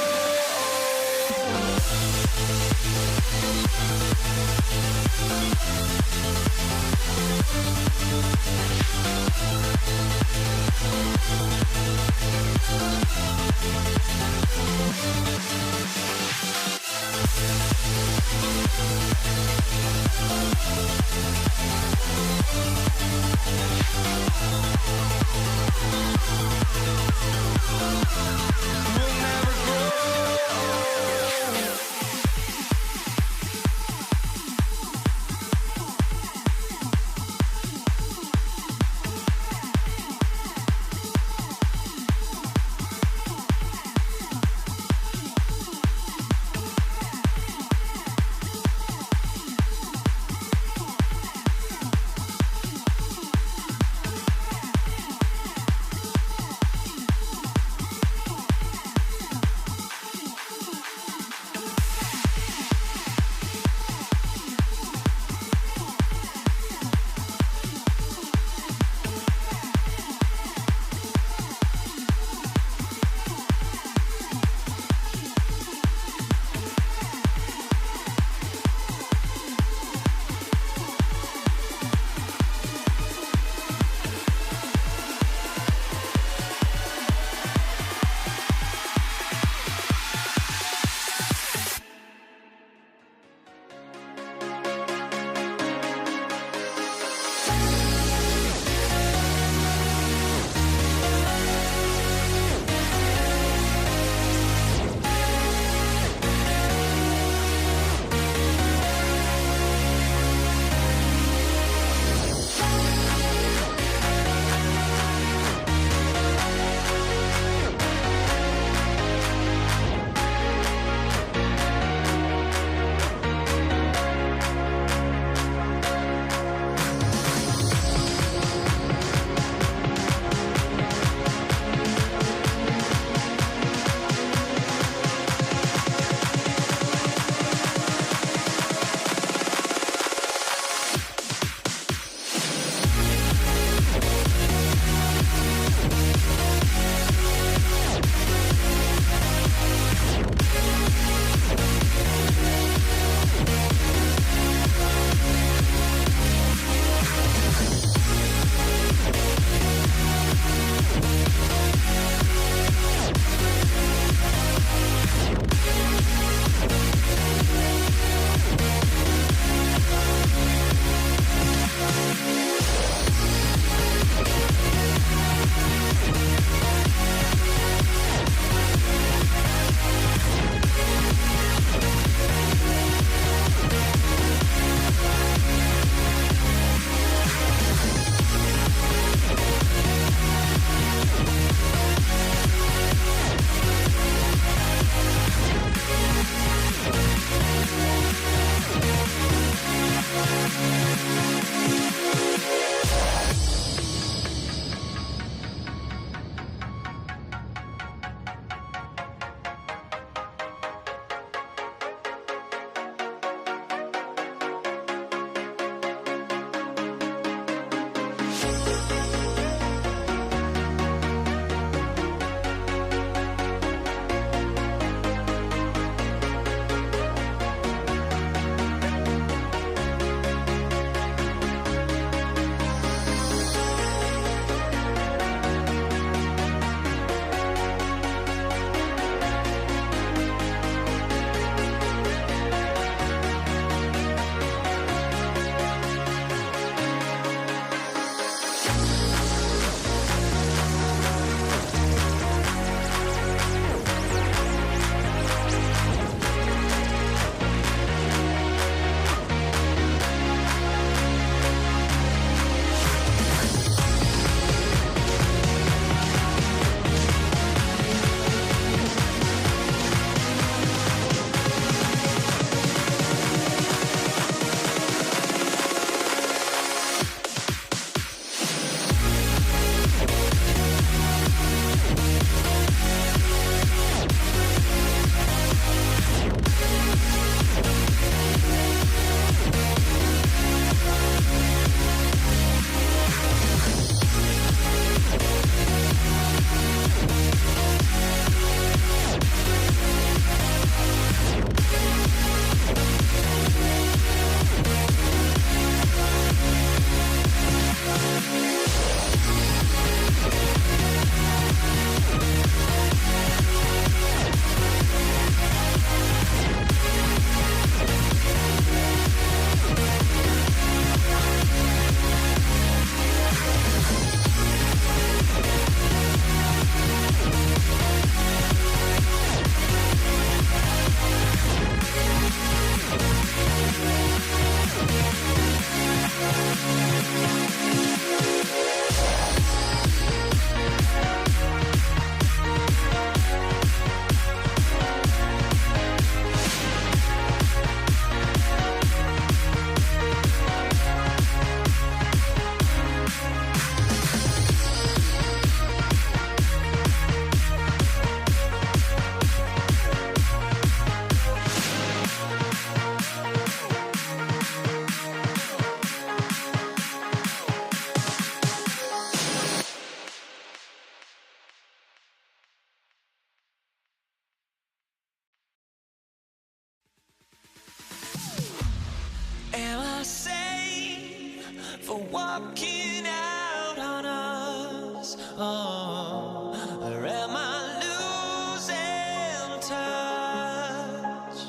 walking out on us? Oh, or am I losing touch?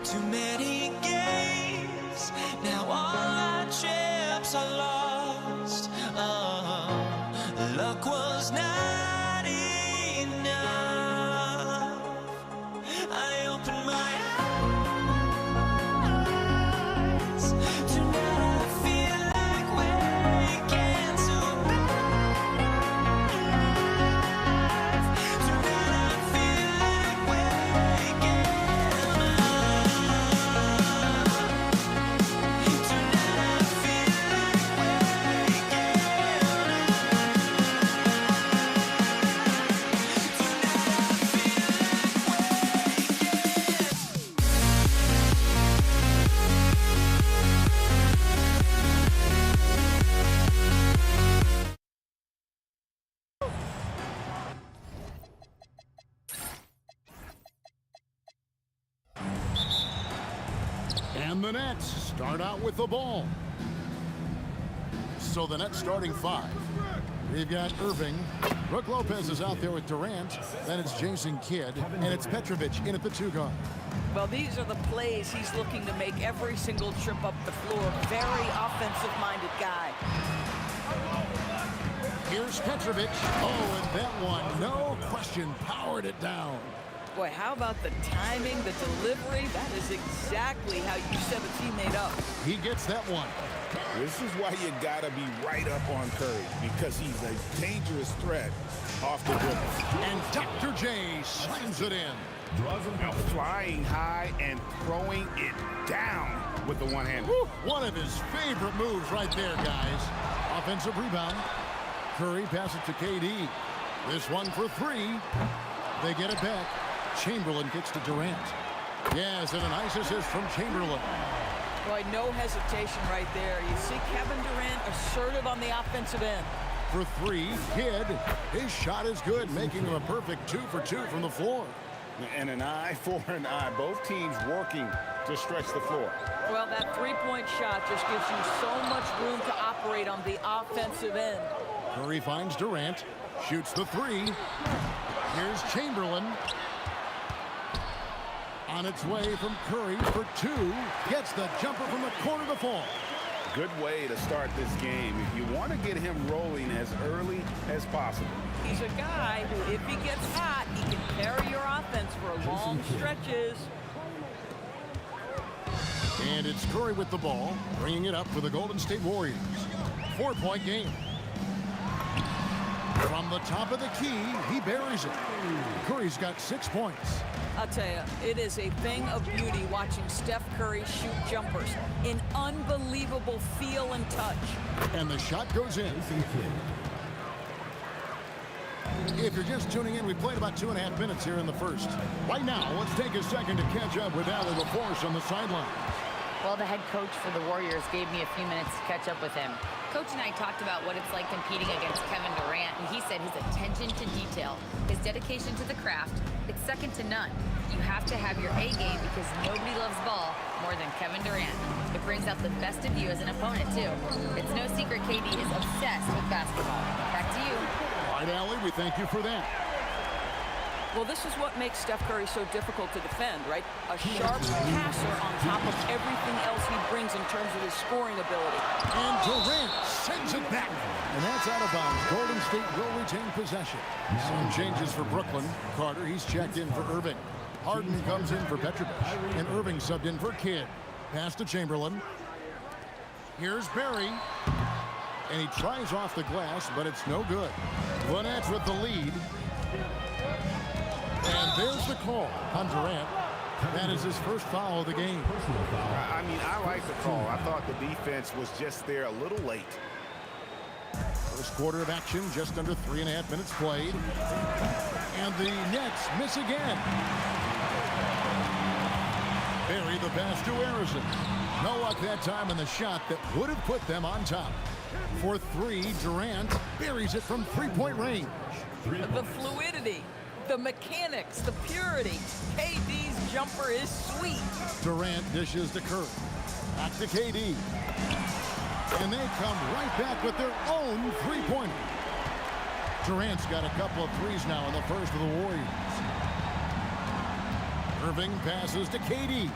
Too many games, now all our chips are lost. Oh, luck was not enough. I opened my eyes. Tonight I feel like waking to life. Tonight I feel like waking up. Tonight I feel like waking And the Nets start out with the ball. So the Nets starting 5. We've got Irving. Brook Lopez is out there with Durant. Then it's Jason Kidd. And it's Petrovic in at the 2 guard. Well, these are the plays he's looking to make every single trip up the floor. Very offensive-minded guy. Here's Petrovic. Oh, and that one, no question, powered it down. Boy, how about the timing, the delivery? That is exactly how you set a teammate up. He gets that one. This is why you gotta be right up on Curry, because he's a dangerous threat off the dribble. And Dr. J slams it in. Flying high and throwing it down with the one hand. One of his favorite moves right there, guys. Offensive rebound. Curry passes to KD. This one for 3. They get it back. Chamberlain kicks to Durant. Yes, and a nice assist from Chamberlain. Boy, no hesitation right there. You see Kevin Durant assertive on the offensive end. For 3, Kidd. His shot is good, making him a perfect 2 for 2 from the floor. And an eye for an eye. Both teams working to stretch the floor. Well, that three-point shot just gives you so much room to operate on the offensive end. Curry finds Durant. Shoots the 3. Here's Chamberlain. On its way from Curry for 2. Gets the jumper from the corner to fall. Good way to start this game. If you want to get him rolling as early as possible. He's a guy who, if he gets hot, he can carry your offense for long stretches. And it's Curry with the ball, bringing it up for the Golden State Warriors. 4-point game. From the top of the key, he buries it. Curry's got 6 points. I'll tell you, it is a thing of beauty watching Steph Curry shoot jumpers. An unbelievable feel and touch. And the shot goes in. If you're just tuning in, we played about 2.5 minutes here in the first. Right now, let's take a second to catch up with Allie LaForce on the sideline. Well, the head coach for the Warriors gave me a few minutes to catch up with him. Coach and I talked about what it's like competing against Kevin Durant, and he said his attention to detail, his dedication to the craft, it's second to none. You have to have your A game because nobody loves ball more than Kevin Durant. It brings out the best of you as an opponent, too. It's no secret KD is obsessed with basketball. Back to you. All right, Allie, we thank you for that. Well, this is what makes Steph Curry so difficult to defend, right? A sharp passer on top of everything else he brings in terms of his scoring ability. And Durant sends it back. And that's out of bounds. Golden State will retain possession. Some changes for Brooklyn. Carter, he's checked in for Irving. Harden comes in for Petrovic. And Irving subbed in for Kidd. Pass to Chamberlain. Here's Barry. And he tries off the glass, but it's no good. The Nets with the lead. And there's the call on Durant. That is his first foul of the game. I mean, I like the call. I thought the defense was just there a little late. First quarter of action, just under 3.5 minutes played. And the Nets miss again. Barry the pass to Harrison. No luck that time in the shot that would have put them on top. For 3, Durant buries it from 3-point range. The fluidity, The mechanics, the purity. KD's jumper is sweet. Durant dishes to Curry. Back to KD. And they come right back with their own three-pointer. Durant's got a couple of threes now in the first of the Warriors. Irving passes to KD.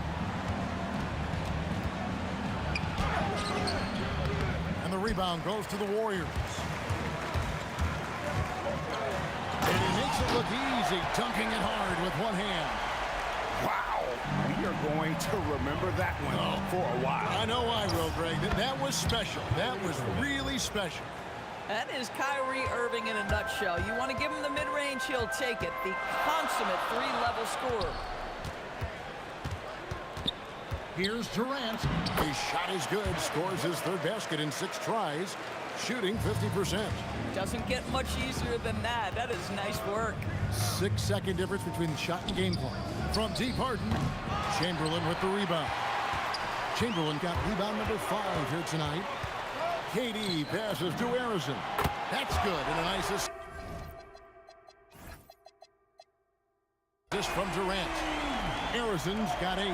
And the rebound goes to the Warriors. And he makes it look easy, dunking it hard with one hand. Wow, we are going to remember that one for a while. I know I will, Greg. That was special. That was really special. That is Kyrie Irving in a nutshell. You want to give him the mid-range, he'll take it. The consummate three-level scorer. Here's Durant. His shot is good. Scores his third basket in 6 tries. Shooting 50%. Doesn't get much easier than that. That is nice work. 6-second difference between shot and game clock. From deep, Harden. Chamberlain with the rebound. Chamberlain got rebound number 5 here tonight. KD passes to Harrison. That's good. And a nice assist from Durant. Harrison's got 8.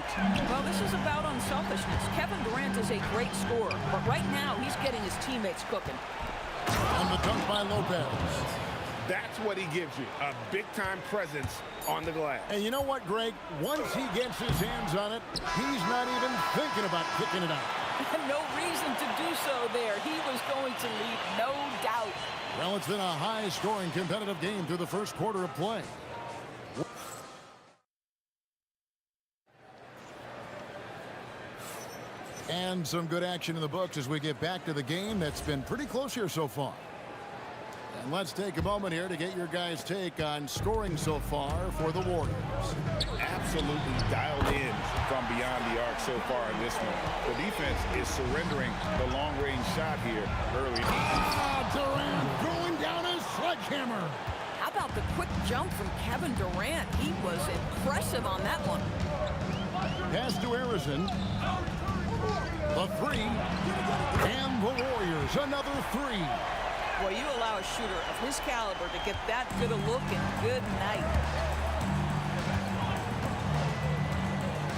Well, this is about unselfishness. Kevin Durant is a great scorer, but right now he's getting his teammates cooking. On the dunk by Lopez. That's what he gives you, a big-time presence on the glass. And you know what, Greg? Once he gets his hands on it, he's not even thinking about kicking it out. No reason to do so there. He was going to lead, no doubt. Well, it's been a high-scoring competitive game through the first quarter of play. And some good action in the books as we get back to the game that's been pretty close here so far. And let's take a moment here to get your guys' take on scoring so far for the Warriors. Absolutely dialed in from beyond the arc so far in this one. The defense is surrendering the long-range shot here early. Durant going down a sledgehammer. How about the quick jump from Kevin Durant? He was impressive on that one. Pass to Harrison. The 3. And the Warriors, another 3. Well, you allow a shooter of his caliber to get that good a look and good night.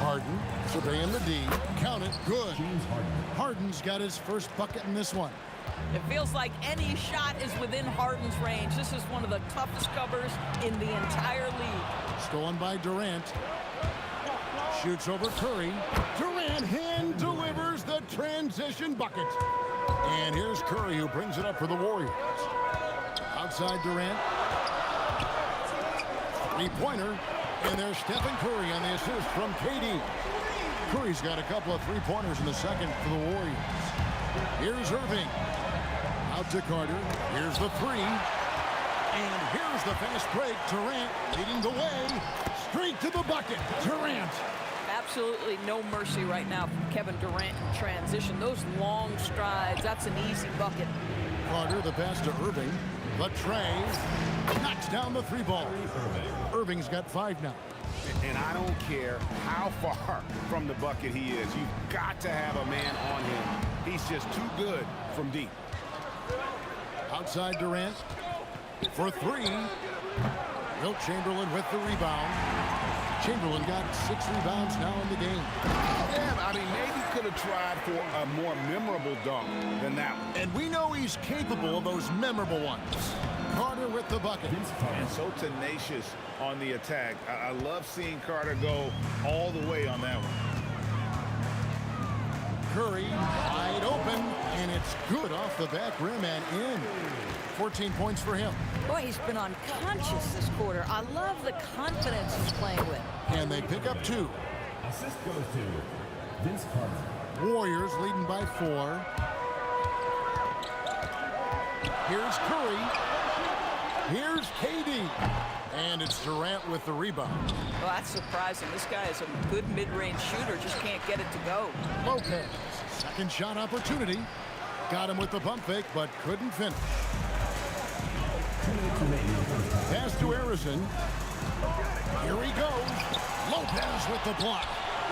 Harden surveying the D. Count it. Good. Harden's got his first bucket in this one. It feels like any shot is within Harden's range. This is one of the toughest covers in the entire league. Stolen by Durant. Shoots over Curry. Durant hand delivers the transition bucket. And here's Curry who brings it up for the Warriors. Outside Durant. 3-pointer. And there's Stephen Curry on the assist from KD. Curry's got a couple of 3-pointers in the second for the Warriors. Here's Irving. Out to Carter. Here's the 3. And here's the fast break. Durant leading the way. Straight to the bucket. Durant. Absolutely no mercy right now from Kevin Durant in transition. Those long strides, that's an easy bucket. Carter, the pass to Irving. The tray. Knocks down the 3-ball. Irving's got 5 now. And I don't care how far from the bucket he is. You've got to have a man on him. He's just too good from deep. Outside Durant. For 3. Wilt Chamberlain with the rebound. Chamberlain got 6 rebounds now in the game. Yeah, I mean, maybe could have tried for a more memorable dunk than that one. And we know he's capable of those memorable ones. Carter with the bucket. And so tenacious on the attack. I love seeing Carter go all the way on that one. Curry wide open, and it's good off the back rim and in. 14 points for him. Boy, he's been unconscious this quarter. I love the confidence he's playing with. And they pick up 2. Assist goes to Vince Carter. Warriors leading by 4. Here's Curry. Here's KD. And it's Durant with the rebound. Well, that's surprising. This guy is a good mid-range shooter, just can't get it to go. Lopez, second shot opportunity. Got him with the pump fake, but couldn't finish. Pass to Harrison. Here he goes. Lopez with the block.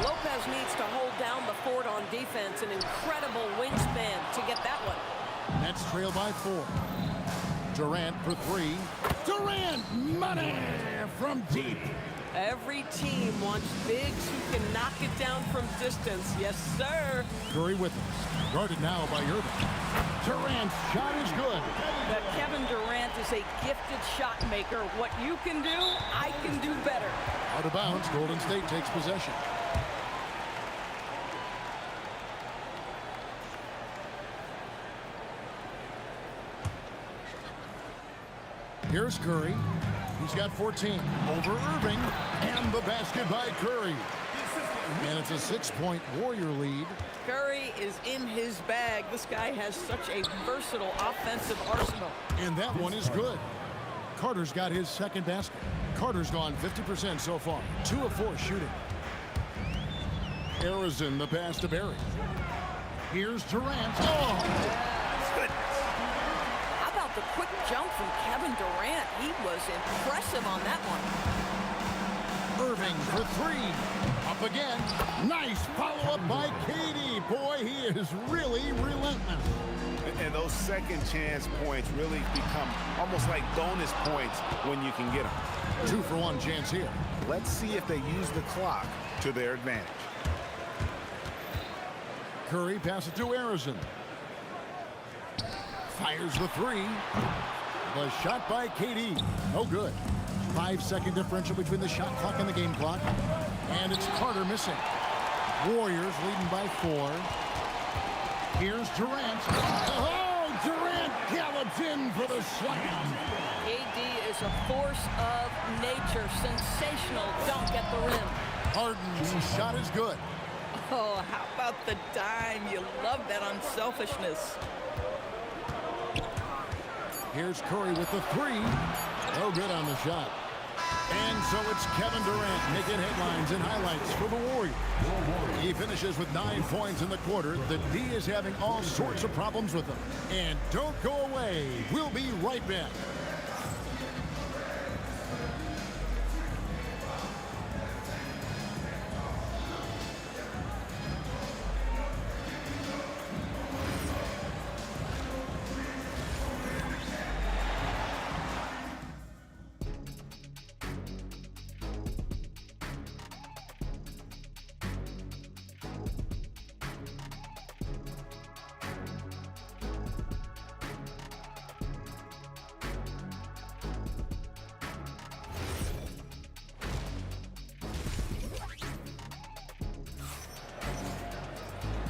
Lopez needs to hold down the fort on defense. An incredible wingspan to get that one. Nets trail by 4. Durant for three. Durant, money from deep. Every team wants bigs who can knock it down from distance. Yes, sir. Curry with us. Guarded now by Irving. Durant's shot is good. That Kevin Durant is a gifted shot maker. What you can do, I can do better. Out of bounds, Golden State takes possession. Here's Curry. He's got 14 over Irving, and the basket by Curry. And it's a 6-point Warrior lead. Curry is in his bag. This guy has such a versatile offensive arsenal. And that one is good. Carter's got his second basket. Carter's gone 50% so far. 2 of 4 shooting. Arizona, the pass to Barry. Here's Durant. Oh! How about the quick jump from Kevin Durant? He was impressive on that one. Irving for three. Up again. Nice follow-up by KD. Boy, he is really relentless. And those second chance points really become almost like bonus points when you can get them. 2-for-1 chance here. Let's see if they use the clock to their advantage. Curry passes to Arizona. Fires the three. The shot by KD. No good. 5-second differential between the shot clock and the game clock. And it's Carter missing. Warriors leading by 4. Here's Durant. Oh, Durant gallops in for the slam. KD is a force of nature. Sensational dunk at the rim. Harden's shot is good. Oh, how about the dime? You love that unselfishness. Here's Curry with the three. No good on the shot. And so it's Kevin Durant making headlines and highlights for the Warriors. He finishes with 9 points in the quarter. The D is having all sorts of problems with him. And don't go away. We'll be right back.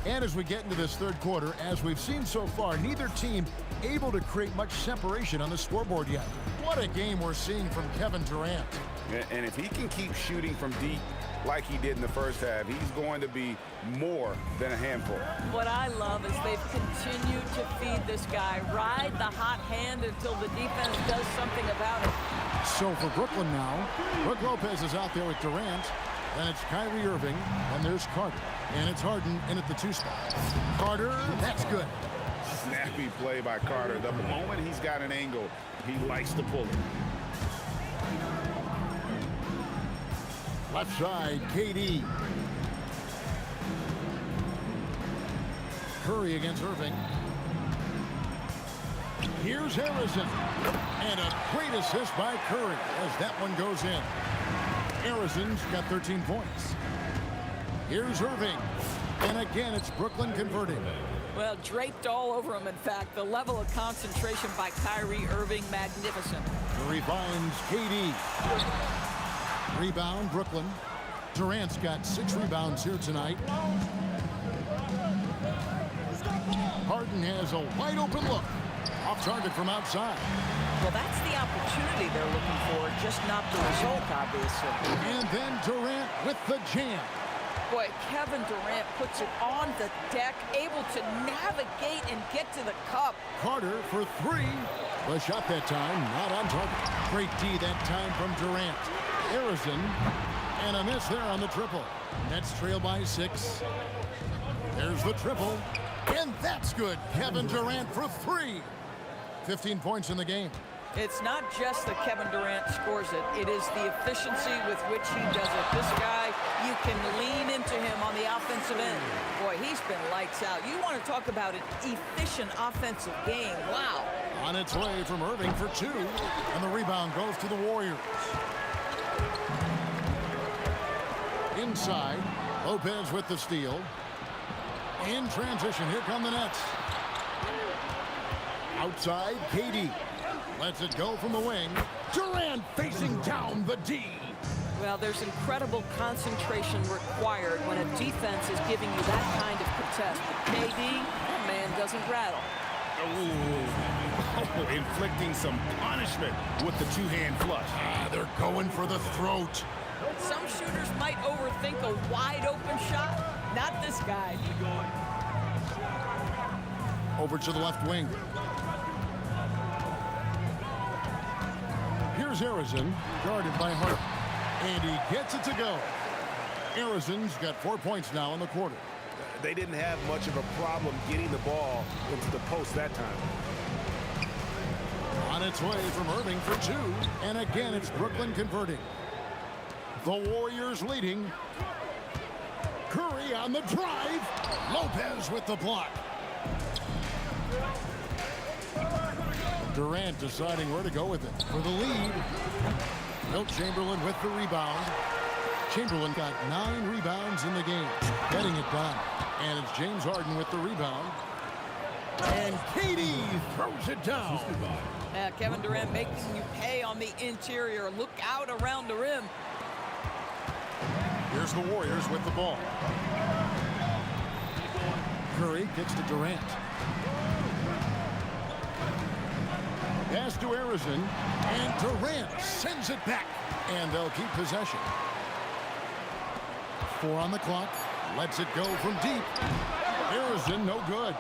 And as we get into this third quarter, as we've seen so far, neither team able to create much separation on the scoreboard yet. What a game we're seeing from Kevin Durant. And if he can keep shooting from deep like he did in the first half, he's going to be more than a handful. What I love is they've continued to feed this guy. Ride the hot hand until the defense does something about it. So for Brooklyn now, Brook Lopez is out there with Durant. Then it's Kyrie Irving, and there's Carter. And it's Harden in at the 2 spot. Carter, that's good. Snappy play by Carter. The moment he's got an angle, he likes to pull it. Left side, KD. Curry against Irving. Here's Harrison. And a great assist by Curry as that one goes in. Harrison's got 13 points. Here's Irving. And again, it's Brooklyn converting. Well, draped all over him, in fact. The level of concentration by Kyrie Irving, magnificent. Curry finds KD. Rebound, Brooklyn. Durant's got 6 rebounds here tonight. Harden has a wide open look. Off target from outside. Well, that's the opportunity they're looking for, just not the result, obviously. And then Durant with the jam. Boy, Kevin Durant puts it on the deck, able to navigate and get to the cup. Carter for 3. The shot that time, not on target. Great D that time from Durant. Harrison, and a miss there on the triple. Nets trail by 6. There's the triple, and that's good. Kevin Durant for 3. 15 points in the game. It's not just that Kevin Durant scores it. It is the efficiency with which he does it. This guy You can lean into him on the offensive end. Boy, he's been lights out. You want to talk about an efficient offensive game. Wow. On its way from Irving for 2, and the rebound goes to the Warriors. Inside, Lopez with the steal. In transition, here come the Nets. Outside, KD lets it go from the wing. Durant facing down the D. Well, there's incredible concentration required when a defense is giving you that kind of contest. KD, that man doesn't rattle. Oh, inflicting some punishment with the two-hand flush. They're going for the throat. Some shooters might overthink a wide-open shot. Not this guy. Over to the left wing. Here's Harrison, guarded by Hart. And he gets it to go. Harrison's got 4 points now in the quarter. They didn't have much of a problem getting the ball into the post that time. On its way from Irving for 2. And again, it's Brooklyn converting. The Warriors leading. Curry on the drive. Lopez with the block. Durant deciding where to go with it for the lead. Wilt Chamberlain with the rebound. Chamberlain got 9 rebounds in the game, getting it done. And it's James Harden with the rebound. And KD throws it down. Kevin Durant making you pay on the interior. Look out around the rim. Here's the Warriors with the ball. Curry gets to Durant. Pass to Harrison, and Durant sends it back, and they'll keep possession. 4 on the clock, lets it go from deep. Harrison, no good.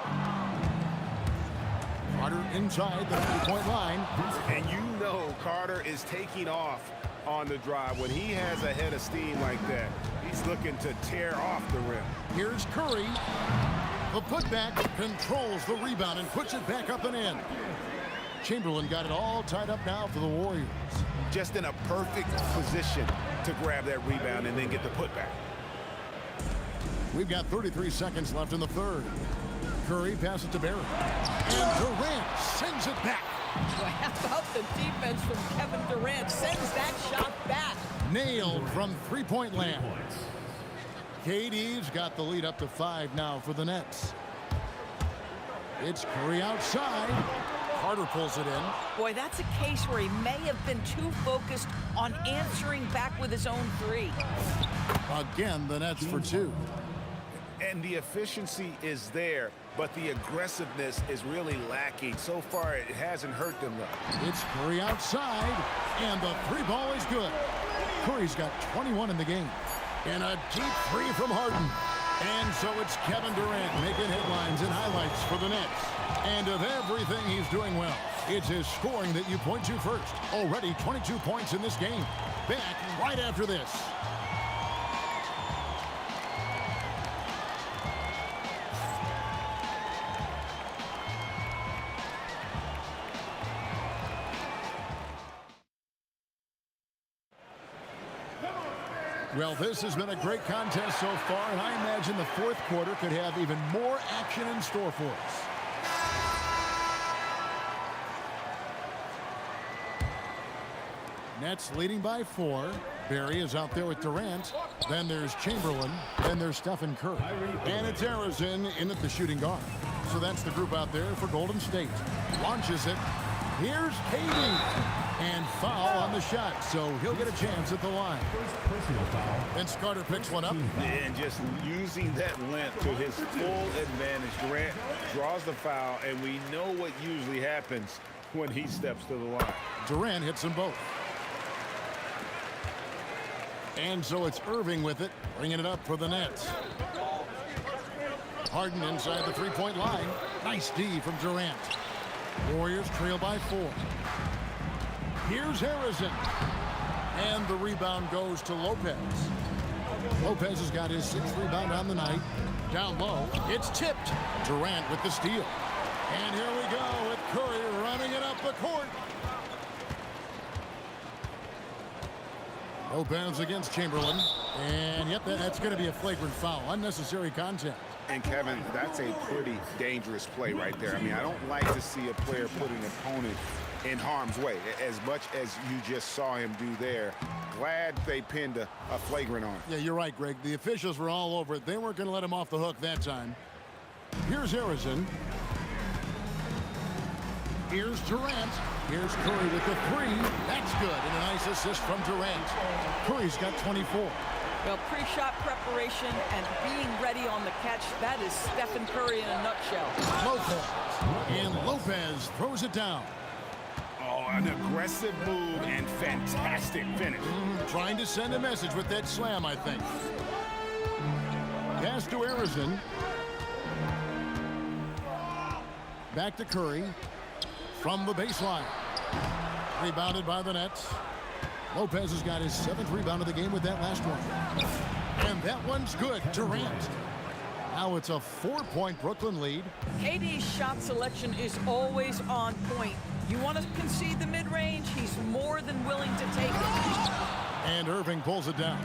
Carter inside the 3-point line. And you know Carter is taking off on the drive. When he has a head of steam like that, he's looking to tear off the rim. Here's Curry. The putback controls the rebound and puts it back up and in. Chamberlain got it all tied up now for the Warriors. Just in a perfect position to grab that rebound and then get the putback. We've got 33 seconds left in the third. Curry passes to Barrett. And Durant sends it back. Well, how about the defense from Kevin Durant? Sends that shot back. Nailed from 3-point land. KD's got the lead up to 5 now for the Nets. It's Curry outside. Carter pulls it in. Boy, that's a case where he may have been too focused on answering back with his own 3. Again, the Nets for 2. And the efficiency is there, but the aggressiveness is really lacking. So far, it hasn't hurt them, though. It's Curry outside, and the 3 ball is good. Curry's got 21 in the game. And a deep 3 from Harden. And so it's Kevin Durant making headlines and highlights for the Nets. And of everything he's doing well, it's his scoring that you point to first. Already 22 points in this game. Back right after this. Well, this has been a great contest so far, and I imagine the fourth quarter could have even more action in store for us. Nets leading by 4. Barry is out there with Durant. Then there's Chamberlain. Then there's Stephen Curry. And it's Harrison in at the shooting guard. So that's the group out there for Golden State. Launches it. Here's KD. And foul on the shot, so he'll get a chance at the line. And Carter picks one up. And just using that length to his full advantage. Durant draws the foul, and we know what usually happens when he steps to the line. Durant hits them both. And so it's Irving with it, bringing it up for the Nets. Harden inside the 3-point line. Nice D from Durant. Warriors trail by 4. Here's Harrison. And the rebound goes to Lopez. Lopez has got his 6th rebound on the night. Down low, it's tipped. Durant with the steal. And here we go with Curry running it up the court. Lopez against Chamberlain. And yep, that's going to be a flagrant foul. Unnecessary contact. And Kevin, that's a pretty dangerous play right there. I mean, I don't like to see a player put an opponent in harm's way as much as you just saw him do there. Glad they pinned a flagrant on him. Yeah, you're right, Greg. The officials were all over it. They weren't going to let him off the hook that time. Here's Harrison. Here's Durant. Here's Curry with the three. That's good. And a nice assist from Durant. Curry's got 24. Well, pre-shot preparation and being ready on the catch, that is Stephen Curry in a nutshell. Lopez. And Lopez throws it down. Oh, an aggressive move and fantastic finish. Trying to send a message with that slam, I think. Pass to Harrison. Back to Curry. From the baseline. Rebounded by the Nets. Lopez has got his 7th rebound of the game with that last one. And that one's good. Durant. Now it's a 4-point Brooklyn lead. KD's shot selection is always on point. You want to concede the mid-range, he's more than willing to take it. And Irving pulls it down.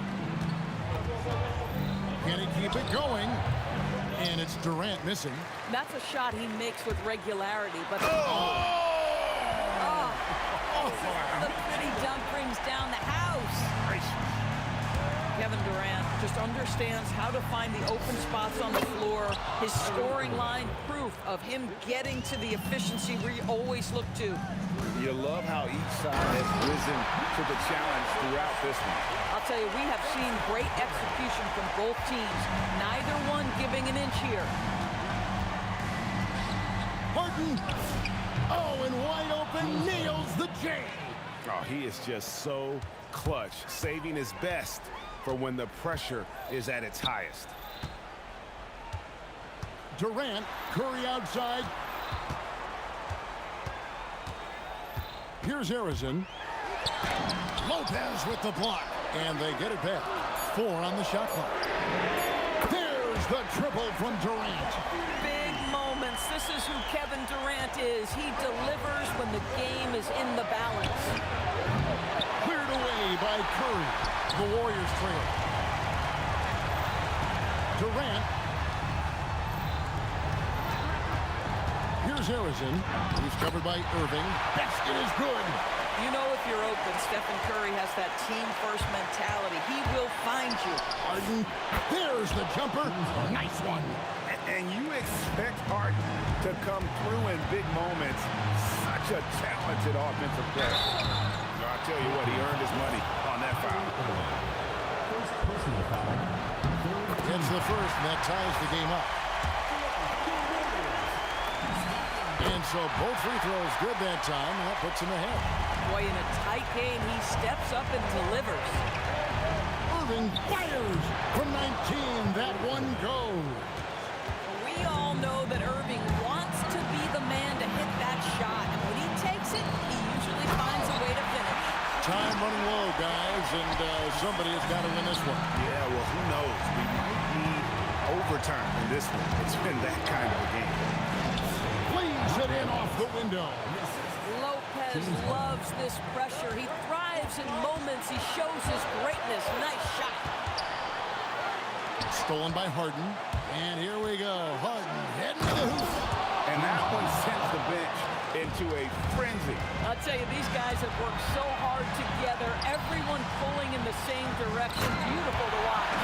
Can he keep it going? And it's Durant missing. That's a shot he makes with regularity, but the pretty dunk brings down the house. Kevin Durant just understands how to find the open spots on the floor. His scoring line, proof of him getting to the efficiency we always look to. You love how each side has risen to the challenge throughout this one. I'll tell you, we have seen great execution from both teams. Neither one giving an inch here. Harden. Oh, and wide open, nails the J. Oh, he is just so clutch, saving his best for when the pressure is at its highest. Durant, Curry outside. Here's Harrison. Lopez with the block. And they get it back. 4 on the shot clock. There's the triple from Durant. Big moments. This is who Kevin Durant is. He delivers when the game is in the balance. Cleared away by Curry. The Warriors trail. Durant. Here's Harrison. He's covered by Irving. Basket is good. You know if you're open, Stephen Curry has that team-first mentality. He will find you. Harden. There's the jumper. Nice one. And you expect Harden to come through in big moments. Such a talented offensive player. I'll tell you what, he earned his money on that foul. Gets the first, and that ties the game up. And so both free throws good that time, and that puts him ahead. Boy, in a tight game, he steps up and delivers. Irving fires from 19. That one goes. We all know that Irving wants to be the man to hit that shot. And when he takes it, he usually finds a way to finish. Time running low, guys, and somebody has got to win this one. Yeah, well, who knows? We might need overtime in this one. It's been that kind of a game. Leaves it in off the window. Lopez loves this pressure. He thrives in moments. He shows his greatness. Nice shot. Stolen by Harden. And here we go. Harden heading to the hoop. And that one sends the bench into a frenzy. I'll tell you, these guys have worked so hard together. Everyone pulling in the same direction. Beautiful to watch.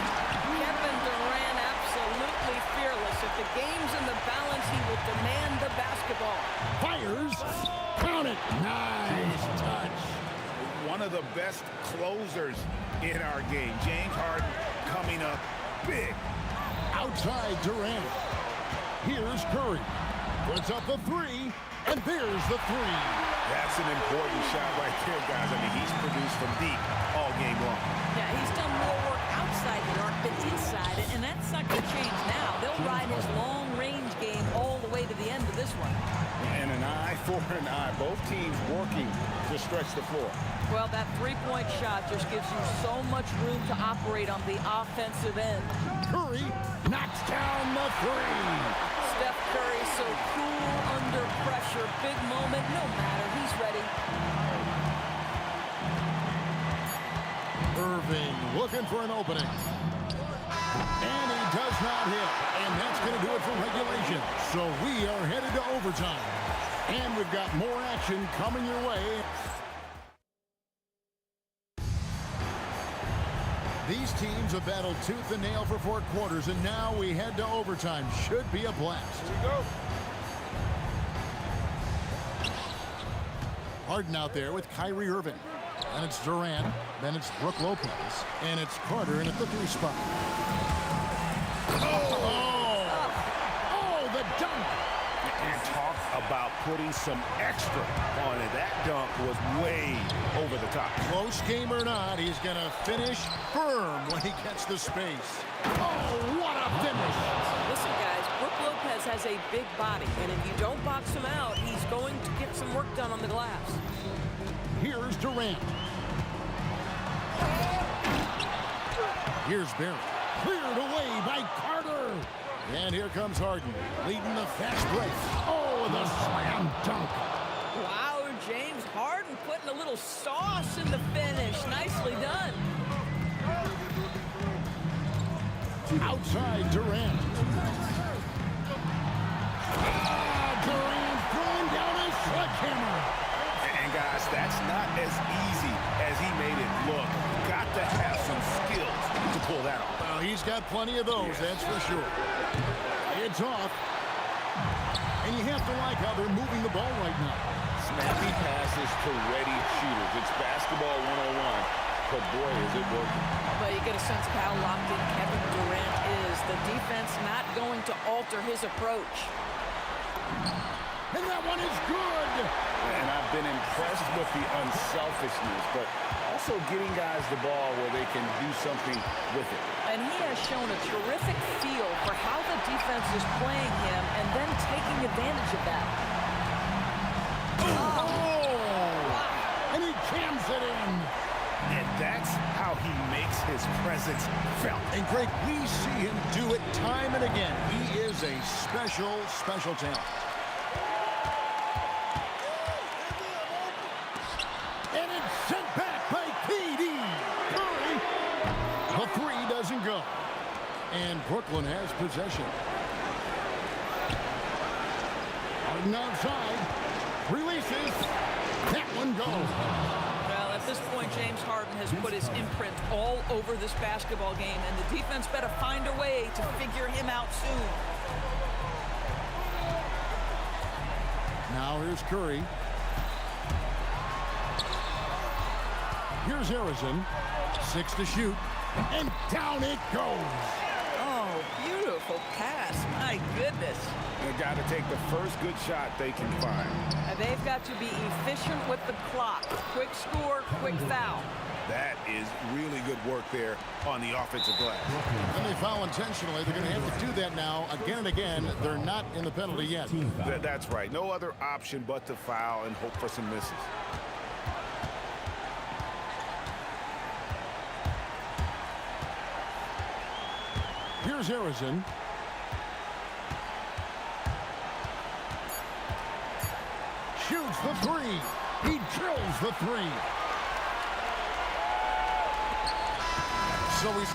Kevin Durant absolutely fearless. If the game's in the balance, he will demand the basketball. Fires. Count it. Nice touch. One of the best closers in our game. James Harden coming up big. Outside Durant. Here's Curry. Puts up the three. And there's the three. That's an important shot right there, guys. I mean, he's produced from deep all game long. Yeah, he's done more work outside the arc than inside it, and that's not going to change now. They'll ride his long-range game all the way to the end of this one. And an eye for an eye. Both teams working to stretch the floor. Well, that three-point shot just gives you so much room to operate on the offensive end. Curry knocks down the three. Steph Curry so cool under pressure. Big moment, no matter. He's ready. Irving looking for an opening. And he does not hit. And that's going to do it for regulation. So we are headed to overtime. And we've got more action coming your way. These teams have battled tooth and nail for 4 quarters, and now we head to overtime. Should be a blast. Here we go. Harden out there with Kyrie Irving. And it's Durant. Then it's Brook Lopez. And it's Carter in at the 3 spot. Oh, the dunk. And talk about putting some extra on it. That dunk was way over the top. Close game or not, he's going to finish firm when he gets the space. Oh, what a finish. Listen, guys, Brook Lopez has a big body, and if you don't box him out, he's going to get some work done on the glass. Here's Durant. Here's Barry. Cleared away by Carter. And here comes Harden, leading the fast break. Oh, the slam dunk. Wow, James Harden putting a little sauce in the finish. Nicely done. Outside Durant. Durant throwing down his sledgehammer. And guys, that's not as easy as he made it look. Got to have some skills to pull that off. Well, he's got plenty of those, that's for sure. It's off. And you have to like how they're moving the ball right now. Snappy passes to ready shooters. It's basketball 101, but boy, is it working. But you get a sense of how locked in Kevin Durant is. The defense not going to alter his approach. And that one is good. And I've been impressed with the unselfishness, but also getting guys the ball where they can do something with it. And he has shown a terrific feel for how the defense is playing him and then taking advantage of that. And he jams it in. And that's how he makes his presence felt. And Greg, we see him do it time and again. He is a special, special talent. And it's sent back by KD. Curry. The 3 doesn't go. And Brooklyn has possession. Harden outside. Releases. That one goes. Well, at this point, James Harden has put his imprint all over this basketball game, and the defense better find a way to figure him out soon. Now here's Curry. Here's Harrison. 6 to shoot. And down it goes. Oh, beautiful pass. My goodness. They've got to take the first good shot they can find. And they've got to be efficient with the clock. Quick score, quick foul. That is really good work there on the offensive glass. And they foul intentionally. They're going to have to do that now again and again. They're not in the penalty yet. That's right. No other option but to foul and hope for some misses. Here's Harrison. Shoots the 3. He drills the 3. So he's